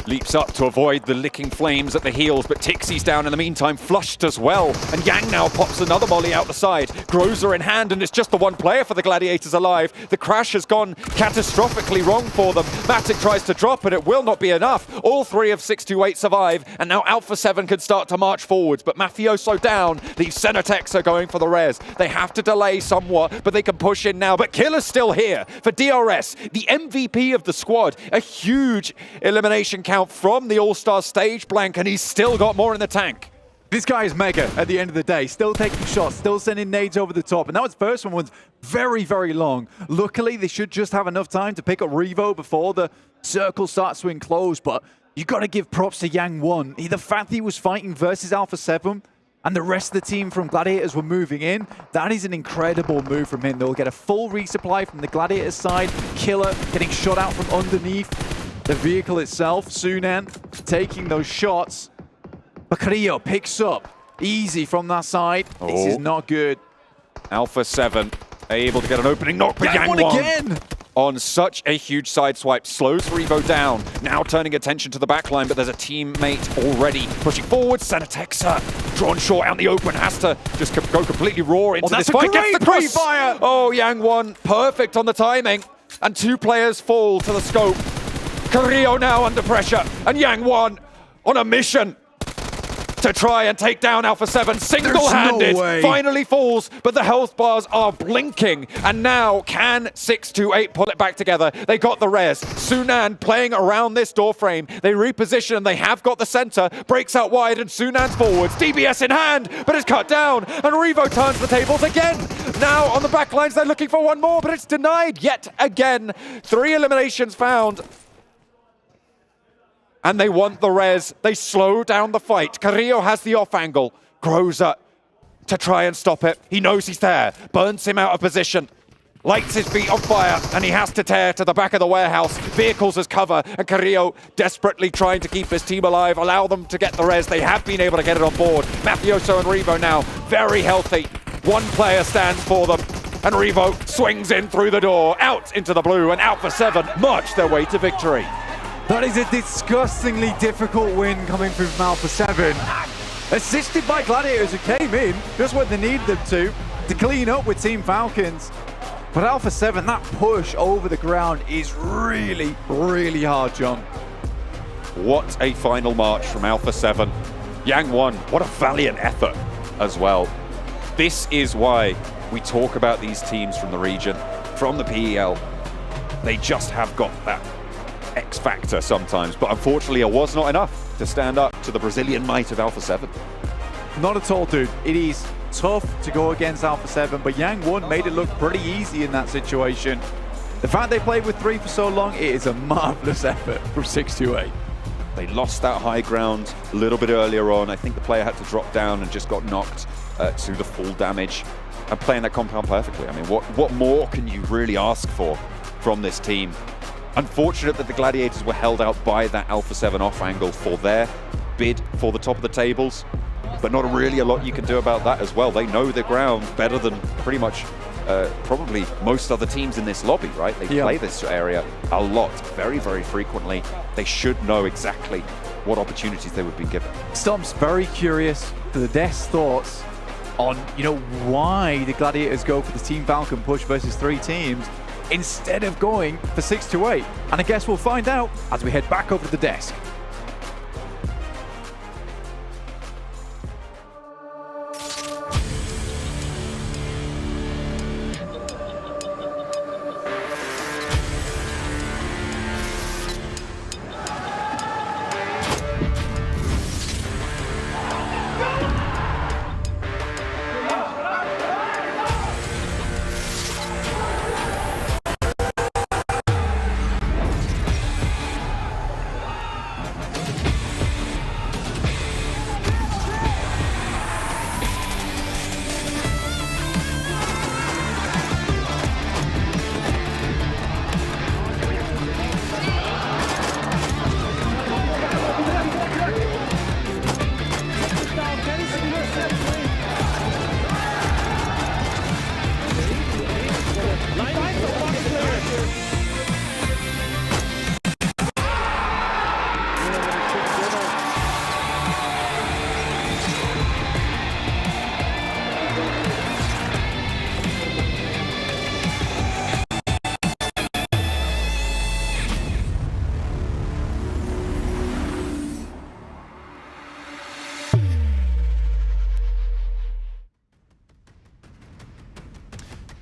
[SPEAKER 15] leaps up to avoid the licking flames at the heels, but Tixie's down in the meantime, flushed as well. And Yang now pops another molly out the side. Groza in hand, and it's just the one player for the Gladiators alive. The crash has gone catastrophically wrong for them. Matic tries to drop, and it will not be enough. All three of 628 survive, and now Alpha7 can start to march forwards, but Mafioso down. These Cenetex are going for the res. They have to delay somewhat, but they can push in now. But Killer's still here for DRS, the MVP of the squad. A huge elimination count from the All-Stars stage, Blank, and he's still got more in the tank.
[SPEAKER 17] This guy is mega at the end of the day. Still taking shots, still sending nades over the top. And that was first one was very, very long. Luckily, they should just have enough time to pick up Revo before the circle starts to enclose. But you got to give props to Yang 1. The fact that he was fighting versus Alpha7 and the rest of the team from Gladiators were moving in, that is an incredible move from him. They'll get a full resupply from the Gladiators side. Killer getting shot out from underneath the vehicle itself. Sunan taking those shots. But Carrillo picks up easy from that side. This is not good.
[SPEAKER 15] Alpha7 able to get an opening knock, but Yang 1
[SPEAKER 17] again
[SPEAKER 15] on such a huge side swipe. Slows Revo down. Now turning attention to the backline, but there's a teammate already pushing forward. Cenetex drawn short out in the open. Has to just go completely raw into this fight. Gets the cross. Fire. Oh, Yang 1 perfect on the timing. And two players fall to the scope. Carrillo now under pressure, and Yang 1 on a mission to try and take down Alpha7. Single-handed, finally falls, but the health bars are blinking. And now can 628 pull it back together? They got the res. Sunan playing around this door frame. They reposition, and they have got the center. Breaks out wide, and Sunan's forwards. DBS in hand, but it's cut down. And Revo turns the tables again. Now on the back lines, they're looking for one more, but it's denied yet again. 3 eliminations found. And they want the res. They slow down the fight. Carrillo has the off angle. Groza to try and stop it. He knows he's there. Burns him out of position. Lights his feet on fire, and he has to tear to the back of the warehouse. Vehicles as cover, and Carrillo desperately trying to keep his team alive, allow them to get the res. They have been able to get it on board. Mafioso and Revo now very healthy. One player stands for them, and Revo swings in through the door, out into the blue, and Alpha7 march their way to victory.
[SPEAKER 17] That is a disgustingly difficult win coming through from Alpha7. Assisted by Gladiators who came in just when they needed them to clean up with Team Falcons. But Alpha7, that push over the ground is really, really hard, John.
[SPEAKER 15] What a final march from Alpha7. Yang 1, what a valiant effort as well. This is why we talk about these teams from the region, from the PEL. They just have got that X factor sometimes, but unfortunately it was not enough to stand up to the Brazilian might of Alpha7.
[SPEAKER 17] Not at all, dude. It is tough to go against Alpha7, but Yang 1 made it look pretty easy in that situation. The fact they played with 3 for so long, it is a marvelous effort from 628.
[SPEAKER 15] They lost that high ground a little bit earlier on. I think the player had to drop down and just got knocked to the full damage. And playing that compound perfectly. I mean, what more can you really ask for from this team? Unfortunate that the Gladiators were held out by that Alpha7 off angle for their bid for the top of the tables, but not really a lot you can do about that as well. They know the ground better than pretty much probably most other teams in this lobby, right? They play this area a lot, very, very frequently. They should know exactly what opportunities they would be given.
[SPEAKER 17] Stump's very curious to the Death's thoughts on, why the Gladiators go for the Team Falcon push versus 3 teams instead of going for 628. And I guess we'll find out as we head back over to the desk.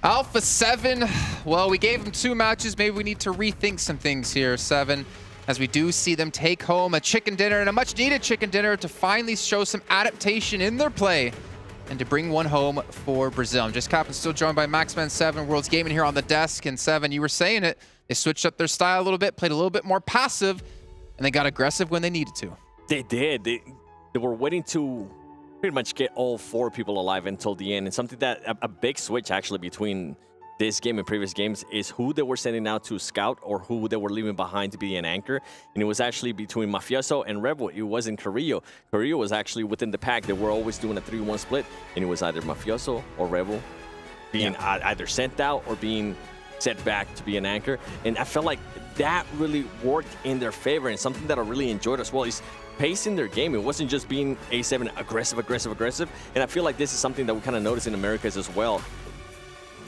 [SPEAKER 5] Alpha7, well, we gave them 2 matches. Maybe we need to rethink some things here, 7, as we do see them take home a chicken dinner, and a much-needed chicken dinner, to finally show some adaptation in their play and to bring one home for Brazil. I'm just Captain, still joined by Maxman7, World's Gaming here on the desk. And 7, you were saying it, they switched up their style a little bit, played a little bit more passive, and they got aggressive when they needed to.
[SPEAKER 9] They did. They were waiting to pretty much get all 4 people alive until the end. And something that a big switch actually between this game and previous games is who they were sending out to scout or who they were leaving behind to be an anchor. And it was actually between Mafioso and Rebel. It wasn't Carrillo. Carrillo was actually within the pack. They were always doing a 3-1 split, and it was either Mafioso or Rebel being either sent out or being set back to be an anchor. And I felt like that really worked in their favor, and something that I really enjoyed as well is pacing their game. It wasn't just being A7 aggressive. And I feel like this is something that we kind of notice in Americas as well.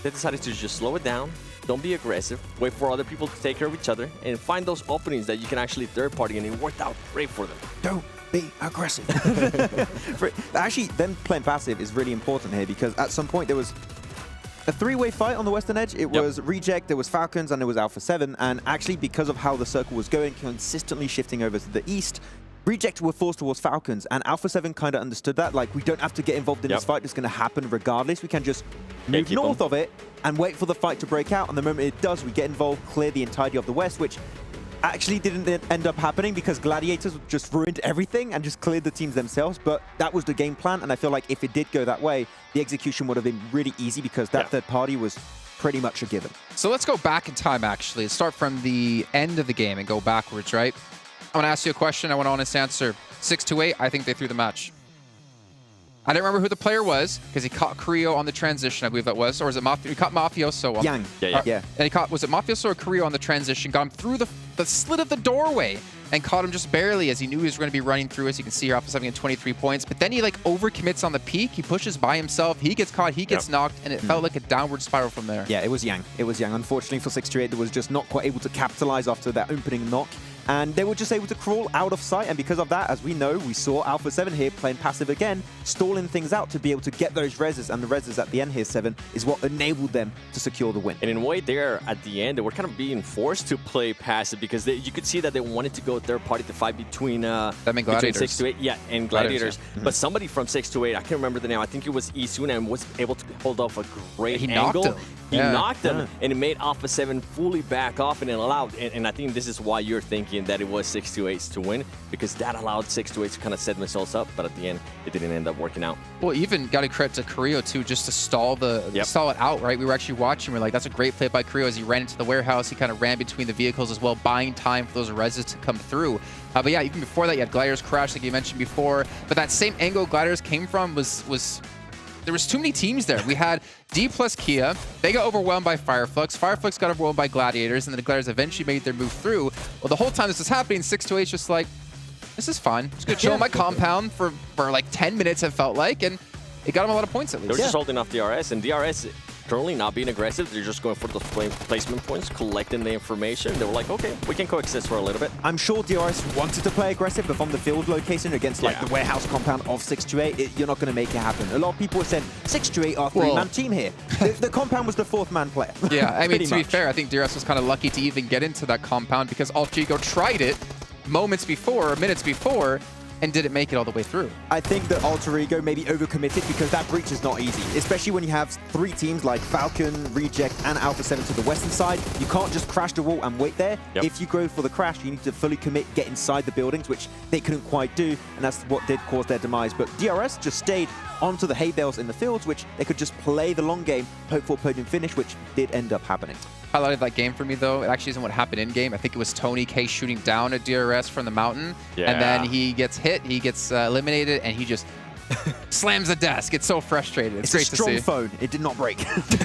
[SPEAKER 9] They decided to just slow it down, don't be aggressive, wait for other people to take care of each other, and find those openings that you can actually third party, and it worked out great for them.
[SPEAKER 8] Don't be aggressive. Actually, them playing passive is really important here, because at some point there was a 3-way fight on the Western Edge. It was Reject, there was Falcons, and there was Alpha7. And actually, because of how the circle was going, consistently shifting over to the east, Reject were forced towards Falcons, and Alpha7 kind of understood that. Like, we don't have to get involved in this fight. It's going to happen regardless. We can just move north of it and wait for the fight to break out. And the moment it does, we get involved, clear the entirety of the West, which actually didn't end up happening because Gladiators just ruined everything and just cleared the teams themselves. But that was the game plan, and I feel like if it did go that way, the execution would have been really easy because that third party was pretty much a given.
[SPEAKER 5] So let's go back in time, actually. Let's start from the end of the game and go backwards, right? I'm going to ask you a question. I want an honest answer. 6-8, I think they threw the match. I don't remember who the player was because he caught Carrillo on the transition, I believe that was. Or was it he caught Mafioso?
[SPEAKER 8] Yang. Yeah.
[SPEAKER 5] And he caught, was it Mafioso or Carrillo on the transition? Got him through the slit of the doorway and caught him just barely as he knew he was going to be running through. As you can see here, Alpha7 at 23 points. But then he like overcommits on the peak. He pushes by himself. He gets caught. He gets knocked. And it felt like a downward spiral from there.
[SPEAKER 8] Yeah, it was Yang. It was Yang. Unfortunately for 6-8, they was just not quite able to capitalize after that opening knock. And they were just able to crawl out of sight. And because of that, as we know, we saw Alpha7 here playing passive again, stalling things out to be able to get those reses. And the reses at the end here, 7, is what enabled them to secure the win.
[SPEAKER 9] And in a way there, at the end, they were kind of being forced to play passive because you could see that they wanted to go third party to fight between 6-8, and Gladiators. But somebody from 6-8, I can't remember the name, I think it was Isuna, and was able to hold off a great angle. He knocked him, and it made Alpha7 fully back off, and it allowed, and I think this is why you're thinking that it was 6-8 to win, because that allowed 6-8 to kind of set themselves up, but at the end, it didn't end up working out.
[SPEAKER 5] Well, even got to credit to Carrillo, too, just to stall stall it out, right? We were actually watching, we're like, that's a great play by Carrillo as he ran into the warehouse. He kind of ran between the vehicles as well, buying time for those reses to come through. But yeah, even before that, you had Gladiators crash, like you mentioned before. But that same angle Gladiators came from was there was too many teams there. We had Dplus KIA. They got overwhelmed by Fireflux. Fireflux got overwhelmed by Gladiators, and then the Gladiators eventually made their move through. Well, the whole time this was happening, 6-8 just like, this is fun. Just gonna chill in my compound for like 10 minutes, it felt like, and it got them a lot of points at least.
[SPEAKER 9] They were just holding off DRS, and DRS currently not being aggressive. They're just going for those placement points, collecting the information. They were like, okay, we can coexist for a little bit.
[SPEAKER 8] I'm sure DRS wanted to play aggressive, but from the field location against like the warehouse compound of 6-8, you're not going to make it happen. A lot of people said 6-8 are a 3-man team here. The compound was the 4th-man player.
[SPEAKER 5] Yeah, I mean, to be fair, I think DRS was kind of lucky to even get into that compound because Altrigo tried it minutes before, and didn't make it all the way through.
[SPEAKER 8] I think that Alter Ego maybe overcommitted because that breach is not easy, especially when you have 3 teams like Falcon, Reject, and Alpha7 to the western side. You can't just crash the wall and wait there. If you go for the crash, you need to fully commit, get inside the buildings, which they couldn't quite do, and that's what did cause their demise. But DRS just stayed onto the hay bales in the fields, which they could just play the long game, hope for a podium finish, which did end up happening.
[SPEAKER 5] Highlighted that game for me, though. It actually isn't what happened in game. I think it was Tony K shooting down at DRS from the mountain, and then he gets hit, he gets eliminated, and he just slams the desk. It's so frustrating. It's great to see.
[SPEAKER 8] It's a strong phone. It did not break.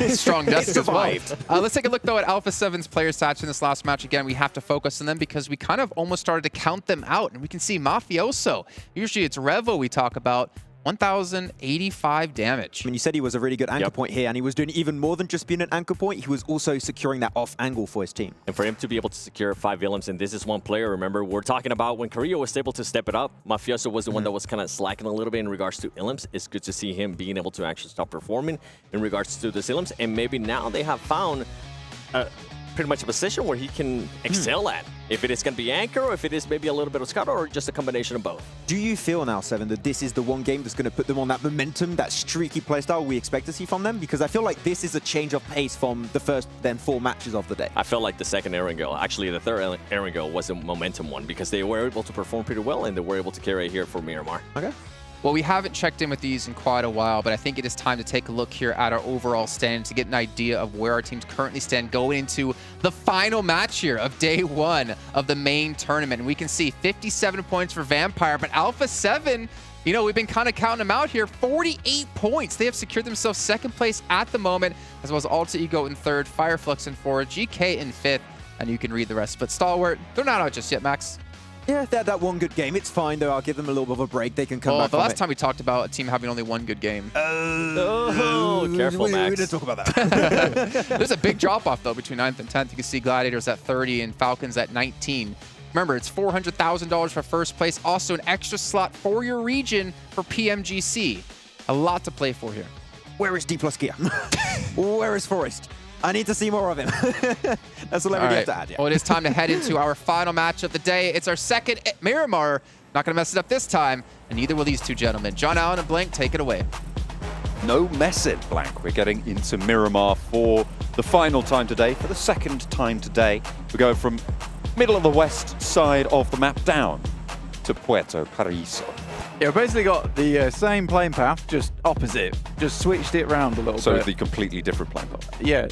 [SPEAKER 5] Strong desk as well. Let's take a look, though, at Alpha7's player stats in this last match. Again, we have to focus on them because we kind of almost started to count them out, and we can see Mafioso. Usually it's Revo we talk about. 1,085 damage.
[SPEAKER 8] When you said he was a really good anchor point here, and he was doing even more than just being an anchor point, he was also securing that off angle for his team.
[SPEAKER 9] And for him to be able to secure 5 Willems, and this is one player, remember, we're talking about when Korea was able to step it up, Mafioso was the one that was kind of slacking a little bit in regards to Willems. It's good to see him being able to actually stop performing in regards to the Willems, and maybe now they have found pretty much a position where he can excel at. If it is going to be anchor, or if it is maybe a little bit of scout, or just a combination of both.
[SPEAKER 8] Do you feel now, Seven, that this is the one game that's going to put them on that momentum, that streaky playstyle we expect to see from them? Because I feel like this is a change of pace from the first, then 4 matches of the day.
[SPEAKER 9] I felt like the second Erangel, actually the third Erangel, was a momentum one because they were able to perform pretty well and they were able to carry it here for Miramar.
[SPEAKER 8] Okay.
[SPEAKER 5] Well, we haven't checked in with these in quite a while, but I think it is time to take a look here at our overall stand to get an idea of where our teams currently stand going into the final match here of day 1 of the main tournament. And we can see 57 points for Vampire, but Alpha7, you know, we've been kind of counting them out here, 48 points. They have secured themselves 2nd place at the moment, as well as Alter Ego in 3rd, Fireflux in 4th, GK in 5th, and you can read the rest. But Stalwart, they're not out just yet, Max.
[SPEAKER 8] Yeah, that one good game. It's fine, though. I'll give them a little bit of a break. They can come back
[SPEAKER 5] the
[SPEAKER 8] from
[SPEAKER 5] last
[SPEAKER 8] it.
[SPEAKER 5] time we talked about a team having only 1 good game.
[SPEAKER 9] Careful, Max.
[SPEAKER 8] We didn't talk about that.
[SPEAKER 5] There's a big drop-off, though, between 9th and 10th. You can see Gladiators at 30 and Falcons at 19. Remember, it's $400,000 for 1st place. Also, an extra slot for your region for PMGC. A lot to play for here.
[SPEAKER 8] Where is Dplus KIA? Where is Forrest? I need to see more of him. That's all I have to add. Yeah.
[SPEAKER 5] Well, it is time to head into our final match of the day. It's our second at Miramar. Not going to mess it up this time, and neither will these two gentlemen. John Allen and Blank, take it away.
[SPEAKER 15] No messing, Blank. We're getting into Miramar for the final time today, for the 2nd time today. We go from middle of the west side of the map down to Puerto Paraíso.
[SPEAKER 17] Yeah, we basically got the same playing path, just opposite. Just switched it around a little bit.
[SPEAKER 15] So the completely different playing path.
[SPEAKER 17] Yeah.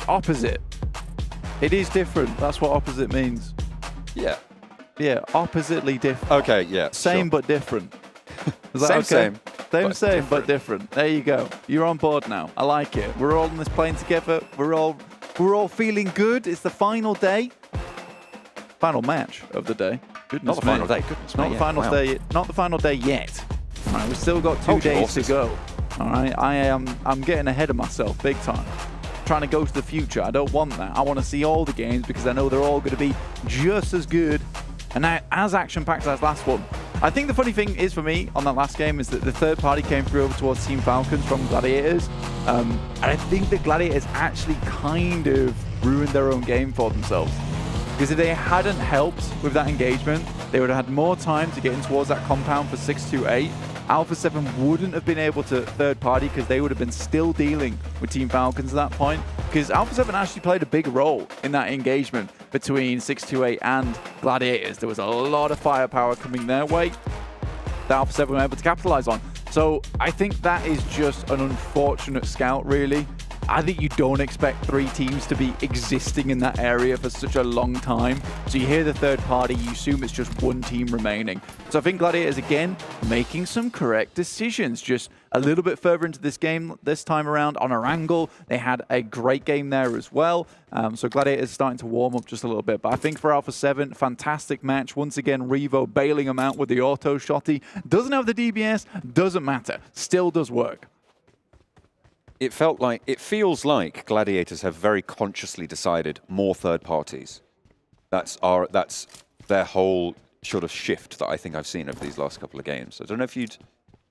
[SPEAKER 17] Opposite. It is different. That's what opposite means.
[SPEAKER 15] Yeah.
[SPEAKER 17] Yeah, oppositely different.
[SPEAKER 15] Okay, yeah.
[SPEAKER 17] Same but different. Is that
[SPEAKER 15] Same,
[SPEAKER 17] okay?
[SPEAKER 15] same.
[SPEAKER 17] But different. There you go. You're on board now. I like it. We're all on this plane together. We're all feeling good. It's the final day. Final match of the day. Goodness
[SPEAKER 15] Not the
[SPEAKER 17] me.
[SPEAKER 15] final day. Goodness
[SPEAKER 17] Not
[SPEAKER 15] me,
[SPEAKER 17] the final
[SPEAKER 15] wow.
[SPEAKER 17] day. Not the final day yet. All right, we've still got 2
[SPEAKER 15] Hold your
[SPEAKER 17] days to
[SPEAKER 15] horses.
[SPEAKER 17] go. All right, I'm getting ahead of myself big time. Trying to go to the future. I don't want that. I want to see all the games because I know they're all going to be just as good and as action-packed as last one. I think the funny thing is for me on that last game is that the 3rd party came through over towards Team Falcons from Gladiators. And I think the Gladiators actually kind of ruined their own game for themselves. Because if they hadn't helped with that engagement, they would have had more time to get in towards that compound for 628. Alpha7 wouldn't have been able to 3rd party because they would have been still dealing with Team Falcons at that point. Because Alpha7 actually played a big role in that engagement between 628 and Gladiators. There was a lot of firepower coming their way that Alpha7 were able to capitalize on. So I think that is just an unfortunate scout, really. I think you don't expect 3 teams to be existing in that area for such a long time. So you hear the 3rd party, you assume it's just 1 team remaining. So I think Gladiators, again, making some correct decisions. Just a little bit further into this game this time around on Erangel. They had a great game there as well. So Gladiators starting to warm up just a little bit. But I think for Alpha7, fantastic match. Once again, Revo bailing them out with the auto shotty. Doesn't have the DBS, doesn't matter. Still does work.
[SPEAKER 15] It feels like Gladiators have very consciously decided more 3rd parties. That's their whole sort of shift that I think I've seen over these last couple of games. I don't know if you'd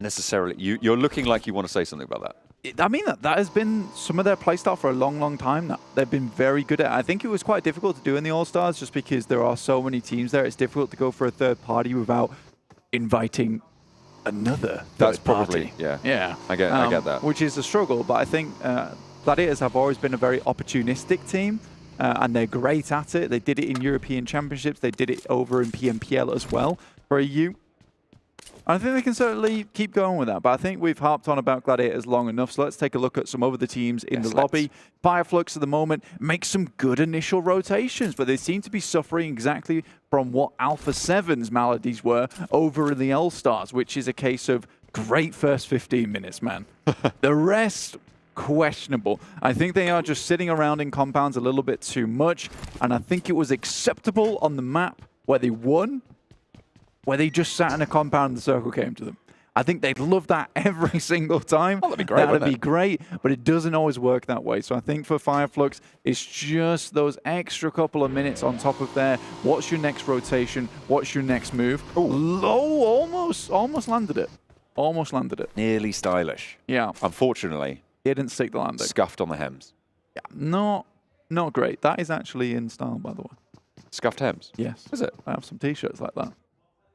[SPEAKER 15] necessarily... You're looking like you want to say something about that.
[SPEAKER 17] I mean, that has been some of their playstyle for a long, long time now. They've been very good at it. I think it was quite difficult to do in the All-Stars just because there are so many teams there. It's difficult to go for a 3rd party without inviting another
[SPEAKER 15] That's
[SPEAKER 17] party.
[SPEAKER 15] probably, yeah.
[SPEAKER 17] Yeah.
[SPEAKER 15] I get that.
[SPEAKER 17] Which is a struggle, but I think Gladiators have always been a very opportunistic team, and they're great at it. They did it in European Championships. They did it over in PMPL as well for EU. I think they can certainly keep going with that, but I think we've harped on about Gladiators long enough, so let's take a look at some of the teams in the lobby. Fireflux at the moment makes some good initial rotations, but they seem to be suffering exactly from what Alpha7's maladies were over in the Allstars, which is a case of great first 15 minutes, man. The rest, questionable. I think they are just sitting around in compounds a little bit too much, and I think it was acceptable on the map where they won, where they just sat in a compound and the circle came to them. I think they'd love that every single time.
[SPEAKER 15] Oh, that'd be great,
[SPEAKER 17] That'd be great, but it doesn't always work that way. So I think for Fireflux, it's just those extra couple of minutes on top of there. What's your next rotation? What's your next move? Low, almost landed it. Almost landed it.
[SPEAKER 15] Nearly stylish.
[SPEAKER 17] Yeah.
[SPEAKER 15] Unfortunately,
[SPEAKER 17] he didn't stick the landing.
[SPEAKER 15] Scuffed on the hems.
[SPEAKER 17] Yeah, not great. That is actually in style, by the way.
[SPEAKER 15] Scuffed hems?
[SPEAKER 17] Yes.
[SPEAKER 15] Is it?
[SPEAKER 17] I have some T-shirts like that.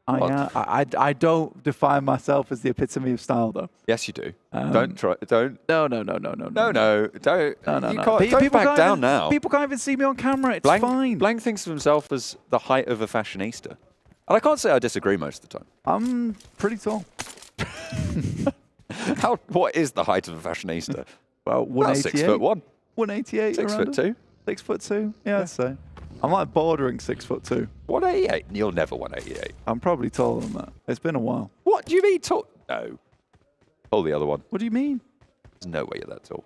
[SPEAKER 17] I don't define myself as the epitome of style, though.
[SPEAKER 15] Yes, you do. Don't try. Don't.
[SPEAKER 17] No.
[SPEAKER 15] Don't.
[SPEAKER 17] No.
[SPEAKER 15] You can't, don't back down now.
[SPEAKER 17] People can't even see me on camera. It's fine.
[SPEAKER 15] Blank thinks of himself as the height of a fashionista. And I can't say I disagree most of the time.
[SPEAKER 17] I'm pretty tall.
[SPEAKER 15] What is the height of a fashionista?
[SPEAKER 17] Well, 188.
[SPEAKER 15] 6'1".
[SPEAKER 17] 188.
[SPEAKER 15] 6'2".
[SPEAKER 17] 6'2". Yeah, I'd say. I'm like bordering 6'2".
[SPEAKER 15] 188. You'll never 188.
[SPEAKER 17] I'm probably taller than that. It's been a while.
[SPEAKER 15] What do you mean tall? No. Pull the other one.
[SPEAKER 17] What do you mean?
[SPEAKER 15] There's no way you're that tall.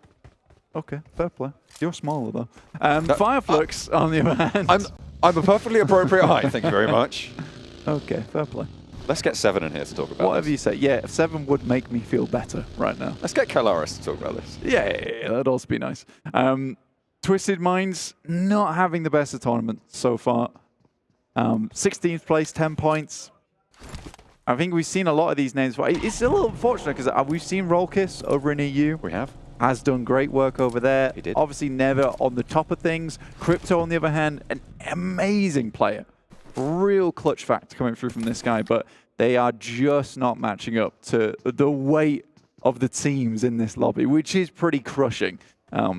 [SPEAKER 17] Okay, fair play. You're smaller though. Fireflux, on the other hand.
[SPEAKER 15] I'm a perfectly appropriate height. Thank you very much.
[SPEAKER 17] Okay, fair play.
[SPEAKER 15] Let's get 7 in here to talk about
[SPEAKER 17] Whatever you say. Yeah, 7 would make me feel better right now.
[SPEAKER 15] Let's get Kalaris to talk about this.
[SPEAKER 17] Yeah, that'd also be nice. Twisted Minds not having the best of tournament so far. 16th place, 10 points. I think we've seen a lot of these names. It's a little unfortunate because we've seen Rollkiss over in EU.
[SPEAKER 15] We have.
[SPEAKER 17] Has done great work over there.
[SPEAKER 15] He did.
[SPEAKER 17] Obviously never on the top of things. Crypto, on the other hand, an amazing player. Real clutch factor coming through from this guy, but they are just not matching up to the weight of the teams in this lobby, which is pretty crushing.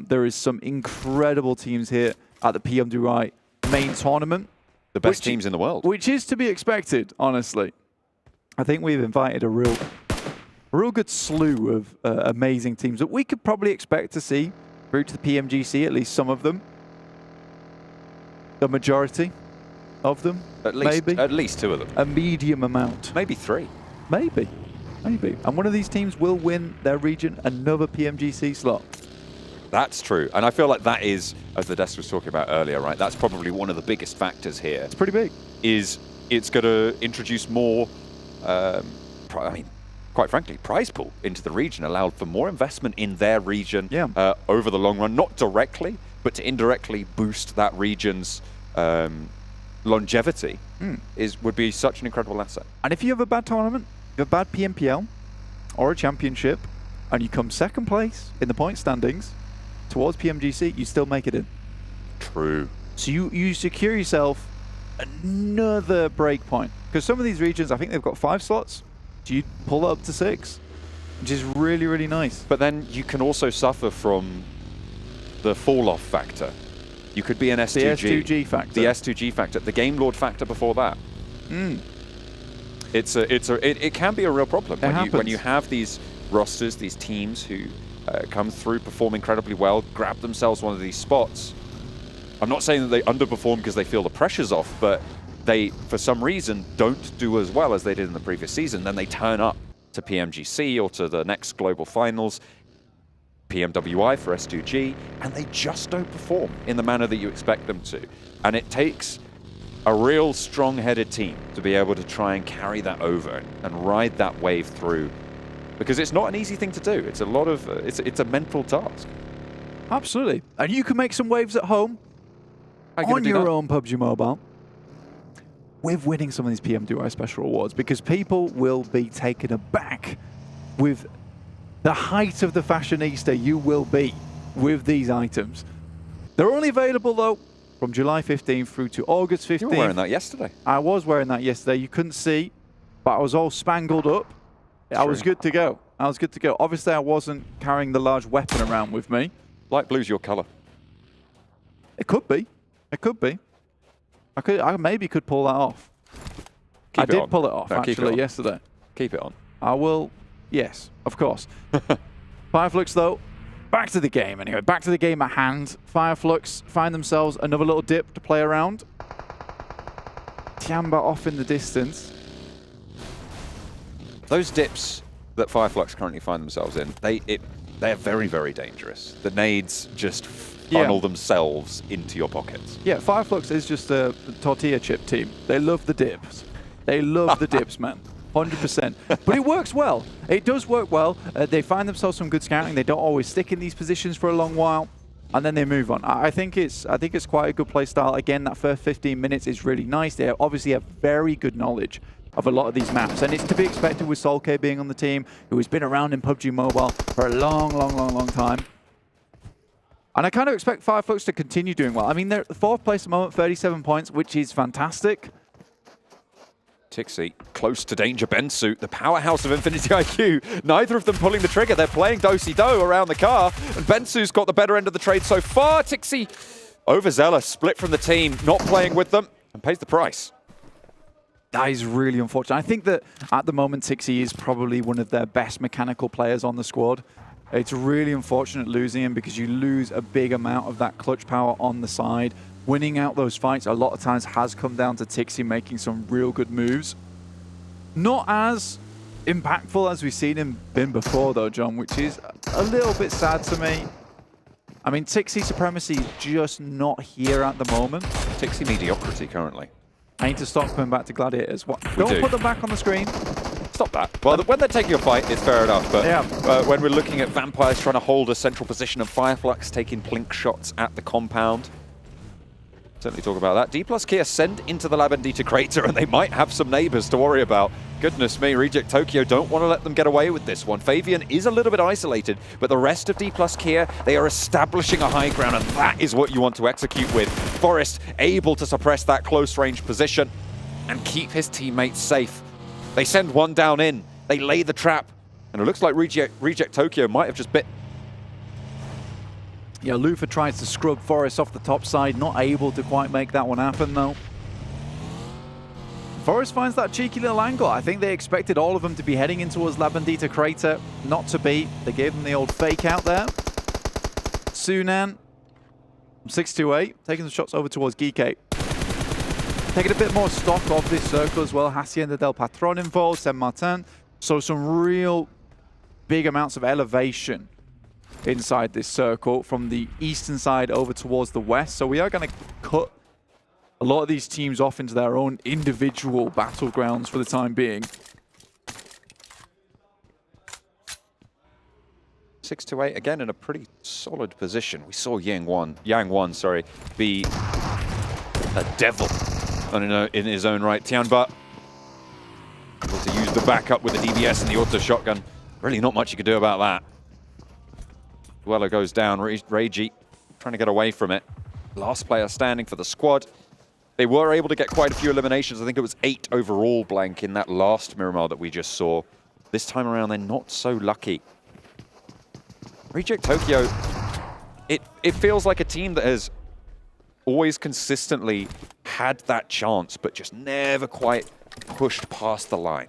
[SPEAKER 17] There is some incredible teams here at the PMWI Main Tournament.
[SPEAKER 15] The best teams in the world.
[SPEAKER 17] Which is to be expected, honestly. I think we've invited a real good slew of amazing teams that we could probably expect to see through to the PMGC, at least some of them. The majority of them, maybe.
[SPEAKER 15] At least 2 of them.
[SPEAKER 17] A medium amount.
[SPEAKER 15] Maybe 3.
[SPEAKER 17] Maybe. And one of these teams will win their region another PMGC slot.
[SPEAKER 15] That's true. And I feel like that is, as the desk was talking about earlier, right? That's probably one of the biggest factors here.
[SPEAKER 17] It's pretty big.
[SPEAKER 15] Is it's going to introduce more, quite frankly, prize pool into the region, allowed for more investment in their region over the long run. Not directly, but to indirectly boost that region's longevity would be such an incredible asset.
[SPEAKER 17] And if you have a bad tournament, you have a bad PMPL or a championship, and you come second place in the point standings towards PMGC, you still make it in.
[SPEAKER 15] True.
[SPEAKER 17] So you secure yourself another break point. Because some of these regions, I think they've got 5 slots. So you pull it up to 6, which is really, really nice.
[SPEAKER 15] But then you can also suffer from the fall-off factor. You could be an S2G.
[SPEAKER 17] The S2G factor.
[SPEAKER 15] The S2G factor. The Game Lord factor before that. It can be a real problem when you have these rosters, these teams who come through, perform incredibly well, grab themselves one of these spots. I'm not saying that they underperform because they feel the pressure's off, but they, for some reason, don't do as well as they did in the previous season. Then they turn up to PMGC or to the next global finals, PMWI for S2G, and they just don't perform in the manner that you expect them to. And it takes a real strong-headed team to be able to try and carry that over and ride that wave through, because it's not an easy thing to do. It's a lot of it's a mental task.
[SPEAKER 17] Absolutely. And you can make some waves at home on your own PUBG Mobile with winning some of these PMWI special awards, because people will be taken aback with the height of the fashionista you will be with these items. They're only available, though, from July 15th through to August 15th.
[SPEAKER 15] You were wearing that yesterday.
[SPEAKER 17] I was wearing that yesterday. You couldn't see, but I was all spangled up. I was good to go. Obviously, I wasn't carrying the large weapon around with me.
[SPEAKER 15] Light blue's your color.
[SPEAKER 17] It could be. I maybe could pull that off. I did pull it off, actually, yesterday.
[SPEAKER 15] Keep it on.
[SPEAKER 17] I will. Yes, of course. Fireflux, though, back to the game anyway. Back to the game at hand. Fireflux find themselves another little dip to play around. Tiamba off in the distance.
[SPEAKER 15] Those dips that Fireflux currently find themselves in, they're very, very dangerous. The nades just funnel themselves into your pockets.
[SPEAKER 17] Yeah, Fireflux is just a tortilla chip team. They love the dips. They love the dips, man. 100%. But it works well. It does work well. They find themselves some good scouting. They don't always stick in these positions for a long while, and then they move on. I think it's quite a good play style. Again, that first 15 minutes is really nice. They obviously have very good knowledge of a lot of these maps, and it's to be expected with Solke being on the team, who has been around in PUBG Mobile for a long time. And I kind of expect Flux to continue doing well. I mean, they're at the 4th place at the moment, 37 points, which is fantastic.
[SPEAKER 15] Tixi close to danger. Bensu, the powerhouse of Infinity IQ. Neither of them pulling the trigger. They're playing do-si-do around the car, and Bensu's got the better end of the trade so far. Tixi, overzealous, split from the team, not playing with them, and pays the price.
[SPEAKER 17] That is really unfortunate. I think that at the moment, Tixi is probably one of their best mechanical players on the squad. It's really unfortunate losing him because you lose a big amount of that clutch power on the side. Winning out those fights a lot of times has come down to Tixi making some real good moves. Not as impactful as we've seen him been before though, John, which is a little bit sad to me. I mean, Tixi supremacy is just not here at the moment.
[SPEAKER 15] Tixi mediocrity currently.
[SPEAKER 17] I need to stop coming back to Gladiators. Don't put them back on the screen.
[SPEAKER 15] Stop that. Well, when they're taking a fight, it's fair enough. But when we're looking at Vampires trying to hold a central position and Fireflux taking plink shots at the compound, certainly talk about that. Dplus KIA send into the Labendita crater, and they might have some neighbors to worry about. Goodness me, Reject Tokyo don't want to let them get away with this one. Fabian is a little bit isolated, but the rest of Dplus KIA, they are establishing a high ground, and that is what you want to execute with. Forrest able to suppress that close range position and keep his teammates safe. They send one down in, they lay the trap, and it looks like Reject Tokyo might have just bit.
[SPEAKER 17] Yeah, Lufa tries to scrub Forrest off the top side, not able to quite make that one happen though. Forrest finds that cheeky little angle. I think they expected all of them to be heading in towards Labendita crater. Not to be. They gave them the old fake out there. Sunan, 628, taking the shots over towards Geekate. Taking a bit more stock of this circle as well. Hacienda del Patron involved, Saint Martin. So some real big amounts of elevation inside this circle from the eastern side over towards the west. So we are going to cut a lot of these teams off into their own individual battlegrounds for the time being.
[SPEAKER 15] 6-8 again in a pretty solid position. We saw Yang Wan, be a devil in his own right. Tianba able to use the backup with the DBS and the auto shotgun. Really not much you can do about that. Duello goes down. Reiji trying to get away from it. Last player standing for the squad. They were able to get quite a few eliminations. I think it was 8 overall, Blank, in that last Miramar that we just saw. This time around, they're not so lucky. Reject Tokyo, it feels like a team that has always consistently had that chance, but just never quite pushed past the line.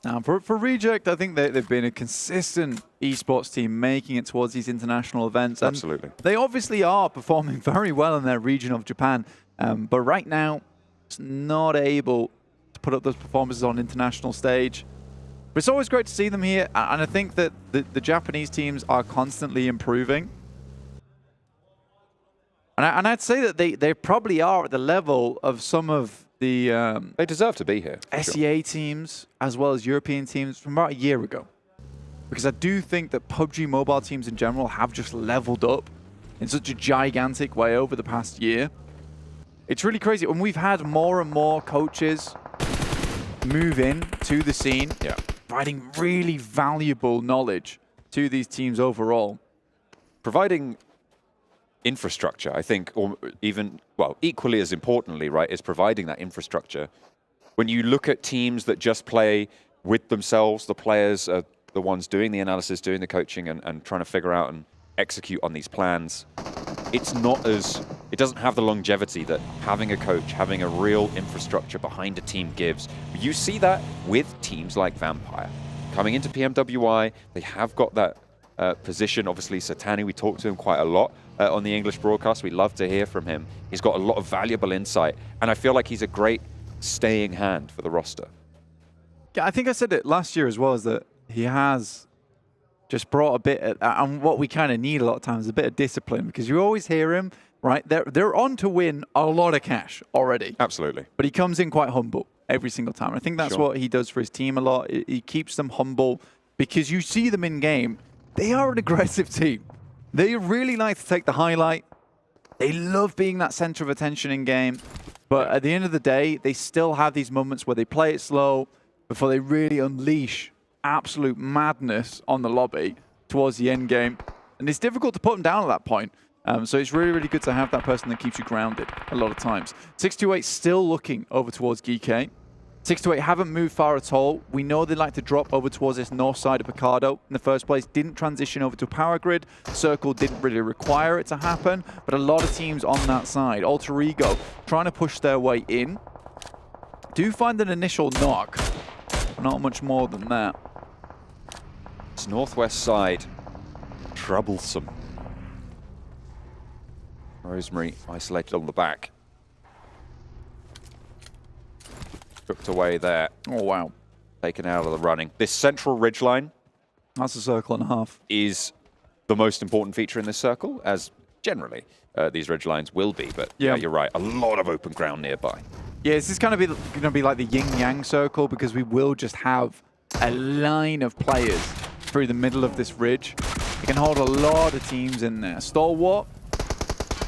[SPEAKER 17] Now, for Reject, I think they've been a consistent esports team making it towards these international events. And
[SPEAKER 15] absolutely.
[SPEAKER 17] They obviously are performing very well in their region of Japan, but right now, it's not able to put up those performances on international stage. But it's always great to see them here, and I think that the Japanese teams are constantly improving. And I'd say that they probably are at the level of some of the
[SPEAKER 15] they deserve to be here.
[SPEAKER 17] SEA teams as well as European teams from about a year ago. Because I do think that PUBG Mobile teams in general have just leveled up in such a gigantic way over the past year. It's really crazy. When we've had more and more coaches move in to the scene, providing really valuable knowledge to these teams overall.
[SPEAKER 15] Providing infrastructure, I think, or even, well, equally as importantly, right, is providing that infrastructure. When you look at teams that just play with themselves, the players are the ones doing the analysis, doing the coaching, and trying to figure out and execute on these plans. It's not as, it doesn't have the longevity that having a coach, having a real infrastructure behind a team gives. You see that with teams like Vampire. Coming into PMWI, they have got that position. Obviously, Satani, we talked to him quite a lot on the English broadcast. We love to hear from him. He's got a lot of valuable insight, and I feel like he's a great staying hand for the roster.
[SPEAKER 17] Yeah, I think I said it last year as well, is that he has just brought a bit of, and what we kind of need a lot of times, a bit of discipline, because you always hear him right? They're on to win a lot of cash already.
[SPEAKER 15] Absolutely.
[SPEAKER 17] But he comes in quite humble every single time. I think that's what he does for his team a lot. He keeps them humble because you see them in game. They are an aggressive team. They really like to take the highlight. They love being that center of attention in game. But at the end of the day, they still have these moments where they play it slow before they really unleash absolute madness on the lobby towards the end game. And it's difficult to put them down at that point. So it's really, really good to have that person that keeps you grounded a lot of times. 628 still looking over towards GK. 628 haven't moved far at all. We know they like to drop over towards this north side of Picardo in the first place. Didn't transition over to power grid. Circle didn't really require it to happen, but a lot of teams on that side. Alter Ego trying to push their way in. Do find an initial knock. Not much more than that.
[SPEAKER 15] It's northwest side. Troublesome. Rosemary isolated on the back. Cooked away there.
[SPEAKER 17] Oh, wow.
[SPEAKER 15] Taken out of the running. This central ridgeline.
[SPEAKER 17] That's a circle and a half.
[SPEAKER 15] Is the most important feature in this circle, as generally these ridgelines will be. But yeah, you're right. A lot of open ground nearby.
[SPEAKER 17] Yeah, this is going to be like the yin-yang circle because we will just have a line of players through the middle of this ridge. It can hold a lot of teams in there. Stalwart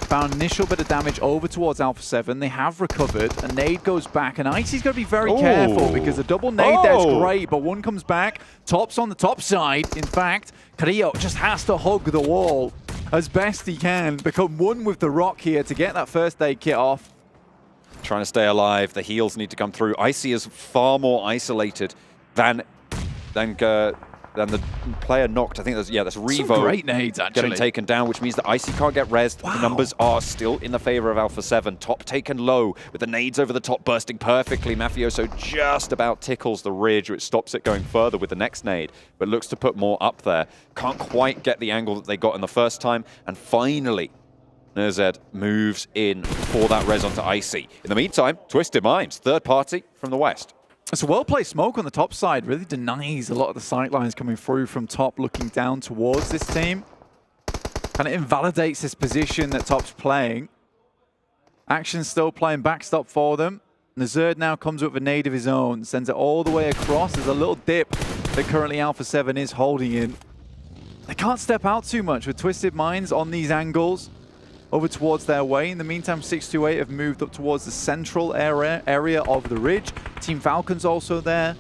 [SPEAKER 17] found initial bit of damage over towards Alpha7. They have recovered. A nade goes back, and Icy's got to be very careful because the double nade there's great, but one comes back. Top's on the top side. In fact, KIA just has to hug the wall as best he can. Become one with the rock here to get that first aid kit off.
[SPEAKER 15] Trying to stay alive. The heals need to come through. Icy is far more isolated than the player knocked. I think that's Revo.
[SPEAKER 17] Some great nades, actually.
[SPEAKER 15] Getting taken down, which means that Icy can't get rezzed. Wow. The numbers are still in the favor of Alpha7. Top taken low with the nades over the top bursting perfectly. Mafioso just about tickles the ridge, which stops it going further with the next nade, but looks to put more up there. Can't quite get the angle that they got in the first time. And finally, Nerzed moves in for that res onto Icy. In the meantime, Twisted Minds, third party from the west.
[SPEAKER 17] It's a well-placed smoke on the top side. Really denies a lot of the sight lines coming through from top, looking down towards this team. Kind of invalidates this position that top's playing. Action's still playing backstop for them. Nerzed now comes with a nade of his own, sends it all the way across. There's a little dip that currently Alpha7 is holding in. They can't step out too much with Twisted Minds on these angles over towards their way. In the meantime, 628 have moved up towards the central area of the ridge. Team Falcon's also there.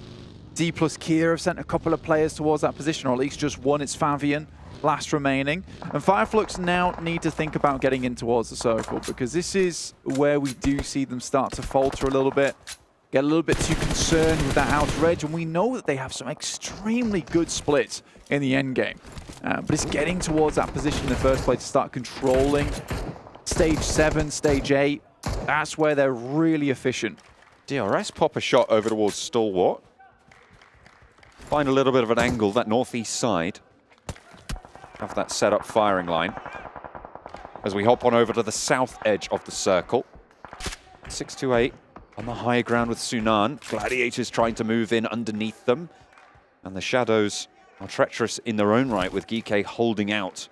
[SPEAKER 17] Dplus KIA have sent a couple of players towards that position, or at least just one. It's Favian, last remaining. And Fireflux now need to think about getting in towards the circle, because this is where we do see them start to falter a little bit, get a little bit too concerned with that outer edge, and we know that they have some extremely good splits in the end game. But it's getting towards that position in the first place to start controlling stage 7, stage 8. That's where they're really efficient.
[SPEAKER 15] DRS pop a shot over towards Stalwart. Find a little bit of an angle, that northeast side. Have that set up firing line. As we hop on over to the south edge of the circle. 628 on the high ground with Sunan. Gladiators trying to move in underneath them. And the shadows are treacherous in their own right, with GK holding out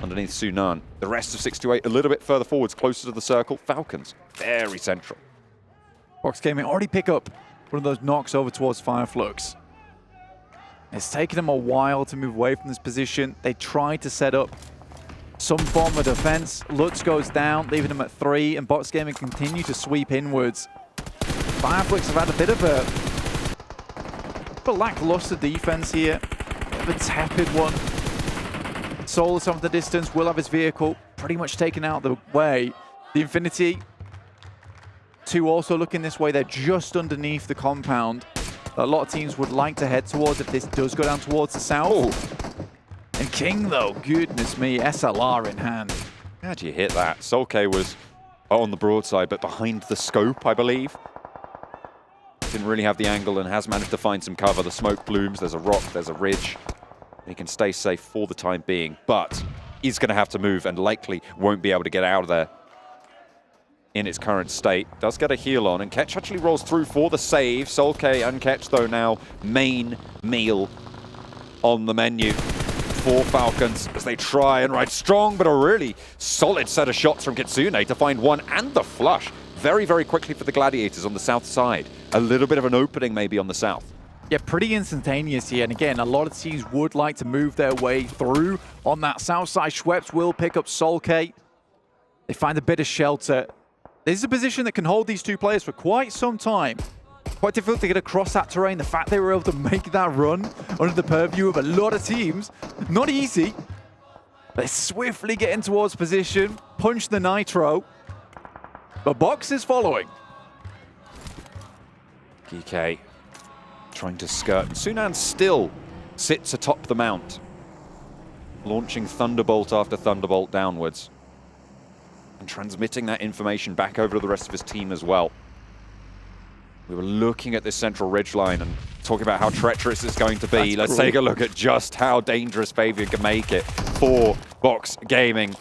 [SPEAKER 15] underneath Sunan. The rest of 628 a little bit further forwards, closer to the circle. Falcons, very central.
[SPEAKER 17] Box Gaming already pick up one of those knocks over towards Fireflux. It's taken them a while to move away from this position. They tried to set up some form of defense. Lutz goes down, leaving them at 3, and Box Gaming continue to sweep inwards. Fireflux have had a bit of a lackluster defense here. A tepid one. Solus off the distance, will have his vehicle pretty much taken out of the way. The Infinity 2 also looking this way. They're just underneath the compound. A lot of teams would like to head towards if this does go down towards the south. And King, though, goodness me, SLR in hand.
[SPEAKER 15] How do you hit that? Solke was on the broadside, but behind the scope, I believe. Didn't really have the angle and has managed to find some cover. The smoke blooms, there's a rock, there's a ridge. He can stay safe for the time being, but he's going to have to move and likely won't be able to get out of there in its current state. Does get a heal on, and Ketch actually rolls through for the save. Solke and Ketch, though, now main meal on the menu. for Falcons as they try and ride strong, but a really solid set of shots from Kitsune to find one and the flush very, very quickly for the Gladiators on the south side. A little bit of an opening maybe on the south.
[SPEAKER 17] Yeah, pretty instantaneous here. And again, a lot of teams would like to move their way through on that south side. Schweppes will pick up Solkay. They find a bit of shelter. This is a position that can hold these two players for quite some time. Quite difficult to get across that terrain. The fact they were able to make that run under the purview of a lot of teams, not easy. They're swiftly getting towards position, punch the nitro. But Box is following.
[SPEAKER 15] GK trying to skirt. Sunan still sits atop the mount, launching Thunderbolt after Thunderbolt downwards and transmitting that information back over to the rest of his team as well. We were looking at this central ridgeline and talking about how treacherous it's going to be. Let's take a look at just how dangerous Fabian can make it for Box Gaming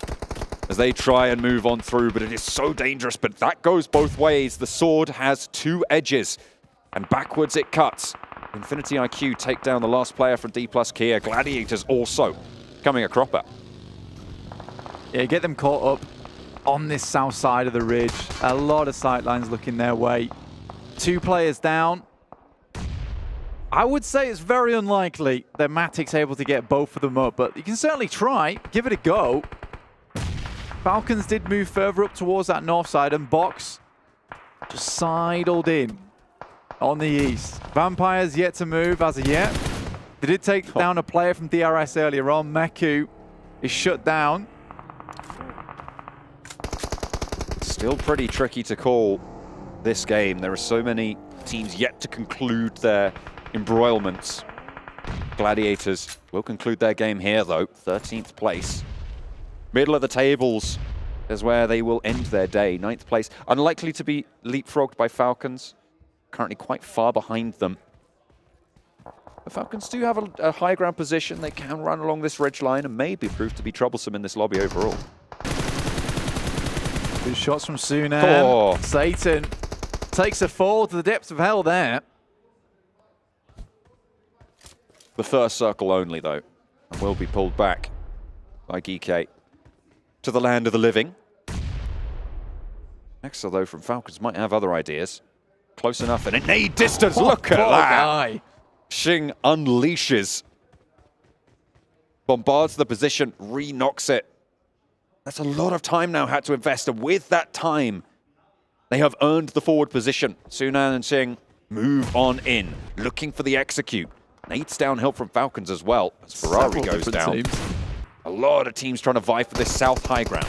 [SPEAKER 15] as they try and move on through, but it is so dangerous. But that goes both ways. The sword has two edges, and backwards it cuts. Infinity IQ take down the last player from Dplus KIA. Gladiators also coming a cropper.
[SPEAKER 17] Yeah, get them caught up on this south side of the ridge. A lot of sightlines looking their way. 2 players down. I would say it's very unlikely that Matic's able to get both of them up, but you can certainly try, give it a go. Falcons did move further up towards that north side, and Box just sidled in on the east. Vampires yet to move as of yet. They did take down a player from DRS earlier on. Meku is shut down.
[SPEAKER 15] Still pretty tricky to call this game. There are so many teams yet to conclude their embroilments. Gladiators will conclude their game here, though. 13th place. Middle of the tables is where they will end their day. 9th place. Unlikely to be leapfrogged by Falcons. Currently quite far behind them. The Falcons do have a high ground position. They can run along this ridge line and maybe prove to be troublesome in this lobby overall.
[SPEAKER 17] Good shots from Sunan.
[SPEAKER 15] Oh.
[SPEAKER 17] Satan takes a fall to the depths of hell there.
[SPEAKER 15] The first circle only, though, and will be pulled back by GK to the land of the living. Next, though, from Falcons might have other ideas. Close enough and in a distance. Look at that.
[SPEAKER 17] Guy.
[SPEAKER 15] Xing unleashes. Bombards the position, re-knocks it. That's a lot of time now had to invest, and with that time, they have earned the forward position. Sunan and Xing move on in, looking for the execute. Nate's downhill from Falcons as well, as Ferrari goes down.
[SPEAKER 17] Teams.
[SPEAKER 15] A lot of teams trying to vie for this south high ground.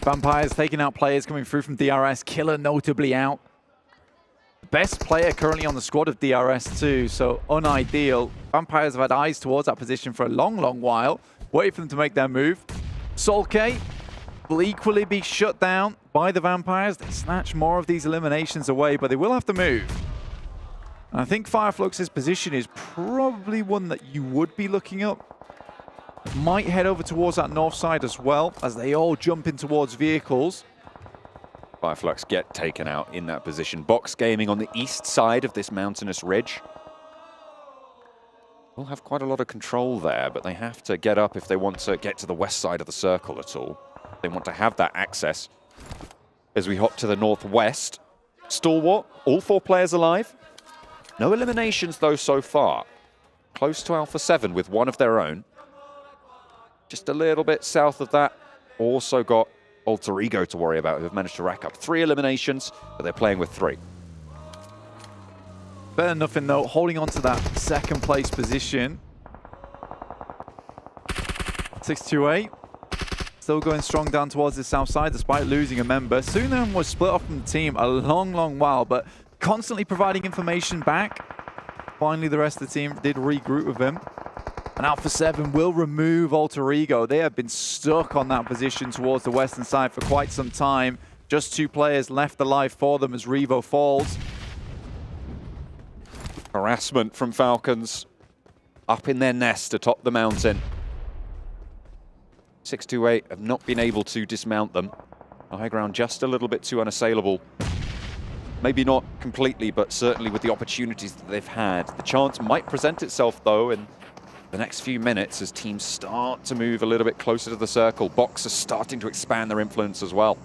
[SPEAKER 17] Vampires taking out players coming through from DRS. Killer notably out. Best player currently on the squad of DRS too, so unideal. Vampires have had eyes towards that position for a long, long while. Waiting for them to make their move. Solkay will equally be shut down by the Vampires. They snatch more of these eliminations away, but they will have to move. And I think Fireflux's position is probably one that you would be looking up. Might head over towards that north side as well, as they all jump in towards vehicles.
[SPEAKER 15] Fireflux get taken out in that position. Box Gaming on the east side of this mountainous ridge. Will have quite a lot of control there, but they have to get up if they want to get to the west side of the circle at all. They want to have that access. As we hop to the northwest, Stalwart, all 4 players alive. No eliminations, though, so far. Close to Alpha7 with one of their own. Just a little bit south of that. Also got Alter Ego to worry about, who have managed to rack up 3 eliminations, but they're playing with 3.
[SPEAKER 17] Better than nothing, though, holding on to that second place position. 628. Still going strong down towards the south side, despite losing a member. Sunan was split off from the team a long, long while, but constantly providing information back. Finally, the rest of the team did regroup with him. And Alpha7 will remove Alter Ego. They have been stuck on that position towards the western side for quite some time. Just 2 players left alive for them as Revo falls.
[SPEAKER 15] Harassment from Falcons up in their nest atop the mountain. 628 have not been able to dismount them. The high ground just a little bit too unassailable. Maybe not completely, but certainly with the opportunities that they've had. The chance might present itself, though, and the next few minutes as teams start to move a little bit closer to the circle. Box are starting to expand their influence as well.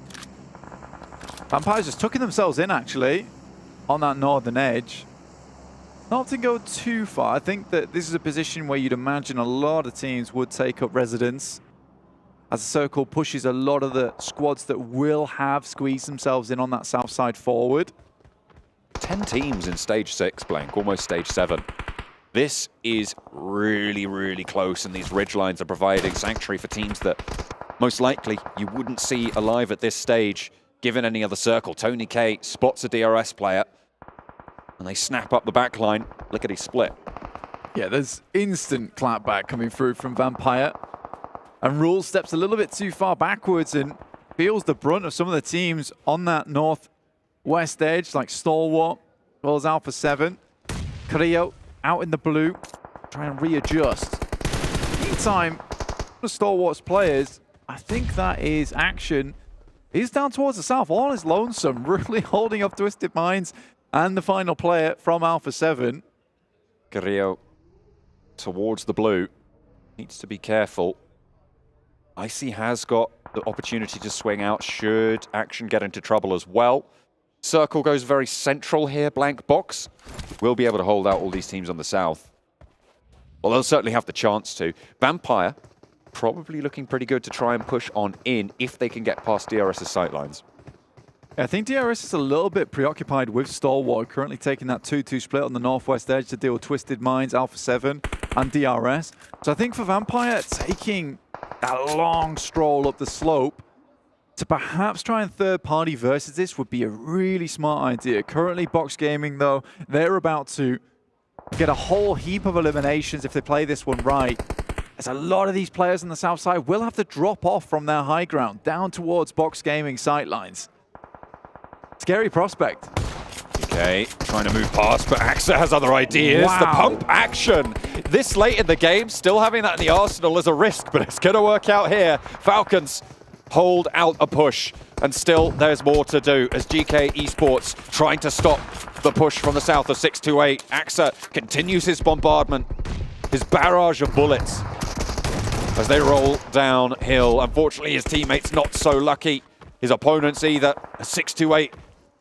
[SPEAKER 17] Vampire's just tucking themselves in, actually, on that northern edge. Not to go too far. I think that this is a position where you'd imagine a lot of teams would take up residence, as the circle pushes a lot of the squads that will have squeezed themselves in on that south side forward.
[SPEAKER 15] 10 teams in stage 6, Blank, almost stage 7. This is really, really close, and these ridgelines are providing sanctuary for teams that most likely you wouldn't see alive at this stage, given any other circle. Tony K spots a DRS player, and they snap up the back line. Look at his split.
[SPEAKER 17] Yeah, there's instant clapback coming through from Vampire. And Rule steps a little bit too far backwards and feels the brunt of some of the teams on that northwest edge, like Stalwart, as well as Alpha7. KIA out in the blue, try and readjust. Meantime, the Stalwart's players, I think that is action. He's down towards the south, all is lonesome, really holding up Twisted Minds and the final player from Alpha7.
[SPEAKER 15] KIA towards the blue, needs to be careful. Icy has got the opportunity to swing out should action get into trouble as well. Circle goes very central here, Blank Box. We'll be able to hold out all these teams on the south. Well, they'll certainly have the chance to. Vampire probably looking pretty good to try and push on in if they can get past DRS's sightlines.
[SPEAKER 17] I think DRS is a little bit preoccupied with Stalwart, currently taking that 2-2 split on the northwest edge to deal with Twisted Minds, Alpha7, and DRS. So I think for Vampire, taking that long stroll up the slope to perhaps try and third-party versus this would be a really smart idea. Currently, Box Gaming, though, they're about to get a whole heap of eliminations if they play this one right. As a lot of these players on the south side will have to drop off from their high ground down towards Box Gaming sightlines. Scary prospect.
[SPEAKER 15] Okay, trying to move past, but AXA has other ideas.
[SPEAKER 17] Wow.
[SPEAKER 15] The pump action. This late in the game, still having that in the arsenal is a risk, but it's going to work out here. Falcons hold out a push, and still there's more to do as GK Esports trying to stop the push from the south of 628. AXA continues his bombardment, his barrage of bullets as they roll downhill. Unfortunately, his teammates not so lucky. His opponents either. 628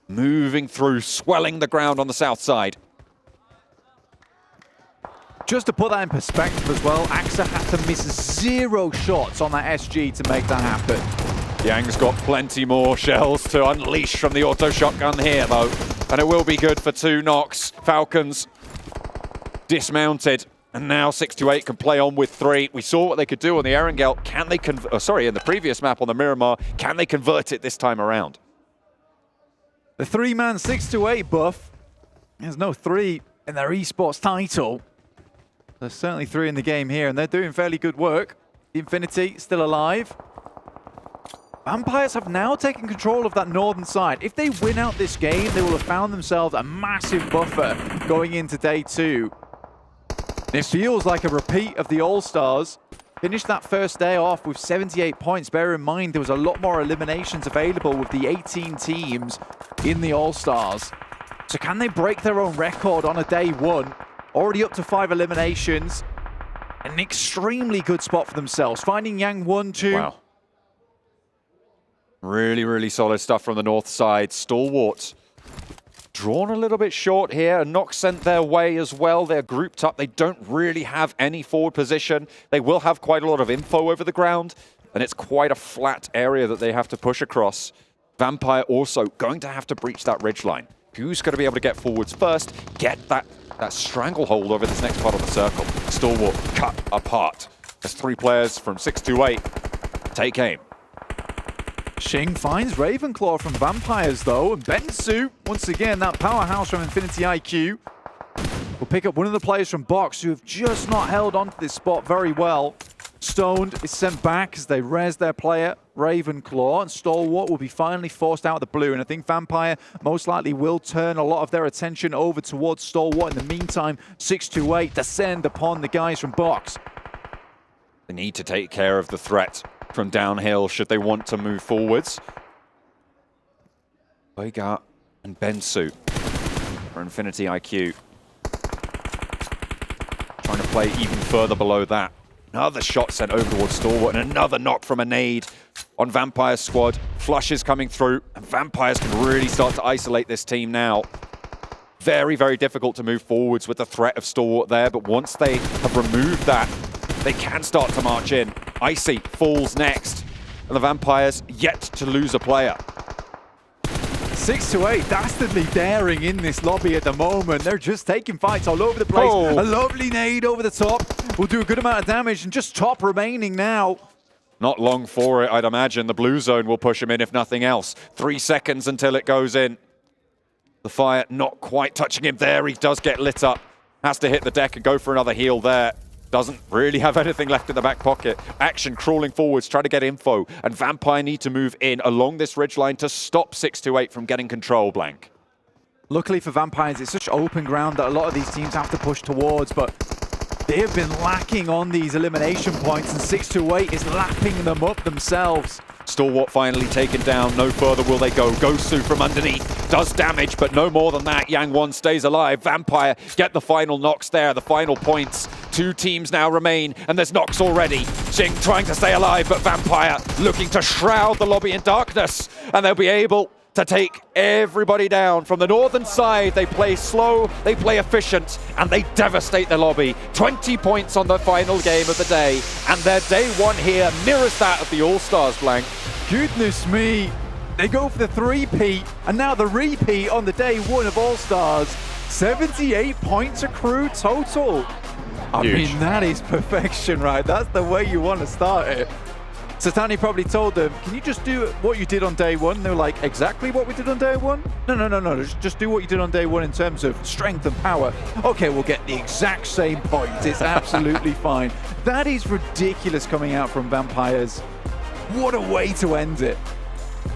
[SPEAKER 15] moving through, swelling the ground on the south side.
[SPEAKER 17] Just to put that in perspective as well, AXA had to miss 0 shots on that SG to make that happen.
[SPEAKER 15] Yang's got plenty more shells to unleash from the auto shotgun here, though. And it will be good for 2 knocks. Falcons dismounted. And now 628 can play on with 3. We saw what they could do on the Erangel. Can they in the previous map on the Miramar, can they convert it this time around?
[SPEAKER 17] The 3-man 628 buff. There's no 3 in their esports title. There's certainly 3 in the game here, and they're doing fairly good work. The Infinity still alive. Vampires have now taken control of that northern side. If they win out this game, they will have found themselves a massive buffer going into day 2. It feels like a repeat of the All-Stars. Finished that first day off with 78 points. Bear in mind, there was a lot more eliminations available with the 18 teams in the All-Stars. So can they break their own record on a day 1? Already up to 5 eliminations. An extremely good spot for themselves. Finding Yang 1-2.
[SPEAKER 15] Wow. Really, really solid stuff from the north side. Stalwarts drawn a little bit short here. A knock sent their way as well. They're grouped up. They don't really have any forward position. They will have quite a lot of info over the ground, and it's quite a flat area that they have to push across. Vampire also going to have to breach that ridgeline. Who's going to be able to get forwards first, get that stranglehold over this next part of the circle. Stalwart cut apart as 3 players from 628 take aim.
[SPEAKER 17] Xing finds Ravenclaw from Vampires, though. And Bensu, once again, that powerhouse from Infinity IQ, will pick up one of the players from Box who have just not held onto this spot very well. Stoned is sent back as they res their player, Ravenclaw, and Stalwart will be finally forced out of the blue. And I think Vampire most likely will turn a lot of their attention over towards Stalwart. In the meantime, 628 descend upon the guys from Box.
[SPEAKER 15] They need to take care of the threat from downhill should they want to move forwards. Boygat and Bensu for Infinity IQ. trying to play even further below that. Another shot sent over towards Stalwart, and another knock from a nade on Vampire's squad. Flushes coming through, and Vampires can really start to isolate this team now. Very, very difficult to move forwards with the threat of Stalwart there, but once they have removed that, they can start to march in. Icy falls next, and the Vampires yet to lose a player.
[SPEAKER 17] 6-8, dastardly daring in this lobby at the moment. They're just taking fights all over the place.
[SPEAKER 15] Oh.
[SPEAKER 17] A lovely nade over the top will do a good amount of damage, and just top remaining now.
[SPEAKER 15] Not long for it, I'd imagine. The blue zone will push him in if nothing else. 3 seconds until it goes in. The fire not quite touching him there. He does get lit up. Has to hit the deck and go for another heal there. Doesn't really have anything left in the back pocket. Action crawling forwards, trying to get info. And Vampire need to move in along this ridgeline to stop 628 from getting control, Blank.
[SPEAKER 17] Luckily for Vampires, it's such open ground that a lot of these teams have to push towards, but they have been lacking on these elimination points, and 628 is lapping them up themselves.
[SPEAKER 15] Stalwart finally taken down. No further will they go. Gosu from underneath does damage, but no more than that. Yang Won stays alive. Vampire get the final knocks there, the final points. 2 teams now remain, and there's knocks already. Jing trying to stay alive, but Vampire looking to shroud the lobby in darkness, and they'll be able to take everybody down. From the northern side, they play slow, they play efficient, and they devastate the lobby. 20 points on the final game of the day, and their day one here mirrors that of the All-Stars, Blank.
[SPEAKER 17] Goodness me. They go for the 3-peat, and now the repeat on the day one of All-Stars. 78 points accrued total. I mean, that is perfection, right? That's the way you want to start it. Satani probably told them, can you just do what you did on day one? And they were like, exactly what we did on day one? No. Just do what you did on day one in terms of strength and power. Okay, we'll get the exact same points. It's absolutely fine. That is ridiculous coming out from Vampires. What a way to end it.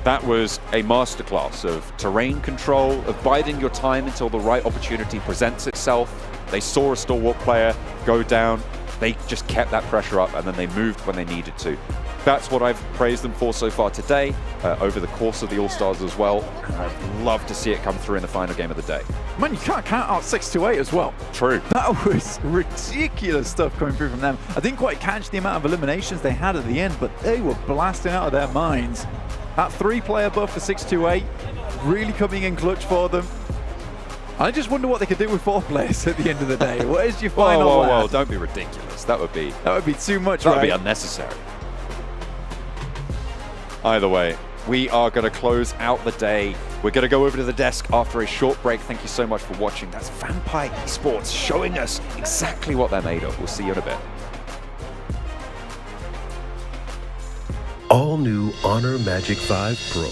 [SPEAKER 15] That was a masterclass of terrain control, of biding your time until the right opportunity presents itself. They saw a Stalwart player go down. They just kept that pressure up, and then they moved when they needed to. That's what I've praised them for so far today, over the course of the All-Stars as well. I'd love to see it come through in the final game of the day.
[SPEAKER 17] Man, you can't count out 628 as well.
[SPEAKER 15] True.
[SPEAKER 17] That was ridiculous stuff coming through from them. I didn't quite catch the amount of eliminations they had at the end, but they were blasting out of their minds. That 3-player buff for 628, really coming in clutch for them. I just wonder what they could do with 4 players at the end of the day. What is your final
[SPEAKER 15] whoa, don't be ridiculous. That would be
[SPEAKER 17] too much,
[SPEAKER 15] That would be unnecessary. Either way, we are going to close out the day. We're going to go over to the desk after a short break. Thank you so much for watching. That's PMWI Esports showing us exactly what they're made of. We'll see you in a bit.
[SPEAKER 4] All new Honor Magic 5 Pro.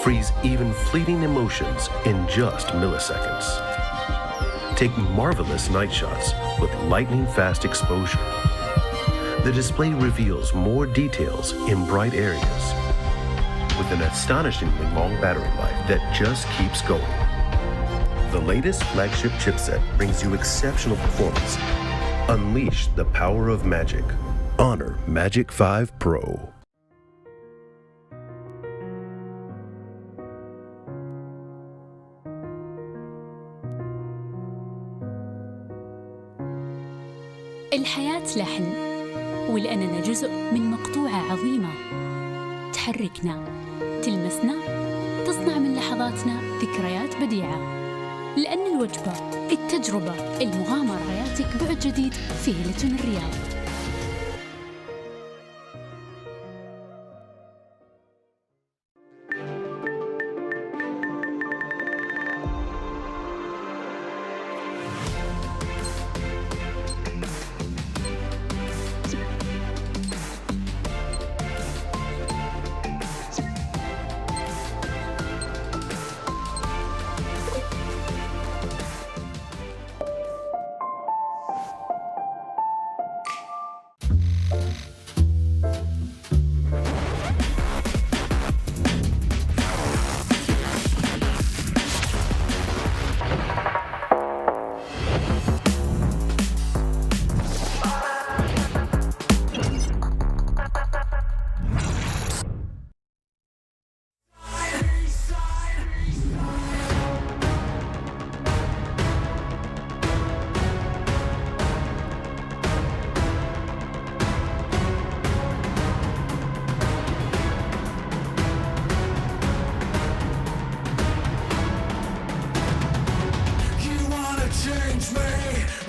[SPEAKER 4] Freeze even fleeting emotions in just milliseconds. Take marvelous night shots with lightning-fast exposure. The display reveals more details in bright areas with an astonishingly long battery life that just keeps going. The latest flagship chipset brings you exceptional performance. Unleash the power of magic. Honor Magic 5 Pro.
[SPEAKER 18] الحياة لحن، ولأننا جزء من مقطوعة عظيمة تحركنا، تلمسنا، تصنع من لحظاتنا ذكريات بديعة. لأن الوجبة، التجربة، المغامرة، حياتك بعد جديد في هيلتون الرياض.
[SPEAKER 1] change me,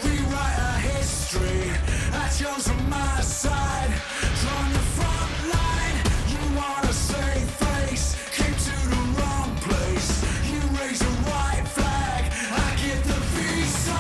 [SPEAKER 1] rewrite our history. Actions on my side, from the front line. You wanna save face, came to the wrong place. You raise a white flag, I give the peace sign.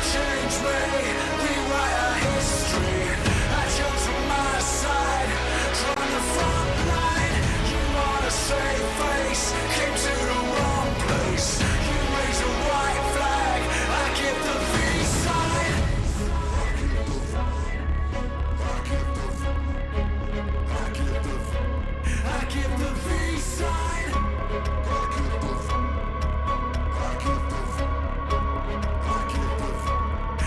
[SPEAKER 1] Change me, rewrite our history. Actions on my side, from the front line. You wanna save face, came to the wrong place. You raise a white flag, I give the peace sign. I give the peace sign.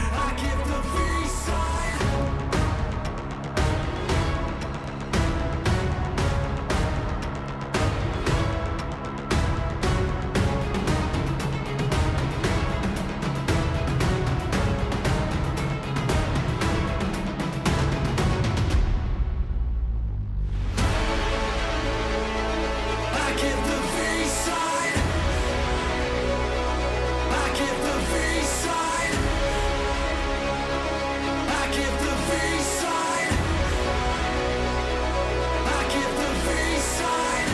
[SPEAKER 1] I give the peace sign. I give the peace sign. I give the peace sign. I give the peace sign. I give the peace sign. I give the peace sign.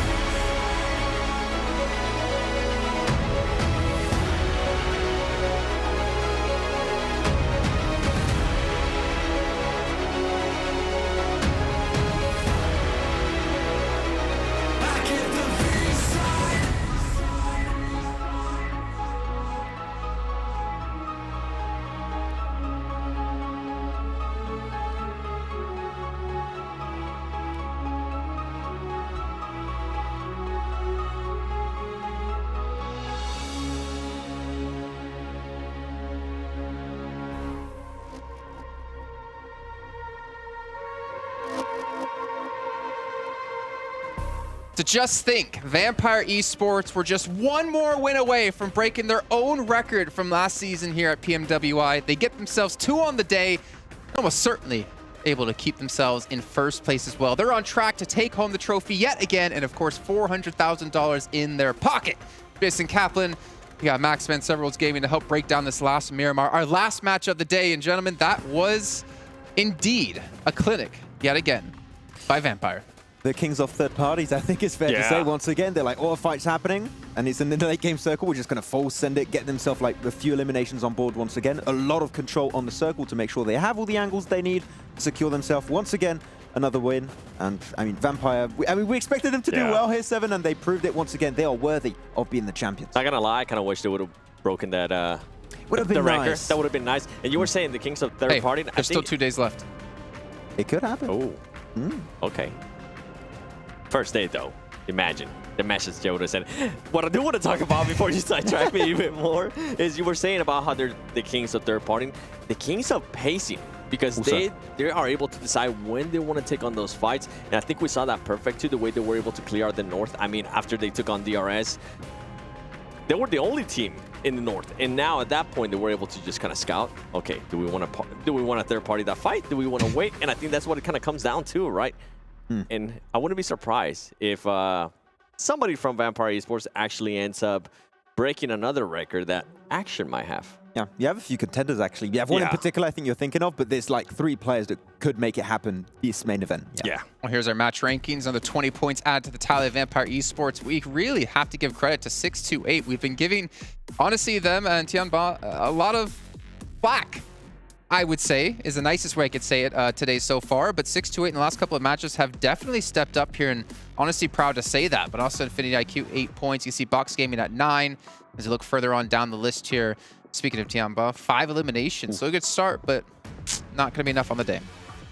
[SPEAKER 5] To just think, Vampire Esports were just one more win away from breaking their own record from last season here at PMWI. They get themselves 2 on the day, almost certainly able to keep themselves in first place as well. They're on track to take home the trophy yet again, and of course, $400,000 in their pocket. Jason Kaplan, we got Max Van Severals Gaming to help break down this last Miramar. Our last match of the day, and gentlemen, that was indeed a clinic yet again by Vampire.
[SPEAKER 8] The kings of third parties, I think it's fair to say. Once again, they're like, all the fights happening, and it's in the late game circle. We're just going to full send it, get themselves like a few eliminations on board once again. A lot of control on the circle to make sure they have all the angles they need to secure themselves. Once again, another win. And I mean, Vampire, we expected them to do well here, Seven, and they proved it once again. They are worthy of being the champions.
[SPEAKER 9] Not gonna lie, I kind of wish they would have broken that
[SPEAKER 8] would have been
[SPEAKER 9] record.
[SPEAKER 8] nice.
[SPEAKER 9] That would have been nice. And you were saying the kings of third party.
[SPEAKER 5] There's still 2 days left.
[SPEAKER 8] It could happen.
[SPEAKER 9] Oh, okay. First day, though. Imagine the message Yoda said. What I do want to talk about before you sidetrack me even more is you were saying about how they're the kings of third party. The kings of pacing, because they are able to decide when they want to take on those fights. And I think we saw that perfect too, the way they were able to clear out the North. I mean, after they took on DRS, they were the only team in the North, and now at that point they were able to just kind of scout. Okay, do we want a third party that fight? Do we want to wait? And I think that's what it kind of comes down to, right? And I wouldn't be surprised if somebody from Vampire Esports actually ends up breaking another record that Action might have.
[SPEAKER 8] Yeah, you have a few contenders actually. You have one in particular I think you're thinking of, but there's like 3 players that could make it happen this main event.
[SPEAKER 5] Well, here's our match rankings. Another 20 points added to the tally of Vampire Esports. We really have to give credit to 628. We've been giving, honestly, them and Tianba a lot of flack, I would say, is the nicest way I could say it today so far. But 628 in the last couple of matches have definitely stepped up here, and honestly proud to say that. But also Infinity IQ, 8 points. You see Box Gaming at 9. As you look further on down the list here, speaking of Tianba, 5 eliminations. So a good start, but not going to be enough on the day.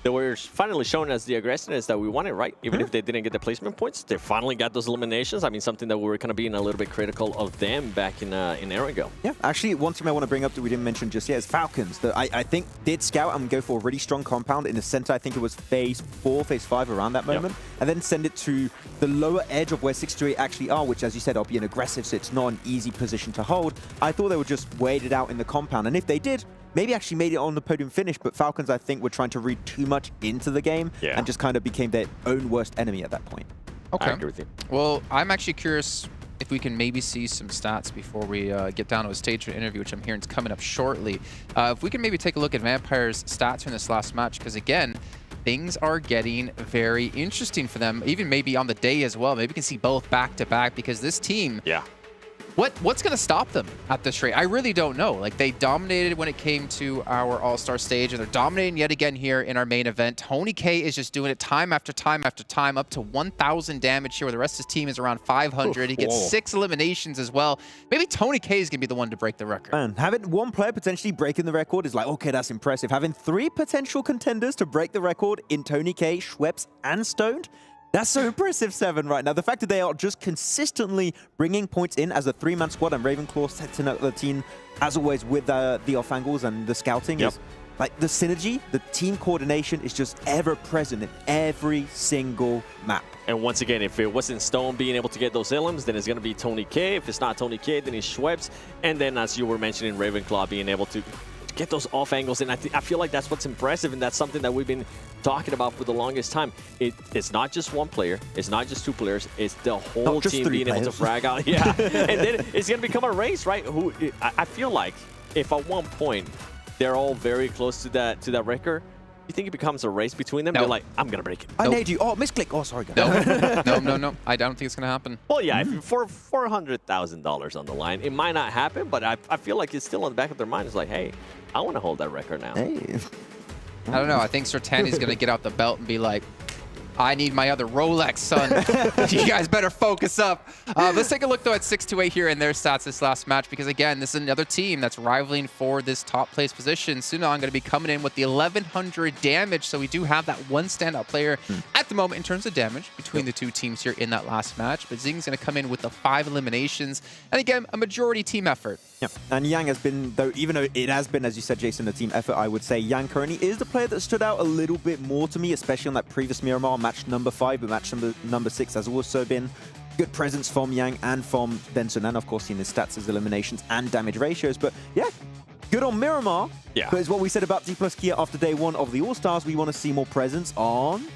[SPEAKER 9] they were finally showing us the aggressiveness that we wanted, right? Even if they didn't get the placement points, they finally got those eliminations. I mean, something that we were kind of being a little bit critical of them back in Erangel.
[SPEAKER 8] Yeah, actually, one team I want to bring up that we didn't mention just yet is Falcons. That I think did scout and go for a really strong compound in the center. I think it was phase 4, phase 5 around that moment, and then send it to the lower edge of where 628 actually are, which, as you said, are being aggressive, so it's not an easy position to hold. I thought they would just wait it out in the compound, and if they did, maybe actually made it on the podium finish, but Falcons, I think, were trying to read too much into the game and just kind of became their own worst enemy at that point.
[SPEAKER 5] Okay.
[SPEAKER 9] I agree with you.
[SPEAKER 5] Well, I'm actually curious if we can maybe see some stats before we get down to a stage for an interview, which I'm hearing is coming up shortly. If we can maybe take a look at Vampire's stats in this last match, because again, things are getting very interesting for them, even maybe on the day as well. Maybe we can see both back to back, because this team, what's going to stop them at this rate? I really don't know. Like, they dominated when it came to our All-Star stage, and they're dominating yet again here in our main event. Tony K is just doing it time after time after time, up to 1,000 damage here, where the rest of his team is around 500. He gets 6 eliminations as well. Maybe Tony K is going to be the one to break the record.
[SPEAKER 8] Man, having one player potentially breaking the record is like, okay, that's impressive. Having 3 potential contenders to break the record in Tony K, Schweppes, and Stoned, that's so impressive, Seven, right now. The fact that they are just consistently bringing points in as a 3-man squad, and Ravenclaw setting up the team, as always, with the off angles and the scouting. Is, like, the synergy, the team coordination is just ever present in every single map.
[SPEAKER 9] And once again, if it wasn't Stone being able to get those elims, then it's going to be Tony K. If it's not Tony K, then it's Schweppes. And then, as you were mentioning, Ravenclaw being able to get those off angles, and I feel like that's what's impressive, and that's something that we've been talking about for the longest time. It's not just one player, it's not just 2 players, it's the whole team being able to frag out. And then it's going to become a race, right? I feel like if at one point they're all very close to that record, you think it becomes a race between them? They're like, I'm going to break it.
[SPEAKER 8] I made you. Oh, misclick. Oh, sorry, guys.
[SPEAKER 5] No. I don't think it's going to happen.
[SPEAKER 9] Well, yeah, if for $400,000 on the line, it might not happen, but I feel like it's still on the back of their mind. It's like, hey, I want to hold that record now.
[SPEAKER 8] Hey.
[SPEAKER 5] I don't know. I think Sertani's going to get out the belt and be like, I need my other Rolex, son. You guys better focus up. Let's take a look, though, at 628 here and their stats this last match, because, again, this is another team that's rivaling for this top place position. Sunan going to be coming in with the 1,100 damage, so we do have that one standout player at the moment in terms of damage between the 2 teams here in that last match. But Zing's going to come in with the 5 eliminations. And, again, a majority team effort.
[SPEAKER 8] Yeah, and Yang has been, even though it has been, as you said, Jason, a team effort, I would say Yang currently is the player that stood out a little bit more to me, especially on that previous Miramar match number 5, but match number 6 has also been good presence from Yang and from Benson, and of course in his stats, his eliminations and damage ratios. But yeah, good on Miramar. But it's what we said about Dplus KIA after day 1 of the All-Stars. We want to see more presence on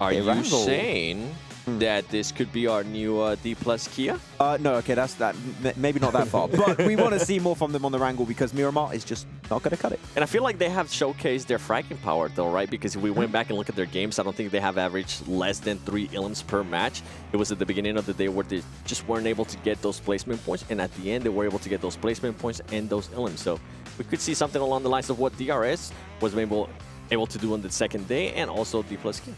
[SPEAKER 9] Are you saying that this could be our new Dplus KIA?
[SPEAKER 8] No, okay, that's that. Maybe not that far, but we want to see more from them on the Wrangle, because Miramar is just not going to cut it.
[SPEAKER 9] And I feel like they have showcased their fragging power, though, right? Because if we went back and look at their games, I don't think they have averaged less than 3 elims per match. It was at the beginning of the day where they just weren't able to get those placement points, and at the end, they were able to get those placement points and those elims. So we could see something along the lines of what DRS was able to do on the second day, and also Dplus KIA.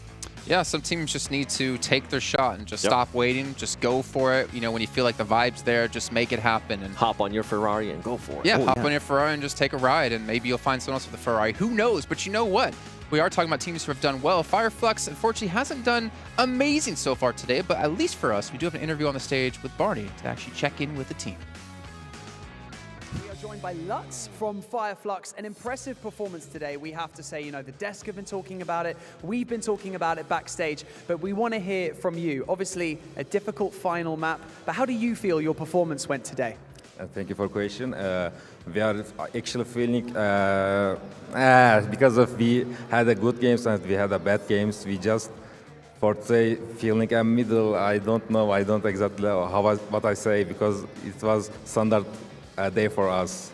[SPEAKER 5] Yeah, some teams just need to take their shot and just stop waiting, just go for it. You know, when you feel like the vibe's there, just make it happen. And
[SPEAKER 9] hop on your Ferrari and go for it.
[SPEAKER 5] Yeah, hop on your Ferrari and just take a ride, and maybe you'll find someone else with a Ferrari. Who knows? But you know what? We are talking about teams who have done well. Fireflux, unfortunately, hasn't done amazing so far today, but at least for us, we do have an interview on the stage with Barney to actually check in with the team.
[SPEAKER 10] We are joined by Lutz from Fireflux. An impressive performance today, we have to say. You know, the desk have been talking about it. We've been talking about it backstage, but we want to hear from you. Obviously, a difficult final map, but how do you feel your performance went today?
[SPEAKER 3] Thank you for the question. We are actually feeling, because of we had a good games and we had a bad games, we just, for today, feeling a middle. I don't know, I don't exactly know what I say, because it was standard day for us.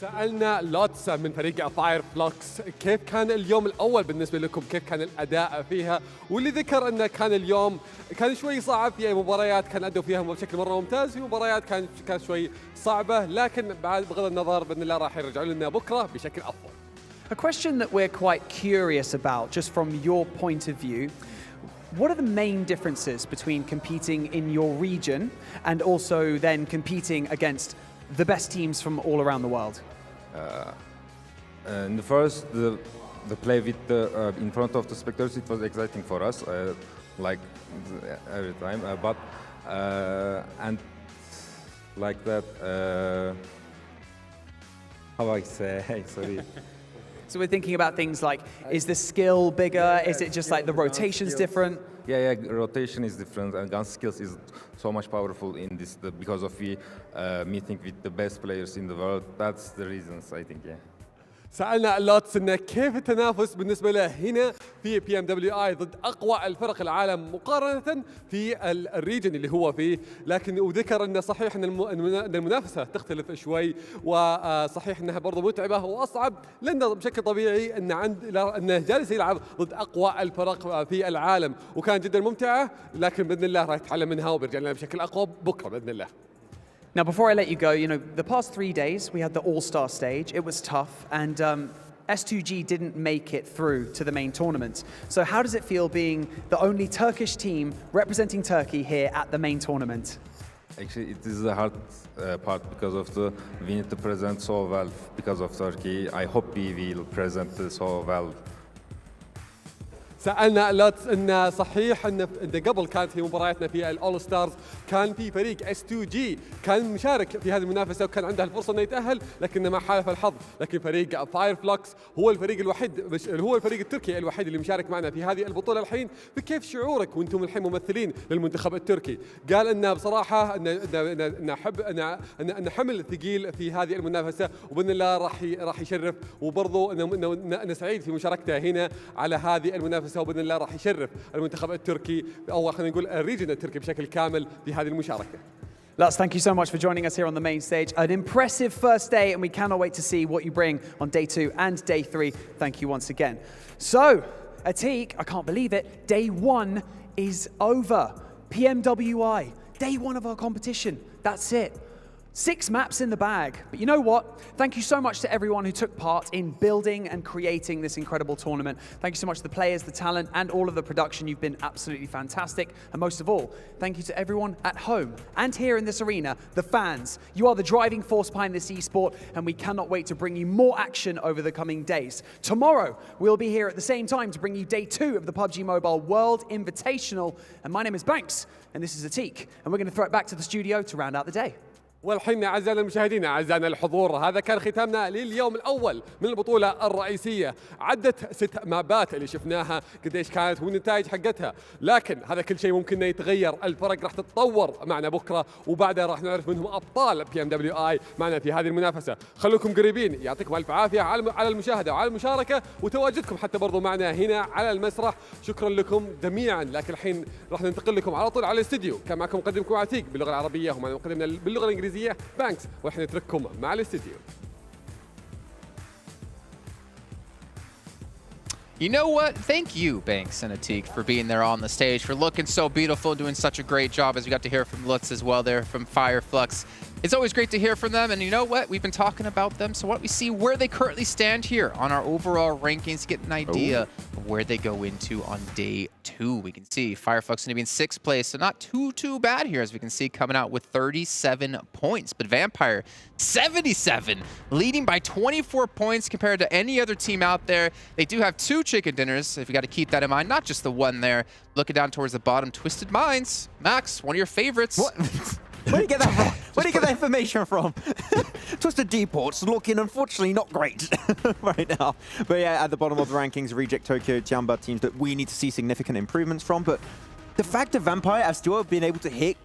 [SPEAKER 7] سألنا لوتس من فريق فاير فلوكس كيف كان اليوم الأول بالنسبة لكم، كيف كان الأداء فيها، واللي ذكر أنه كان اليوم كان شوي صعب. في مباريات كان أدوا فيها بشكل مرة ممتاز، في مباريات كانت شوي صعبة، لكن بغض النظر بإذن الله راح يرجعوا لنا بكرة بشكل أفضل.
[SPEAKER 10] A question that we're quite curious about, just from your point of view, what are the main differences between competing in your region and also then competing against the best teams from all around the world?
[SPEAKER 3] And first, the the play with the in front of the spectators, it was exciting for us, like every time. But and like that, how I say, sorry.
[SPEAKER 10] So we're thinking about things like, is the skill bigger? Is it just like the rotation's different?
[SPEAKER 3] Yeah, rotation is different, and gun skills is so much powerful in this because of we meeting with the best players in the world. That's the reasons, I think, yeah.
[SPEAKER 7] سألنا لوتس إنه كيف التنافس بالنسبة له هنا في PMWI ضد أقوى الفرق العالم مقارنة في الريجن اللي هو فيه، لكن وذكر إنه صحيح إن المنافسة تختلف شوي، وصحيح إنها برضو متعبة وأصعب، لأنه بشكل طبيعي إنه جالس يلعب ضد أقوى الفرق في العالم، وكان جدا ممتعة، لكن بإذن الله راح يتعلم منها وبيرجع لنا بشكل أقوى بكرة بإذن الله.
[SPEAKER 10] Now, before I let you go, the past 3 days, we had the All-Star Stage. It was tough, and S2G didn't make it through to the main tournament. So how does it feel being the only Turkish team representing Turkey here at the main tournament?
[SPEAKER 3] Actually, it is the hard part because of we need to present so well because of Turkey. I hope we will present so well.
[SPEAKER 7] سألنا لوتس إن صحيح إن قبل كانت في مبارياتنا في الأول ستارز كان في فريق S2G كان مشارك في هذه المنافسة وكان عنده الفرصة إنه يتأهل، لكن ما حالف الحظ، لكن فريق فايرفلوكس هو الفريق الوحيد، هو الفريق التركي الوحيد اللي مشارك معنا في هذه البطولة الحين. فكيف شعورك وأنتم الحين ممثلين للمنتخب التركي؟ قال إن بصراحة إن حمل ثقيل في هذه المنافسة، وبإذن الله راح يشرف، وبرضه إنه سعيد في مشاركته هنا على هذه المنافسة، وبإذن الله راح يشرف المنتخب التركي أو خلينا نقول الريجن التركي بشكل كامل في هذه المشاركة.
[SPEAKER 10] Lutz, thank you so much for joining us here on the main stage. An impressive first day, and we cannot wait to see what you bring on day 2 and day 3. Thank you once again. So, Atik, I can't believe it, day 1 is over. PMWI, day 1 of our competition. That's it. 6 maps in the bag. But you know what? Thank you so much to everyone who took part in building and creating this incredible tournament. Thank you so much to the players, the talent, and all of the production. You've been absolutely fantastic. And most of all, thank you to everyone at home and here in this arena, the fans. You are the driving force behind this esport, and we cannot wait to bring you more action over the coming days. Tomorrow, we'll be here at the same time to bring you day 2 of the PUBG Mobile World Invitational. And my name is Banks, and this is Atik. And we're going to throw it back to the studio to round out the day.
[SPEAKER 7] والحين أعزائنا المشاهدين أعزائنا الحضور، هذا كان ختامنا لليوم الأول من البطولة الرئيسية. عدت 6 مابات اللي شفناها قديش كانت والنتائج حقتها، لكن هذا كل شيء ممكن يتغير. الفرق راح تتطور معنا بكرة، وبعدها راح نعرف منهم أبطال PMWI معنا في هذه المنافسة. خلوكم قريبين، يعطيكم ألف عافية على المشاهدة وعلى المشاركة وتواجدكم حتى برضو معنا هنا على المسرح. شكرا لكم جميعا. لكن الحين راح ننتقل لكم على طول على الاستديو. كان معكم مقدمكم عتيق باللغة العربية ومعنا مقدمنا باللغة الإنجليزية بانكس، وإحنا نترككم مع الاستديو.
[SPEAKER 5] You know what? Thank you, Banks and Atik, for being there on the stage, for looking so beautiful, doing such a great job, as we got to hear from Lutz as well there from Flux. It's always great to hear from them, and you know what? We've been talking about them, so why don't we see where they currently stand here on our overall rankings, get an idea of where they go into on day 2. We can see Flux going to be in 6th place, so not too bad here, as we can see, coming out with 37 points. But Vampire, 77, leading by 24 points compared to any other team out there. They do have 2 chicken dinners, if you got to keep that in mind, not just the one there. Looking down towards the bottom, Twisted Minds. Max, one of your favorites.
[SPEAKER 8] What? Where do you get that from? Where do you get that information from? Twisted Dports looking, unfortunately, not great right now. But yeah, at the bottom of the rankings, Reject, Tokyo, Jamba, teams that we need to see significant improvements from. But the fact that Vampire have still been able to hit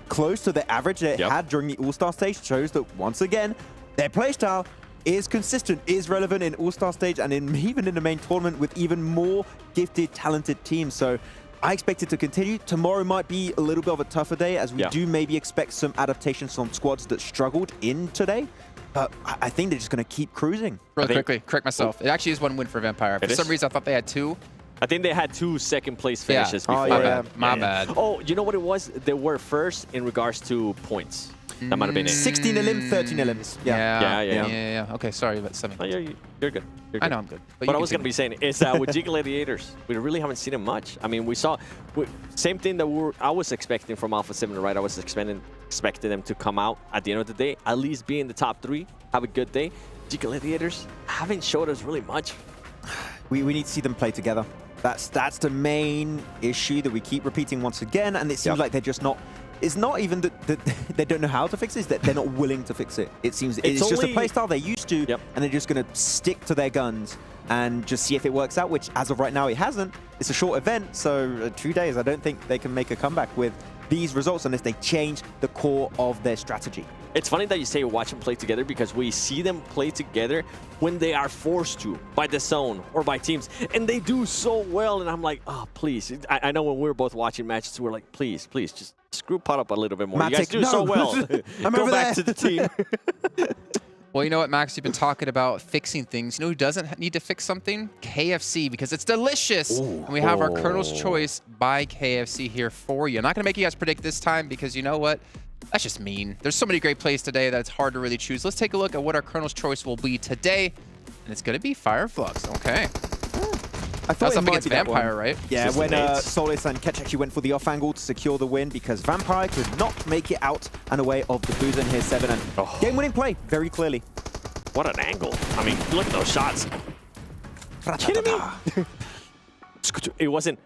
[SPEAKER 8] close to the average they had during the All-Star Stage shows that, once again, their playstyle is consistent, is relevant in All-Star Stage and even in the main tournament with even more gifted, talented teams. So I expect it to continue. Tomorrow might be a little bit of a tougher day, as we do maybe expect some adaptations from squads that struggled in today. But I think they're just going to keep cruising.
[SPEAKER 5] Really quickly, correct myself. It actually is 1 win for Vampire. For some reason, I thought they had 2.
[SPEAKER 9] I think they had 2 second-place finishes before.
[SPEAKER 5] My bad.
[SPEAKER 9] Oh, you know what it was? They were first in regards to points. That might have been it.
[SPEAKER 8] 16 elims, 13 elims.
[SPEAKER 5] Yeah. Okay, sorry, but 7.
[SPEAKER 9] Oh, you're good.
[SPEAKER 5] I know I'm good.
[SPEAKER 9] But what I was going to be saying is with G Gladiators, we really haven't seen them much. I mean, we saw same thing that I was expecting from Alpha7, right? I was expecting them to come out at the end of the day, at least be in the top 3, have a good day. G Gladiators haven't showed us really much.
[SPEAKER 8] We need to see them play together. That's the main issue that we keep repeating once again, and it seems like they're just not. It's not even that they don't know how to fix it, it's that they're not willing to fix it. It seems it's just a playstyle they're used to, and they're just going to stick to their guns and just see if it works out, which as of right now it hasn't. It's a short event, so 2 days. I don't think they can make a comeback with these results unless they change the core of their strategy.
[SPEAKER 9] It's funny that you say watch them play together because we see them play together when they are forced to by the zone or by teams, and they do so well. And I'm like, oh, please. I know when we were both watching matches, we were like, please, just screw Pot up a little bit more.
[SPEAKER 8] Matic,
[SPEAKER 9] you guys do so well. Go back to the team.
[SPEAKER 5] Well, you know what, Max? You've been talking about fixing things. You know who doesn't need to fix something? KFC, because it's delicious.
[SPEAKER 9] Ooh.
[SPEAKER 5] And we have our Colonel's Choice by KFC here for you. I'm not going to make you guys predict this time because you know what? That's just mean. There's so many great plays today that it's hard to really choose. Let's take a look at what our Colonel's Choice will be today. And it's going to be Flux. Okay.
[SPEAKER 8] I thought
[SPEAKER 5] That's
[SPEAKER 8] it
[SPEAKER 5] up
[SPEAKER 8] might
[SPEAKER 5] against
[SPEAKER 8] be that
[SPEAKER 5] Vampire,
[SPEAKER 8] one.
[SPEAKER 5] right?
[SPEAKER 8] Yeah, when Solis and Ketch actually went for the off angle to secure the win because Vampire could not make it out and away of the boozer in here 7. And game-winning play, very clearly.
[SPEAKER 9] What an angle. I mean, look at those shots. Kidding me? It wasn't.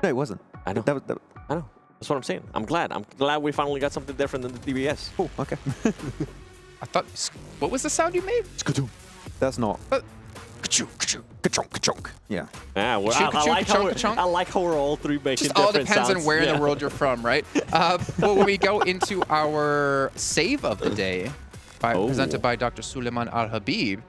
[SPEAKER 8] No, it wasn't.
[SPEAKER 9] I know. I know. That's what I'm saying. I'm glad we finally got something different than the DBS.
[SPEAKER 8] Oh, okay.
[SPEAKER 5] I thought, what was the sound you made?
[SPEAKER 8] That's not. Ka-chunk. Yeah.
[SPEAKER 9] Yeah, well, I like how we're all three making
[SPEAKER 5] just all
[SPEAKER 9] different
[SPEAKER 5] depends
[SPEAKER 9] sounds.
[SPEAKER 5] on where in the world you're from, right? Well, when we go into our save of the day, presented by Dr. Suleiman Al-Habib,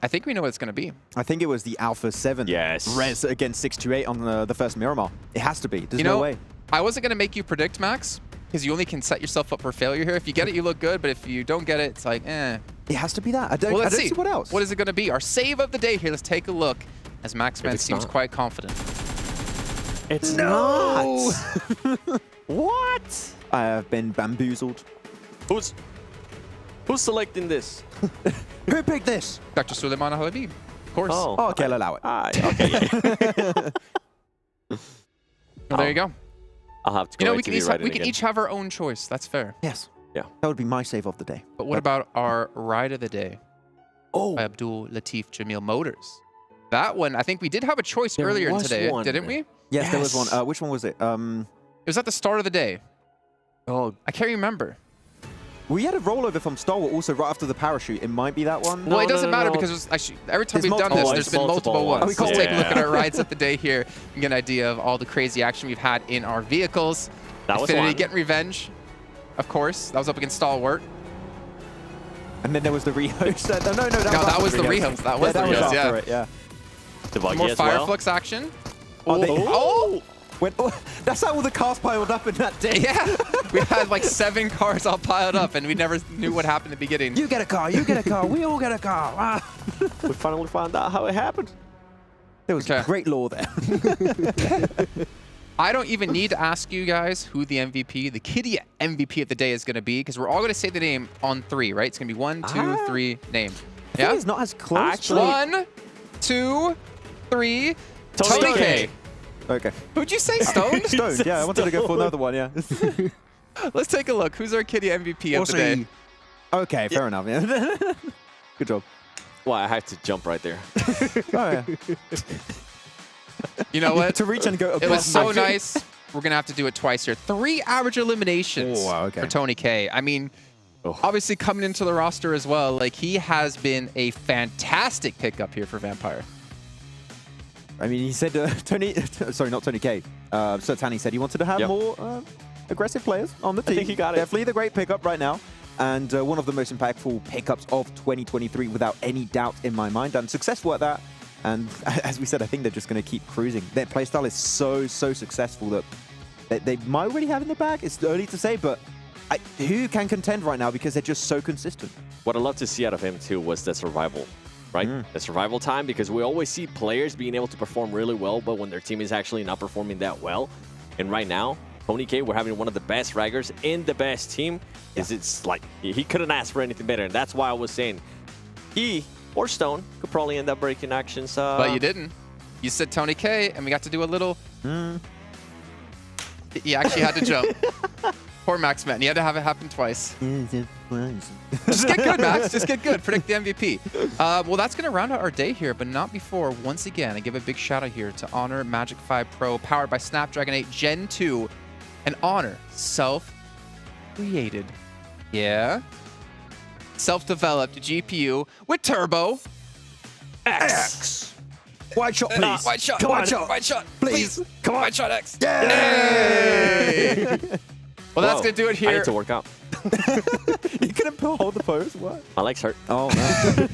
[SPEAKER 5] I think we know what it's going to be.
[SPEAKER 8] I think it was the Alpha7 res against 628 on the first Miramar. It has to be. There's no way.
[SPEAKER 5] I wasn't going to make you predict, Max, because you only can set yourself up for failure here. If you get it, you look good, but if you don't get it, it's like, eh.
[SPEAKER 8] It has to be that. I don't see what else.
[SPEAKER 5] What is it going to be? Our save of the day here. Let's take a look, as Maxman seems quite confident.
[SPEAKER 9] It's not.
[SPEAKER 8] What? I have been bamboozled.
[SPEAKER 9] Who's selecting this?
[SPEAKER 8] Who picked this?
[SPEAKER 5] Dr. Suleiman Al-Habib, of course.
[SPEAKER 8] Oh, okay, I'll allow it.
[SPEAKER 9] Okay.
[SPEAKER 5] Well, there you go.
[SPEAKER 9] I'll have to go
[SPEAKER 5] we can each have our own choice. That's fair.
[SPEAKER 8] Yes.
[SPEAKER 9] Yeah.
[SPEAKER 8] That would be my save of the day.
[SPEAKER 5] But what about our ride of the day?
[SPEAKER 8] Oh.
[SPEAKER 5] By Abdul Latif Jamil Motors. That one, I think we did have a choice earlier in today, didn't we?
[SPEAKER 8] Yes, there was one. Which one was it?
[SPEAKER 5] It was at the start of the day.
[SPEAKER 8] Oh,
[SPEAKER 5] I can't remember.
[SPEAKER 8] We had a rollover from Stalwart also right after the parachute. It might be that one.
[SPEAKER 5] Well, it doesn't matter because it was actually, every time we've done this, there's been multiple ones. Let's take a look at our rides of the day here and get an idea of all the crazy action we've had in our vehicles.
[SPEAKER 9] That was
[SPEAKER 5] Affinity
[SPEAKER 9] one.
[SPEAKER 5] getting revenge, of course. That was up against Stalwart.
[SPEAKER 8] And then there was the rehost. No,
[SPEAKER 5] that was the rehost. That was the rehost,
[SPEAKER 8] yeah.
[SPEAKER 9] The buggy
[SPEAKER 5] more
[SPEAKER 9] as well.
[SPEAKER 5] Flux action.
[SPEAKER 8] Oh! That's how all the cars piled up in that day.
[SPEAKER 5] Yeah, we had like 7 cars all piled up, and we never knew what happened at the beginning.
[SPEAKER 8] You get a car, you get a car, we all get a car. Ah.
[SPEAKER 9] We finally found out how it happened.
[SPEAKER 8] There was great lore there.
[SPEAKER 5] I don't even need to ask you guys who the MVP, the KIA MVP of the day is going to be, because we're all going to say the name on 3, right? It's going to be 1, 2, 3, name.
[SPEAKER 8] Yeah, it's not as close.
[SPEAKER 5] Actually, 1, 2, 3. Tony K.
[SPEAKER 8] Okay.
[SPEAKER 5] Who'd you say? Stone?
[SPEAKER 8] Stone. Yeah, I wanted to go for another one. Yeah.
[SPEAKER 5] Let's take a look. Who's our KIA MVP of the day?
[SPEAKER 8] Okay, fair enough. Yeah. Good job.
[SPEAKER 9] Well, I had to jump right there.
[SPEAKER 8] Oh, yeah.
[SPEAKER 5] You know what?
[SPEAKER 8] To reach and go.
[SPEAKER 5] It was so nice. We're going to have to do it twice here. 3 average eliminations for Tony K. I mean, obviously coming into the roster as well, like he has been a fantastic pickup here for Vampire.
[SPEAKER 8] I mean, he said sorry, not Tony K. Sertani said he wanted to have more aggressive players on the team.
[SPEAKER 9] I think he got it.
[SPEAKER 8] Definitely the great pickup right now. And one of the most impactful pickups of 2023 without any doubt in my mind. And successful at that. And as we said, I think they're just going to keep cruising. Their playstyle is so successful that they might already have in the bag. It's early to say, but who can contend right now because they're just so consistent.
[SPEAKER 9] What I love to see out of him, too, was the survival. Right? The survival time, because we always see players being able to perform really well, but when their team is actually not performing that well. And right now, Tony K, we're having one of the best fraggers in the best team. It's like he couldn't ask for anything better. And that's why I was saying he or Stone could probably end up breaking actions.
[SPEAKER 5] But you didn't. You said Tony K, and we got to do a little... You actually had to jump. Poor Max, man. You had to have it happen twice. Just get good, Max. Just get good. Predict the MVP. Well, that's going to round out our day here, but not before, once again, I give a big shout out here to Honor Magic 5 Pro, powered by Snapdragon 8 Gen 2, and Honor self-created. Yeah? Self-developed GPU with Turbo X.
[SPEAKER 8] White shot, please.
[SPEAKER 5] White shot.
[SPEAKER 8] Come on,
[SPEAKER 5] White shot. White shot.
[SPEAKER 8] Please. Come on.
[SPEAKER 5] White shot X.
[SPEAKER 8] Yay!
[SPEAKER 5] Well, that's going to do it here.
[SPEAKER 9] I need to work out.
[SPEAKER 8] You couldn't hold the pose? What?
[SPEAKER 9] My legs hurt.
[SPEAKER 8] Oh, no.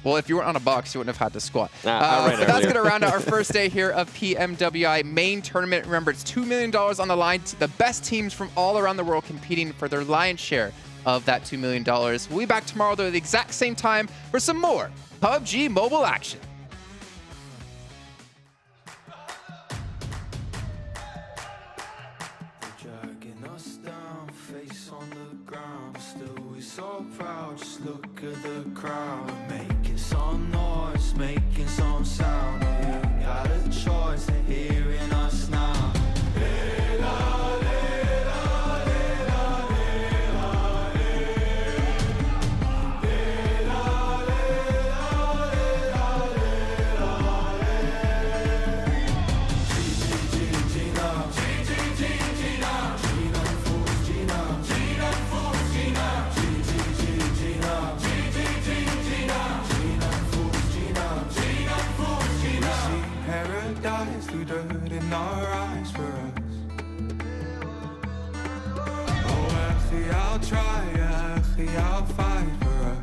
[SPEAKER 5] Well, if you weren't on a box, you wouldn't have had to squat.
[SPEAKER 9] I ran
[SPEAKER 5] but that's
[SPEAKER 9] earlier.
[SPEAKER 5] going to round out our first day here of PMWI Main Tournament. Remember, it's $2 million on the line. The best teams from all around the world competing for their lion's share of that $2 million. We'll be back tomorrow at the exact same time for some more PUBG Mobile action.
[SPEAKER 1] Dragging us down, face on the ground. Still we so proud, just look at the crowd. Making some noise, making some sound. You got a choice, they're hearing us now. Paradise through dirt in our eyes for us. Oh, actually, I'll try, actually, I'll fight for us.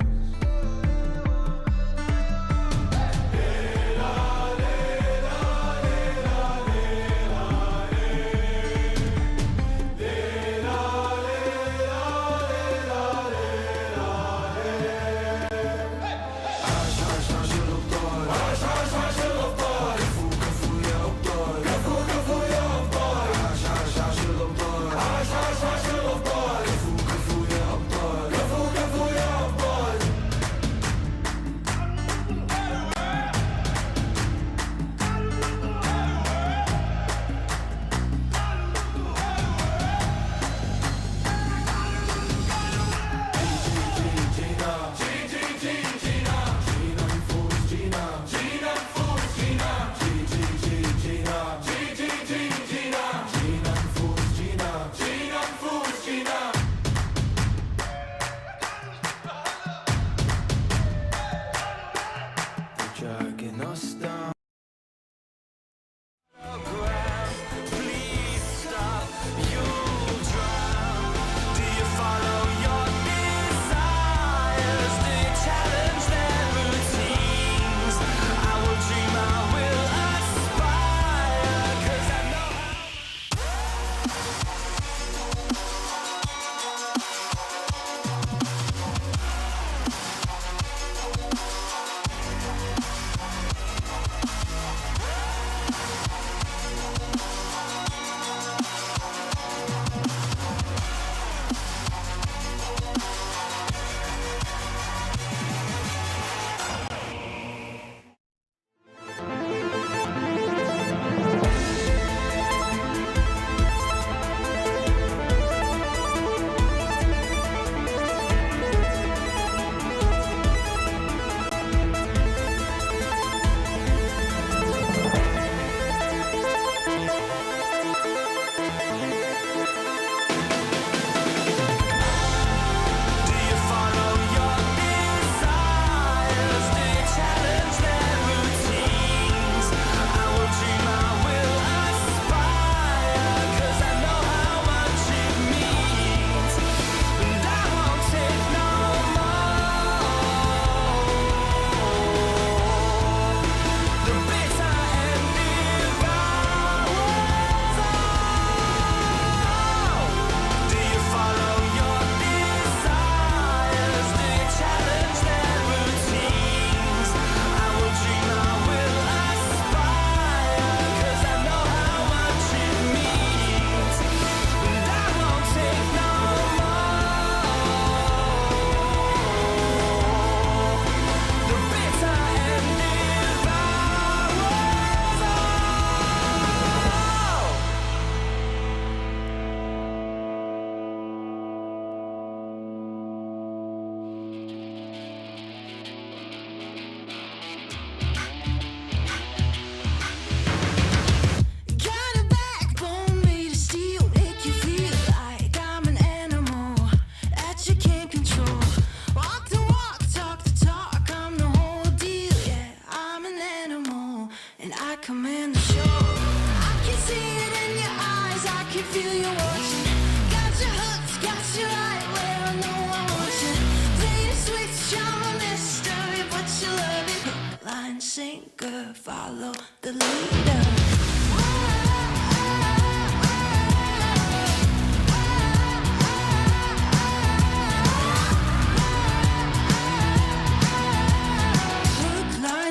[SPEAKER 2] follow the leader.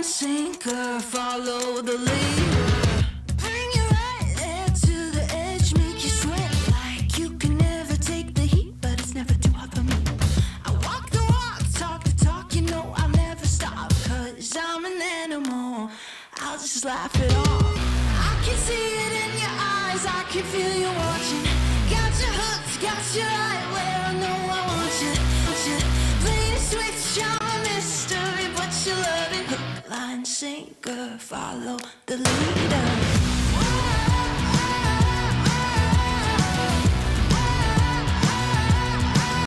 [SPEAKER 2] Sinker, follow the leader. Bring you right there to the edge, make you sweat like you can never take the heat, but it's never too hot for me. I walk the walk, talk the talk, you know I'll never stop, cause I'm an animal, I'll just laugh it off. I can see it in your eyes, I can feel you watching. Got your hooks, got your right where I know I want you. Play the switch, I'm a mystery, but you love it. Line sinker, follow the leader.